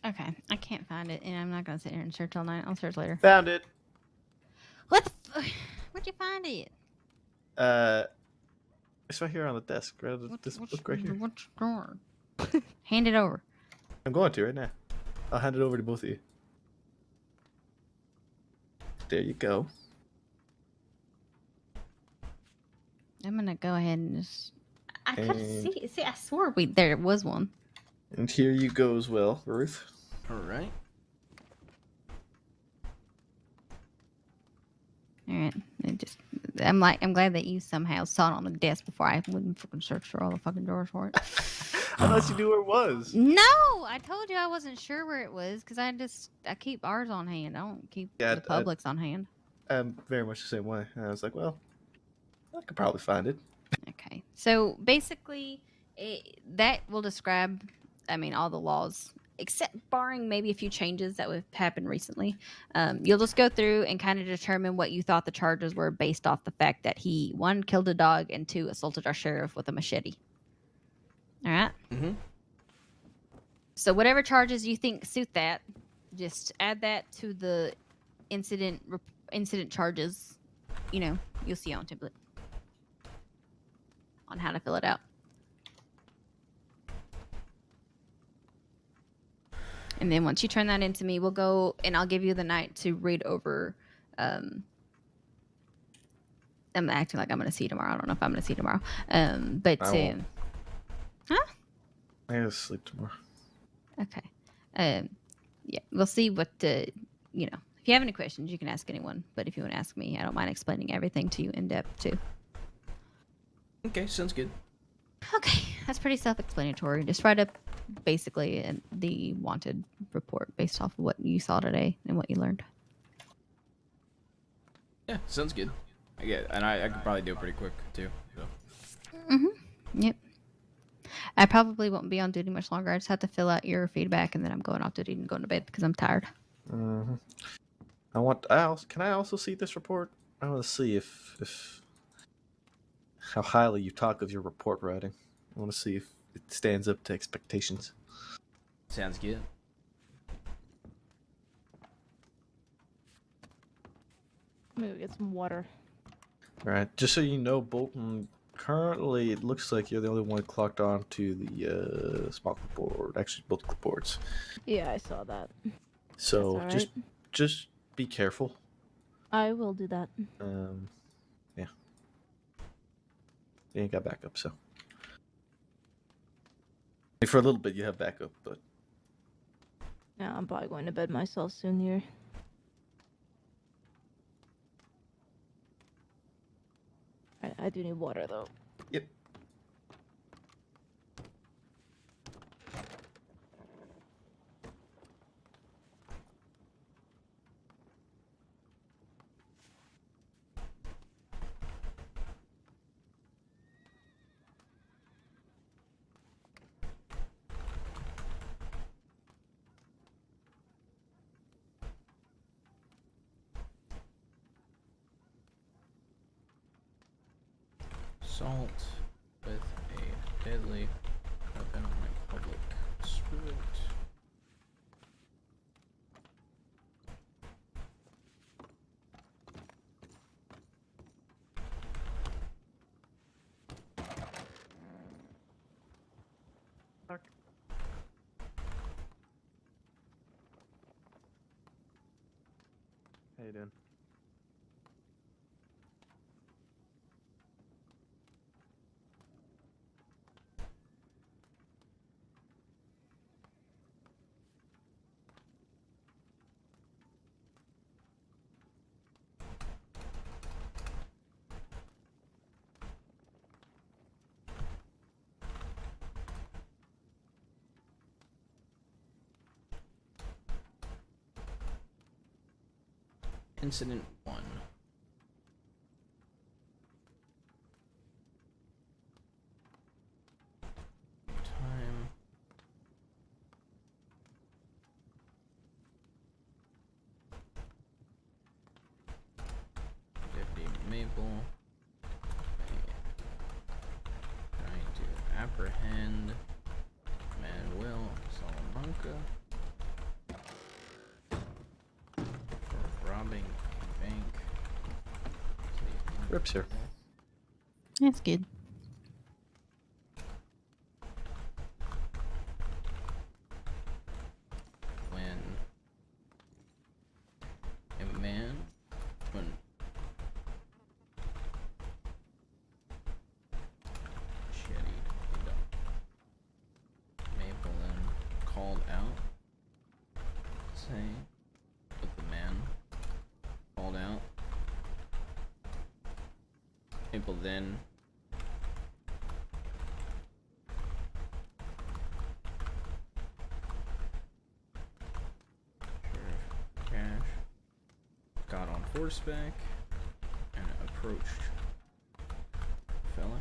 S10: Okay, I can't find it, and I'm not gonna sit here and search all night. I'll search later.
S19: Found it.
S10: What? Where'd you find it?
S19: It's right here on the desk. Right, this book right here.
S10: What's drawer? Hand it over.
S19: I'm going to right now. I'll hand it over to both of you. There you go.
S10: I'm gonna go ahead and just. I couldn't see. See, I swore there was one.
S19: And here you go as well, Ruth.
S1: All right.
S10: All right. I'm glad that you somehow saw it on the desk before I went and fucking searched for all the fucking drawers for it.
S19: I thought you knew where it was.
S10: No, I told you I wasn't sure where it was because I keep ours on hand. I don't keep the public's on hand.
S19: I'm very much the same way. And I was like, well, I could probably find it.
S10: Okay. So basically, that will describe, all the laws, except barring maybe a few changes that have happened recently. You'll just go through and kind of determine what you thought the charges were based off the fact that he, 1, killed a dog, and 2, assaulted our sheriff with a machete. All right?
S1: Mm-hmm.
S10: So whatever charges you think suit that, just add that to the incident charges. You'll see on template on how to fill it out. And then once you turn that into me, we'll go and I'll give you the night to read over. I'm acting like I'm going to see you tomorrow. I don't know if I'm going to see you tomorrow. But huh?
S19: I gotta sleep tomorrow.
S10: Okay. Yeah, we'll see what if you have any questions, you can ask anyone. But if you want to ask me, I don't mind explaining everything to you in depth too.
S1: Okay, sounds good.
S10: Okay, that's pretty self-explanatory. Just write up basically the wanted report based off of what you saw today and what you learned.
S1: Yeah, sounds good. I could probably do it pretty quick too. So.
S10: Yep. I probably won't be on duty much longer. I just have to fill out your feedback, and then I'm going off duty and going to bed because I'm tired.
S19: Mm-hmm. Can I also see this report? I want to see if how highly you talk of your report writing. I want to see if it stands up to expectations.
S1: Sounds good.
S21: Let me go get some water.
S19: All right, just so you know, Bolton, currently it looks like you're the only one clocked on to the small board. Actually, both boards.
S21: Yeah, I saw that.
S19: So
S21: That's all right.
S19: just be careful.
S21: I will do that.
S19: Yeah. You ain't got backup, so. For a little bit, you have backup, but.
S21: Yeah, I'm probably going to bed myself soon here. I do need water, though.
S19: Yep.
S1: Assault with a deadly weapon on a public spirit.
S19: How you doing?
S1: Incident 1. Time. Deputy Maple. Trying to apprehend Manuel Salamanca. robbing a bank.
S19: Rip's here.
S21: That's good.
S1: When a man, when Maple then called out, saying that the man called out. Maple then Cash got on horseback and approached the fella.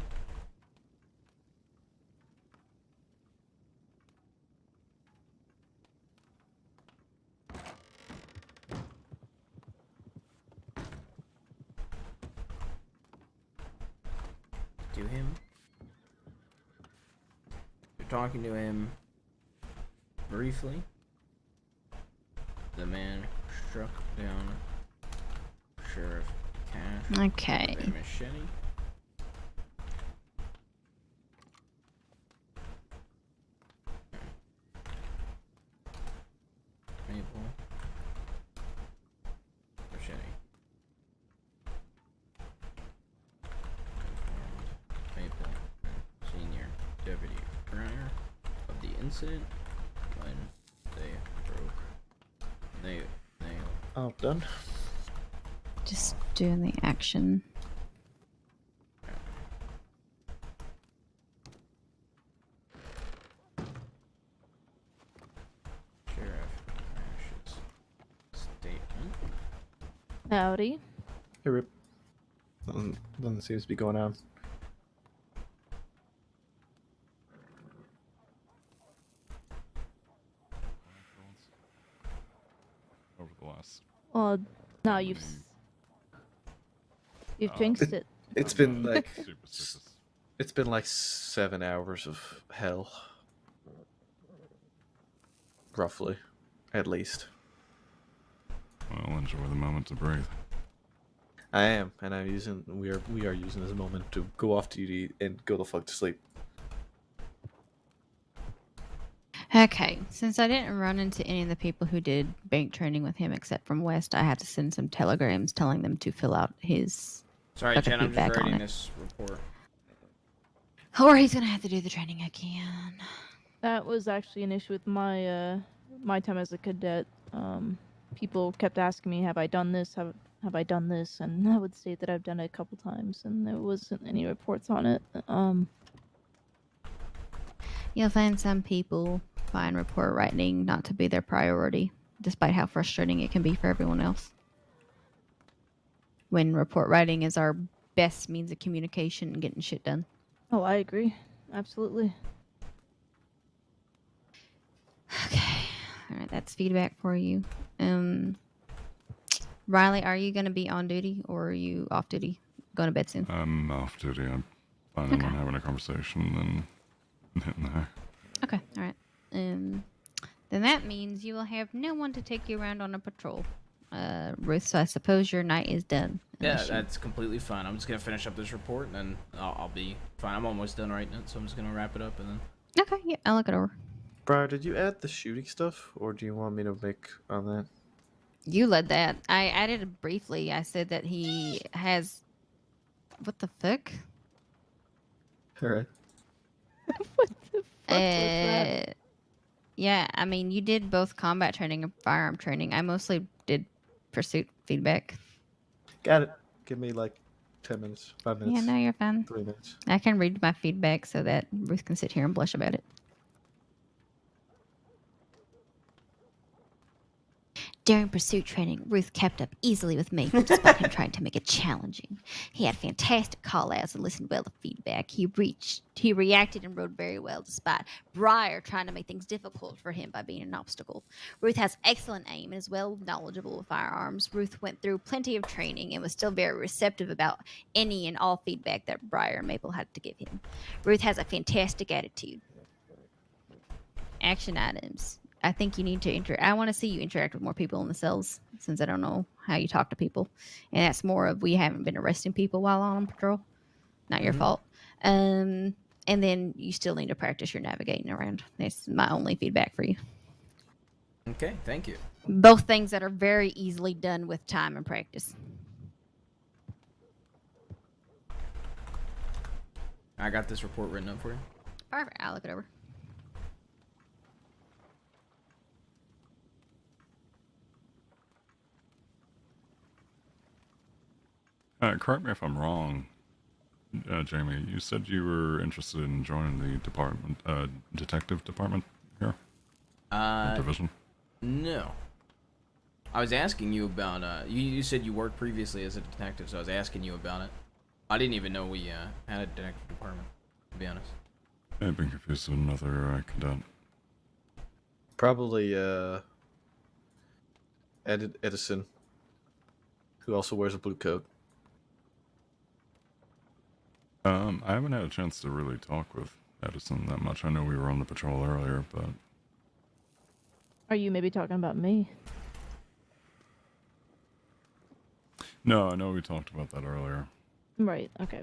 S1: To him. You're talking to him briefly. The man struck down Sheriff Cash
S21: Okay.
S1: with a machete. Maple. Machete. Maple, Senior Deputy Briar of the incident when they broke. They
S19: Oh, done.
S5: Just doing the action.
S1: Sheriff Cash's statement.
S21: Howdy.
S19: Hey, Rip. Nothing seems to be going on.
S20: Over the last.
S21: Well, now you've jinxed it.
S19: It's been like it's been like 7 hours of hell, roughly, at least.
S20: Well, enjoy the moment to breathe.
S19: I am, and I'm using. We are using this moment to go off duty and go the fuck to sleep.
S5: Okay, since I didn't run into any of the people who did bank training with him except from West, I had to send some telegrams telling them to fill out his
S1: Sorry, Jen, I'm just
S5: feedback on
S1: writing
S5: it.
S1: this report.
S5: Or he's gonna have to do the training again.
S21: That was actually an issue with my my time as a cadet. People kept asking me, "Have I done this? Have I done this?" And I would say that I've done it a couple times, and there wasn't any reports on it.
S5: You'll find some people find report writing not to be their priority, despite how frustrating it can be for everyone else. When report writing is our best means of communication and getting shit done.
S21: Oh, I agree. Absolutely.
S5: Alright, that's feedback for you. Riley, are you going to be on duty or are you off duty? Going to bed soon?
S20: I'm off duty. I'm planning on having a conversation and hitting there.
S5: Okay, alright. Then that means you will have no one to take you around on a patrol. Ruth, so I suppose your night is done.
S1: Yeah, that's completely fine. I'm just gonna finish up this report and then I'll be fine. I'm almost done writing it, so I'm just gonna wrap it up and then.
S5: Okay, yeah, I'll look it over.
S19: Briar, did you add the shooting stuff, or do you want me to make on that?
S5: You led that. I added it briefly. I said that he has. What the fuck?
S19: All right.
S21: What the fuck was that?
S5: Yeah, I mean, you did both combat training and firearm training. I mostly did pursuit feedback.
S19: Got it. Give me like 10 minutes, 5 minutes.
S5: Yeah, no, you're fine.
S19: 3 minutes.
S5: I can read my feedback so that Ruth can sit here and blush about it. During pursuit training, Ruth kept up easily with Maple despite him trying to make it challenging. He had fantastic call-outs and listened well to feedback. He reacted and rode very well despite Briar trying to make things difficult for him by being an obstacle. Ruth has excellent aim and is well knowledgeable with firearms. Ruth went through plenty of training and was still very receptive about any and all feedback that Briar and Maple had to give him. Ruth has a fantastic attitude. Action items.
S10: I think you need to I want to see you interact with more people in the cells, since I don't know how you talk to people, and that's more of we haven't been arresting people while on patrol. Not your
S1: Mhm.
S10: fault. And then you still need to practice your navigating around. That's my only feedback for you.
S1: Okay, thank you.
S10: Both things that are very easily done with time and practice.
S1: I got this report written up for you.
S10: Perfect. I'll look it over.
S20: Correct me if I'm wrong, Jamie. You said you were interested in joining the department, detective department here. Division.
S1: No. I was asking you about. You said you worked previously as a detective, so I was asking you about it. I didn't even know we had a detective department. To be honest.
S20: I've been confused with another cadet.
S19: Probably Edison, who also wears a blue coat.
S20: I haven't had a chance to really talk with Edison that much. I know we were on the patrol earlier, but
S21: Are you maybe talking about me?
S20: no, I know we talked about that earlier.
S21: Right, okay.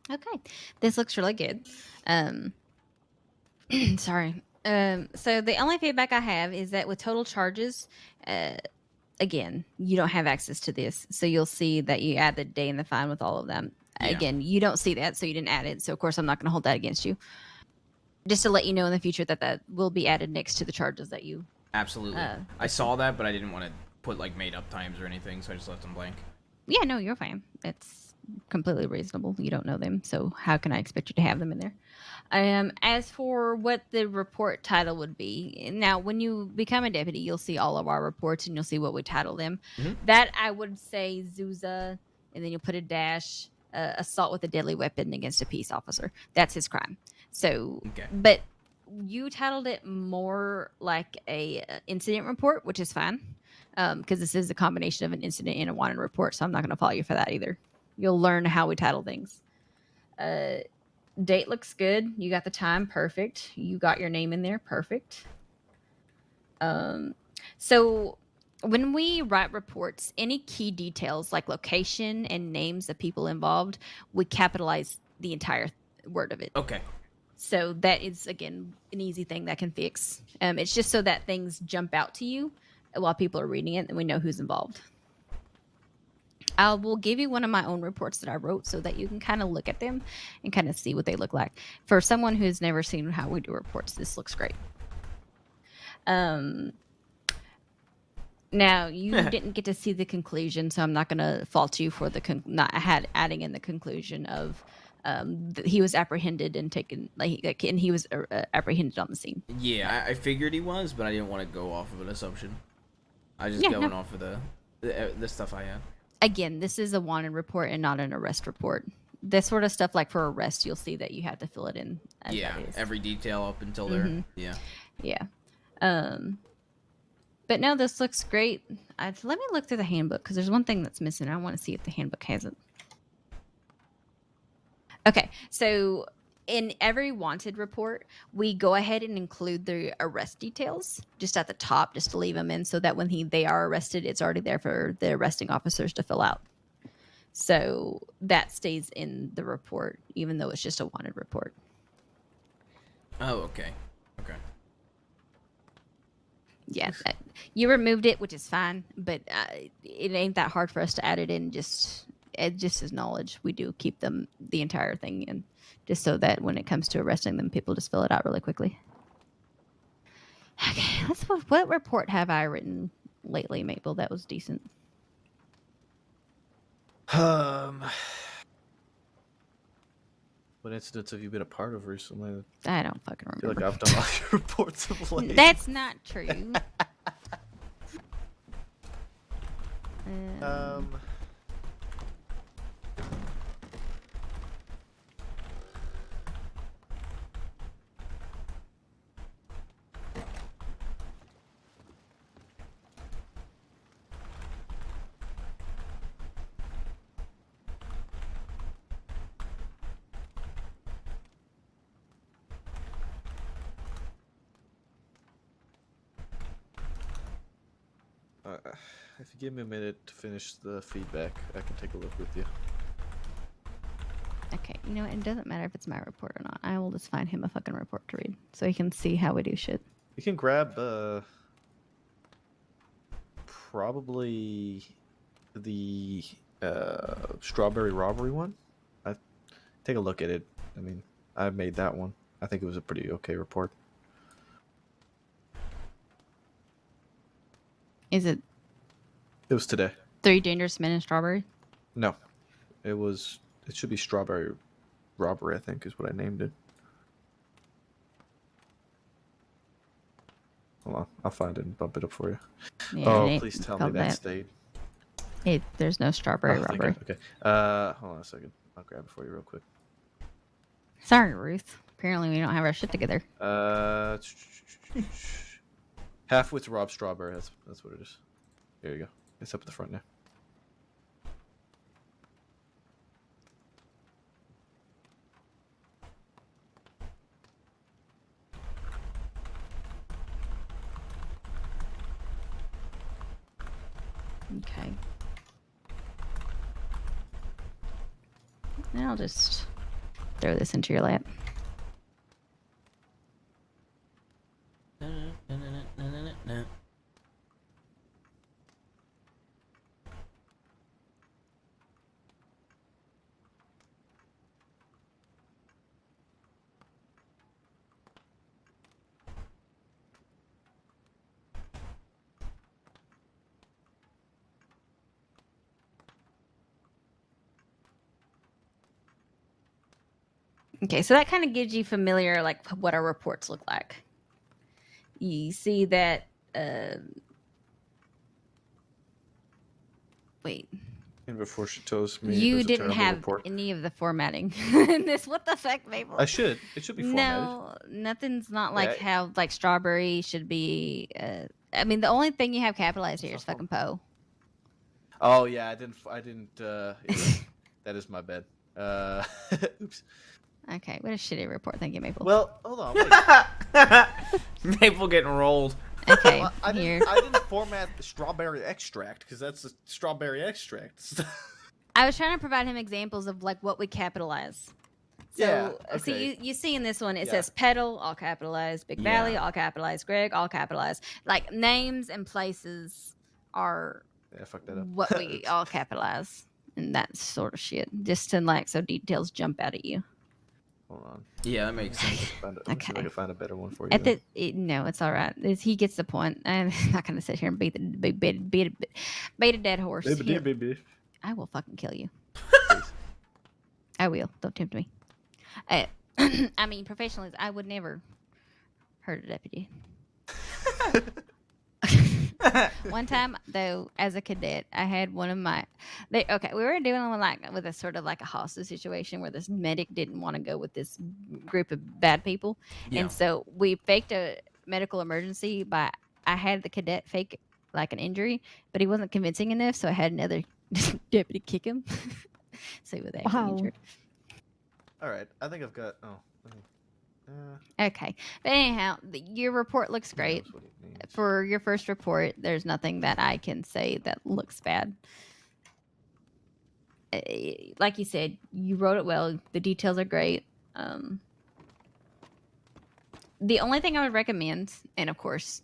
S10: Okay, this looks really good. Sorry. So the only feedback I have is that with total charges, again, you don't have access to this. So you'll see that you add the day and the fine with all of them.
S1: Yeah.
S10: Again, you don't see that, so you didn't add it. So of course, I'm not going to hold that against you. Just to let you know in the future that that will be added next to the charges that you.
S1: Absolutely. I saw that, but I didn't want to put like made up times or anything, so I just left them blank.
S10: Yeah, no, you're fine. It's completely reasonable. You don't know them, so how can I expect you to have them in there? As for what the report title would be, now when you become a deputy, you'll see all of our reports and you'll see what we title them.
S1: Mhm.
S10: That I would say Zuza, and then you'll put a dash, assault with a deadly weapon against a peace officer. That's his crime. So,
S1: Okay.
S10: but you titled it more like a incident report, which is fine, because this is a combination of an incident and a wanted report. So I'm not going to follow you for that either. You'll learn how we title things. Date looks good. You got the time, perfect. You got your name in there, perfect. So when we write reports, any key details like location and names of people involved, we capitalize the entire word of it.
S1: Okay.
S10: So that is, again, an easy thing that can fix. It's just so that things jump out to you while people are reading it and we know who's involved. I will give you one of my own reports that I wrote so that you can kind of look at them and kind of see what they look like. For someone who's never seen how we do reports, this looks great. Now, you didn't get to see the conclusion, so I'm not going to fault you for the not adding in the conclusion of he was apprehended and taken, and he was apprehended on the scene.
S1: Yeah, I figured he was, but I didn't want to go off of an assumption. I was just going off of the stuff I had.
S10: Again, this is a wanted report and not an arrest report. This sort of stuff, like for arrest, you'll see that you have to fill it in.
S1: Yeah, every detail up until there. Yeah.
S10: Yeah. But no, this looks great. Let me look through the handbook because there's one thing that's missing. I want to see if the handbook has it. Okay, so in every wanted report, we go ahead and include the arrest details just at the top, just to leave them in so that when they are arrested, it's already there for the arresting officers to fill out. So that stays in the report, even though it's just a wanted report.
S1: Oh, okay. Okay.
S10: Yeah, you removed it, which is fine, but it ain't that hard for us to add it in. Just as knowledge, we do keep the entire thing in, just so that when it comes to arresting them, people just fill it out really quickly. Okay, what report have I written lately, Maple? That was decent.
S19: Well, What incidents have you been a part of recently?
S10: I don't fucking
S19: I feel
S10: remember.
S19: like I've done all your reports of late.
S10: That's not true.
S19: If you give me a minute to finish the feedback, I can take a look with you.
S10: Okay, you know what? It doesn't matter if it's my report or not. I will just find him a fucking report to read so he can see how we do shit.
S19: You can grab probably the strawberry robbery one. Take a look at it. I mean, I made that one. I think it was a pretty okay report.
S10: Is it
S19: It was today.
S10: 3 dangerous men in Strawberry?
S19: No, it should be strawberry robbery, I think is what I named it. Hold on, I'll find it and bump it up for you.
S10: Yeah,
S19: oh, please tell me
S10: called
S19: that
S10: that.
S19: stayed.
S10: There's no strawberry
S19: thank
S10: robbery.
S19: God. Okay. Hold on a second. I'll grab it for you real quick.
S10: Sorry, Ruth. Apparently we don't have our shit together.
S19: Halfwit's Rob Strawberry. That's what it is. Here you go. It's up at the front now.
S10: Okay. And I'll just throw this into your lap. Okay, so that kind of gives you familiar, like, what our reports look like. You see that, wait.
S19: And before she tells me
S10: You
S19: it was a
S10: didn't
S19: terrible
S10: have
S19: report.
S10: any of the formatting in this. What the fuck, Mabel?
S19: I should. It should be formatted.
S10: No, nothing's not like
S19: Yeah.
S10: how, like, Strawberry should be. I mean, the only thing you have capitalized here is fucking Poe.
S19: Oh yeah, I didn't. That is my bad. Oops.
S10: Okay, what a shitty report. Thank you, Maple.
S19: Well, hold on. Wait.
S1: Maple getting rolled.
S10: Okay,
S19: Well, I
S10: here.
S19: didn't format the strawberry extract because that's a strawberry extract.
S10: I was trying to provide him examples of, like, what we capitalize. So,
S19: Yeah, okay.
S10: see, you see in this one, it
S19: Yeah.
S10: says Petal, all capitalized. Big Valley,
S1: Yeah.
S10: all capitalized. Greg, all capitalized. Like, names and places are
S19: Yeah, fuck that up.
S10: what we all capitalize. And that sort of shit. Just to, like, so details jump out at you.
S19: Hold on.
S1: Yeah, that makes sense.
S19: Let me see if I can find a better one for you.
S10: At the, no, it's all right. He gets the point. I'm not going to sit here and beat a dead horse. Here. I will fucking kill you. I will. Don't tempt me. I mean, professionally, I would never hurt a deputy. One time, though, as a cadet, I had one of my. We were dealing with a sort of like a hostage situation where this medic didn't want to go with this group of bad people,
S1: Yeah.
S10: and so we faked a medical emergency by I had the cadet fake like an injury, but he wasn't convincing enough, so I had another deputy kick him, so he was actually injured.
S19: All right, I think I've got. Oh.
S10: Okay, but anyhow, your report looks great. For your first report, there's nothing that I can say that looks bad. Like you said, you wrote it well. The details are great. The only thing I would recommend, and of course,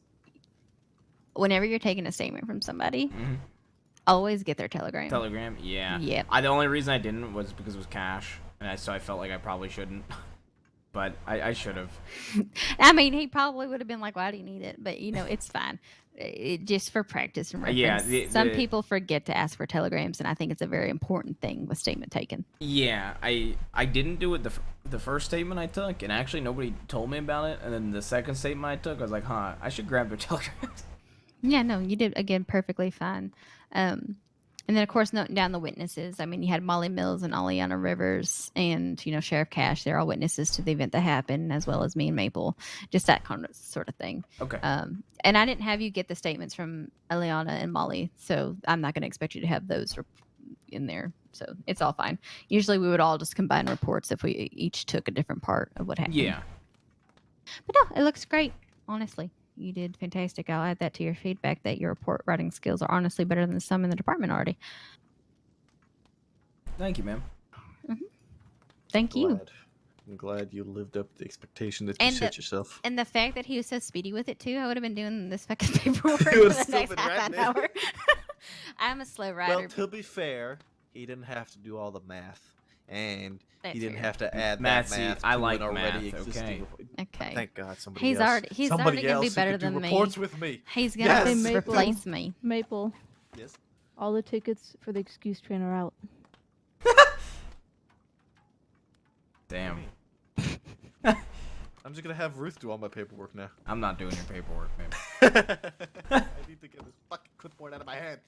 S10: whenever you're taking a statement from somebody, always get their telegram.
S1: Telegram, yeah.
S10: Yep.
S1: The only reason I didn't was because it was cash, and I felt like I probably shouldn't. But I should have.
S10: I mean, he probably would have been like, "Why do you need it?" But it's fine. Just for practice and reference.
S1: Yeah,
S10: some people forget to ask for telegrams, and I think it's a very important thing with statement taken.
S1: Yeah, I didn't do it the first statement I took, and actually nobody told me about it. And then the second statement I took, I was like, huh, I should grab their telegrams.
S10: Yeah, no, you did again perfectly fine. And then of course noting down the witnesses. I mean, you had Molly Mills and Oleana Rivers, and Sheriff Cash. They're all witnesses to the event that happened, as well as me and Maple. Just that kind of sort of thing.
S1: Okay.
S10: And I didn't have you get the statements from Oleana and Molly, so I'm not going to expect you to have those in there. So it's all fine. Usually we would all just combine reports if we each took a different part of what happened.
S1: Yeah.
S10: But no, it looks great, honestly. You did fantastic. I'll add that to your feedback that your report writing skills are honestly better than some in the department already.
S1: Thank you, ma'am.
S10: Thank you.
S19: I'm glad you lived up to the expectation that you set yourself.
S10: And the fact that he was so speedy with it too, I would have been doing this fucking paperwork for
S19: You would
S10: the
S19: have still
S10: next
S19: been
S10: half
S19: writing
S10: an
S19: it.
S10: hour. I'm a slow writer.
S19: Well, to be fair, he didn't have to do all the math, and
S10: That's
S19: he didn't
S10: fair.
S19: have to add
S1: Math,
S19: that
S1: see,
S19: math
S1: I
S19: to
S1: like
S19: an already
S1: math,
S19: existing.
S10: Okay.
S19: Thank God somebody
S10: He's
S19: else.
S10: already
S19: somebody
S10: gonna be
S19: else who
S10: better
S19: could do
S10: than me.
S19: reports with me.
S10: He's gonna
S19: Yes.
S21: Hey, Maple.
S10: replace me.
S21: Maple.
S19: Yes.
S21: All the tickets for the excuse train are out.
S1: Damn.
S19: I'm just gonna have Ruth do all my paperwork now.
S1: I'm not doing your paperwork, man.
S19: I need to get this fucking clipboard out of my head.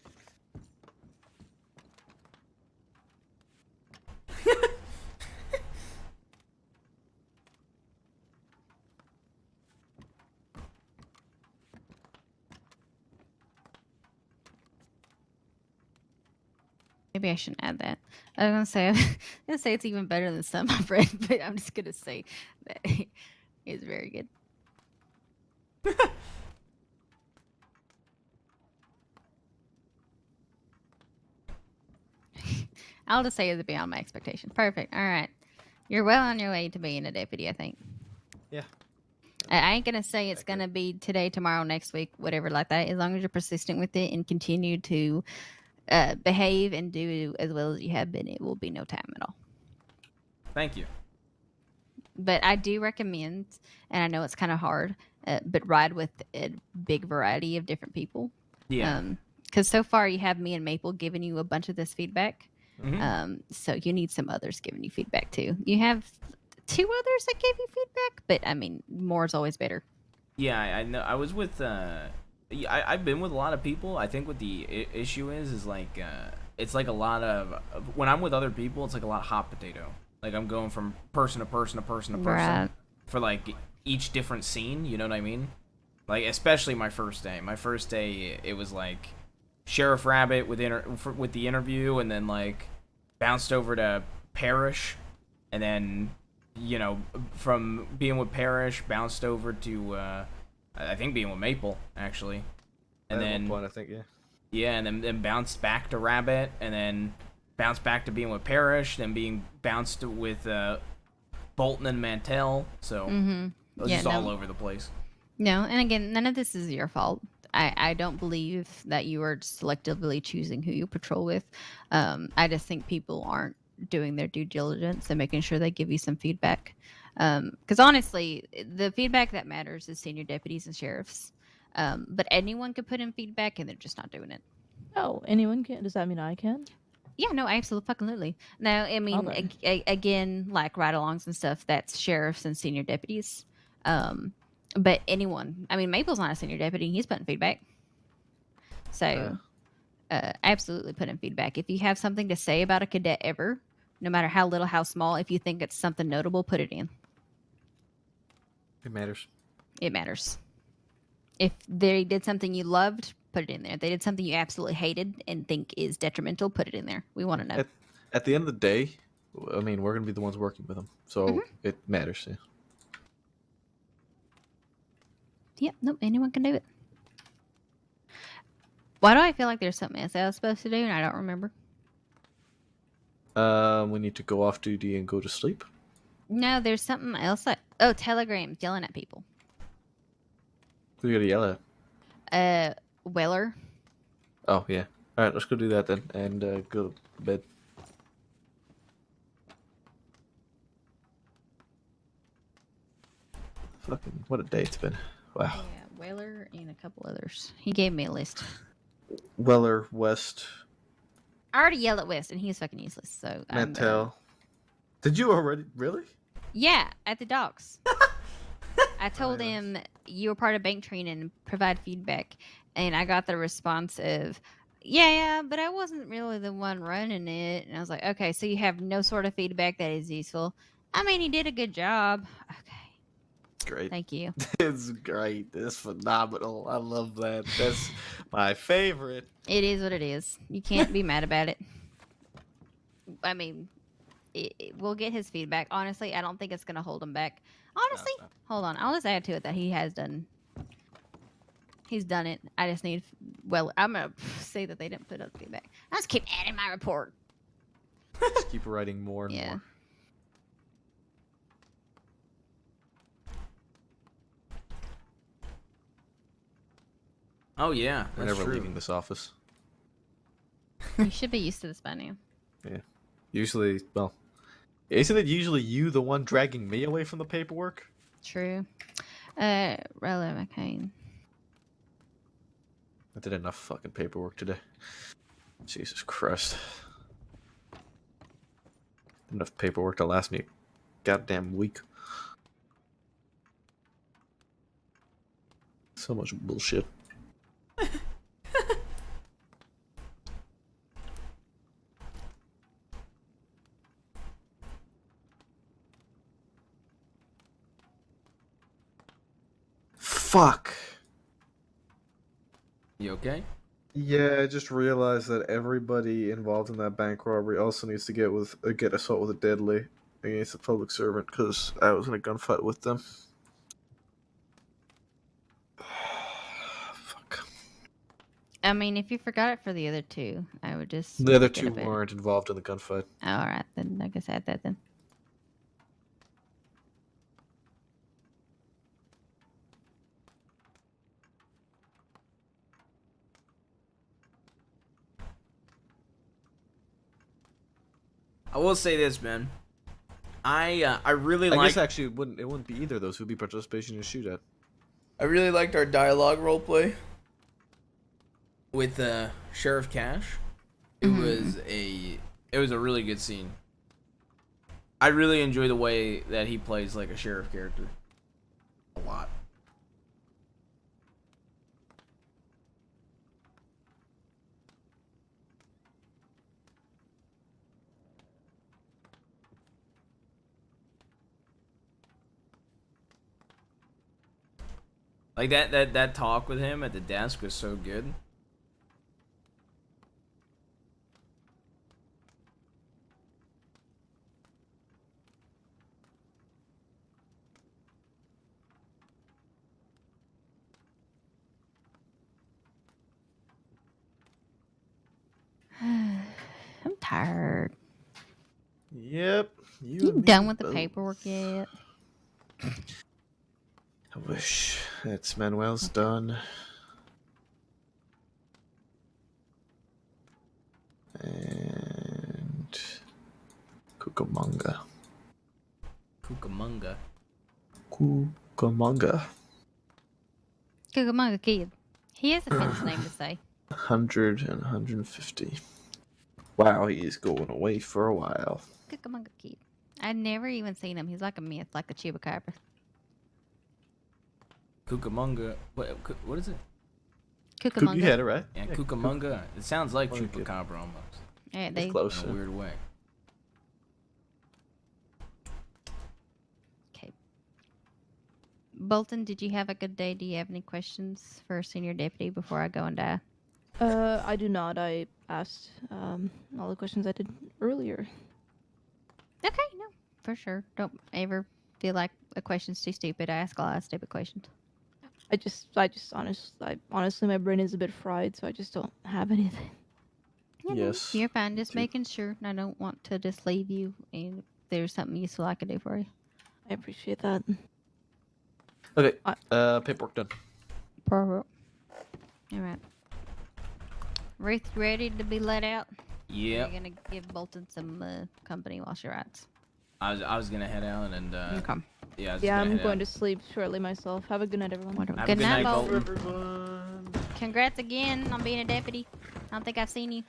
S10: Maybe I shouldn't add that. I was gonna say it's even better than some I've read, but I'm just gonna say that it's very good. I'll just say it's beyond my expectations. Perfect. All right, you're well on your way to being a deputy, I think.
S19: Yeah.
S10: I ain't gonna say it's gonna be today, tomorrow, next week, whatever like that. As long as you're persistent with it and continue to behave and do as well as you have been, it will be no time at all.
S1: Thank you.
S10: But I do recommend, and I know it's kind of hard, but ride with a big variety of different people.
S1: Yeah.
S10: Because so far you have me and Maple giving you a bunch of this feedback.
S1: Mhm.
S10: So you need some others giving you feedback too. You have 2 others that gave you feedback, but I mean, more is always better.
S1: Yeah, I know. I was with. I've been with a lot of people. I think what the issue is like it's like a lot of when I'm with other people, it's like a lot of hot potato. Like I'm going from person to person to person to person
S10: Right.
S1: for like each different scene. You know what I mean? Like especially my first day. My first day, it was like Sheriff Rabbit with with the interview, and then like bounced over to Parrish, and then from being with Parrish bounced over to I think being with Maple actually, and
S19: At
S1: then
S19: one point, I think, yeah.
S1: Yeah, and then bounced back to Rabbit, and then bounced back to being with Parrish, then being bounced with Bolton and Mantell. So
S10: Mhm.
S1: it was
S10: Yeah,
S1: just
S10: no.
S1: all over the place.
S10: No, and again, none of this is your fault. I don't believe that you are selectively choosing who you patrol with. I just think people aren't doing their due diligence and making sure they give you some feedback. Because honestly, the feedback that matters is senior deputies and sheriffs. But anyone could put in feedback, and they're just not doing it.
S21: Oh, anyone can? Does that mean I can?
S10: Yeah, no, absolutely. No, I mean,
S21: then.
S10: again, like ride-alongs and stuff, that's sheriffs and senior deputies. But anyone, I mean, Maple's not a senior deputy. He's putting feedback. So, absolutely put in feedback. If you have something to say about a cadet ever, no matter how little, how small, if you think it's something notable, put it in.
S19: It matters.
S10: It matters. If they did something you loved, put it in there. If they did something you absolutely hated and think is detrimental, put it in there. We want to know.
S19: At the end of the day, I mean, we're gonna be the ones working with them, so it matters. Yeah.
S10: Yep, nope, anyone can do it. Why do I feel like there's something else I was supposed to do and I don't remember?
S19: We need to go off duty and go to sleep.
S10: No, there's something else. Telegrams, yelling at people.
S19: Who you gotta yell at?
S10: Weller.
S19: Oh yeah. All right, let's go do that then, and go to bed. Fucking what a day it's been. Wow.
S10: Yeah, Weller and a couple others. He gave me a list.
S19: Weller, West,
S10: I already yelled at West, and he was fucking useless. So I'm
S19: Mantell. Did you already? Really?
S10: Yeah, at the docks. I told him you were part of bank training and provide feedback, and I got the response of, yeah, but I wasn't really the one running it. And I was like, okay, so you have no sort of feedback that is useful. I mean, he did a good job.
S19: It's great.
S10: Thank you.
S19: It's great. It's phenomenal. I love that. That's my favorite.
S10: It is what it is. You can't be mad about it. I mean, we'll get his feedback. Honestly, I don't think it's going to hold him back. Honestly, hold on. I'll just add to it that he has done. He's done it. I just need. Well, I'm going to say that they didn't put up feedback. I'll just keep adding my report.
S19: Just keep writing more and more.
S1: Oh yeah,
S19: we're
S1: that's
S19: never
S1: true.
S19: leaving this office.
S10: You should be used to this by now.
S19: Yeah. Usually, well, isn't it usually you the one dragging me away from the paperwork?
S10: True. Rella McCain.
S19: I did enough fucking paperwork today. Jesus Christ. Enough paperwork to last me a goddamn week. So much bullshit. Fuck.
S1: You okay?
S19: Yeah, I just realized that everybody involved in that bank robbery also needs to get assault with a deadly against a public servant because I was in a gunfight with them.
S10: I mean, if you forgot it for the other two, I would just.
S19: The other
S10: get a
S19: two
S10: bit-
S19: weren't involved in the gunfight.
S10: All right, then I guess add that then.
S1: I will say this, man. I really
S19: I
S1: like.
S19: guess actually it wouldn't be either of those. It would be participation in a shootout.
S1: I really liked our dialogue roleplay with Sheriff Cash. It was a really good scene. I really enjoy the way that he plays like a sheriff character. A lot. Like that talk with him at the desk was so good.
S10: I'm tired.
S19: Yep.
S10: You done with the paperwork yet?
S19: I wish. It's Manuel's done. And Cucamonga.
S1: Cucamonga.
S19: Cucamonga.
S10: Cucamonga Kid. He has a Finnish name to say.
S19: 100 and 150. Wow, he's going away for a while.
S10: Cucamonga Kid. I've never even seen him. He's like a myth, like the chupacabra.
S1: Cucamonga. What is it?
S10: Cucamonga.
S19: You had it right.
S1: Yeah, Cucamonga. It sounds like chupacabra almost.
S10: Yeah,
S19: It's close.
S1: In a weird way.
S10: Okay. Bolton, did you have a good day? Do you have any questions for Senior Deputy before I go and die?
S21: I do not. I asked all the questions I did earlier.
S10: Okay, no, for sure. Don't ever feel like a question's too stupid. I ask a lot of stupid questions.
S21: Honestly, my brain is a bit fried, so I just don't have anything.
S19: Yes.
S10: You're fine. Just making sure. I don't want to just leave you. And if there's something useful I could do for you.
S21: I appreciate that.
S19: Okay. Paperwork done.
S10: Perfect. All right. Ruth, you ready to be let out?
S1: Yeah.
S10: You're gonna give Bolton some company while she rides.
S1: I was gonna head out and
S10: Okay.
S1: yeah.
S21: I'm going to sleep shortly myself. Have a good night, everyone.
S1: Have
S10: Good
S1: a good
S10: night,
S1: night,
S10: Bolton.
S19: Everyone.
S10: Congrats again on being a deputy. I don't think I've seen you.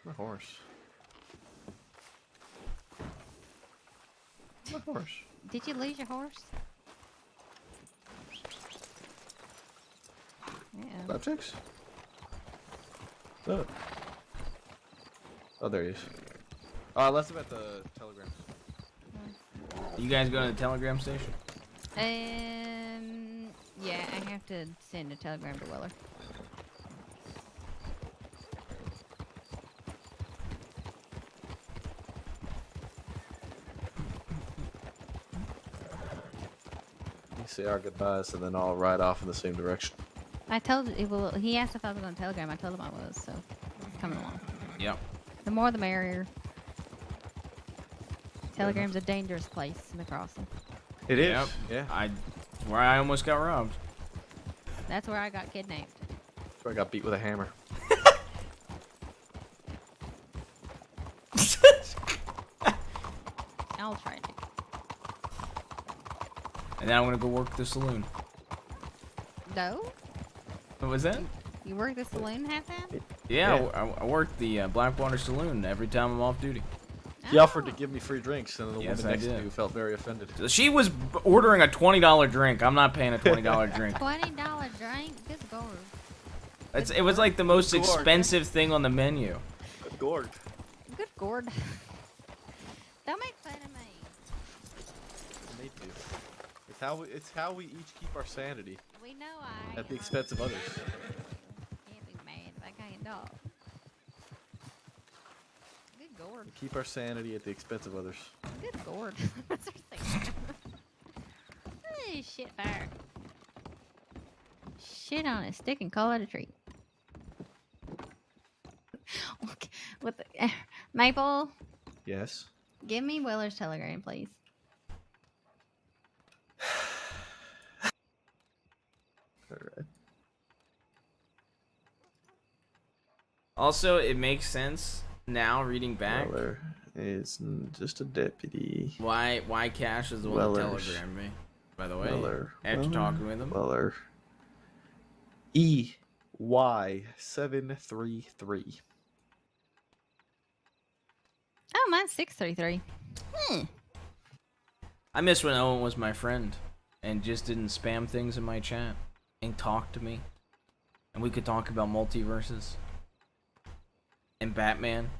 S19: My horse. My horse.
S5: Did you lose your horse? Yeah.
S19: Objects? Oh. Oh, there he is. Oh, I left him at the telegram.
S1: You guys go to the telegram station?
S5: Yeah, I have to send a telegram to Weller.
S19: We say our goodbyes and then all ride off in the same direction.
S5: I told well, he asked if I was going to telegram. I told him I was, so it's coming along.
S1: Yep.
S5: The more the merrier. Telegram's a dangerous place in the crossing.
S19: It is.
S1: Yep.
S19: Yeah.
S1: Where I almost got robbed.
S5: That's where I got kidnapped.
S19: That's where I got beat with a hammer.
S5: I'll try to.
S1: And then I'm gonna go work the saloon.
S5: No?
S1: What was that?
S5: You work the saloon half time?
S1: Yeah, I work the Blackwater Saloon every time I'm off duty.
S19: He offered to give me free drinks, and the
S1: Yes,
S19: woman
S1: I
S19: next to
S1: did.
S19: me felt very offended.
S1: So she was ordering a $20 drink. I'm not paying a $20 drink.
S5: $20 drink? Good gourd.
S1: It was like the most
S19: Good gourd.
S1: expensive thing on the menu.
S19: Good gourd.
S5: Good gourd. Don't make fun of me.
S19: They do. It's how we each keep our sanity.
S5: We know I
S19: At the expense of others.
S5: can't be mad if I can't dog. Good gourd.
S19: We keep our sanity at the expense of others.
S5: Good gourd. That's what I'm saying. Hey, shit fire. Shit on a stick and call it a treat. Okay, with the, Maple,
S19: Yes.
S5: give me Weller's telegram, please.
S19: Alright.
S1: Also, it makes sense now reading back
S19: Weller is just a deputy.
S1: why Cash is the one that
S19: Weller's.
S1: telegrammed me. By the way,
S19: Weller.
S1: after
S19: Weller.
S1: talking with him.
S19: Weller. EY733.
S5: Oh, mine's 633.
S1: I miss when Owen was my friend and just didn't spam things in my chat and talk to me, and we could talk about multiverses and Batman.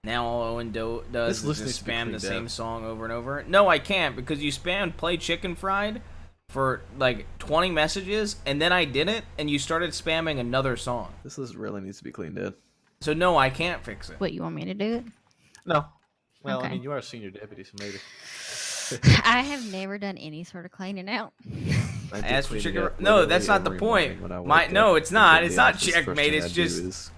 S1: Now all Owen does
S19: This
S1: is
S19: list
S1: just
S19: needs to be
S1: spam the
S19: cleaned
S1: same
S19: up.
S1: song over and over. No, I can't, because you spammed play chicken fried for like 20 messages, and then I did it, and you started spamming another song.
S19: This list really needs to be cleaned up.
S1: So no, I can't fix it.
S5: What, you want me to do it?
S19: No. Well,
S5: Okay.
S19: I mean, you are a senior deputy, so maybe.
S5: I have never done any sort of cleaning out.
S19: I did
S1: As for
S19: clean it
S1: chicken,
S19: up
S1: no, that's not the
S19: literally every
S1: point.
S19: morning when I woke
S1: No,
S19: up
S1: it's
S19: and
S1: not.
S19: go to
S1: It's
S19: the
S1: not
S19: office. First
S1: checkmate.
S19: thing
S1: It's
S19: I do
S1: just
S19: is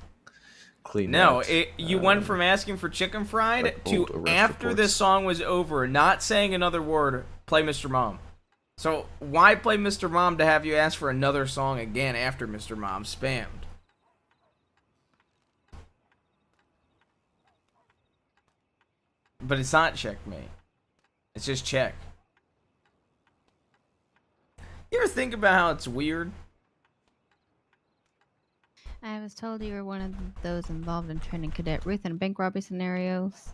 S19: clean
S1: no.
S19: out,
S1: You went from asking for chicken fried
S19: like
S1: to
S19: old arrest
S1: after
S19: reports.
S1: this song was over, not saying another word. Play Mr. Mom. So why play Mr. Mom to have you ask for another song again after Mr. Mom spammed? But it's not checkmate. It's just check. You ever think about how it's weird?
S5: I was told you were one of those involved in training Cadet Ruth in bank robbery scenarios.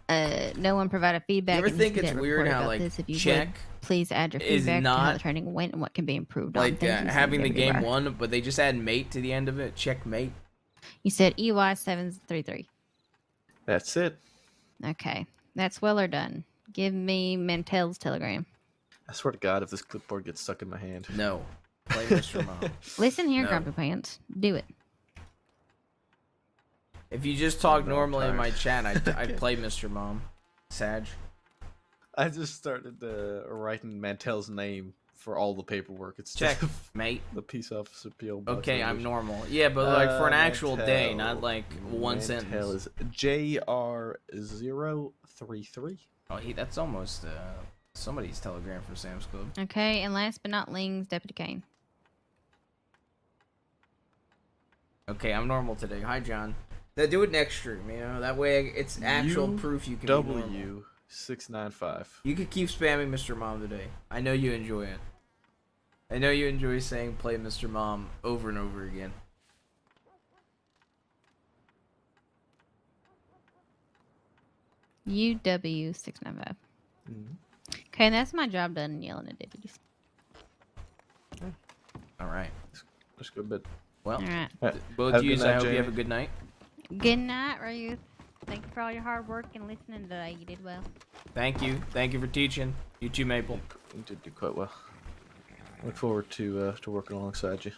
S5: No one provided feedback.
S1: You ever
S5: in this
S1: think it's
S5: cadet
S1: weird
S5: report
S1: how,
S5: about
S1: like,
S5: this. If you
S1: check
S5: would, please add your
S1: is
S5: feedback to how
S1: not
S5: the training went and what can be improved on.
S1: Like
S5: Thank you,
S1: having the
S5: Deputy
S1: game
S5: Barr.
S1: won, but they just add mate to the end of it. Checkmate.
S5: You said EY733.
S19: That's it.
S5: Okay, that's well or done. Give me Mantel's telegram.
S19: I swear to God, if this clipboard gets stuck in my hand.
S1: No. Play Mr. Mom.
S5: Listen here,
S1: No.
S5: Grumpy Pants. Do it.
S1: If you just talk
S19: I'm
S1: normally in
S19: tired.
S1: my chat, I'd play Mr. Mom. Sag.
S19: I just started writing Mantel's name for all the paperwork. It's
S1: Check,
S19: just
S1: mate.
S19: the peace officer PO box.
S1: Okay, I'm
S19: numbers.
S1: normal. Yeah, but like for an actual
S19: Mantel.
S1: day, not like one
S19: Mantel
S1: sentence.
S19: is JR033.
S1: Oh, that's almost somebody's telegram for Sam's Club.
S5: Okay, and last but not least, Deputy Kane.
S1: Okay, I'm normal today. Hi, John. Now do it next stream, you know? That way it's actual proof you can be normal.
S19: W695.
S1: You could keep spamming Mr. Mom today. I know you enjoy it. I know you enjoy saying play Mr. Mom over and over again.
S10: UW695. Okay, and that's my job done yelling at deputies.
S1: All right.
S19: That's good, but
S1: well,
S10: Alright.
S1: both you. I hope you have a good night.
S10: Good night, Ruth. Thank you for all your hard work and listening today. You did well.
S1: Thank you. Thank you for teaching. You too, Maple.
S19: You did do quite well. Look forward to working alongside you.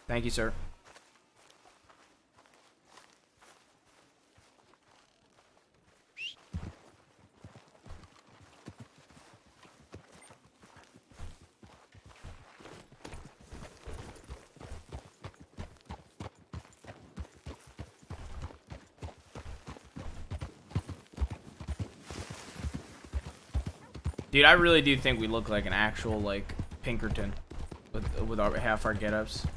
S1: Thank you, sir. Dude, I really do think we look like an actual, like, Pinkerton with our half our get-ups.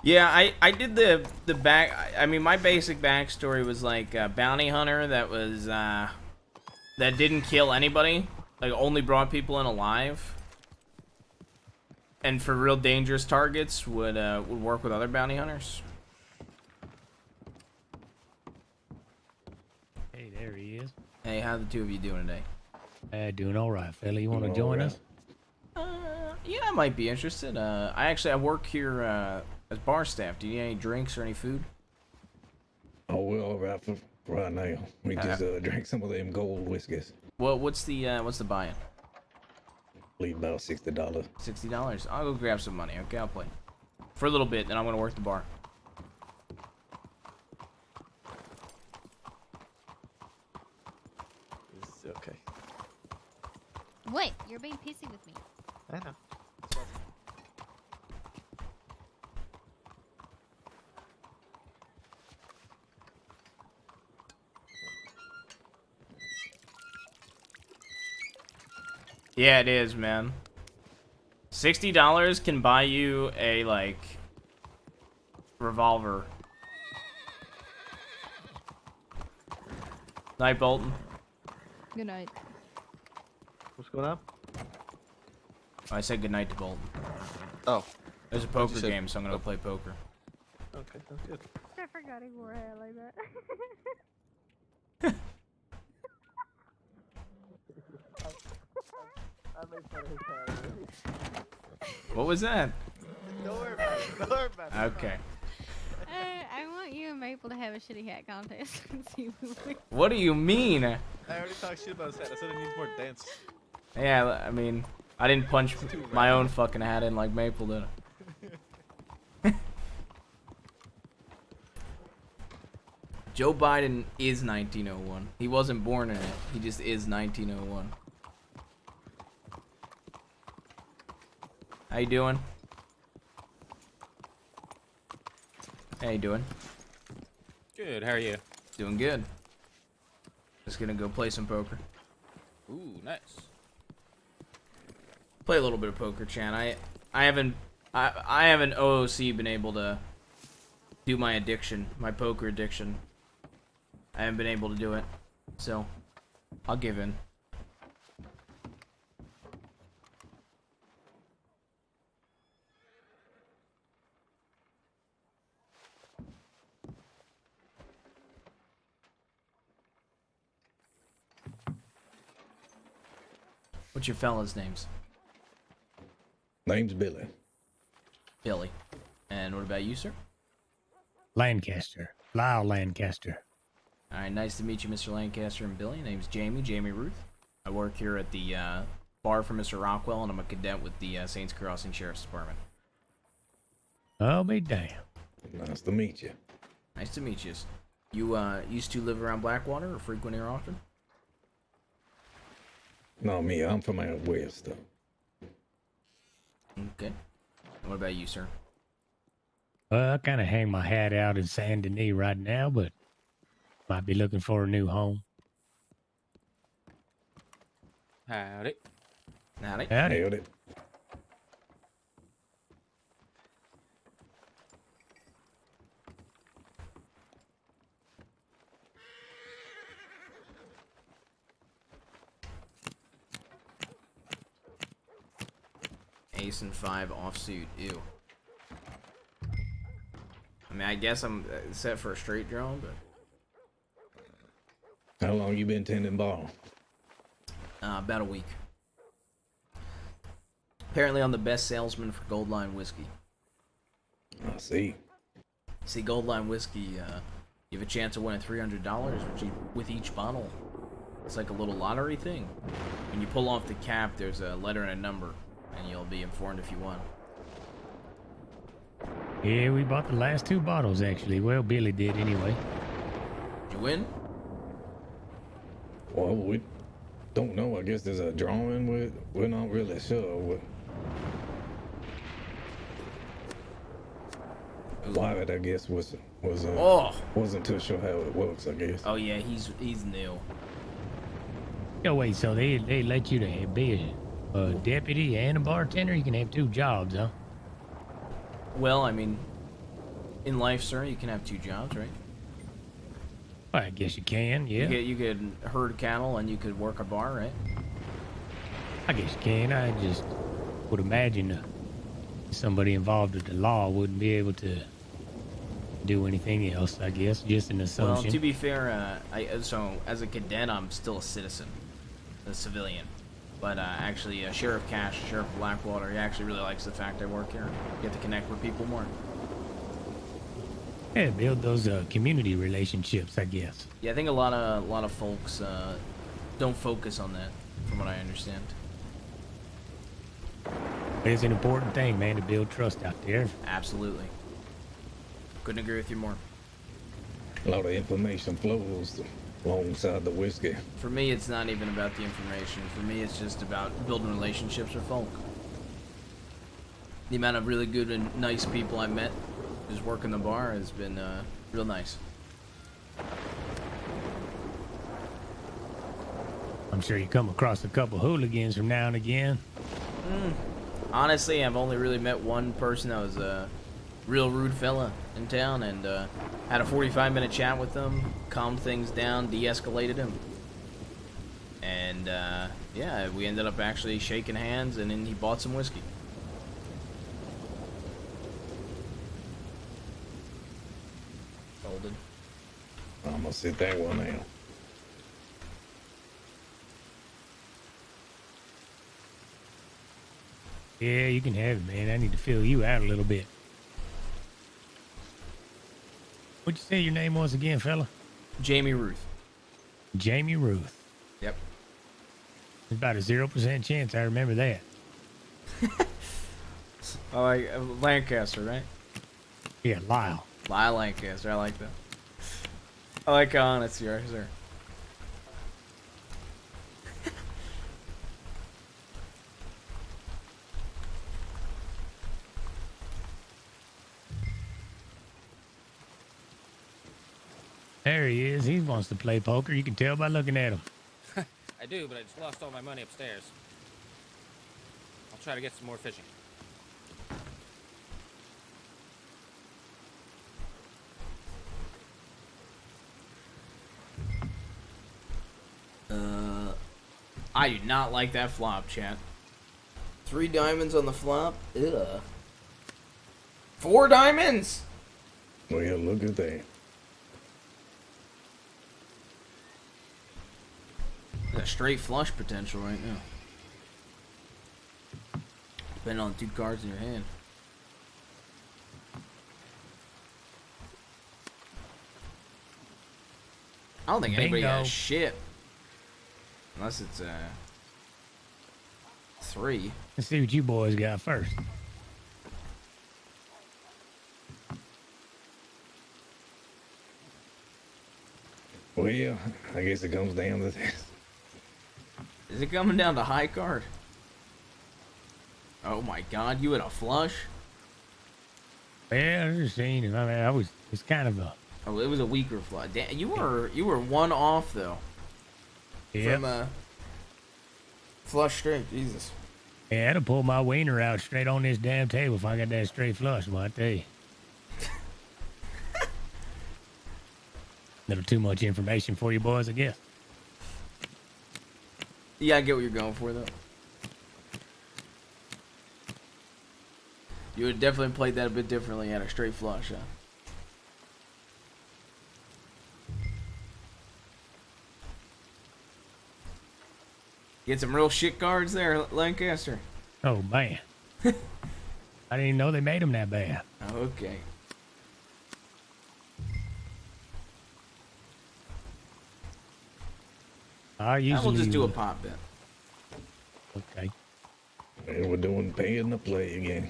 S1: Yeah, I did the back. I mean, my basic backstory was like a bounty hunter that was that didn't kill anybody, like only brought people in alive, and for real dangerous targets would work with other bounty hunters.
S11: Hey, there he is.
S1: Hey, how the two of you doing today?
S11: Doing all right, fella. You want to join us?
S1: Yeah, I might be interested. I work here as bar staff. Do you need any drinks or any food?
S13: Oh, we're all right for right now. We just drank some of them gold whiskeys.
S1: Well, what's the buy-in?
S13: Leave about $60.
S1: $60. I'll go grab some money. Okay, I'll play for a little bit, then I'm gonna work the bar.
S19: Okay.
S10: Wait, you're being pissy with me.
S19: I know.
S1: Yeah, it is, man. $60 can buy you a, like, revolver. Night, Bolton.
S21: Good night.
S19: What's going on?
S1: I said good night to Bolton.
S19: Oh.
S1: There's a poker game, so I'm gonna go play poker.
S19: Okay, sounds good.
S2: I forgot he wore a hat like that.
S1: What was that?
S19: Don't worry about it. Don't worry about it.
S1: Okay.
S10: I want you and Maple to have a shitty hat contest and see who wins.
S1: What do you mean?
S19: I already talked shit about his hat. I said it needs more dance.
S1: Yeah, I mean, I didn't punch my own fucking hat in like Maple did. Joe Biden is 1901. He wasn't born in it. He just is 1901. How you doing? How you doing?
S18: Good, how are you?
S1: Doing good. Just gonna go play some poker.
S18: Ooh, nice.
S1: Play a little bit of poker, Chan. I haven't OOC been able to do my addiction, my poker addiction. I haven't been able to do it, so I'll give in. What's your fella's names?
S13: Name's Billy.
S1: Billy. And what about you, sir?
S11: Lancaster. Lyle Lancaster.
S1: Alright, nice to meet you, Mr. Lancaster and Billy. Name's Jamie, Jamie Ruth. I work here at the bar for Mr. Rockwell, and I'm a cadet with the Saints Crossing Sheriff's Department.
S11: I'll be damned.
S13: Nice to meet you.
S1: Nice to meet you. You used to live around Blackwater or frequent here often?
S13: No, me. I'm from out west, though.
S1: Okay. And what about you, sir?
S11: Well, I kind of hang my hat out in Saint Denis right now, but might be looking for a new home.
S18: Howdy.
S1: Howdy.
S11: Howdy.
S13: Howdy.
S1: Ace and 5 offsuit. Ew. mean, I guess I'm set for a straight drone, but
S13: How long you been tending bar?
S1: about a week. Apparently, I'm the best salesman for Gold Line whiskey.
S13: I see.
S1: See, Gold Line whiskey, you have a chance of winning $300 with each bottle. It's like a little lottery thing. When you pull off the cap, there's a letter and a number, and you'll be informed if you won.
S11: Yeah, we bought the last 2 bottles, actually. Well, Billy did anyway.
S1: Did you win?
S13: Well, we don't know. I guess there's a drawing. We're not really sure. Wyatt, I guess, wasn't too sure how it works, I guess.
S1: Oh yeah, he's new.
S11: Yo, wait, so they let you to be a deputy and a bartender? You can have 2 jobs, huh?
S1: Well, I mean, in life, sir, you can have 2 jobs, right?
S11: Well, I guess you can, yeah.
S1: You could herd cattle and you could work a bar, right?
S11: I guess you can. I just would imagine somebody involved with the law wouldn't be able to do anything else, I guess. Just an assumption.
S1: Well, to be fair, so as a cadet, I'm still a citizen, a civilian. But actually, Sheriff Cash, Sheriff Blackwater, he actually really likes the fact I work here. Get to connect with people more.
S11: Yeah, build those community relationships, I guess.
S1: Yeah, I think a lot of folks don't focus on that, from what I understand.
S11: It's an important thing, man, to build trust out there.
S1: Absolutely. Couldn't agree with you more.
S13: A lot of information flows alongside the whiskey.
S1: For me, it's not even about the information. For me, it's just about building relationships with folk. The amount of really good and nice people I met just working the bar has been real nice.
S11: I'm sure you come across a couple hooligans from now and again.
S1: Honestly, I've only really met one person that was a real rude fella in town, and had a 45-minute chat with him, calmed things down, de-escalated him. And yeah, we ended up actually shaking hands, and then he bought some whiskey. Folded.
S13: I'm gonna sit that one out.
S11: Yeah, you can have it, man. I need to fill you out a little bit. What'd you say your name was again, fella?
S1: Jaime Ruth.
S11: Jaime Ruth.
S1: Yep.
S11: There's about a 0% chance I remember that.
S1: I like Lancaster, right?
S11: Yeah, Lyle.
S1: Lyle Lancaster, I like that. I like how honest you are, sir.
S11: There he is. He wants to play poker. You can tell by looking at him.
S18: I do, but I just lost all my money upstairs. I'll try to get some more fishing.
S1: I do not like that flop, chat. 3 diamonds on the flop? Ugh. 4 diamonds?
S13: Well, yeah, look at that.
S1: A straight flush potential right now. Depending on the 2 cards in your hand. I don't think anybody has shit. Unless it's 3.
S11: Let's see what you boys got first.
S13: Well, I guess it comes down to this.
S1: Is it coming down to high card? Oh my god, you had a flush?
S11: Yeah, I was just saying. I mean, it's kind of a...
S1: Oh, it was a weaker flush. Damn, you were 1 off though.
S11: Yeah.
S1: From flush straight, Jesus.
S11: Yeah, I'd have pulled my wiener out straight on this damn table if I got that straight flush, well, I tell you. Little too much information for you boys, I guess.
S1: Yeah, I get what you're going for, though. You would definitely played that a bit differently at a straight flush, huh? Get some real shit cards there, Lancaster.
S11: Oh man, I didn't even know they made them that bad.
S1: Okay.
S11: I usually
S1: We'll just do a pop bet.
S11: Okay.
S13: And we're doing paying to play again.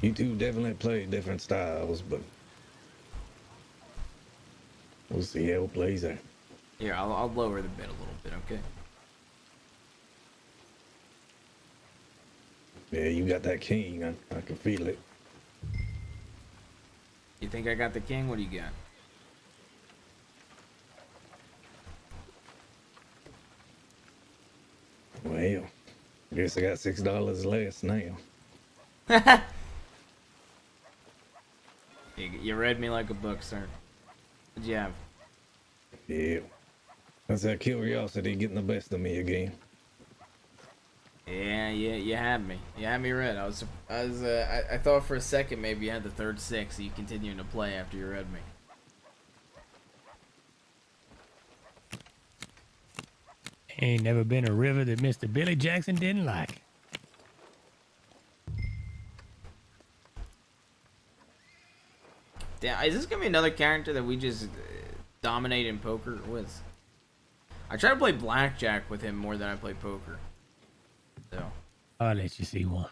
S13: You two definitely play different styles, but we'll see how it plays out.
S1: Here, I'll lower the bet a little bit, okay?
S13: Yeah, you got that king. I can feel it.
S1: You think I got the king? What do you got?
S13: Well, I guess I got $6 less now.
S1: You read me like a book, sir. What'd you have?
S13: Yeah. That's that curiosity getting the best of me again.
S1: Yeah, you had me. You had me read. I thought for a second maybe you had the third six, so you continuing to play after you read me.
S11: Ain't never been a river that Mr. Billy Jackson didn't like.
S1: Damn, is this gonna be another character that we just dominate in poker with? I try to play blackjack with him more than I play poker. So
S11: I'll let you see one.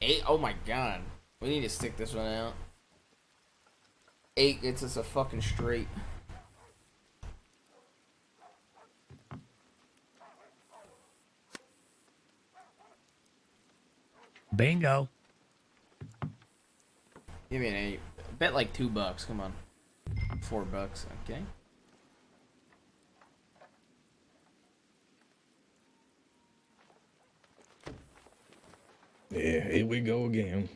S1: Eight. Oh my god, we need to stick this one out. 8 gets us a fucking straight.
S11: Bingo.
S1: Give me an 8. Bet like $2. Come on. $4. Okay.
S13: Yeah, here we go again.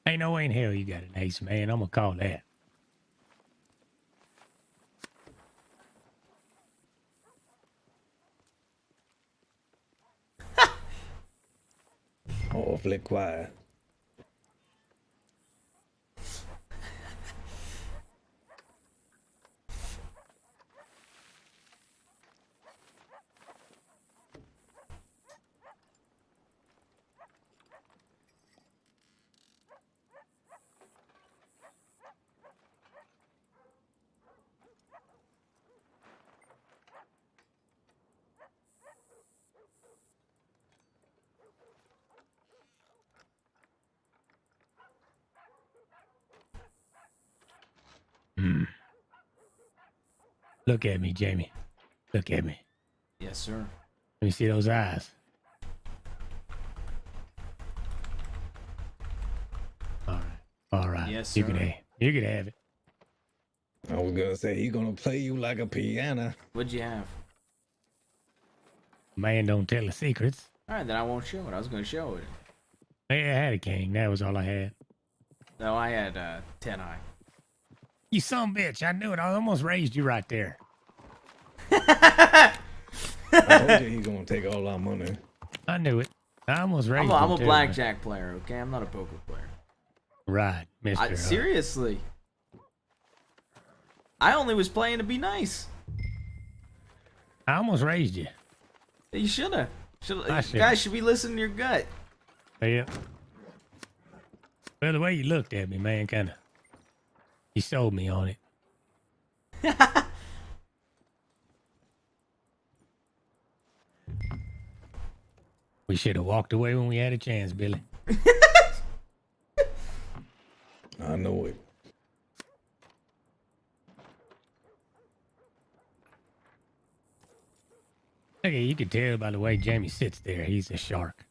S11: Ain't no way in hell you got an ace, man. I'm gonna call that.
S13: Awfully quiet.
S11: Look at me, Jamie. Look at me.
S1: Yes, sir.
S11: Let me see those eyes. All right.
S1: Yes, sir.
S11: You can have it.
S13: I was gonna say he's gonna play you like a piano.
S1: What'd you have?
S11: Man don't tell the secrets.
S1: All right, then I won't show it. I was gonna show it.
S11: Yeah, I had a king. That was all I had.
S1: No, I had 10 high.
S11: You son of a bitch. I knew it. I almost raised you right there.
S13: I told you he's gonna take all our money.
S11: I knew it. I almost raised you.
S1: I'm a blackjack player, okay? I'm not a poker player.
S11: Right, Mr.
S1: Seriously. I only was playing to be nice.
S11: I almost raised you.
S1: You shoulda.
S11: I shoulda.
S1: Guys should be listening to your gut.
S11: Yeah. Well, the way you looked at me, man, kind of. You sold me on it. We should have walked away when we had a chance, Billy.
S13: I know it.
S11: Okay, you can tell by the way Jamie sits there. He's a shark.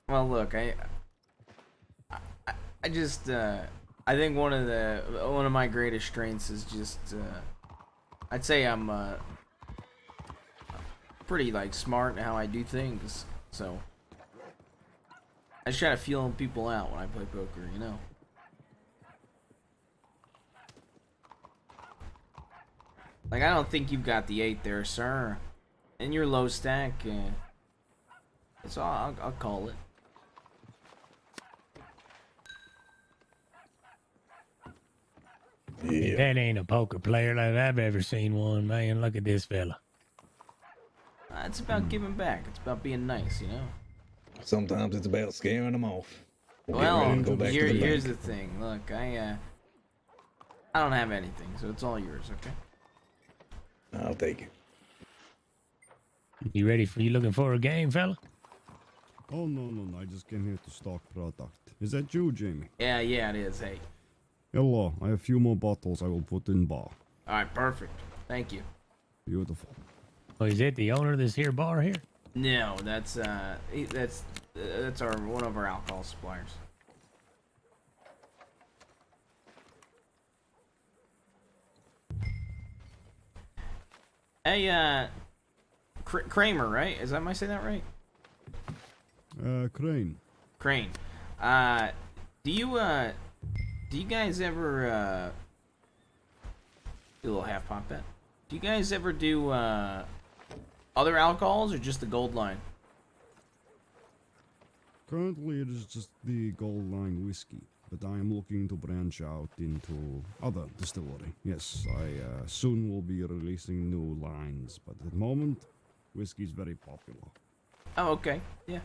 S1: Well, look, I just I think one of my greatest strengths is just I'd say I'm pretty like smart in how I do things. So I just try to feel people out when I play poker, you know. Like, I don't think you've got the 8 there, sir. And your low stack, it's all, I'll call it.
S11: Yeah. That ain't a poker player like I've ever seen one, man. Look at this fella.
S1: It's about giving back. It's about being nice, you know?
S13: Sometimes it's about scaring them off.
S1: Well, here's the thing. Look, I don't have anything, so it's all yours, okay?
S13: I'll take it.
S11: You ready you looking for a game, fella?
S7: Oh, no. I just came here to stock product. Is that you, Jamie?
S1: Yeah, it is. Hey.
S7: Hello. I have a few more bottles I will put in bar.
S1: Alright, perfect. Thank you.
S7: Beautiful.
S11: Oh, is that the owner of this here bar here?
S1: No, that's one of our alcohol suppliers. Hey, Kramer, right? Is that, am I saying that right?
S7: Crane.
S1: Crane. Do you guys ever, do a little half pop bet? Do you guys ever do, other alcohols or just the Gold Line?
S7: Currently, it is just the Gold Line whiskey, but I am looking to branch out into other distillery. Yes, I soon will be releasing new lines, but at the moment, whiskey is very popular.
S1: Oh, okay. Yeah.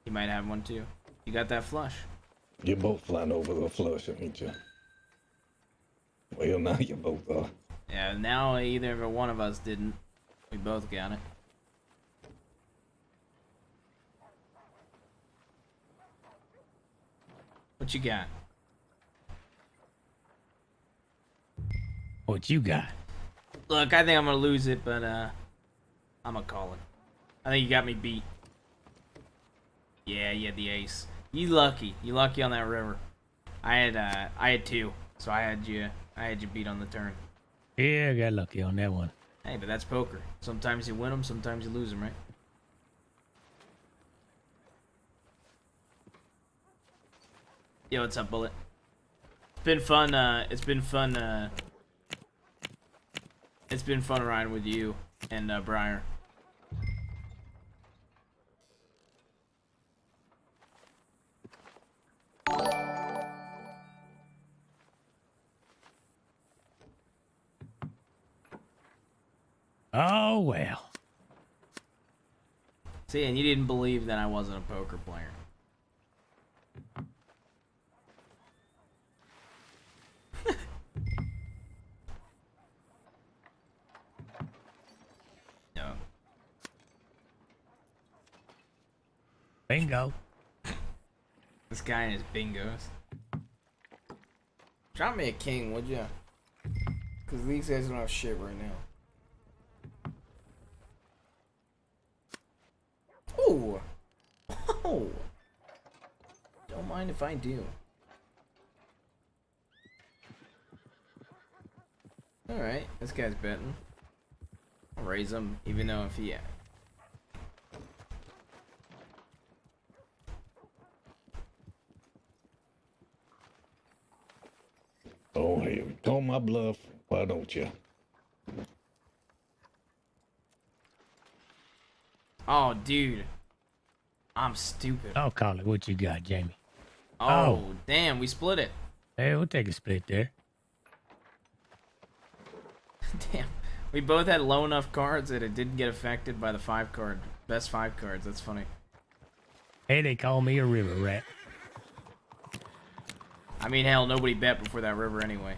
S1: You might have one too. You got that flush.
S13: You're both flying over the flush, ain't you? Well, now you both are.
S1: Yeah, now either one of us didn't. We both got it. What you got?
S11: What you got?
S1: Look, I think I'm gonna lose it, but I'm gonna call it. I think you got me beat. Yeah, you had the ace. You lucky. You lucky on that river. I had 2, so I had you beat on the turn.
S11: Yeah, I got lucky on that one.
S1: Hey, but that's poker. Sometimes you win them, sometimes you lose them, right? Yo, what's up, Bullet? It's been fun. It's been fun. It's been fun riding with you and Briar.
S11: Oh, well.
S1: See, and you didn't believe that I wasn't a poker player. No.
S11: Bingo.
S1: This guy and his bingos. Drop me a king, would ya? Because these guys don't have shit right now. Oh! Oh! Don't mind if I do. Alright, this guy's betting. I'll raise him, even though if he...
S13: Oh, here, call my bluff. Why don't you?
S1: Oh, dude. I'm stupid.
S11: I'll call it. What you got, Jamie?
S1: Oh, damn, we split it.
S11: Hey, we'll take a split there.
S1: Damn. We both had low enough cards that it didn't get affected by the 5 card. Best 5 cards. That's funny.
S11: Hey, they call me a river rat.
S1: I mean, hell, nobody bet before that river anyway.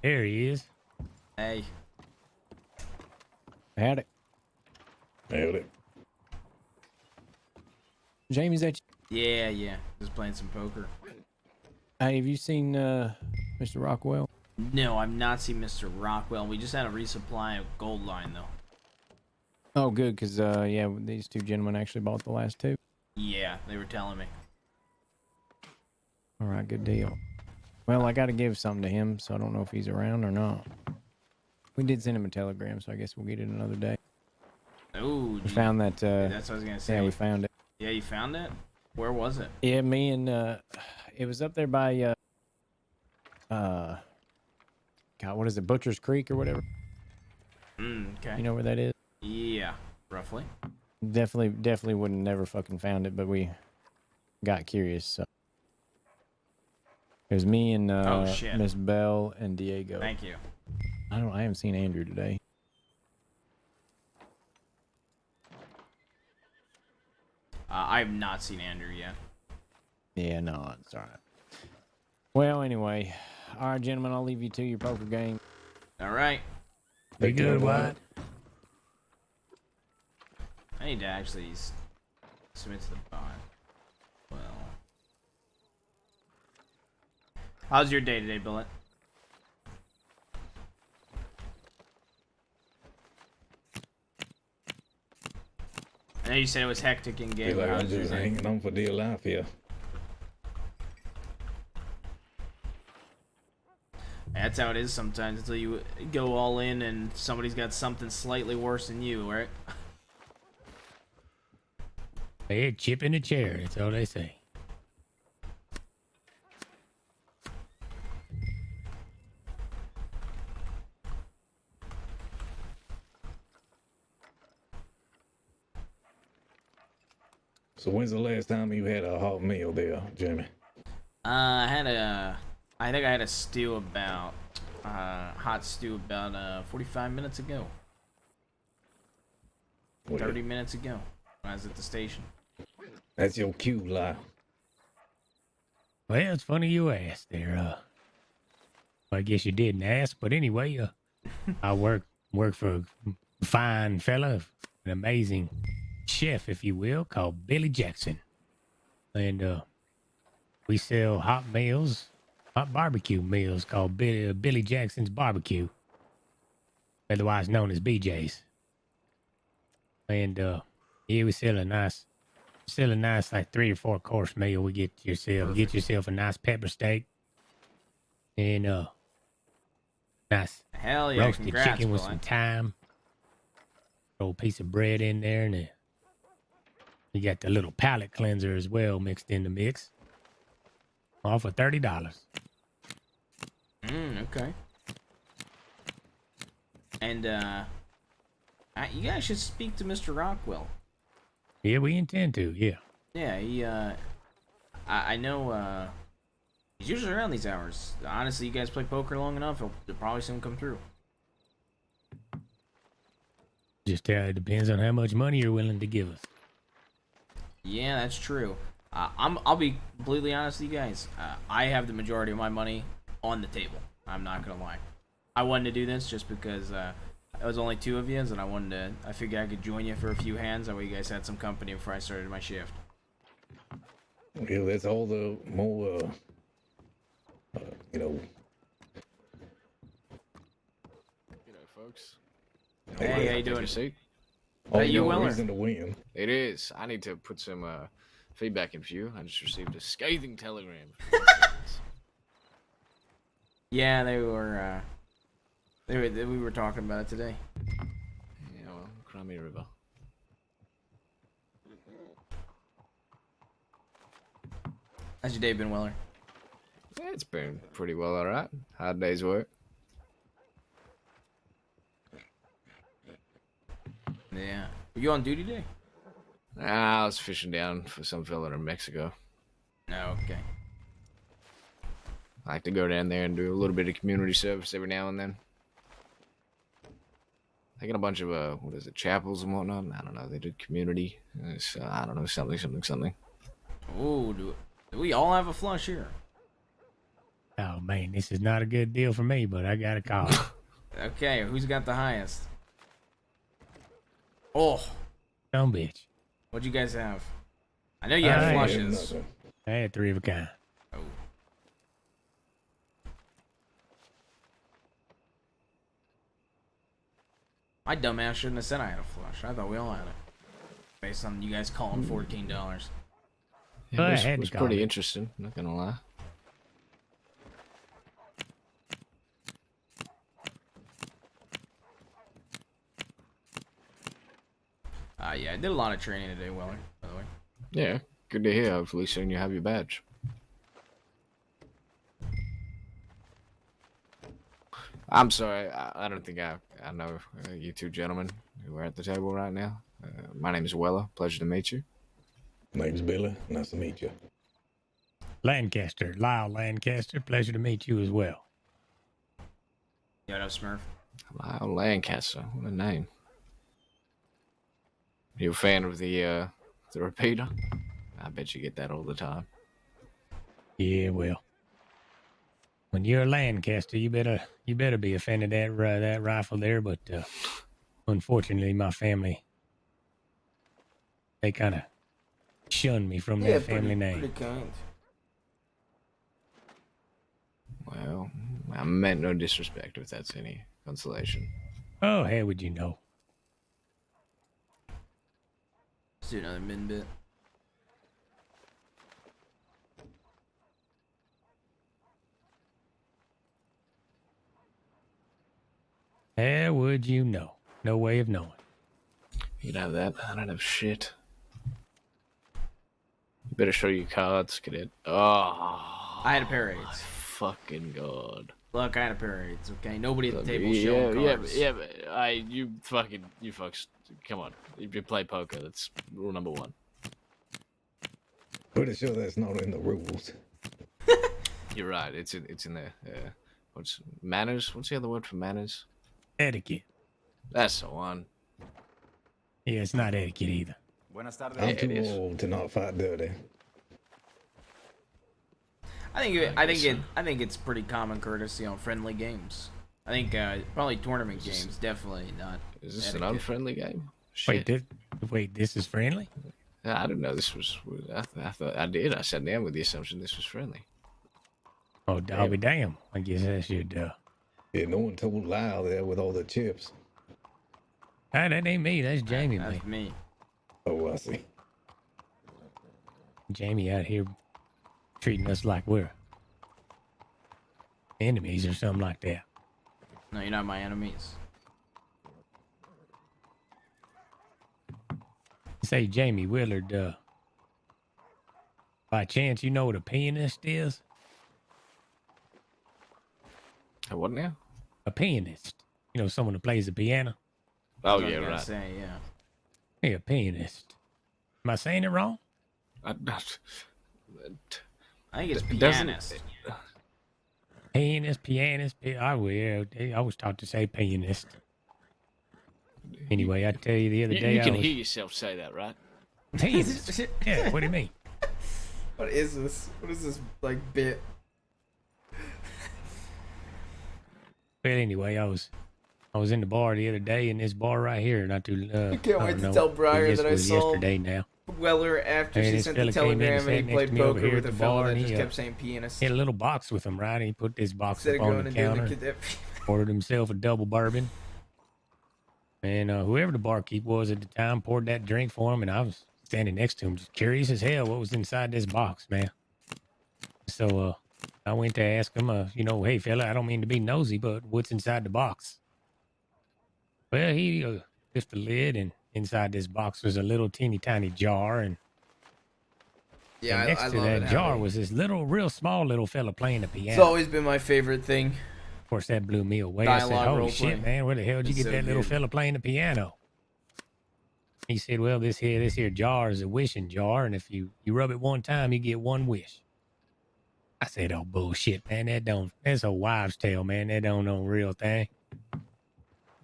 S11: There he is.
S1: Hey.
S12: Howdy.
S13: Howdy.
S12: Jamie's that you?
S1: Yeah. Just playing some poker.
S12: Hey, have you seen Mr. Rockwell?
S1: No, I've not seen Mr. Rockwell. We just had a resupply of Gold Line, though.
S12: Oh, good, because, yeah, these 2 gentlemen actually bought the last 2.
S1: Yeah, they were telling me.
S12: All right, good deal. Well, I got to give something to him, so I don't know if he's around or not. We did send him a telegram, so I guess we'll get it another day.
S1: Oh,
S12: we found that.
S1: That's what I was gonna say.
S12: Yeah, we found it.
S1: Yeah, you found it? Where was it?
S12: Yeah, me and it was up there by God, what is it, Butcher's Creek or whatever?
S1: Okay.
S12: You know where that is?
S1: Yeah, roughly.
S12: Definitely wouldn't never fucking found it, but we got curious. So it was me and Miss Bell and Diego.
S1: Thank you.
S12: I haven't seen Andrew today.
S1: I have not seen Andrew yet.
S12: Yeah, no, it's all right. Well, anyway, all right, gentlemen, I'll leave you to your poker game.
S1: All right.
S12: Be good, Wyatt.
S1: I need to actually submit to the bot. Well, how's your day today, Bullet? I know you said it was hectic in game.
S13: Feel like
S1: How's
S13: I'm
S1: your
S13: just
S1: day?
S13: hanging on for dear life here.
S1: That's how it is sometimes until you go all in and somebody's got something slightly worse than you, right?
S11: Hey, chip in the chair. That's all they say.
S13: So when's the last time you had a hot meal there, Jimmy?
S1: I think I had a stew about, hot stew about 45 minutes ago. 30 minutes ago when I was at the station.
S13: That's your cue, Lyle.
S11: Well, it's funny you asked there. I guess you didn't ask, but anyway, I work for a fine fella, an amazing chef, if you will, called Billy Jackson. And we sell hot barbecue meals called Billy Jackson's Barbecue, otherwise known as BJ's. And yeah, we sell a nice like 3 or 4 course meal. We get yourself a nice pepper steak and nice
S1: Hell yeah,
S11: roasted
S1: congrats,
S11: chicken with
S1: boy.
S11: some thyme. Throw a piece of bread in there, and you got the little palate cleanser as well mixed in the mix. All for $30.
S1: Okay. And you guys should speak to Mr. Rockwell.
S11: Yeah, we intend to. Yeah.
S1: Yeah, he I know he's usually around these hours. Honestly, you guys play poker long enough, he'll probably soon come through.
S11: Just it depends on how much money you're willing to give us.
S1: Yeah, that's true. I'll be completely honest with you guys. I have the majority of my money on the table. I'm not gonna lie. I wanted to do this just because it was only 2 of you, and I figured I could join you for a few hands. That way you guys had some company before I started my shift.
S13: Yeah, that's all the more, you know.
S3: Folks.
S1: Hey, how you doing?
S3: Your seat?
S13: Oh,
S1: you
S13: no
S1: Weller?
S13: reason to win.
S3: It is. I need to put some feedback in for you. I just received a scathing telegram.
S1: Yeah, we were talking about it today.
S3: Yeah, well, cry me a river.
S1: How's your day been, Weller?
S3: Yeah, it's been pretty well, all right. Hard day's work.
S1: Yeah. Were you on duty today?
S3: I was fishing down for some fella in Mexico.
S1: No, okay.
S3: I like to go down there and do a little bit of community service every now and then. I got a bunch of, chapels and whatnot. I don't know, they did community. I don't know, something.
S1: Oh, do we all have a flush here?
S11: Oh man, this is not a good deal for me, but I got a call.
S1: Okay, who's got the highest? Oh.
S11: Dumb bitch.
S1: What'd you guys have? I know you had flushes.
S11: I had 3 of a kind.
S1: Oh. My dumbass shouldn't have said I had a flush. I thought we all had it. Based on you guys calling $14.
S3: Yeah, it was pretty interesting, not gonna lie.
S1: Yeah, I did a lot of training today, Weller, by the way.
S3: Yeah, good to hear. Hopefully soon you have your badge. I'm sorry, I don't think I know you two gentlemen who are at the table right now. My name is Weller. Pleasure to meet you.
S13: Name's Billy. Nice to meet you.
S11: Lancaster, Lyle Lancaster. Pleasure to meet you as well.
S1: Yeah, what up, Smurf?
S3: Lyle Lancaster. What a name. You a fan of the repeater? I bet you get that all the time.
S11: Yeah, well, when you're a Lancaster, you better be a fan of that rifle there. But unfortunately, my family, they kind of shunned me from that family name.
S1: Pretty kind.
S3: Well, I meant no disrespect if that's any consolation.
S11: Oh, how would you know?
S1: Let's do another min bit.
S11: How would you know? No way of knowing.
S3: You know that? I don't have shit. You better show your cards, cadet. Oh,
S1: I had a pair of 8s.
S3: Fucking god.
S1: Look, I had a pair of 8s, okay? Nobody at the table
S3: Yeah,
S1: showing cards.
S3: you fucks, come on. If you play poker, that's rule number 1.
S13: Pretty sure that's not in the rules.
S3: You're right. It's in there. What's manners? What's the other word for manners?
S11: Etiquette.
S3: That's the one.
S11: Yeah, it's not etiquette either.
S13: I'm too old to not fight dirty.
S1: I think it's pretty common courtesy on friendly games. I think probably tournament games, definitely not.
S3: Is this
S1: etiquette.
S3: an unfriendly game? Shit.
S11: Wait, this is friendly?
S3: I didn't know this was. I thought I did. I sat down with the assumption this was friendly.
S11: Oh, doggy damn. I guess that should.
S13: Yeah, no one told Lyle there with all the chips.
S11: Ah, that ain't me. That's Jamie,
S1: That's
S11: man.
S1: me.
S13: Oh, I see.
S11: Jamie out here treating us like we're enemies or something like that.
S1: No, you're not my enemies.
S11: Say, Jamie Willard, by chance, you know what a pianist is?
S3: What now?
S11: A pianist. You know, someone who plays the piano.
S3: Oh,
S1: That's what
S3: yeah,
S1: I was gonna
S3: right.
S1: Say, yeah.
S11: Hey, a pianist. Am I saying it wrong?
S1: I think it's
S3: Doesn't-
S1: pianist.
S11: Pianist. I was taught to say pianist. Anyway, I tell you the other day
S3: You can
S11: I was
S3: hear yourself say that, right?
S11: pianist. Yeah, what do you mean?
S1: What is this? What is this like bit?
S11: Well, anyway, I was in the bar the other day in this bar right here, not too.
S1: I can't wait to
S11: don't
S1: tell
S11: know,
S1: Briar
S11: guess
S1: that
S11: it
S1: I
S11: was
S1: saw
S11: yesterday now.
S1: Weller after
S11: And
S1: she
S11: this
S1: sent
S11: fella
S1: the
S11: came in and
S1: telegram and
S11: sat
S1: he
S11: next
S1: played
S11: to me over
S1: poker
S11: here
S1: with
S11: at
S1: a
S11: the
S1: fella
S11: bar,
S1: that
S11: and
S1: just
S11: he
S1: kept saying pianist.
S11: He had a little box with him, right? He put this box
S1: Instead
S11: up
S1: of
S11: on
S1: going
S11: the
S1: and doing
S11: counter,
S1: the cadet.
S11: ordered himself a double bourbon, and whoever the barkeep was at the time poured that drink for him, and I was standing next to him, just curious as hell what was inside this box, man. So I went to ask him, hey fella, I don't mean to be nosy, but what's inside the box? Well, he lifted the lid, and inside this box was a little teeny tiny jar, and
S1: Yeah,
S11: next
S1: I
S11: to
S1: love
S11: that
S1: it
S11: jar
S1: how
S11: was this real small little fella playing the piano.
S1: It's always been my favorite thing.
S11: Of course, that blew me away. I said,
S1: Dialogue
S11: "Holy
S1: role
S11: shit,
S1: play.
S11: man! Where the hell did you
S1: It's
S11: get
S1: so
S11: that little
S1: good.
S11: fella playing the piano?" He said, "Well, this here jar is a wishing jar, and if you rub it one time, you get one wish." I said, "Oh bullshit, man! That's a wives' tale, man. That don't know real thing."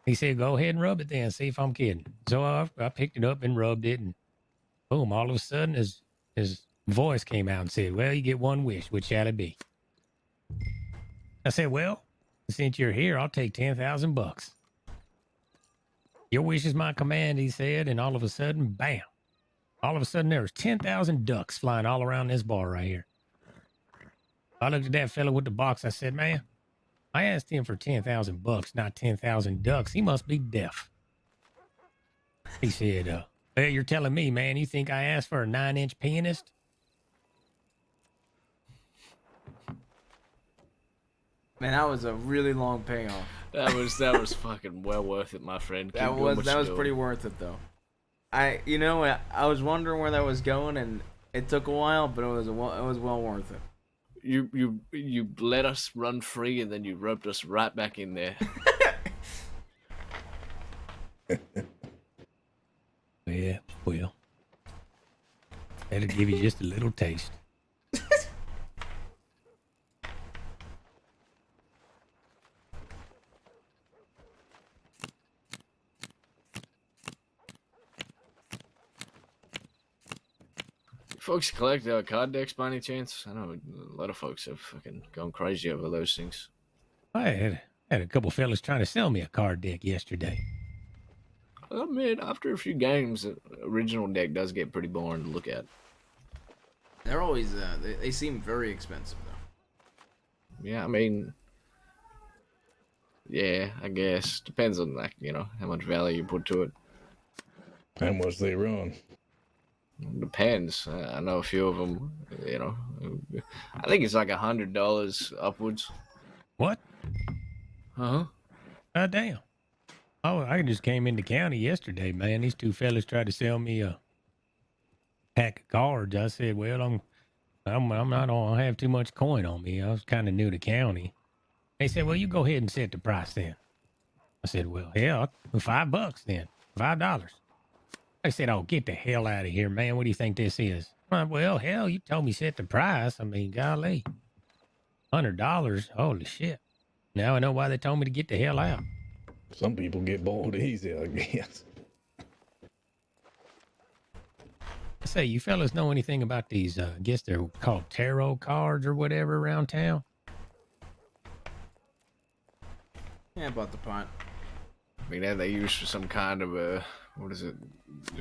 S11: He said, "Go ahead and rub it then, see if I'm kidding." So I picked it up and rubbed it, and boom! All of a sudden, his voice came out and said, "Well, you get one wish. Which shall it be?" I said, "Well, since you're here, I'll take $10,000. Your wish is my command," he said, and all of a sudden, bam! All of a sudden, there was 10,000 ducks flying all around this bar right here. I looked at that fella with the box. I said, "Man, I asked him for $10,000, not 10,000 ducks. He must be deaf." He said, "Well, you're telling me, man, you think I asked for a 9-inch pianist?"
S1: Man, that was a really long payoff.
S3: That was fucking well worth it, my friend.
S1: That was pretty worth it though. I was wondering where that was going, and it took a while, but it was well worth it.
S3: You let us run free, and then you roped us right back in there.
S11: Yeah, well, that'll give you just a little taste.
S3: Folks collect card decks by any chance? I know a lot of folks have fucking gone crazy over those things.
S11: I had a couple fellas trying to sell me a card deck yesterday.
S3: I mean, after a few games, the original deck does get pretty boring to look at.
S1: They're always they seem very expensive though.
S3: Yeah, I mean, yeah, I guess depends on how much value you put to it.
S13: How much they run?
S3: Depends. I know a few of them. I think it's like $100 upwards.
S11: What?
S3: Huh?
S11: God damn. Oh, I just came into county yesterday, man. These two fellas tried to sell me a pack of cards. I said, well, I'm not on. I have too much coin on me. I was kind of new to county. They said, well, you go ahead and set the price then. I said, well, hell, $5 then. $5. I said, oh, get the hell out of here, man. What do you think this is? Well, hell, you told me set the price. I mean, golly. $100? Holy shit. Now I know why they told me to get the hell out.
S13: Some people get bored easy, I guess.
S11: Say, you fellas know anything about these, I guess they're called tarot cards or whatever around town?
S1: Yeah, about the pot.
S3: I mean, they use for some kind of a, what is it,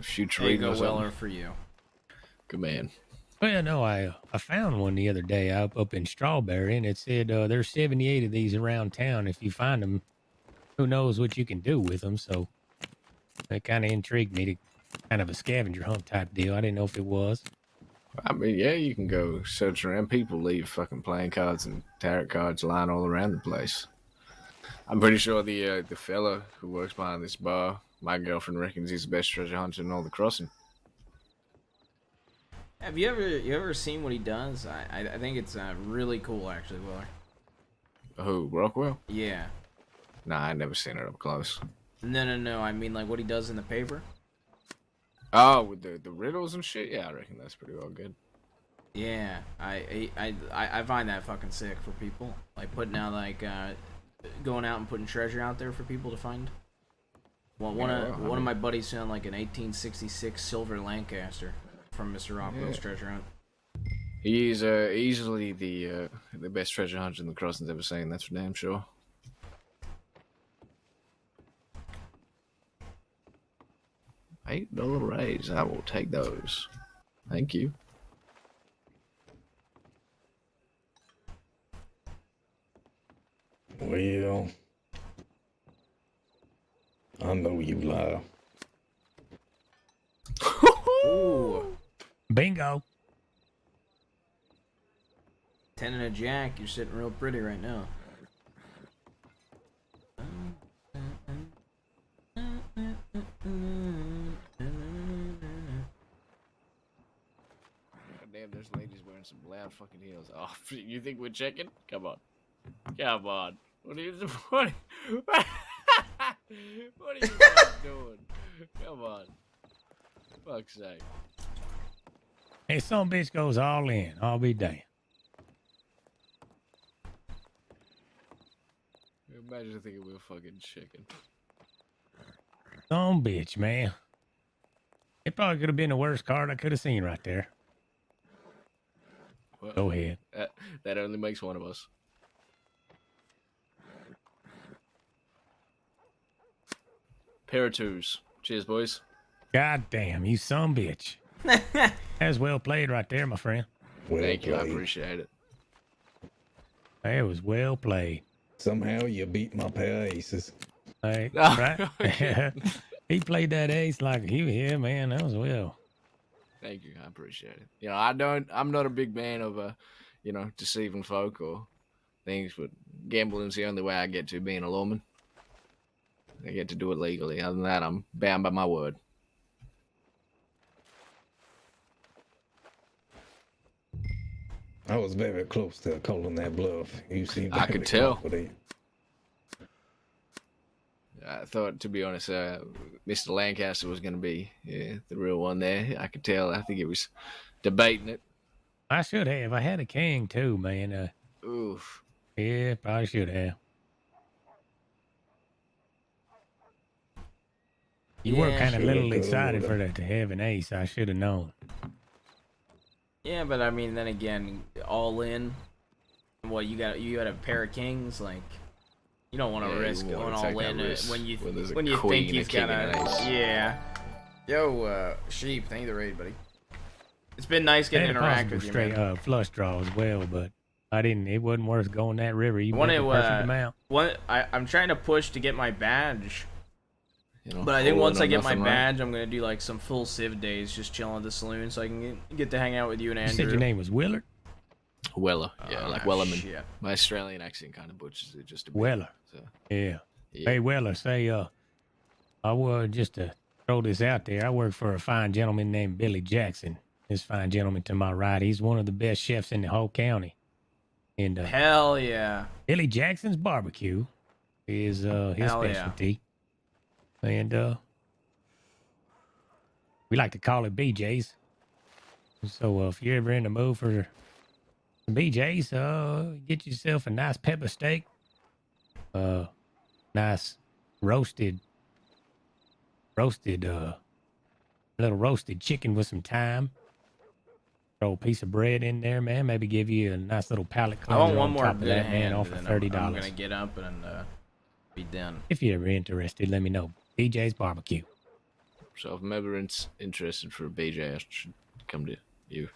S3: future
S1: There you
S3: reading
S1: go,
S3: or something?
S1: Weller, for you.
S3: Good man.
S11: Well, no, I found one the other day up in Strawberry, and it said there's 78 of these around town. If you find them, who knows what you can do with them. So that kind of intrigued me, to kind of a scavenger hunt type deal. I didn't know if it was.
S3: I mean, yeah, you can go search around. People leave fucking playing cards and tarot cards lying all around the place. I'm pretty sure the fella who works behind this bar, my girlfriend reckons he's the best treasure hunter in all the crossing.
S1: Have you ever seen what he does? I think it's really cool, actually, Weller.
S3: Who, Rockwell?
S1: Yeah.
S3: Nah, I never seen it up close.
S1: No. I mean, like what he does in the paper.
S3: Oh, with the riddles and shit. Yeah, I reckon that's pretty well good.
S1: Yeah, I find that fucking sick for people, like putting out going out and putting treasure out there for people to find. Well, one of my buddies found like an 1866 silver Lancaster from Mr. Rockwell's treasure hunt.
S3: He's easily the best treasure hunter in the crossing's ever seen. That's for damn sure. $8 raise. I will take those. Thank you.
S13: Well, I know you lie.
S1: Ooh.
S11: Bingo.
S1: 10 and a jack. You're sitting real pretty right now.
S3: Damn, there's ladies wearing some loud fucking heels. Oh, you think we're checking? Come on. Come on. What are you what are you guys doing? Come on. Fuck's sake.
S11: Hey, some bitch goes all in. I'll be damned.
S3: Imagine thinking we're fucking chicken.
S11: Some bitch, man. It probably could have been the worst card I could have seen right there.
S3: Well,
S11: go ahead.
S3: That only makes one of us. Pair of twos. Cheers, boys.
S11: God damn, you some bitch. That's well played right there, my friend.
S13: Well
S3: Thank you. I
S13: played.
S3: appreciate it.
S11: It was well played.
S13: Somehow you beat my pair of aces.
S11: Hey, right? He played that ace like yeah, man, that was well.
S3: Thank you. I appreciate it. I'm not a big fan of, deceiving folk or things, but gambling's the only way I get to being a lawman. I get to do it legally. Other than that, I'm bound by my word.
S13: I was very close to calling that bluff. You seemed
S3: I could tell.
S13: confident.
S3: I thought, to be honest, Mr. Lancaster was going to be the real one there. I could tell. I think it was debating it.
S11: I should have. I had a king too, man.
S3: Oof.
S11: Yeah, probably should have. You were kind of a little excited for that to have an ace. I should have known.
S1: Yeah, but I mean, then again, all in. What you got a pair of kings, like you don't want to risk going all in when you think he's got a yeah. Yo, sheep, thank you for the raid, buddy. It's been nice getting to interact with you, man.
S11: Flush draw as well, but I didn't. It wasn't worth going that river. You want the perfect amount.
S1: I'm trying to push to get my badge. But I think once I get my badge, I'm gonna do like some full Civ days, just chilling at the saloon, so I can get to hang out with you and Andrew.
S11: You said your name was Willard?
S3: Weller, yeah, like Wellerman. Shit. My Australian accent kind of butchers it just a bit.
S11: Weller.
S3: So.
S11: Yeah. Hey, Weller, say, I was just to throw this out there. I work for a fine gentleman named Billy Jackson. This fine gentleman to my right, he's one of the best chefs in the whole county. And
S1: hell yeah,
S11: Billy Jackson's barbecue is his specialty. Yeah. And we like to call it BJ's. So if you're ever in the mood for some BJ's, get yourself a nice pepper steak, nice roasted little roasted chicken with some thyme. Throw a piece of bread in there, man. Maybe give you a nice little palate cleanser.
S1: I want one more
S11: top of
S1: good
S11: that,
S1: hand,
S11: man. Off for $30.
S1: I'm gonna get up and be done.
S11: If you're ever interested, let me know. BJ's Barbecue.
S3: So if I'm ever interested for a BJ, I should come to you.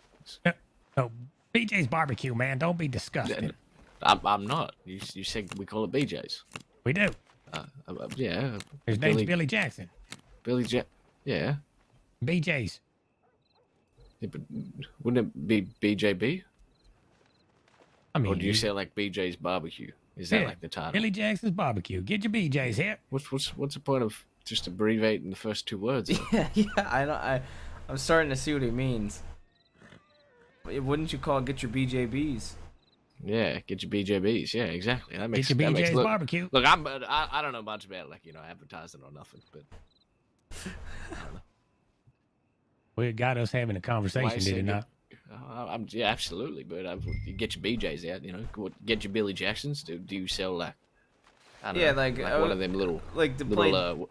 S11: No, BJ's Barbecue, man. Don't be disgusted.
S3: I'm not. You said we call it BJ's.
S11: We do.
S3: Yeah.
S11: His name's Billy Jackson.
S3: Yeah.
S11: BJ's.
S3: Yeah, but wouldn't it be BJB?
S11: I mean,
S3: or do you say like BJ's Barbecue? Is that like the title?
S11: Billy Jackson's Barbecue. Get your BJ's here.
S3: What's the point of just abbreviating the first two words?
S1: Yeah. I'm starting to see what he means. Wouldn't you call it get your BJBs?
S3: Yeah, get your BJBs. Yeah, exactly. That makes
S11: get your BJ's Barbecue.
S3: Look, I don't know much about advertising or nothing, but I don't know.
S11: Well, it got us having a conversation, did it not?
S3: Yeah, absolutely. But you get your BJ's out, get your Billy Jacksons. Do you sell like? I don't know, like one of them little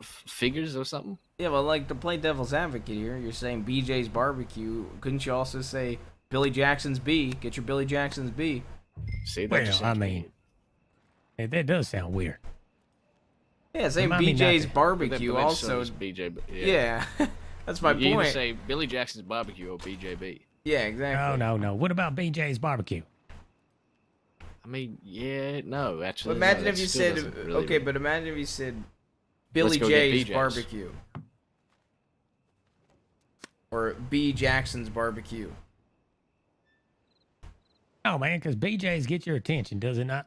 S3: figures or something.
S1: Yeah, well, like to play devil's advocate here, you're saying BJ's Barbecue. Couldn't you also say Billy Jackson's B? Get your Billy Jackson's B.
S3: See,
S11: that I mean, that does sound weird.
S1: Yeah, say BJ's Barbecue also.
S3: BJ,
S1: yeah. That's my point.
S3: You either say Billy Jackson's Barbecue or BJB.
S1: Yeah, exactly.
S11: No. What about BJ's Barbecue?
S3: I mean, yeah, no, actually.
S1: But imagine if you said, but imagine if you said Billy J's Barbecue. Or B. Jackson's Barbecue.
S11: Oh, man, because BJ's get your attention, does it not?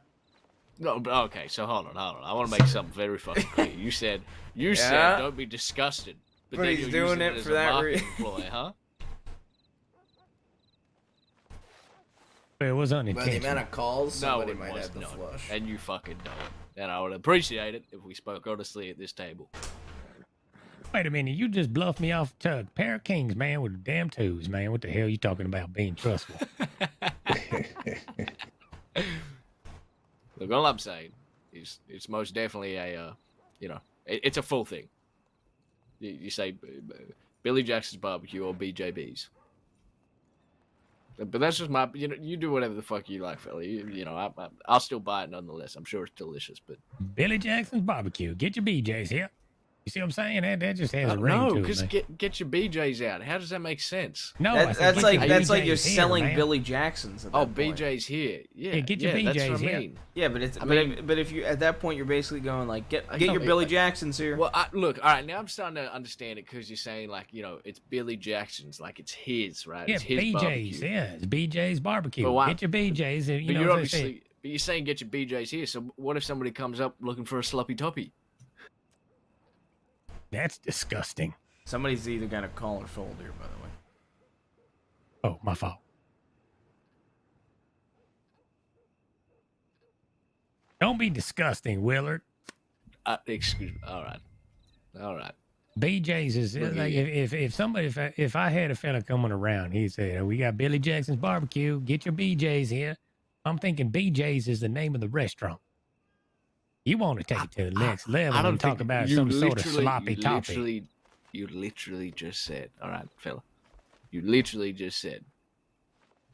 S3: No, okay, so hold on. I want to make something very fucking clear. You said don't be disgusted.
S1: But he's doing it for that reason.
S3: Huh?
S11: But it was unintentional.
S1: By the amount of calls, somebody might have the flush.
S3: And you fucking know it. And I would appreciate it if we spoke honestly at this table.
S11: Wait a minute, you just bluffed me off to a pair of kings, man, with the damn twos, man. What the hell are you talking about being trustful?
S3: Look, all I'm saying is it's most definitely it's a full thing. You say Billy Jackson's Barbecue or BJB's. But that's just my, you do whatever the fuck you like, fella. I'll still buy it nonetheless. I'm sure it's delicious, but.
S11: Billy Jackson's Barbecue. Get your BJ's here. You see what I'm saying? That just has a ring to it.
S3: No, because get your BJ's out. How does that make sense?
S11: No,
S1: that's like you're selling here, Billy Jackson's. At that point.
S3: BJ's here. Yeah,
S11: get your BJ's
S3: that's what
S11: here.
S3: I mean.
S1: Yeah, but if you at that point you're basically going like get your Billy Jackson's here.
S3: Well, look, all right, now I'm starting to understand it because you're saying like it's Billy Jackson's, like it's his, right?
S11: Yeah,
S3: it's his
S11: BJ's.
S3: Barbecue.
S11: Yeah, it's BJ's Barbecue. Get your BJ's. And,
S3: but you're obviously, but you're saying get your BJ's here. So what if somebody comes up looking for a sloppy toppy?
S11: That's disgusting.
S1: Somebody's either got a call or fold here, by the way.
S11: Oh, my fault. Don't be disgusting, Willard.
S3: Excuse me. All right.
S11: BJ's is
S3: Look
S11: like
S3: here.
S11: if I had a fella coming around, he said, "We got Billy Jackson's barbecue. Get your BJ's here." I'm thinking BJ's is the name of the restaurant. You want to take it to the next level and talk about some sort of sloppy toppy.
S3: You literally just said, all right, fella. You literally just said,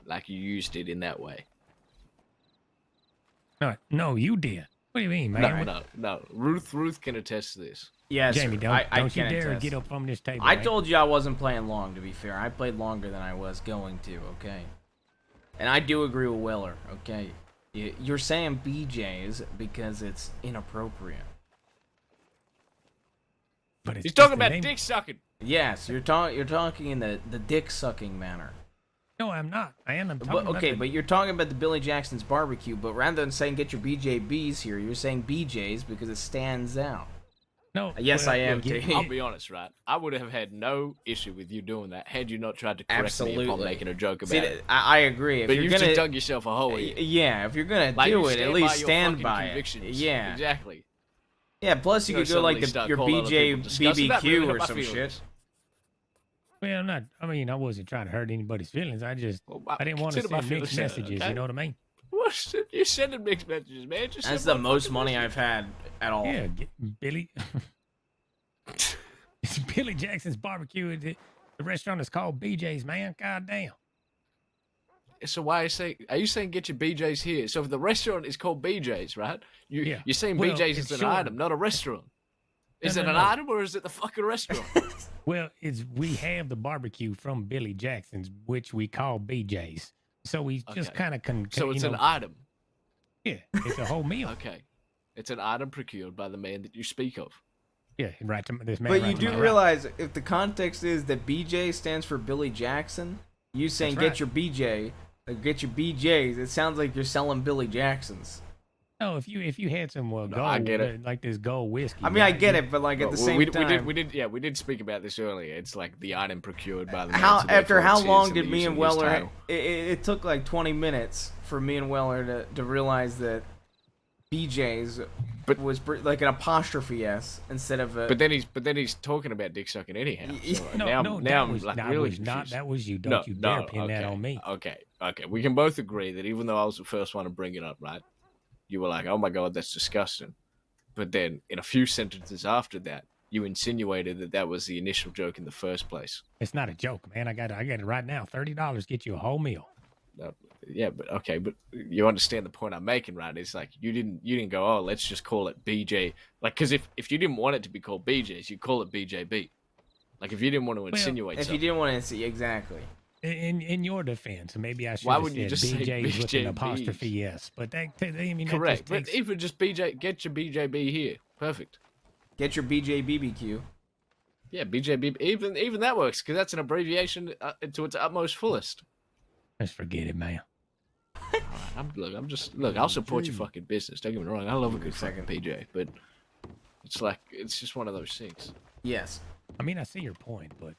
S3: like you used it in that way.
S11: No, you did. What do you mean, man?
S3: No. Ruth can attest to this.
S1: Yes,
S11: Jamie,
S1: sir.
S11: don't you
S1: can
S11: dare
S1: attest.
S11: get up from this table.
S1: I
S11: man.
S1: told you I wasn't playing long, to be fair. I played longer than I was going to, okay? And I do agree with Weller, okay? You're saying BJ's because it's inappropriate.
S11: But
S3: he's talking about dick sucking.
S1: Yes, you're talking in the dick sucking manner.
S11: No, I'm not. I'm talking about
S1: but you're talking about the Billy Jackson's barbecue, but rather than saying get your BJBs here, you're saying BJ's because it stands out.
S11: No.
S1: Yes, I am.
S3: I'll be honest, right? I would have had no issue with you doing that had you not tried to correct me upon making a joke about it.
S1: I agree.
S3: But you've just dug yourself a hole here.
S1: Yeah, if you're gonna do it, at least stand by it. Yeah,
S3: exactly.
S1: Yeah, plus you could go like your BJ BBQ or some shit.
S11: Well, not. I mean, I wasn't trying to hurt anybody's feelings. I didn't want to send mixed messages. You know what I mean?
S3: What? You're sending mixed messages, man. Just
S1: That's the most money I've had at all.
S11: Yeah, Billy. It's Billy Jackson's barbecue. The restaurant is called BJ's, man. God damn.
S3: So why are you saying get your BJ's here? So if the restaurant is called BJ's, right? You're saying BJ's is an item, not a restaurant. Is it an item or is it the fucking restaurant?
S11: Well, we have the barbecue from Billy Jackson's, which we call BJ's. So we just kind of
S3: So it's an item.
S11: Yeah, it's a whole meal.
S3: Okay, it's an item procured by the man that you speak of.
S11: Yeah, right. This man.
S1: But you do realize if the context is that BJ stands for Billy Jackson, you saying get your BJ, get your BJ's, it sounds like you're selling Billy Jackson's.
S11: No, if you had some gold,
S3: I get it.
S11: like this gold whiskey.
S1: I mean, I get it, but like at the same time,
S3: we did speak about this earlier. It's like the item procured by the man.
S1: After how long did me and Weller? It took like 20 minutes for me and Weller to realize that BJ's was like an apostrophe S instead of a.
S3: But then he's talking about dick sucking anyhow. So now I'm like really confused.
S11: That was you. Don't you dare pin that on me.
S3: Okay. We can both agree that even though I was the first one to bring it up, right? You were like, "Oh my god, that's disgusting," but then in a few sentences after that, you insinuated that was the initial joke in the first place.
S11: It's not a joke, man. I got it right now. $30 get you a whole meal.
S3: Yeah, but okay, but you understand the point I'm making, right? It's like you didn't go, "Oh, let's just call it BJ," like because if you didn't want it to be called BJ's, you call it BJB. Like if you didn't want to insinuate,
S1: if you didn't want to see exactly.
S11: In your defense, maybe I should
S3: Why
S11: have
S3: would
S11: said
S3: you just say
S11: BJ's with an
S3: BJBs?
S11: apostrophe yes, but that I mean
S3: correct.
S11: That just
S3: but even just BJ, get your BJB here, perfect.
S1: Get your BJ BBQ.
S3: Yeah, BJB. Even that works because that's an abbreviation to its utmost fullest.
S11: Let's forget it, man.
S3: All right, I'll support your fucking business. Don't get me wrong. I love a good fucking PJ, but it's just one of those things.
S1: Yes.
S11: I mean, I see your point, but.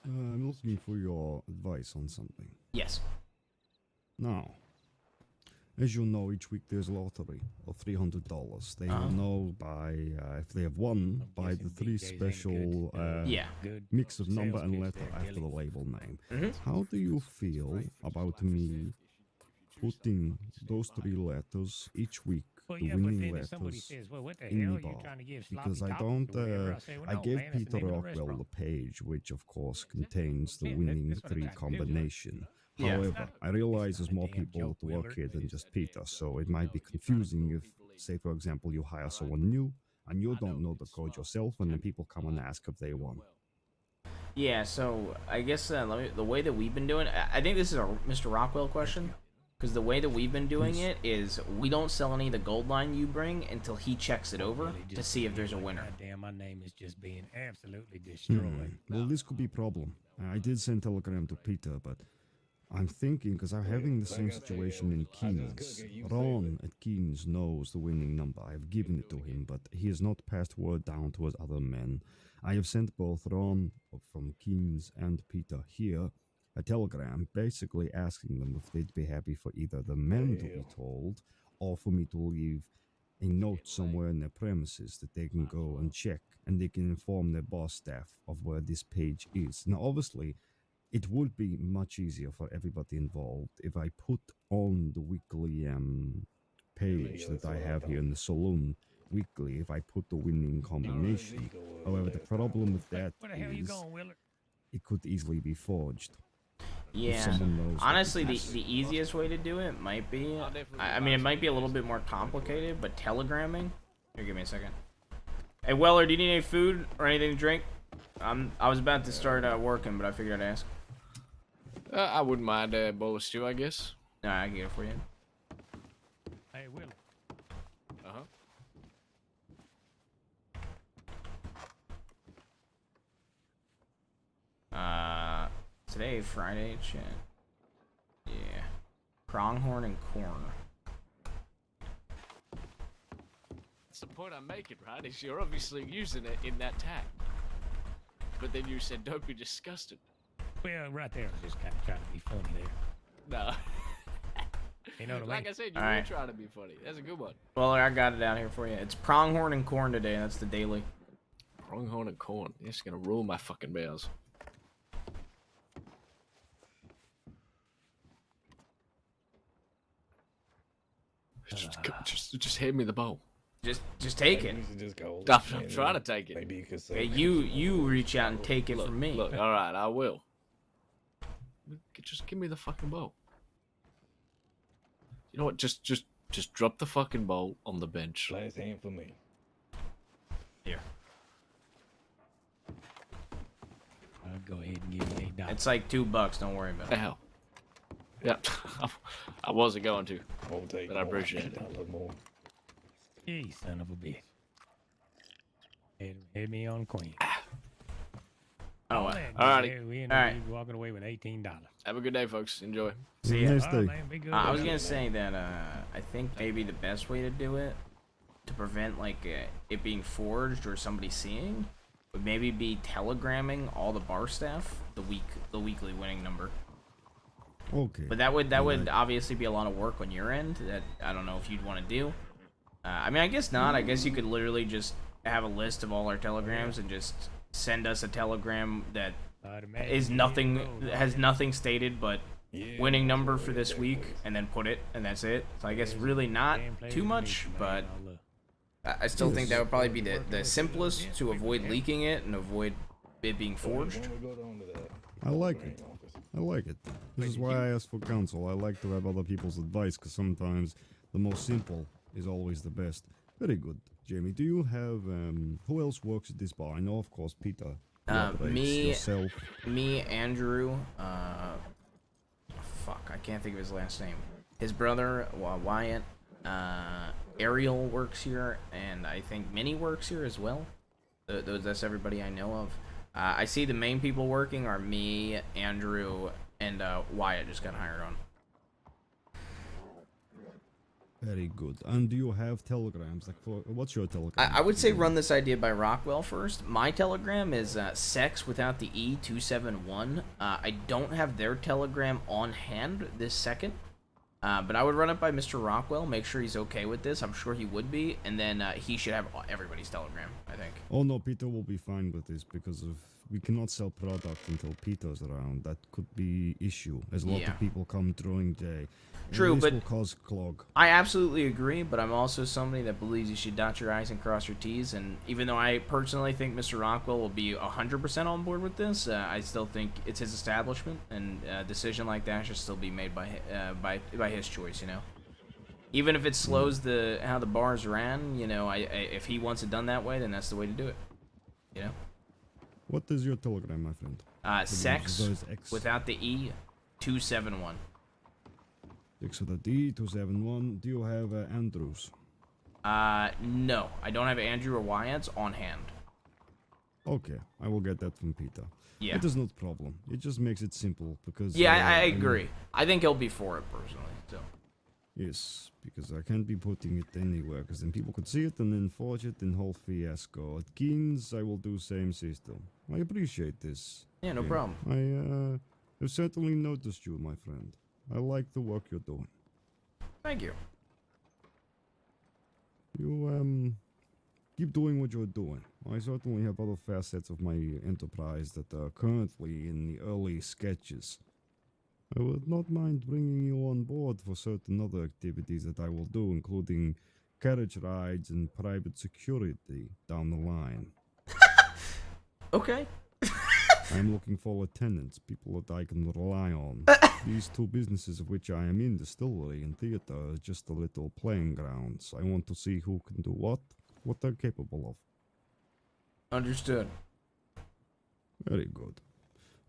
S7: I'm looking for your advice on something.
S1: Yes.
S7: Now, as you know, each week there's a lottery of $300. They will know by if they have won by the three special mix of number and letter after the label name. How do you feel about me putting those three letters each week, the winning letters, in the bar? Because I don't. I gave Peter Rockwell the page, which of course contains the winning three combination. However, I realize there's more people to work here than just Peter, so it might be confusing if, say, for example, you hire someone new and you don't know the code yourself, and then people come and ask if they won.
S1: Yeah, so I guess the way that we've been doing, I think this is a Mr. Rockwell question, because the way that we've been doing it is we don't sell any of the gold line you bring until he checks it over to see if there's a winner.
S11: Damn, my name is just being absolutely destroyed.
S7: Well, this could be a problem. I did send telegram to Peter, but I'm thinking, because I'm having the same situation in Keen's. Ron at Keen's knows the winning number. I have given it to him, but he has not passed word down to his other men. I have sent both Ron from Keen's and Peter here, a telegram basically asking them if they'd be happy for either the men to be told or for me to leave a note somewhere in their premises that they can go and check, and they can inform their boss staff of where this page is. Now, obviously, it would be much easier for everybody involved if I put on the weekly page that I have here in the saloon weekly, if I put the winning combination. However, the problem with that is it could easily be forged.
S1: Yeah. Honestly, the easiest way to do it might be, I mean, it might be a little bit more complicated, but telegramming. Here, give me a second. Hey, Weller, do you need any food or anything to drink? I was about to start working, but I figured I'd ask.
S3: I wouldn't mind a bowl of stew, I guess.
S1: Nah, I can get it for you.
S11: Hey, Will.
S1: Today, Friday, chat. Yeah. Pronghorn and corn.
S3: That's the point I'm making, right? Is you're obviously using it in that tag. But then you said, don't be disgusted.
S11: Well, right there, I was just kind of trying to be funny there.
S3: No.
S11: You know what I mean?
S3: Like I said, you
S1: All
S3: were
S1: right.
S3: trying to be funny. That's a good one.
S1: Well, I got it down here for you. It's pronghorn and corn today. That's the daily.
S3: Pronghorn and corn. It's gonna rule my fucking bells. Just hand me the bowl.
S1: Just take it.
S3: I'm trying to take it.
S13: Maybe you could say.
S1: Hey, you reach out and take it from me.
S3: Look, all right, I will. Just give me the fucking bowl. You know what? Just drop the fucking bowl on the bench.
S13: Last hand for me.
S1: Here.
S11: I'll go ahead and give you $8.
S1: It's like $2. Don't worry about it.
S3: Hell. Yeah, I wasn't going to,
S13: Won't take
S3: but I
S13: more.
S3: appreciate it.
S13: A little more.
S11: You son of a bitch. Hit me on Queen.
S1: Oh,
S3: Alrighty.
S11: We ended
S1: All right.
S11: up walking away with $18.
S3: Have a good day, folks. Enjoy.
S1: See ya.
S7: Nice day.
S11: Man, be good.
S1: I was gonna say that I think maybe the best way to do it, to prevent like it being forged or somebody seeing, would maybe be telegramming all the bar staff the weekly winning number.
S7: Okay.
S1: But that would obviously be a lot of work on your end. That I don't know if you'd want to do. I mean, I guess not. I guess you could literally just have a list of all our telegrams and just send us a telegram that is nothing, has nothing stated but winning number for this week, and then put it, and that's it. So I guess really not too much, but I still think that would probably be the simplest to avoid leaking it and avoid it being forged.
S7: I like it. I like it. This is why I ask for counsel. I like to have other people's advice, because sometimes the most simple is always the best. Very good. Jamie, do you have, who else works at this bar? I know, of course, Peter. Yourself.
S1: Me, Andrew, fuck, I can't think of his last name. His brother, Wyatt, Ariel works here, and I think Minnie works here as well. That's everybody I know of. I see the main people working are me, Andrew, and Wyatt just got hired on.
S7: Very good. And do you have telegrams? Like, for what's your telegram?
S1: I would say run this idea by Rockwell first. My telegram is sex without the E 271. I don't have their telegram on hand this second, but I would run it by Mr. Rockwell. Make sure he's okay with this. I'm sure he would be, and then he should have everybody's telegram, I think.
S7: Oh no, Peter will be fine with this because we cannot sell product until Peter's around. That could be issue, as a lot of people come during day.
S1: True,
S7: this
S1: but
S7: will cause clog.
S1: I absolutely agree, but I'm also somebody that believes you should dot your I's and cross your T's, and even though I personally think Mr. Rockwell will be 100% on board with this, I still think it's his establishment, and a decision like that should still be made by his choice, you know? Even if it slows how the bars ran, you know, if he wants it done that way, then that's the way to do it, you know?
S7: What is your telegram, my friend?
S1: Sex without the E 271.
S7: 6 with a D, 271. Do you have Andrews?
S1: No. I don't have Andrew or Wyatt's on hand.
S7: Okay, I will get that from Peter.
S1: Yeah.
S7: It is not a problem. It just makes it simple, because...
S1: Yeah, I agree. I think he'll be for it, personally, so...
S7: Yes, because I can't be putting it anywhere, because then people could see it and then forge it in whole fiasco. At Keen's, I will do same system. I appreciate this.
S1: Yeah, no
S7: Okay.
S1: problem.
S7: I've certainly noticed you, my friend. I like the work you're doing.
S1: Thank you.
S7: You, keep doing what you're doing. I certainly have other facets of my enterprise that are currently in the early sketches. I would not mind bringing you on board for certain other activities that I will do, including carriage rides and private security down the line.
S1: Okay.
S7: I'm looking for lieutenants, people that I can rely on. These two businesses of which I am in, distillery and theater, are just a little playing grounds. I want to see who can do what they're capable of.
S1: Understood.
S7: Very good.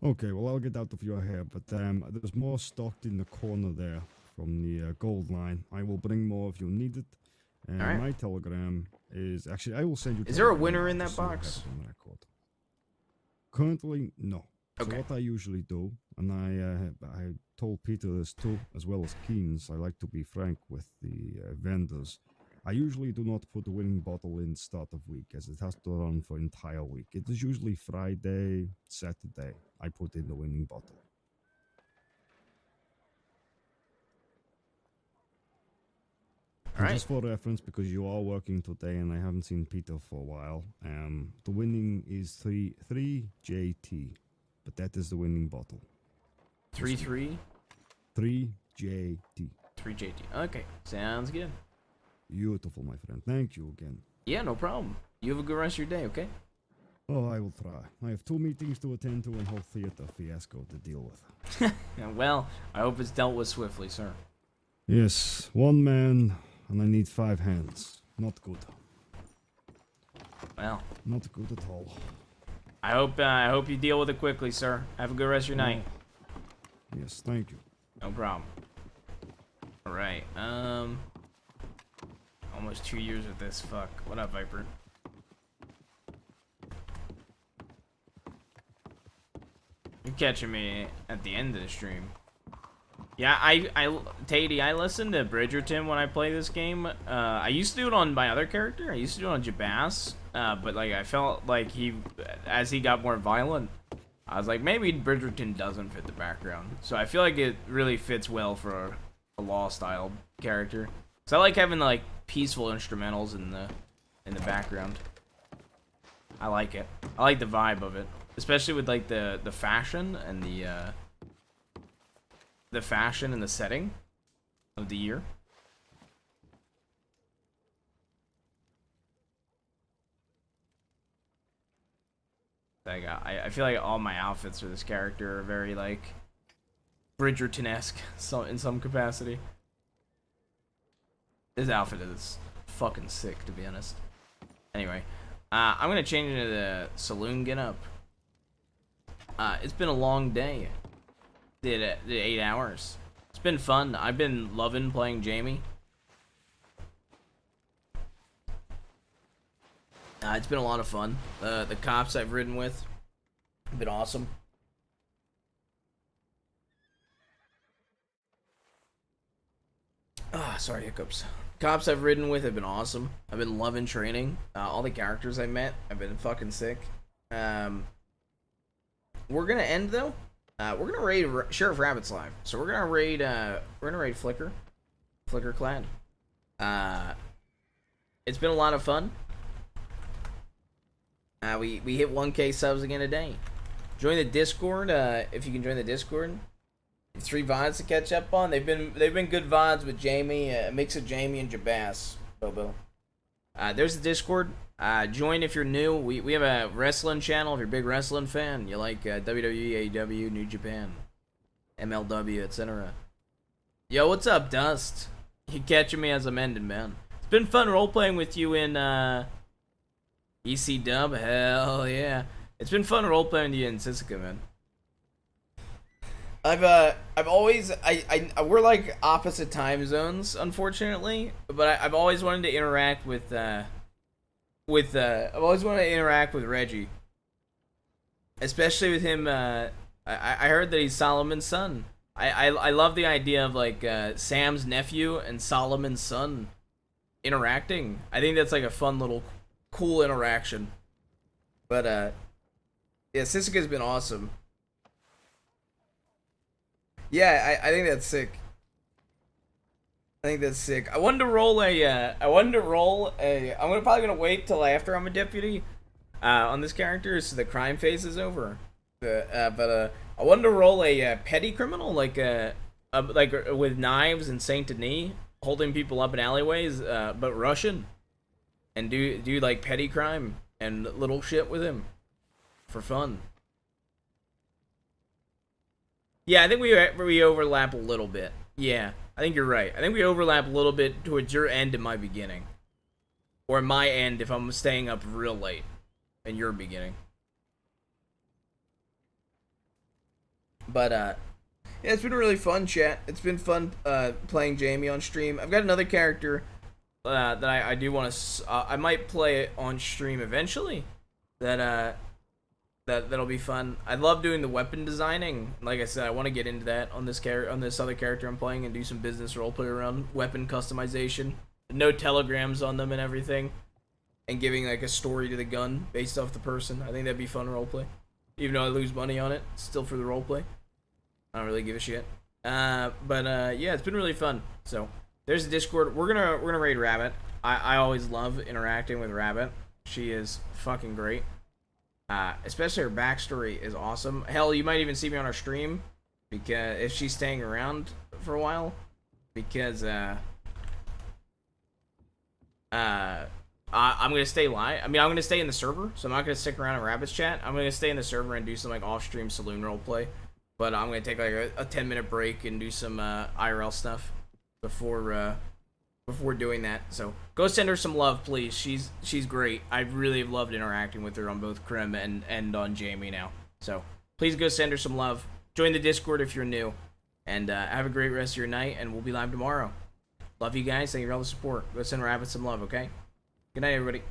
S7: Okay, well, I'll get out of your hair, but there's more stocked in the corner there from the gold line. I will bring more if you need it. And
S1: Alright.
S7: my telegram is... Actually, I will send you...
S1: Is there a
S7: telegram
S1: winner
S7: now
S1: in that
S7: just so you have
S1: box?
S7: it on record. Currently, no.
S1: Okay.
S7: So what I usually do, and I told Peter this too, as well as Keynes, I like to be frank with the vendors. I usually do not put the winning bottle in start of week, as it has to run for entire week. It is usually Friday, Saturday, I put in the winning bottle. And
S1: Alright.
S7: just for reference, because you are working today and I haven't seen Peter for a while, the winning is 3 JT, but that is the winning bottle.
S1: 3-3?
S7: 3 JT.
S1: 3 JT. Okay, sounds good.
S7: Beautiful, my friend. Thank you again.
S1: Yeah, no problem. You have a good rest of your day, okay?
S7: Oh, I will try. I have 2 meetings to attend to and whole theater fiasco to deal with.
S1: Yeah, well, I hope it's dealt with swiftly, sir.
S7: Yes, 1 man, and I need 5 hands. Not good.
S1: Well,
S7: not good at all.
S1: I hope you deal with it quickly, sir. Have a good rest of your night.
S7: Yes, thank you.
S1: No problem. All right. Almost 2 years with this. Fuck. What up, Viper? You're catching me at the end of the stream. Yeah, Tatey, I listen to Bridgerton when I play this game. I used to do it on my other character. I used to do it on Jabas. But like, I felt like as he got more violent, I was like, maybe Bridgerton doesn't fit the background. So I feel like it really fits well for a law style character. So I like having like peaceful instrumentals in the background. I like it. I like the vibe of it, especially with like the fashion and the fashion and the setting of the year. Like I feel like all my outfits for this character are very like Bridgerton-esque, so in some capacity. This outfit is fucking sick, to be honest. Anyway, I'm gonna change into the saloon get-up. It's been a long day. Did 8 hours. It's been fun. I've been loving playing Jaime. It's been a lot of fun. The cops I've ridden with have been awesome. Sorry, hiccups. Cops I've ridden with have been awesome. I've been loving training. All the characters I met have been fucking sick. We're gonna end though. We're gonna raid Sheriff Rabbit's live. So we're gonna raid Flicker Clad. It's been a lot of fun. We hit 1K subs again today. Join the Discord if you can join the Discord. 3 VODs to catch up on. They've been good VODs with Jaime, a mix of Jaime and Jabas. Bobo. There's the Discord. Join if you're new. We have a wrestling channel. If you're a big wrestling fan, you like WWE, AEW, New Japan, MLW, etc. Yo, what's up, Dust? You catching me as I'm ending, man. It's been fun role-playing with you in EC Dub. Hell yeah. It's been fun role-playing with you in Sisika, man. I've always we're like opposite time zones, unfortunately, but I've always wanted to interact with I've always wanted to interact with Reggie, especially with him. I heard that he's Solomon's son. I love the idea of like Sam's nephew and Solomon's son interacting. I think that's like a fun little cool interaction. But yeah, Sisika's been awesome. Yeah, I think that's sick. I think that's sick. I wanted to roll a. I'm probably gonna wait till after I'm a deputy, on this character, so the crime phase is over. But I wanted to roll a petty criminal, like with knives and Saint Denis, holding people up in alleyways, but Russian, and do like petty crime and little shit with him, for fun. Yeah, I think we overlap a little bit. Yeah, I think you're right. I think we overlap a little bit towards your end and my beginning. Or my end if I'm staying up real late. And your beginning. But, yeah, it's been really fun, chat. It's been fun playing Jaime on stream. I've got another character that I do want to... I might play it on stream eventually. That'll be fun. I love doing the weapon designing. Like I said, I want to get into that on this other character I'm playing and do some business roleplay around weapon customization. No telegrams on them and everything. And giving like a story to the gun based off the person. I think that'd be fun roleplay. Even though I lose money on it, still for the roleplay. I don't really give a shit. Yeah, it's been really fun. So there's the Discord. We're gonna raid Rabbit. I always love interacting with Rabbit. She is fucking great. Especially her backstory is awesome. Hell, you might even see me on her stream, because if she's staying around for a while, because I'm gonna stay live. I mean, I'm gonna stay in the server, so I'm not gonna stick around in Rabbit's chat. I'm gonna stay in the server and do some like off-stream saloon roleplay, but I'm gonna take like a 10-minute break and do some IRL stuff before doing that. So go send her some love, please. She's great. I really have loved interacting with her on both Krim and on Jaime now. So please go send her some love. Join the Discord if you're new, and have a great rest of your night. And we'll be live tomorrow. Love you guys. Thank you for all the support. Go send Rabbit some love, okay? Good night, everybody.